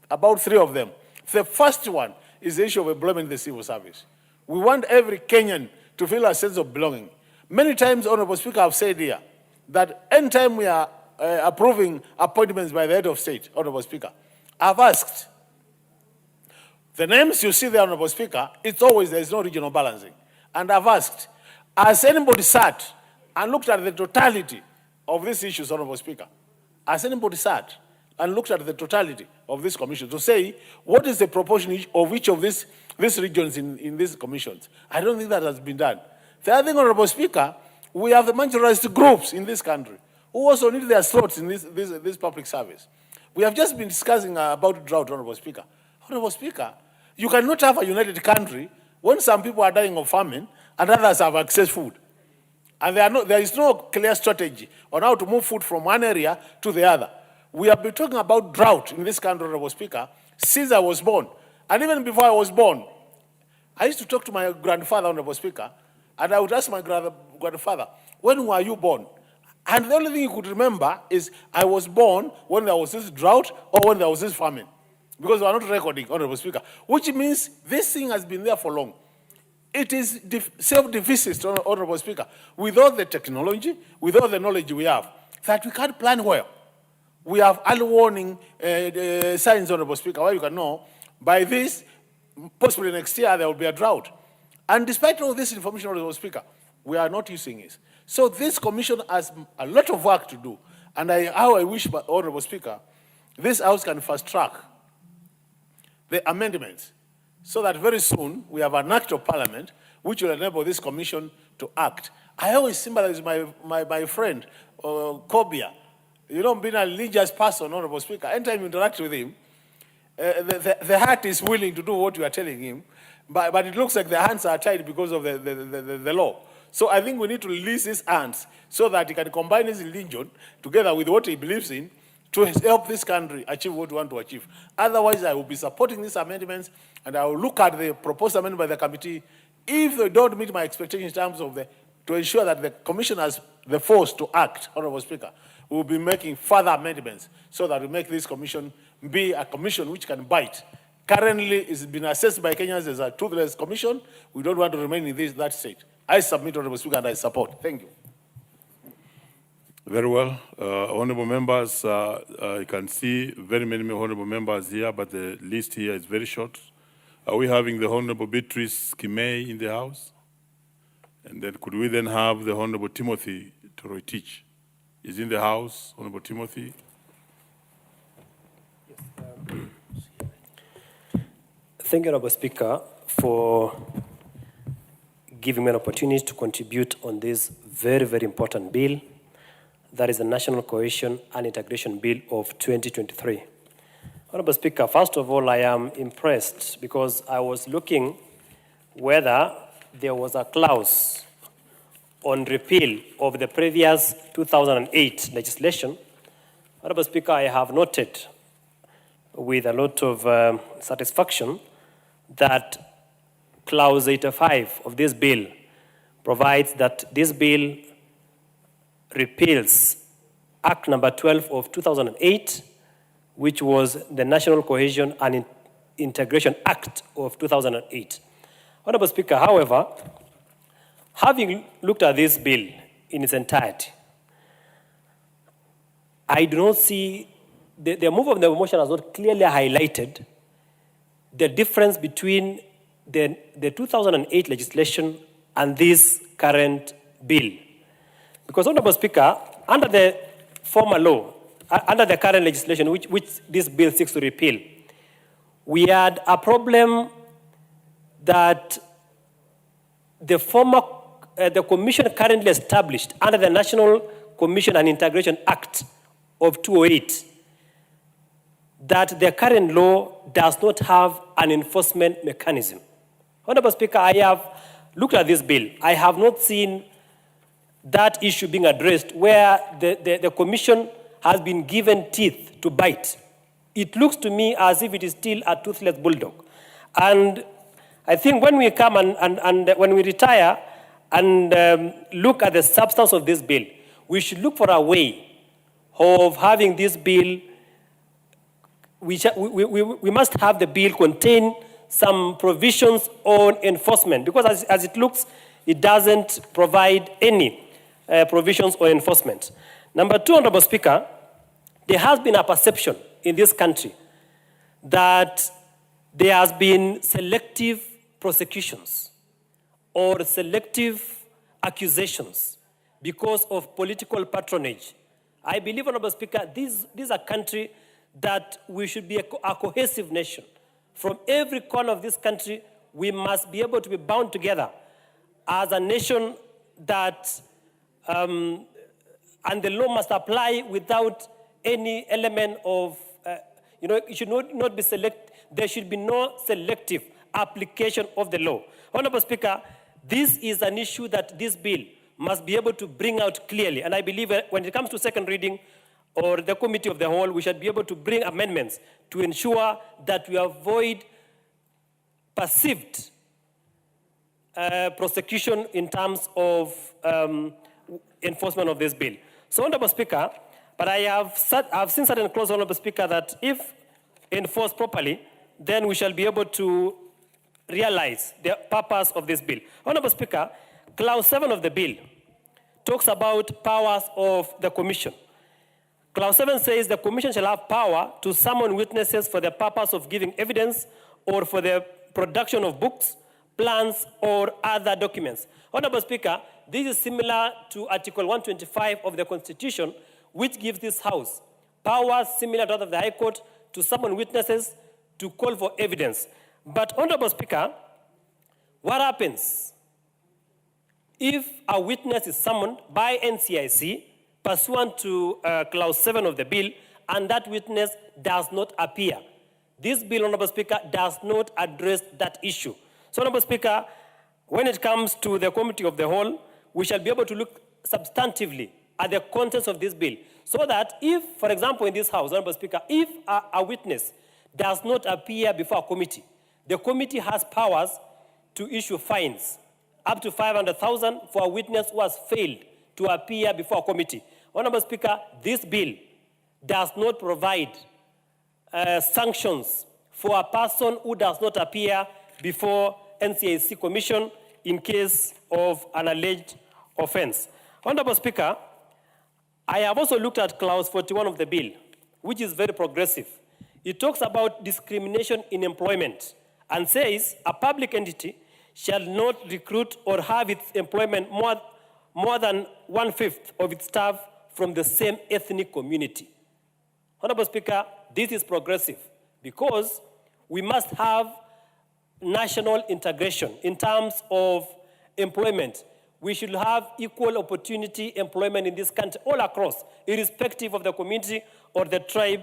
Speaker 6: about 3 of them. The first one is the issue of employment in the civil service. We want every Kenyan to feel a sense of belonging. Many times, Honorable Speaker, I've said here that anytime we are approving appointments by the head of state, Honorable Speaker, I've asked, the names you see there, Honorable Speaker, it's always there is no regional balancing. And I've asked, has anybody sat and looked at the totality of these issues, Honorable Speaker? Has anybody sat and looked at the totality of this commission to say what is the proportion of each of these regions in these commissions? I don't think that has been done. The other thing, Honorable Speaker, we have the marginalized groups in this country who also need their slots in this public service. We have just been discussing about drought, Honorable Speaker. Honorable Speaker, you cannot have a united country when some people are dying of famine and others have access food. And there is no clear strategy on how to move food from one area to the other. We have been talking about drought in this country, Honorable Speaker, since I was born. And even before I was born, I used to talk to my grandfather, Honorable Speaker, and I would ask my grandfather, when were you born? And the only thing he could remember is I was born when there was this drought or when there was this famine. Because we are not recording, Honorable Speaker, which means this thing has been there for long. It is self-deficit, Honorable Speaker, with all the technology, with all the knowledge we have, that we can't plan well. We have early warning signs, Honorable Speaker, where you can know by this, possibly next year, there will be a drought. And despite all this information, Honorable Speaker, we are not using it. So this commission has a lot of work to do. And how I wish, Honorable Speaker, this House can fast track the amendments so that very soon we have an act of parliament which will enable this commission to act. I always symbolize my friend, Kobia. You know, being a religious person, Honorable Speaker, anytime you interact with him, the heart is willing to do what you are telling him, but it looks like the hands are tied because of the law. So I think we need to release his hands so that he can combine his religion together with what he believes in to help this country achieve what we want to achieve. Otherwise, I will be supporting these amendments, and I will look at the proposed amendment by the committee. If they don't meet my expectations in terms of to ensure that the commission has the force to act, Honorable Speaker, we will be making further amendments so that we make this commission be a commission which can bite. Currently, it's been assessed by Kenyans as a toothless commission. We don't want to remain in that state. I submit, Honorable Speaker, and I support. Thank you.
Speaker 16: Very well. Honorable members, I can see very many honorable members here, but the list here is very short. Are we having the Honorable 𝗪𝗓𝗪𝗓 in the House? And then could we then have the Honorable Timothy Toroitich? Is in the House, Honorable Timothy?
Speaker 7: Thank you, Honorable Speaker, for giving me an opportunity to contribute on this very, very important bill. That is the National Cohesion and Integration Bill of 2023. Honorable Speaker, first of all, I am impressed because I was looking whether there was a clause on repeal of the previous 2008 legislation. Honorable Speaker, I have noted with a lot of satisfaction that clause 85 of this bill provides that this bill repeals Act number 12 of 2008 which was the National Cohesion and Integration Act of 2008. Honorable Speaker, however, having looked at this bill in its entirety, I do not see, the move of the motion has not clearly highlighted the difference between the 2008 legislation and this current bill. Because, Honorable Speaker, under the former law, under the current legislation, which this bill seeks to repeal, we had a problem that the commission currently established under the National Commission and Integration Act of 2008, that the current law does not have an enforcement mechanism. Honorable Speaker, I have looked at this bill. I have not seen that issue being addressed where the commission has been given teeth to bite. It looks to me as if it is still a toothless bulldog. And I think when we come and when we retire and look at the substance of this bill, we should look for a way of having this bill. We must have the bill contain some provisions on enforcement, because as it looks, it doesn't provide any provisions on enforcement. Number two, Honorable Speaker, there has been a perception in this country that there has been selective prosecutions or selective accusations because of political patronage. I believe, Honorable Speaker, this is a country that we should be a cohesive nation. From every corner of this country, we must be able to be bound together as a nation that, and the law must apply without any element of, it should not be there should be no selective application of the law. Honorable Speaker, this is an issue that this bill must be able to bring out clearly. And I believe when it comes to second reading or the committee of the whole, we should be able to bring amendments to ensure that we avoid perceived prosecution in terms of enforcement of this bill. So, Honorable Speaker, but I've seen certain clauses, Honorable Speaker, that if enforced properly, then we shall be able to realize the purpose of this bill. Honorable Speaker, Clause 7 of the bill talks about powers of the Commission. Clause 7 says the Commission shall have power to summon witnesses for the purpose of giving evidence or for the production of books, plans, or other documents. Honorable Speaker, this is similar to Article 125 of the Constitution, which gives this House powers similar to that of the High Court to summon witnesses to call for evidence. But, Honorable Speaker, what happens if a witness is summoned by NCIC pursuant to Clause 7 of the bill and that witness does not appear? This bill, Honorable Speaker, does not address that issue. So, Honorable Speaker, when it comes to the committee of the whole, we shall be able to look substantively at the contents of this bill, so that if, for example, in this House, Honorable Speaker, if a witness does not appear before a committee, the committee has powers to issue fines up to 500,000 for a witness who has failed to appear before a committee. Honorable Speaker, this bill does not provide sanctions for a person who does not appear before NCIC Commission in case of an alleged offense. Honorable Speaker, I have also looked at Clause 41 of the bill, which is very progressive. It talks about discrimination in employment and says a public entity shall not recruit or have its employment more than 1/5 of its staff from the same ethnic community. Honorable Speaker, this is progressive because we must have national integration in terms of employment. We should have equal opportunity employment in this country all across, irrespective of the community or the tribe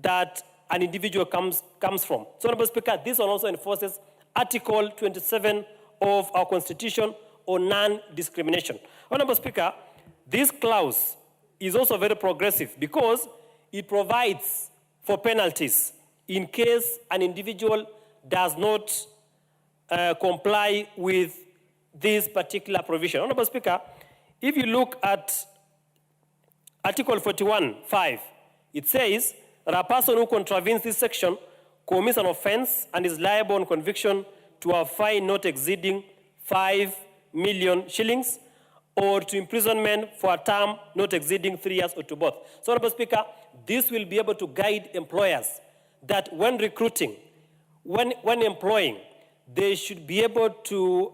Speaker 7: that an individual comes from. So, Honorable Speaker, this one also enforces Article 27 of our Constitution on non-discrimination. Honorable Speaker, this clause is also very progressive because it provides for penalties in case an individual does not comply with this particular provision. Honorable Speaker, if you look at Article 41(5), it says that a person who contravenes this section commits an offense and is liable on conviction to a fine not exceeding 5 million shillings or to imprisonment for a term not exceeding 3 years or to both. So, Honorable Speaker, this will be able to guide employers that when recruiting, when employing, they should be able to,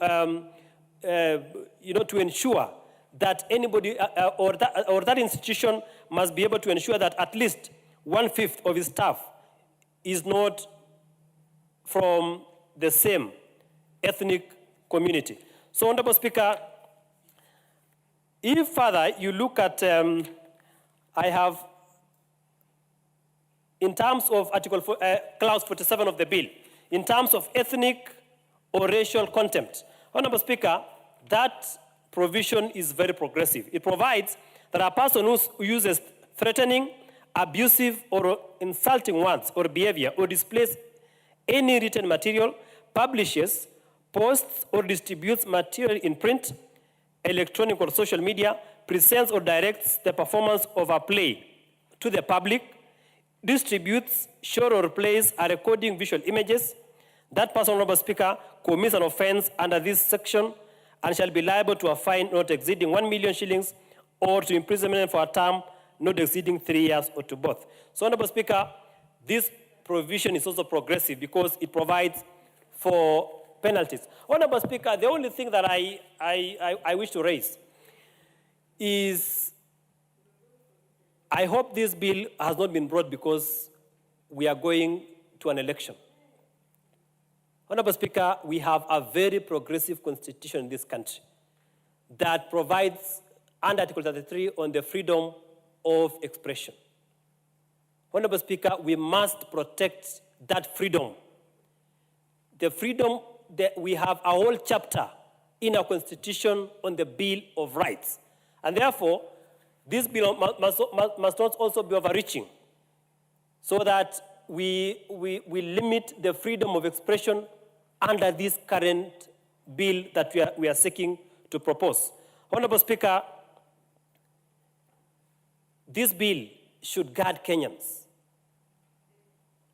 Speaker 7: to ensure that anybody or that institution must be able to ensure that at least 1/5 of its staff is not from the same ethnic community. So, Honorable Speaker, if further you look at, I have, in terms of Clause 47 of the bill, in terms of ethnic or racial contempt, Honorable Speaker, that provision is very progressive. It provides that a person who uses threatening, abusive, or insulting words or behavior or displays any written material, publishes, posts, or distributes material in print, electronic, or social media, presents or directs the performance of a play to the public, distributes, shows or plays a recording visual images, that person, Honorable Speaker, commits an offense under this section and shall be liable to a fine not exceeding 1 million shillings or to imprisonment for a term not exceeding 3 years or to both. So, Honorable Speaker, this provision is also progressive because it provides for penalties. Honorable Speaker, the only thing that I wish to raise is I hope this bill has not been brought because we are going to an election. Honorable Speaker, we have a very progressive constitution in this country that provides under Article 33 on the freedom of expression. Honorable Speaker, we must protect that freedom. The freedom that we have a whole chapter in our constitution on the Bill of Rights. And therefore, this bill must not also be overreaching so that we limit the freedom of expression under this current bill that we are seeking to propose. Honorable Speaker, this bill should guard Kenyans,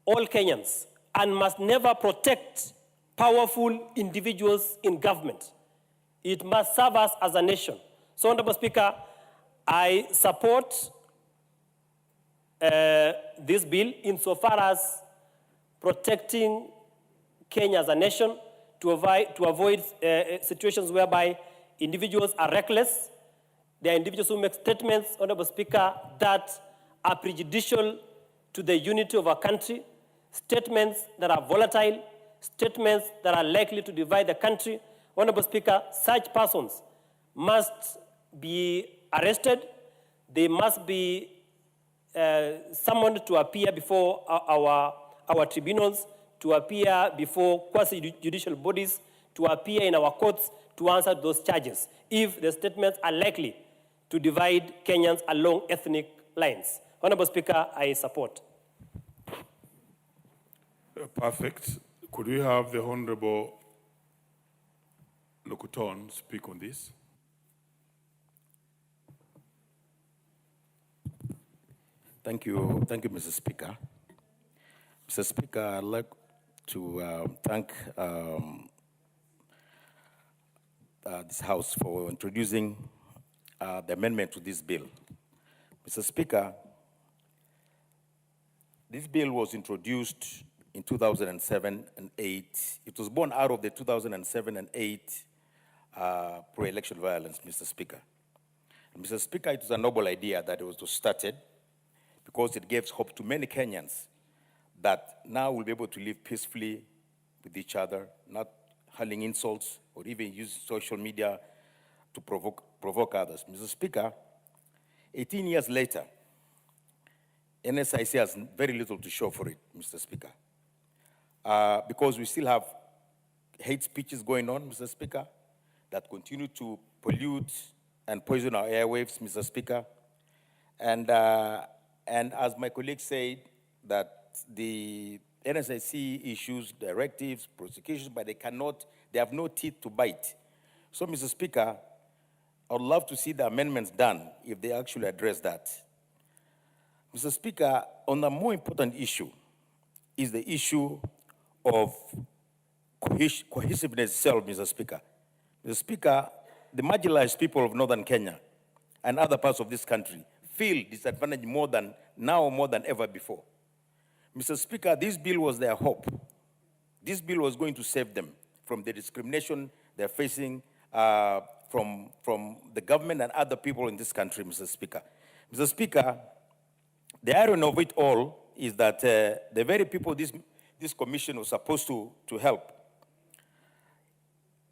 Speaker 7: all Kenyans, and must never protect powerful individuals in government. It must serve us as a nation. So, Honorable Speaker, I support this bill insofar as protecting Kenya as a nation to avoid situations whereby individuals are reckless. There are individuals who make statements, Honorable Speaker, that are prejudicial to the unity of our country, statements that are volatile, statements that are likely to divide the country. Honorable Speaker, such persons must be arrested. They must be summoned to appear before our tribunals, to appear before quasi-judicial bodies, to appear in our courts to answer those charges if the statements are likely to divide Kenyans along ethnic lines. Honorable Speaker, I support.
Speaker 16: Perfect. Could we have the Honorable Lokuton speak on this?
Speaker 9: Thank you, Mr. Speaker. Mr. Speaker, I'd like to thank this House for introducing the amendment to this bill. Mr. Speaker, this bill was introduced in 2007 and 8. It was born out of the 2007 and 8 pro-election violence, Mr. Speaker. And Mr. Speaker, it was a noble idea that it was started because it gives hope to many Kenyans that now we'll be able to live peacefully with each other, not hurling insults or even use social media to provoke others. Mr. Speaker, 18 years later, NSIC has very little to show for it, Mr. Speaker, because we still have hate speeches going on, Mr. Speaker, that continue to pollute and poison our airwaves, Mr. Speaker. And as my colleague said, that the NSIC issues directives, prosecutions, but they have no teeth to bite. So, Mr. Speaker, I would love to see the amendments done if they actually address that. Mr. Speaker, on a more important issue is the issue of cohesiveness itself, Mr. Speaker. Mr. Speaker, the marginalized people of northern Kenya and other parts of this country feel disadvantaged more than ever before. Mr. Speaker, this bill was their hope. This bill was going to save them from the discrimination they're facing from the government and other people in this country, Mr. Speaker. Mr. Speaker, the irony of it all is that the very people this commission was supposed to help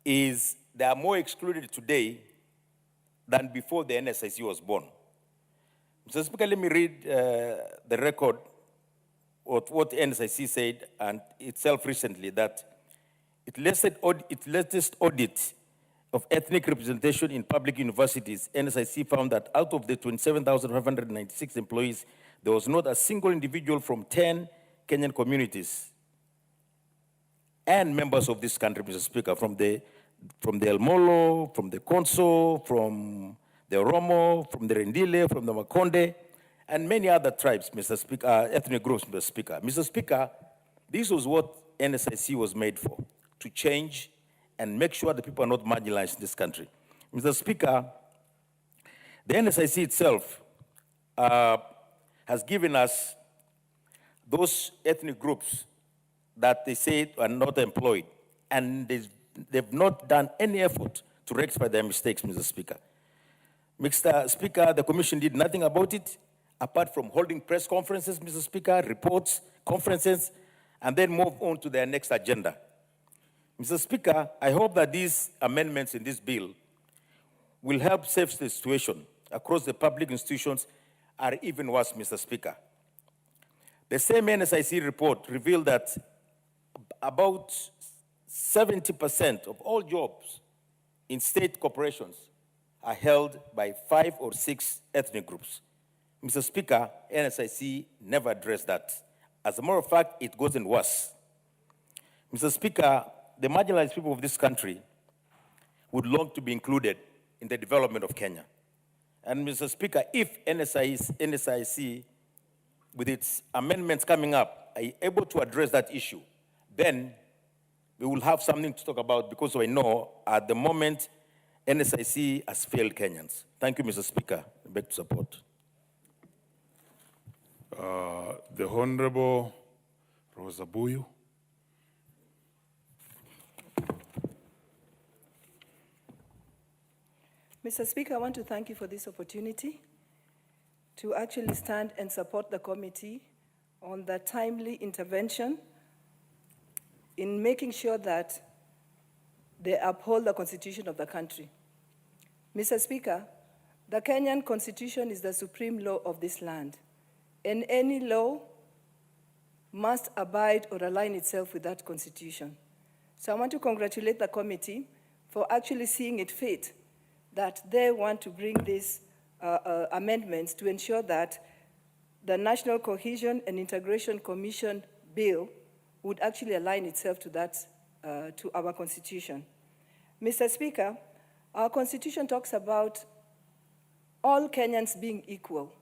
Speaker 9: they are more excluded today than before the NSIC was born. Mr. Speaker, let me read the record of what the NSIC said and itself recently, that its latest audit of ethnic representation in public universities, NSIC found that out of the 27,596 employees, there was not a single individual from 10 Kenyan communities and members of this country, Mr. Speaker, from the 𝗪𝗪𝗪, from the Konso, from the Oromo, from the Rendile, from the Makonde, and many other tribes, Mr. Speaker, ethnic groups, Mr. Speaker. Mr. Speaker, this was what NSIC was made for, to change and make sure that people are not marginalized in this country. Mr. Speaker, the NSIC itself has given us those ethnic groups that they say are not employed, and they've not done any effort to rectify their mistakes, Mr. Speaker. Mr. Speaker, the Commission did nothing about it, apart from holding press conferences, Mr. Speaker, reports, conferences, and then move on to their next agenda. Mr. Speaker, I hope that these amendments in this bill will help save the situation across the public institutions, or even worse, Mr. Speaker. The same NSIC report revealed that about 70% of all jobs in state corporations are held by 5 or 6 ethnic groups. Mr. Speaker, NSIC never addressed that. As a matter of fact, it gotten worse. Mr. Speaker, the marginalized people of this country would long to be included in the development of Kenya. And Mr. Speaker, if NSIC, with its amendments coming up, are able to address that issue, then we will have something to talk about, because I know at the moment NSIC has failed Kenyans. Thank you, Mr. Speaker. I beg to support.
Speaker 16: The Honorable 𝗪𝗪𝗪𝗘𝗠𝗕𝗟𝗬.
Speaker 8: Mr. Speaker, I want to thank you for this opportunity to actually stand and support the committee on the timely intervention in making sure that they uphold the Constitution of the country. Mr. Speaker, the Kenyan Constitution is the supreme law of this land, and any law must abide or align itself with that Constitution. So I want to congratulate the committee for actually seeing it fit that they want to bring these amendments to ensure that the National Cohesion and Integration Commission bill would actually align itself to that, to our Constitution. Mr. Speaker, our Constitution talks about all Kenyans being equal,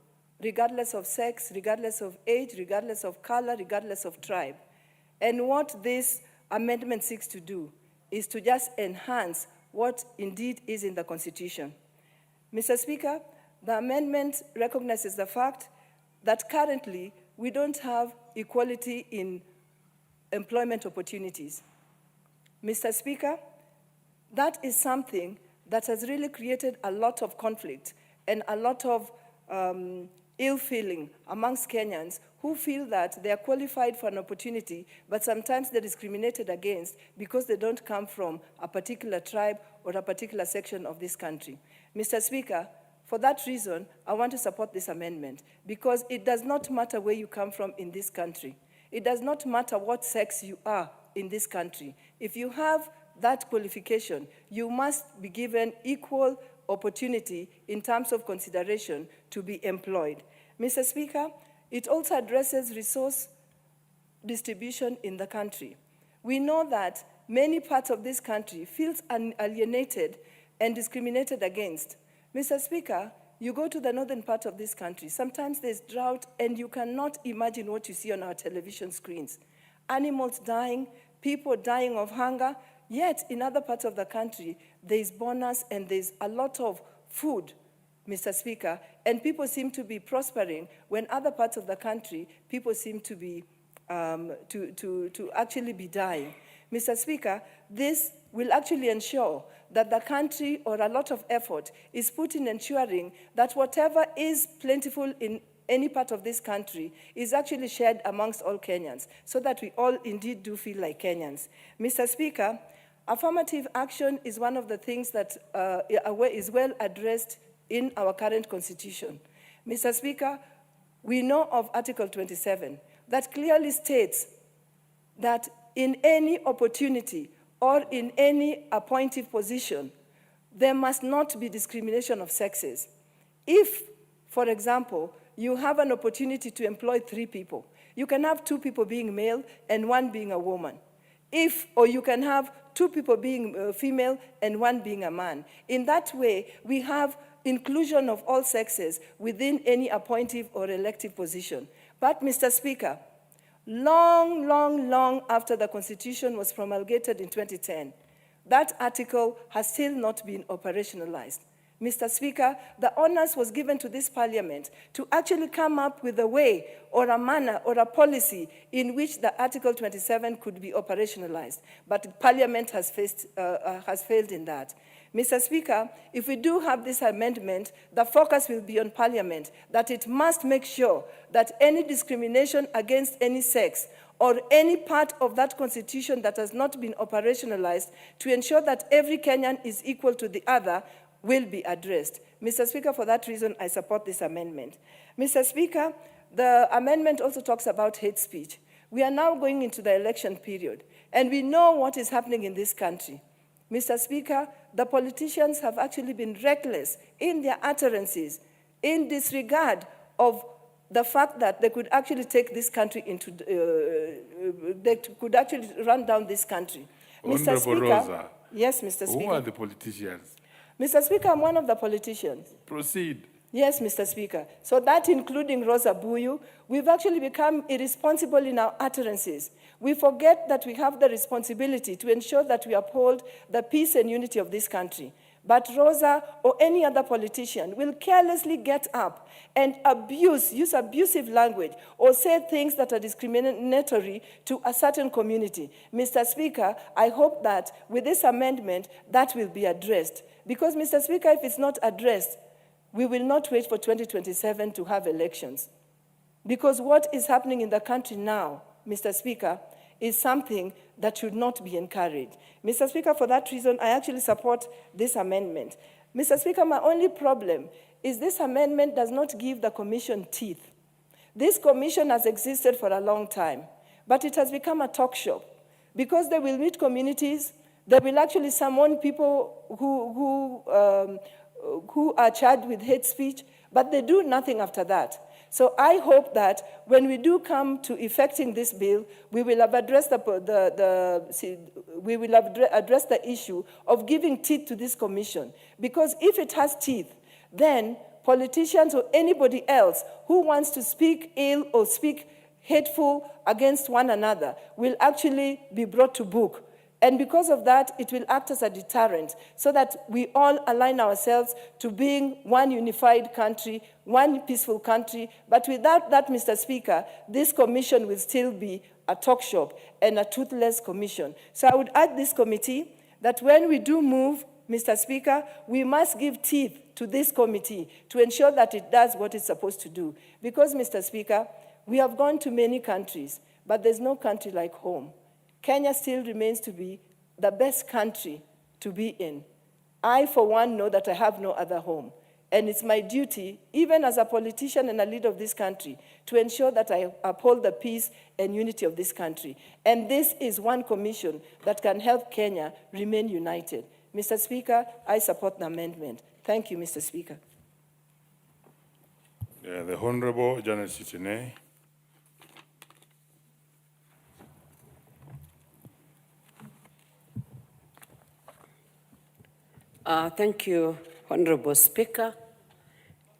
Speaker 8: regardless of sex, regardless of age, regardless of color, regardless of tribe. And what this amendment seeks to do is to just enhance what indeed is in the Constitution. Mr. Speaker, the amendment recognizes the fact that currently we don't have equality in employment opportunities. Mr. Speaker, that is something that has really created a lot of conflict and a lot of ill feeling amongst Kenyans who feel that they are qualified for an opportunity, but sometimes they're discriminated against because they don't come from a particular tribe or a particular section of this country. Mr. Speaker, for that reason, I want to support this amendment, because it does not matter where you come from in this country. It does not matter what sex you are in this country. If you have that qualification, you must be given equal opportunity in terms of consideration to be employed. Mr. Speaker, it also addresses resource distribution in the country. We know that many parts of this country feel alienated and discriminated against. Mr. Speaker, You go to the northern part of this country, sometimes there's drought and you cannot imagine what you see on our television screens. Animals dying, people dying of hunger, yet in other parts of the country, there's bonus and there's a lot of food, Mr. Speaker, and people seem to be prospering when other parts of the country, people seem to be, to actually be dying. Mr. Speaker, this will actually ensure that the country, or a lot of effort, is put in ensuring that whatever is plentiful in any part of this country is actually shared amongst all Kenyans, so that we all indeed do feel like Kenyans. Mr. Speaker, affirmative action is one of the things that is well addressed in our current constitution. Mr. Speaker, we know of Article 27 that clearly states that in any opportunity or in any appointive position, there must not be discrimination of sexes. If, for example, you have an opportunity to employ 3 people, you can have 2 people being male and 1 being a woman. Or you can have 2 people being female and 1 being a man. In that way, we have inclusion of all sexes within any appointive or elective position. But, Mr. Speaker, long after the Constitution was promulgated in 2010, that article has still not been operationalized. Mr. Speaker, the onus was given to this Parliament to actually come up with a way or a manner or a policy in which the Article 27 could be operationalized. But Parliament has failed in that. Mr. Speaker, if we do have this amendment, the focus will be on Parliament, that it must make sure that any discrimination against any sex or any part of that constitution that has not been operationalized to ensure that every Kenyan is equal to the other will be addressed. Mr. Speaker, for that reason, I support this amendment. Mr. Speaker, the amendment also talks about hate speech. We are now going into the election period, and we know what is happening in this country. Mr. Speaker, the politicians have actually been reckless in their utterances in disregard of the fact that they could actually take this country into, they could actually run down this country. Mr. Speaker,
Speaker 16: Rosa,
Speaker 8: yes, Mr. Speaker.
Speaker 16: who are the politicians?
Speaker 8: Mr. Speaker, I'm one of the politicians.
Speaker 16: Proceed.
Speaker 8: Yes, Mr. Speaker. So that including Rosa Buyu, we've actually become irresponsible in our utterances. We forget that we have the responsibility to ensure that we uphold the peace and unity of this country. But Rosa or any other politician will carelessly get up and use abusive language or say things that are discriminatory to a certain community. Mr. Speaker, I hope that with this amendment, that will be addressed. Because, Mr. Speaker, if it's not addressed, we will not wait for 2027 to have elections. Because what is happening in the country now, Mr. Speaker, is something that should not be encouraged. Mr. Speaker, for that reason, I actually support this amendment. Mr. Speaker, my only problem is this amendment does not give the commission teeth. This commission has existed for a long time, but it has become a talk shop because they will meet communities, they will actually summon people who are charged with hate speech, but they do nothing after that. So I hope that when we do come to effecting this bill, we will have addressed the issue of giving teeth to this commission. Because if it has teeth, then politicians or anybody else who wants to speak ill or speak hateful against one another will actually be brought to book. And because of that, it will act as a deterrent so that we all align ourselves to being one unified country, one peaceful country. But without that, Mr. Speaker, this commission will still be a talk shop and a toothless commission. So I would urge this committee that when we do move, Mr. Speaker, we must give teeth to this committee to ensure that it does what it's supposed to do. Because, Mr. Speaker, we have gone to many countries, but there's no country like home. Kenya still remains to be the best country to be in. I, for one, know that I have no other home. And it's my duty, even as a politician and a leader of this country, to ensure that I uphold the peace and unity of this country. And this is one commission that can help Kenya remain united. Mr. Speaker, I support the amendment. Thank you, Mr. Speaker.
Speaker 16: The Honorable 𝗟𝗜𝗚𝗘𝗓𝗍.
Speaker 13: Thank you, Honorable Speaker.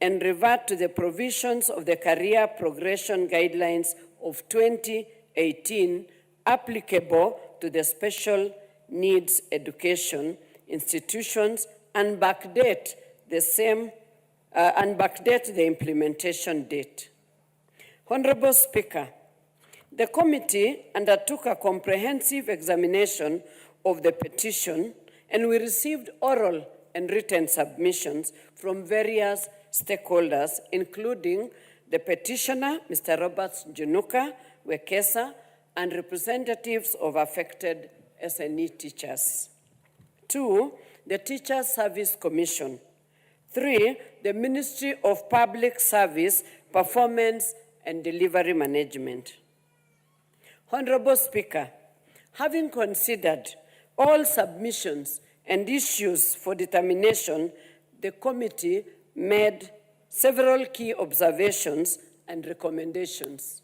Speaker 13: and revert to the provisions of the Career Progression Guidelines of 2018 applicable to the special needs education institutions and backdate the implementation date. Honorable Speaker, the committee undertook a comprehensive examination of the petition, and we received oral and written submissions from various stakeholders, including the petitioner, Mr. 𝗪𝗪𝗡𝗪𝗪𝗧𝗑, Wekesa, and representatives of affected SNE teachers. 2, the Teachers Service Commission. 3, the Ministry of Public Service, Performance and Delivery Management. Honorable Speaker, having considered all submissions and issues for determination, the committee made several key observations and recommendations.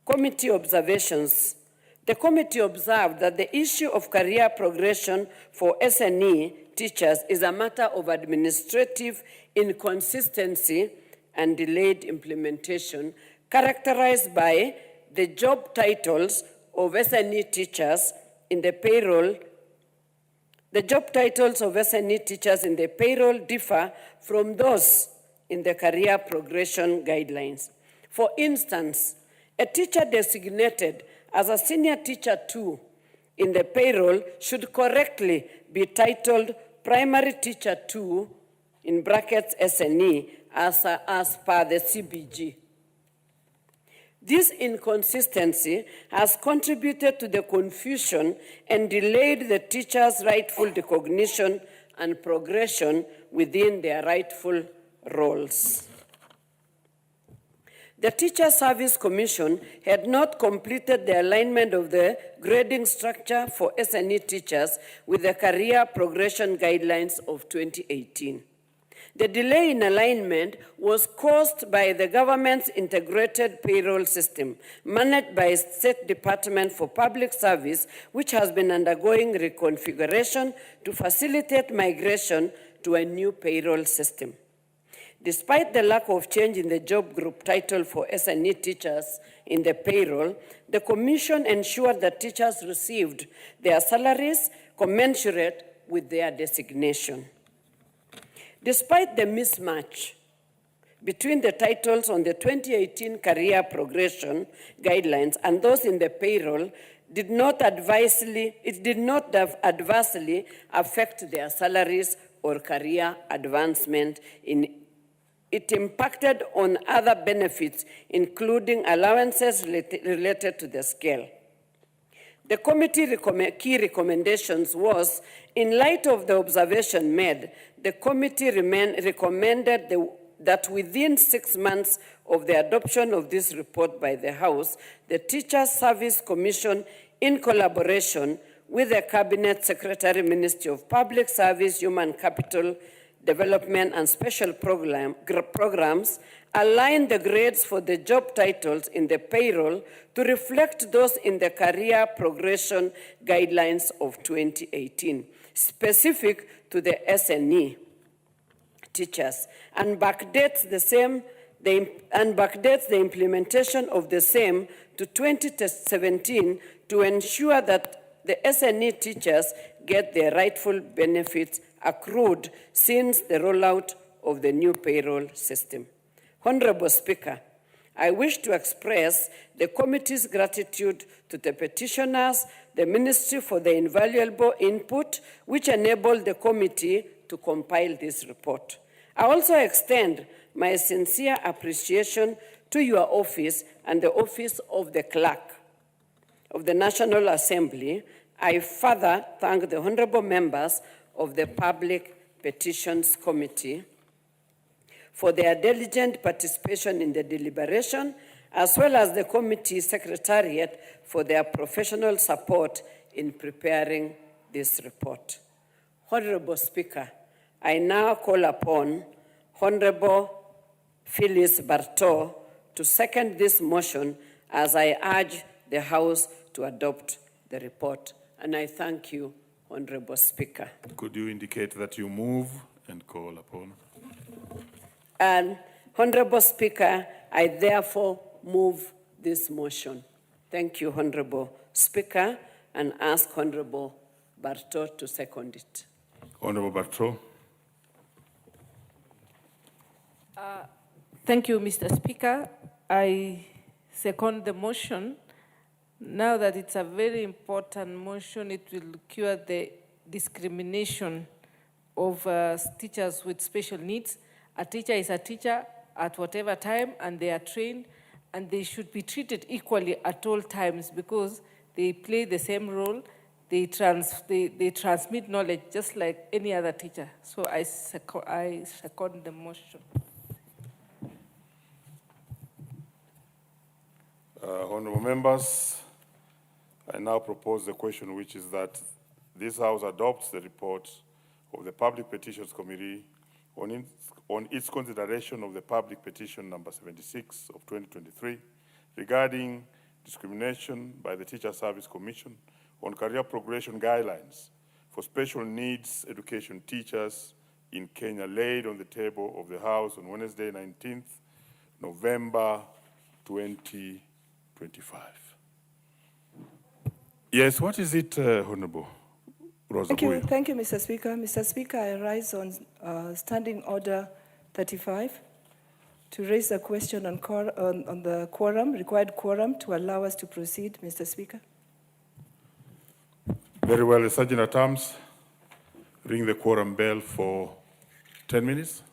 Speaker 13: Committee observations. The committee observed that the issue of career progression for SNE teachers is a matter of administrative inconsistency and delayed implementation, characterized by the job titles of SNE teachers in the payroll. The job titles of SNE teachers in the payroll differ from those in the career progression guidelines. For instance, a teacher designated as a senior teacher 2 in the payroll should correctly be titled primary teacher 2 in brackets SNE as per the CBG. This inconsistency has contributed to the confusion and delayed the teachers' rightful recognition and progression within their rightful roles. The Teachers Service Commission had not completed the alignment of the grading structure for SNE teachers with the Career Progression Guidelines of 2018. The delay in alignment was caused by the government's integrated payroll system, managed by the State Department for Public Service, which has been undergoing reconfiguration to facilitate migration to a new payroll system. Despite the lack of change in the job group title for SNE teachers in the payroll, the Commission ensured that teachers received their salaries commensurate with their designation. Despite the mismatch between the titles on the 2018 Career Progression Guidelines and those in the payroll, it did not adversely affect their salaries or career advancement. It impacted on other benefits, including allowances related to the scale. The committee key recommendations was, in light of the observation made, the committee recommended that within 6 months of the adoption of this report by the House, the Teachers Service Commission, in collaboration with the Cabinet Secretary, Ministry of Public Service, Human Capital Development and Special Programs, align the grades for the job titles in the payroll to reflect those in the Career Progression Guidelines of 2018, specific to the SNE teachers, and backdates the implementation of the same to 2017 to ensure that the SNE teachers get their rightful benefits accrued since the rollout of the new payroll system. Honorable Speaker, I wish to express the committee's gratitude to the petitioners, the Ministry for the invaluable input which enabled the committee to compile this report. I also extend my sincere appreciation to your office and the office of the Clerk of the National Assembly. I further thank the honorable members of the Public Petitions Committee for their diligent participation in the deliberation, as well as the committee secretariat for their professional support in preparing this report. Honorable Speaker, I now call upon Honorable Phyllis Bartow to second this motion as I urge the House to adopt the report. And I thank you, Honorable Speaker.
Speaker 16: Could you indicate that you move and call upon?
Speaker 13: And Honorable Speaker, I therefore move this motion. Thank you, Honorable Speaker, and ask Honorable 𝗪𝗘 to second it.
Speaker 16: Honorable 𝗪𝗘.
Speaker 12: Thank you, Mr. Speaker. I second the motion. Now that it's a very important motion, it will cure the discrimination of teachers with special needs. A teacher is a teacher at whatever time, and they are trained, and they should be treated equally at all times because they play the same role. They transmit knowledge just like any other teacher. So I second the motion.
Speaker 16: Honorable members, I now propose the question, which is that this House adopts the report of the Public Petitions Committee on its consideration of the public petition number 76 of 2023 regarding discrimination by the Teacher Service Commission on career progression guidelines for special needs education teachers in Kenya, laid on the table of the House on Wednesday, 19th November 2025. Yes, what is it, Honorable Rosa Buya?
Speaker 8: Thank you, Mr. Speaker. Mr. Speaker, I rise on Standing Order 35 to raise a question on the quorum, required quorum, to allow us to proceed, Mr. Speaker.
Speaker 16: Very well, the Sergeant at Arms, ring the quorum bell for 10 minutes.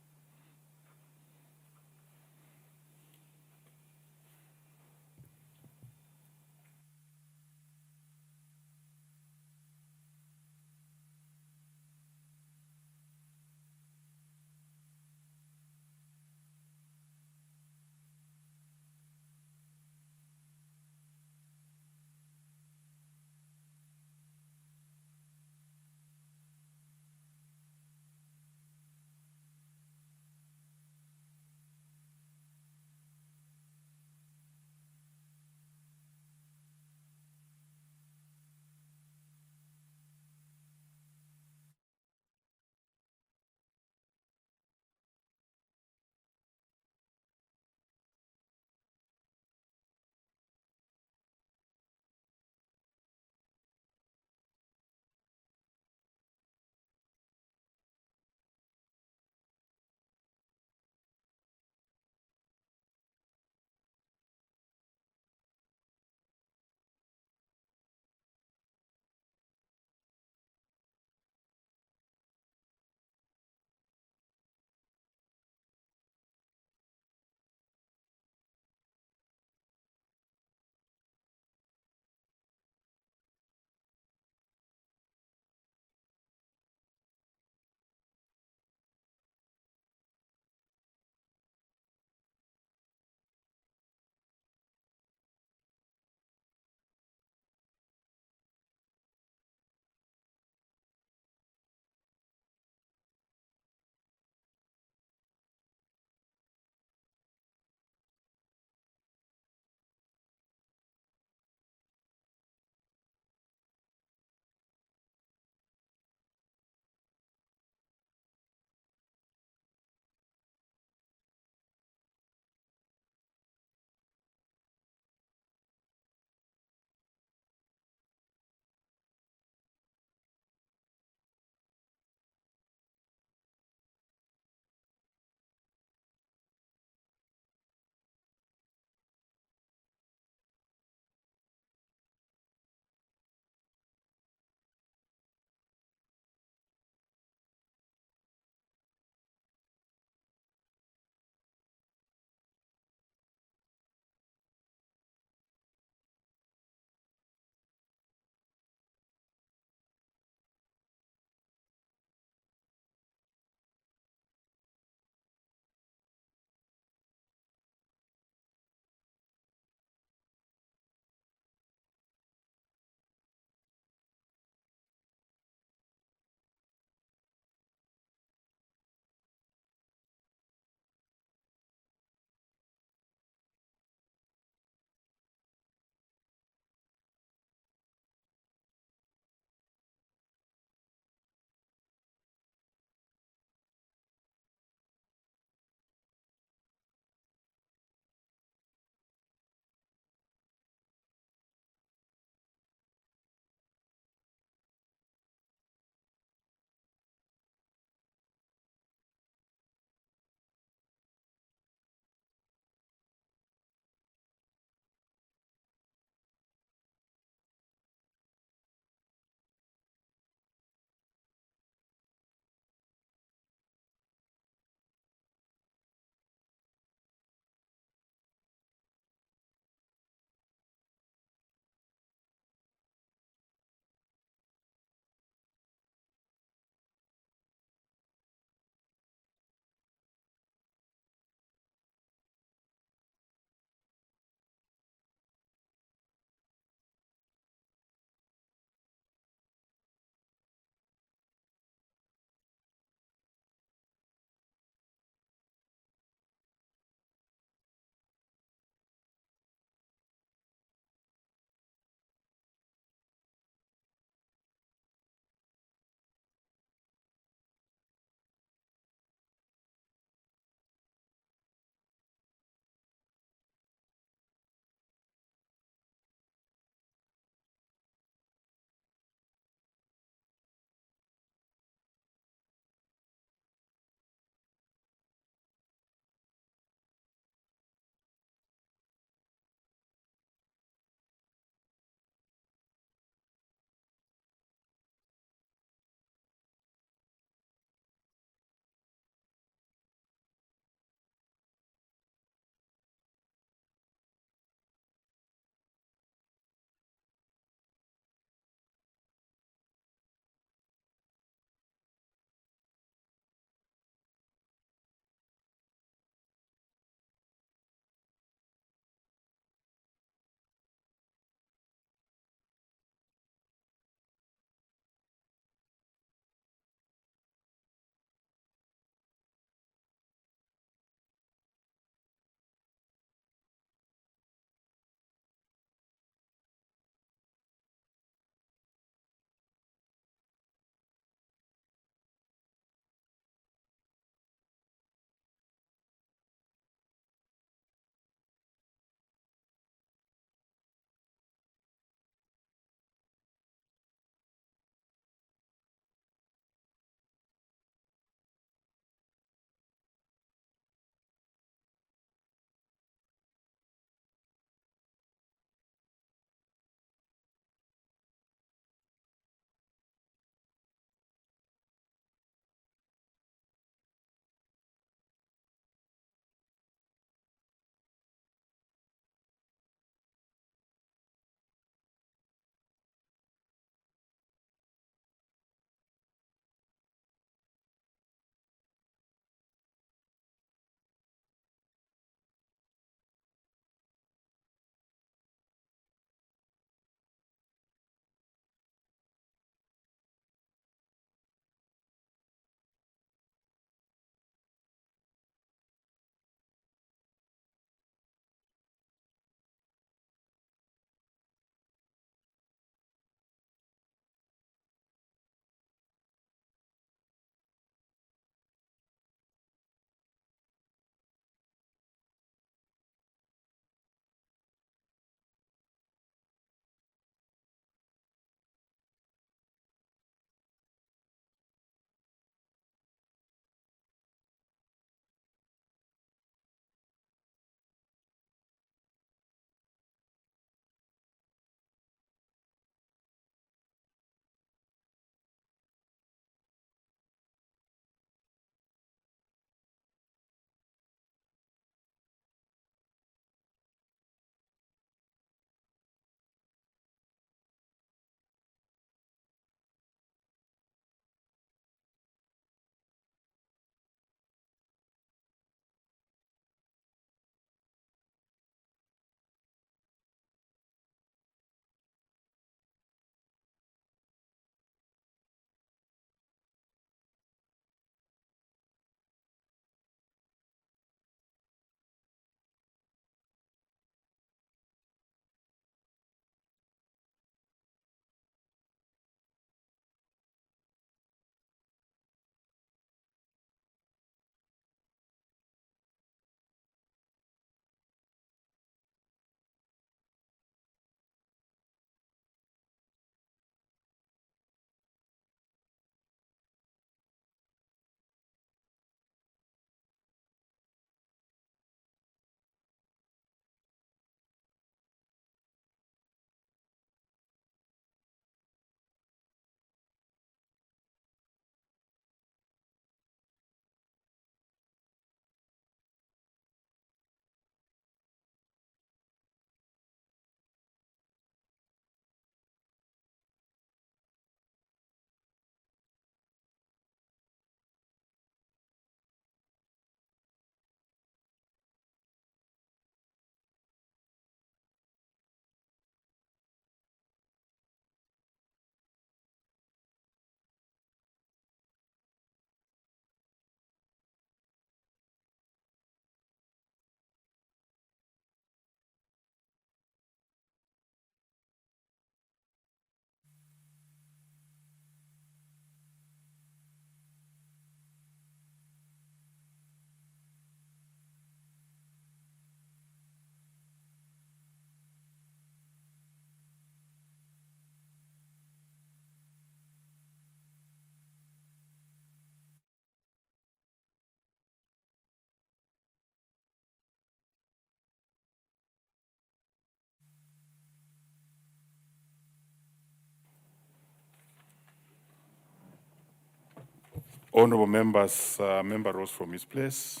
Speaker 16: Honorable members, member rose from his place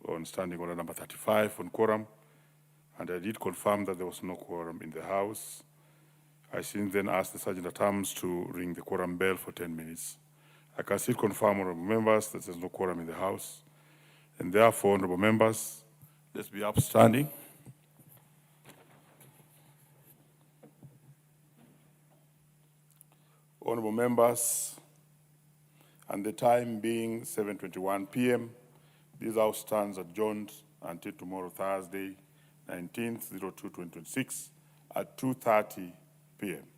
Speaker 16: on standing order number 35 on quorum, and I did confirm that there was no quorum in the House. I since then asked the Sergeant at Arms to ring the quorum bell for 10 minutes. I can still confirm, honorable members, that there's no quorum in the House, and therefore, honorable members, let's be upstanding. Honorable members, and the time being 7:21 p.m., this House stands adjourned until tomorrow, Thursday, 19th, 02/2026 at 2:30 p.m.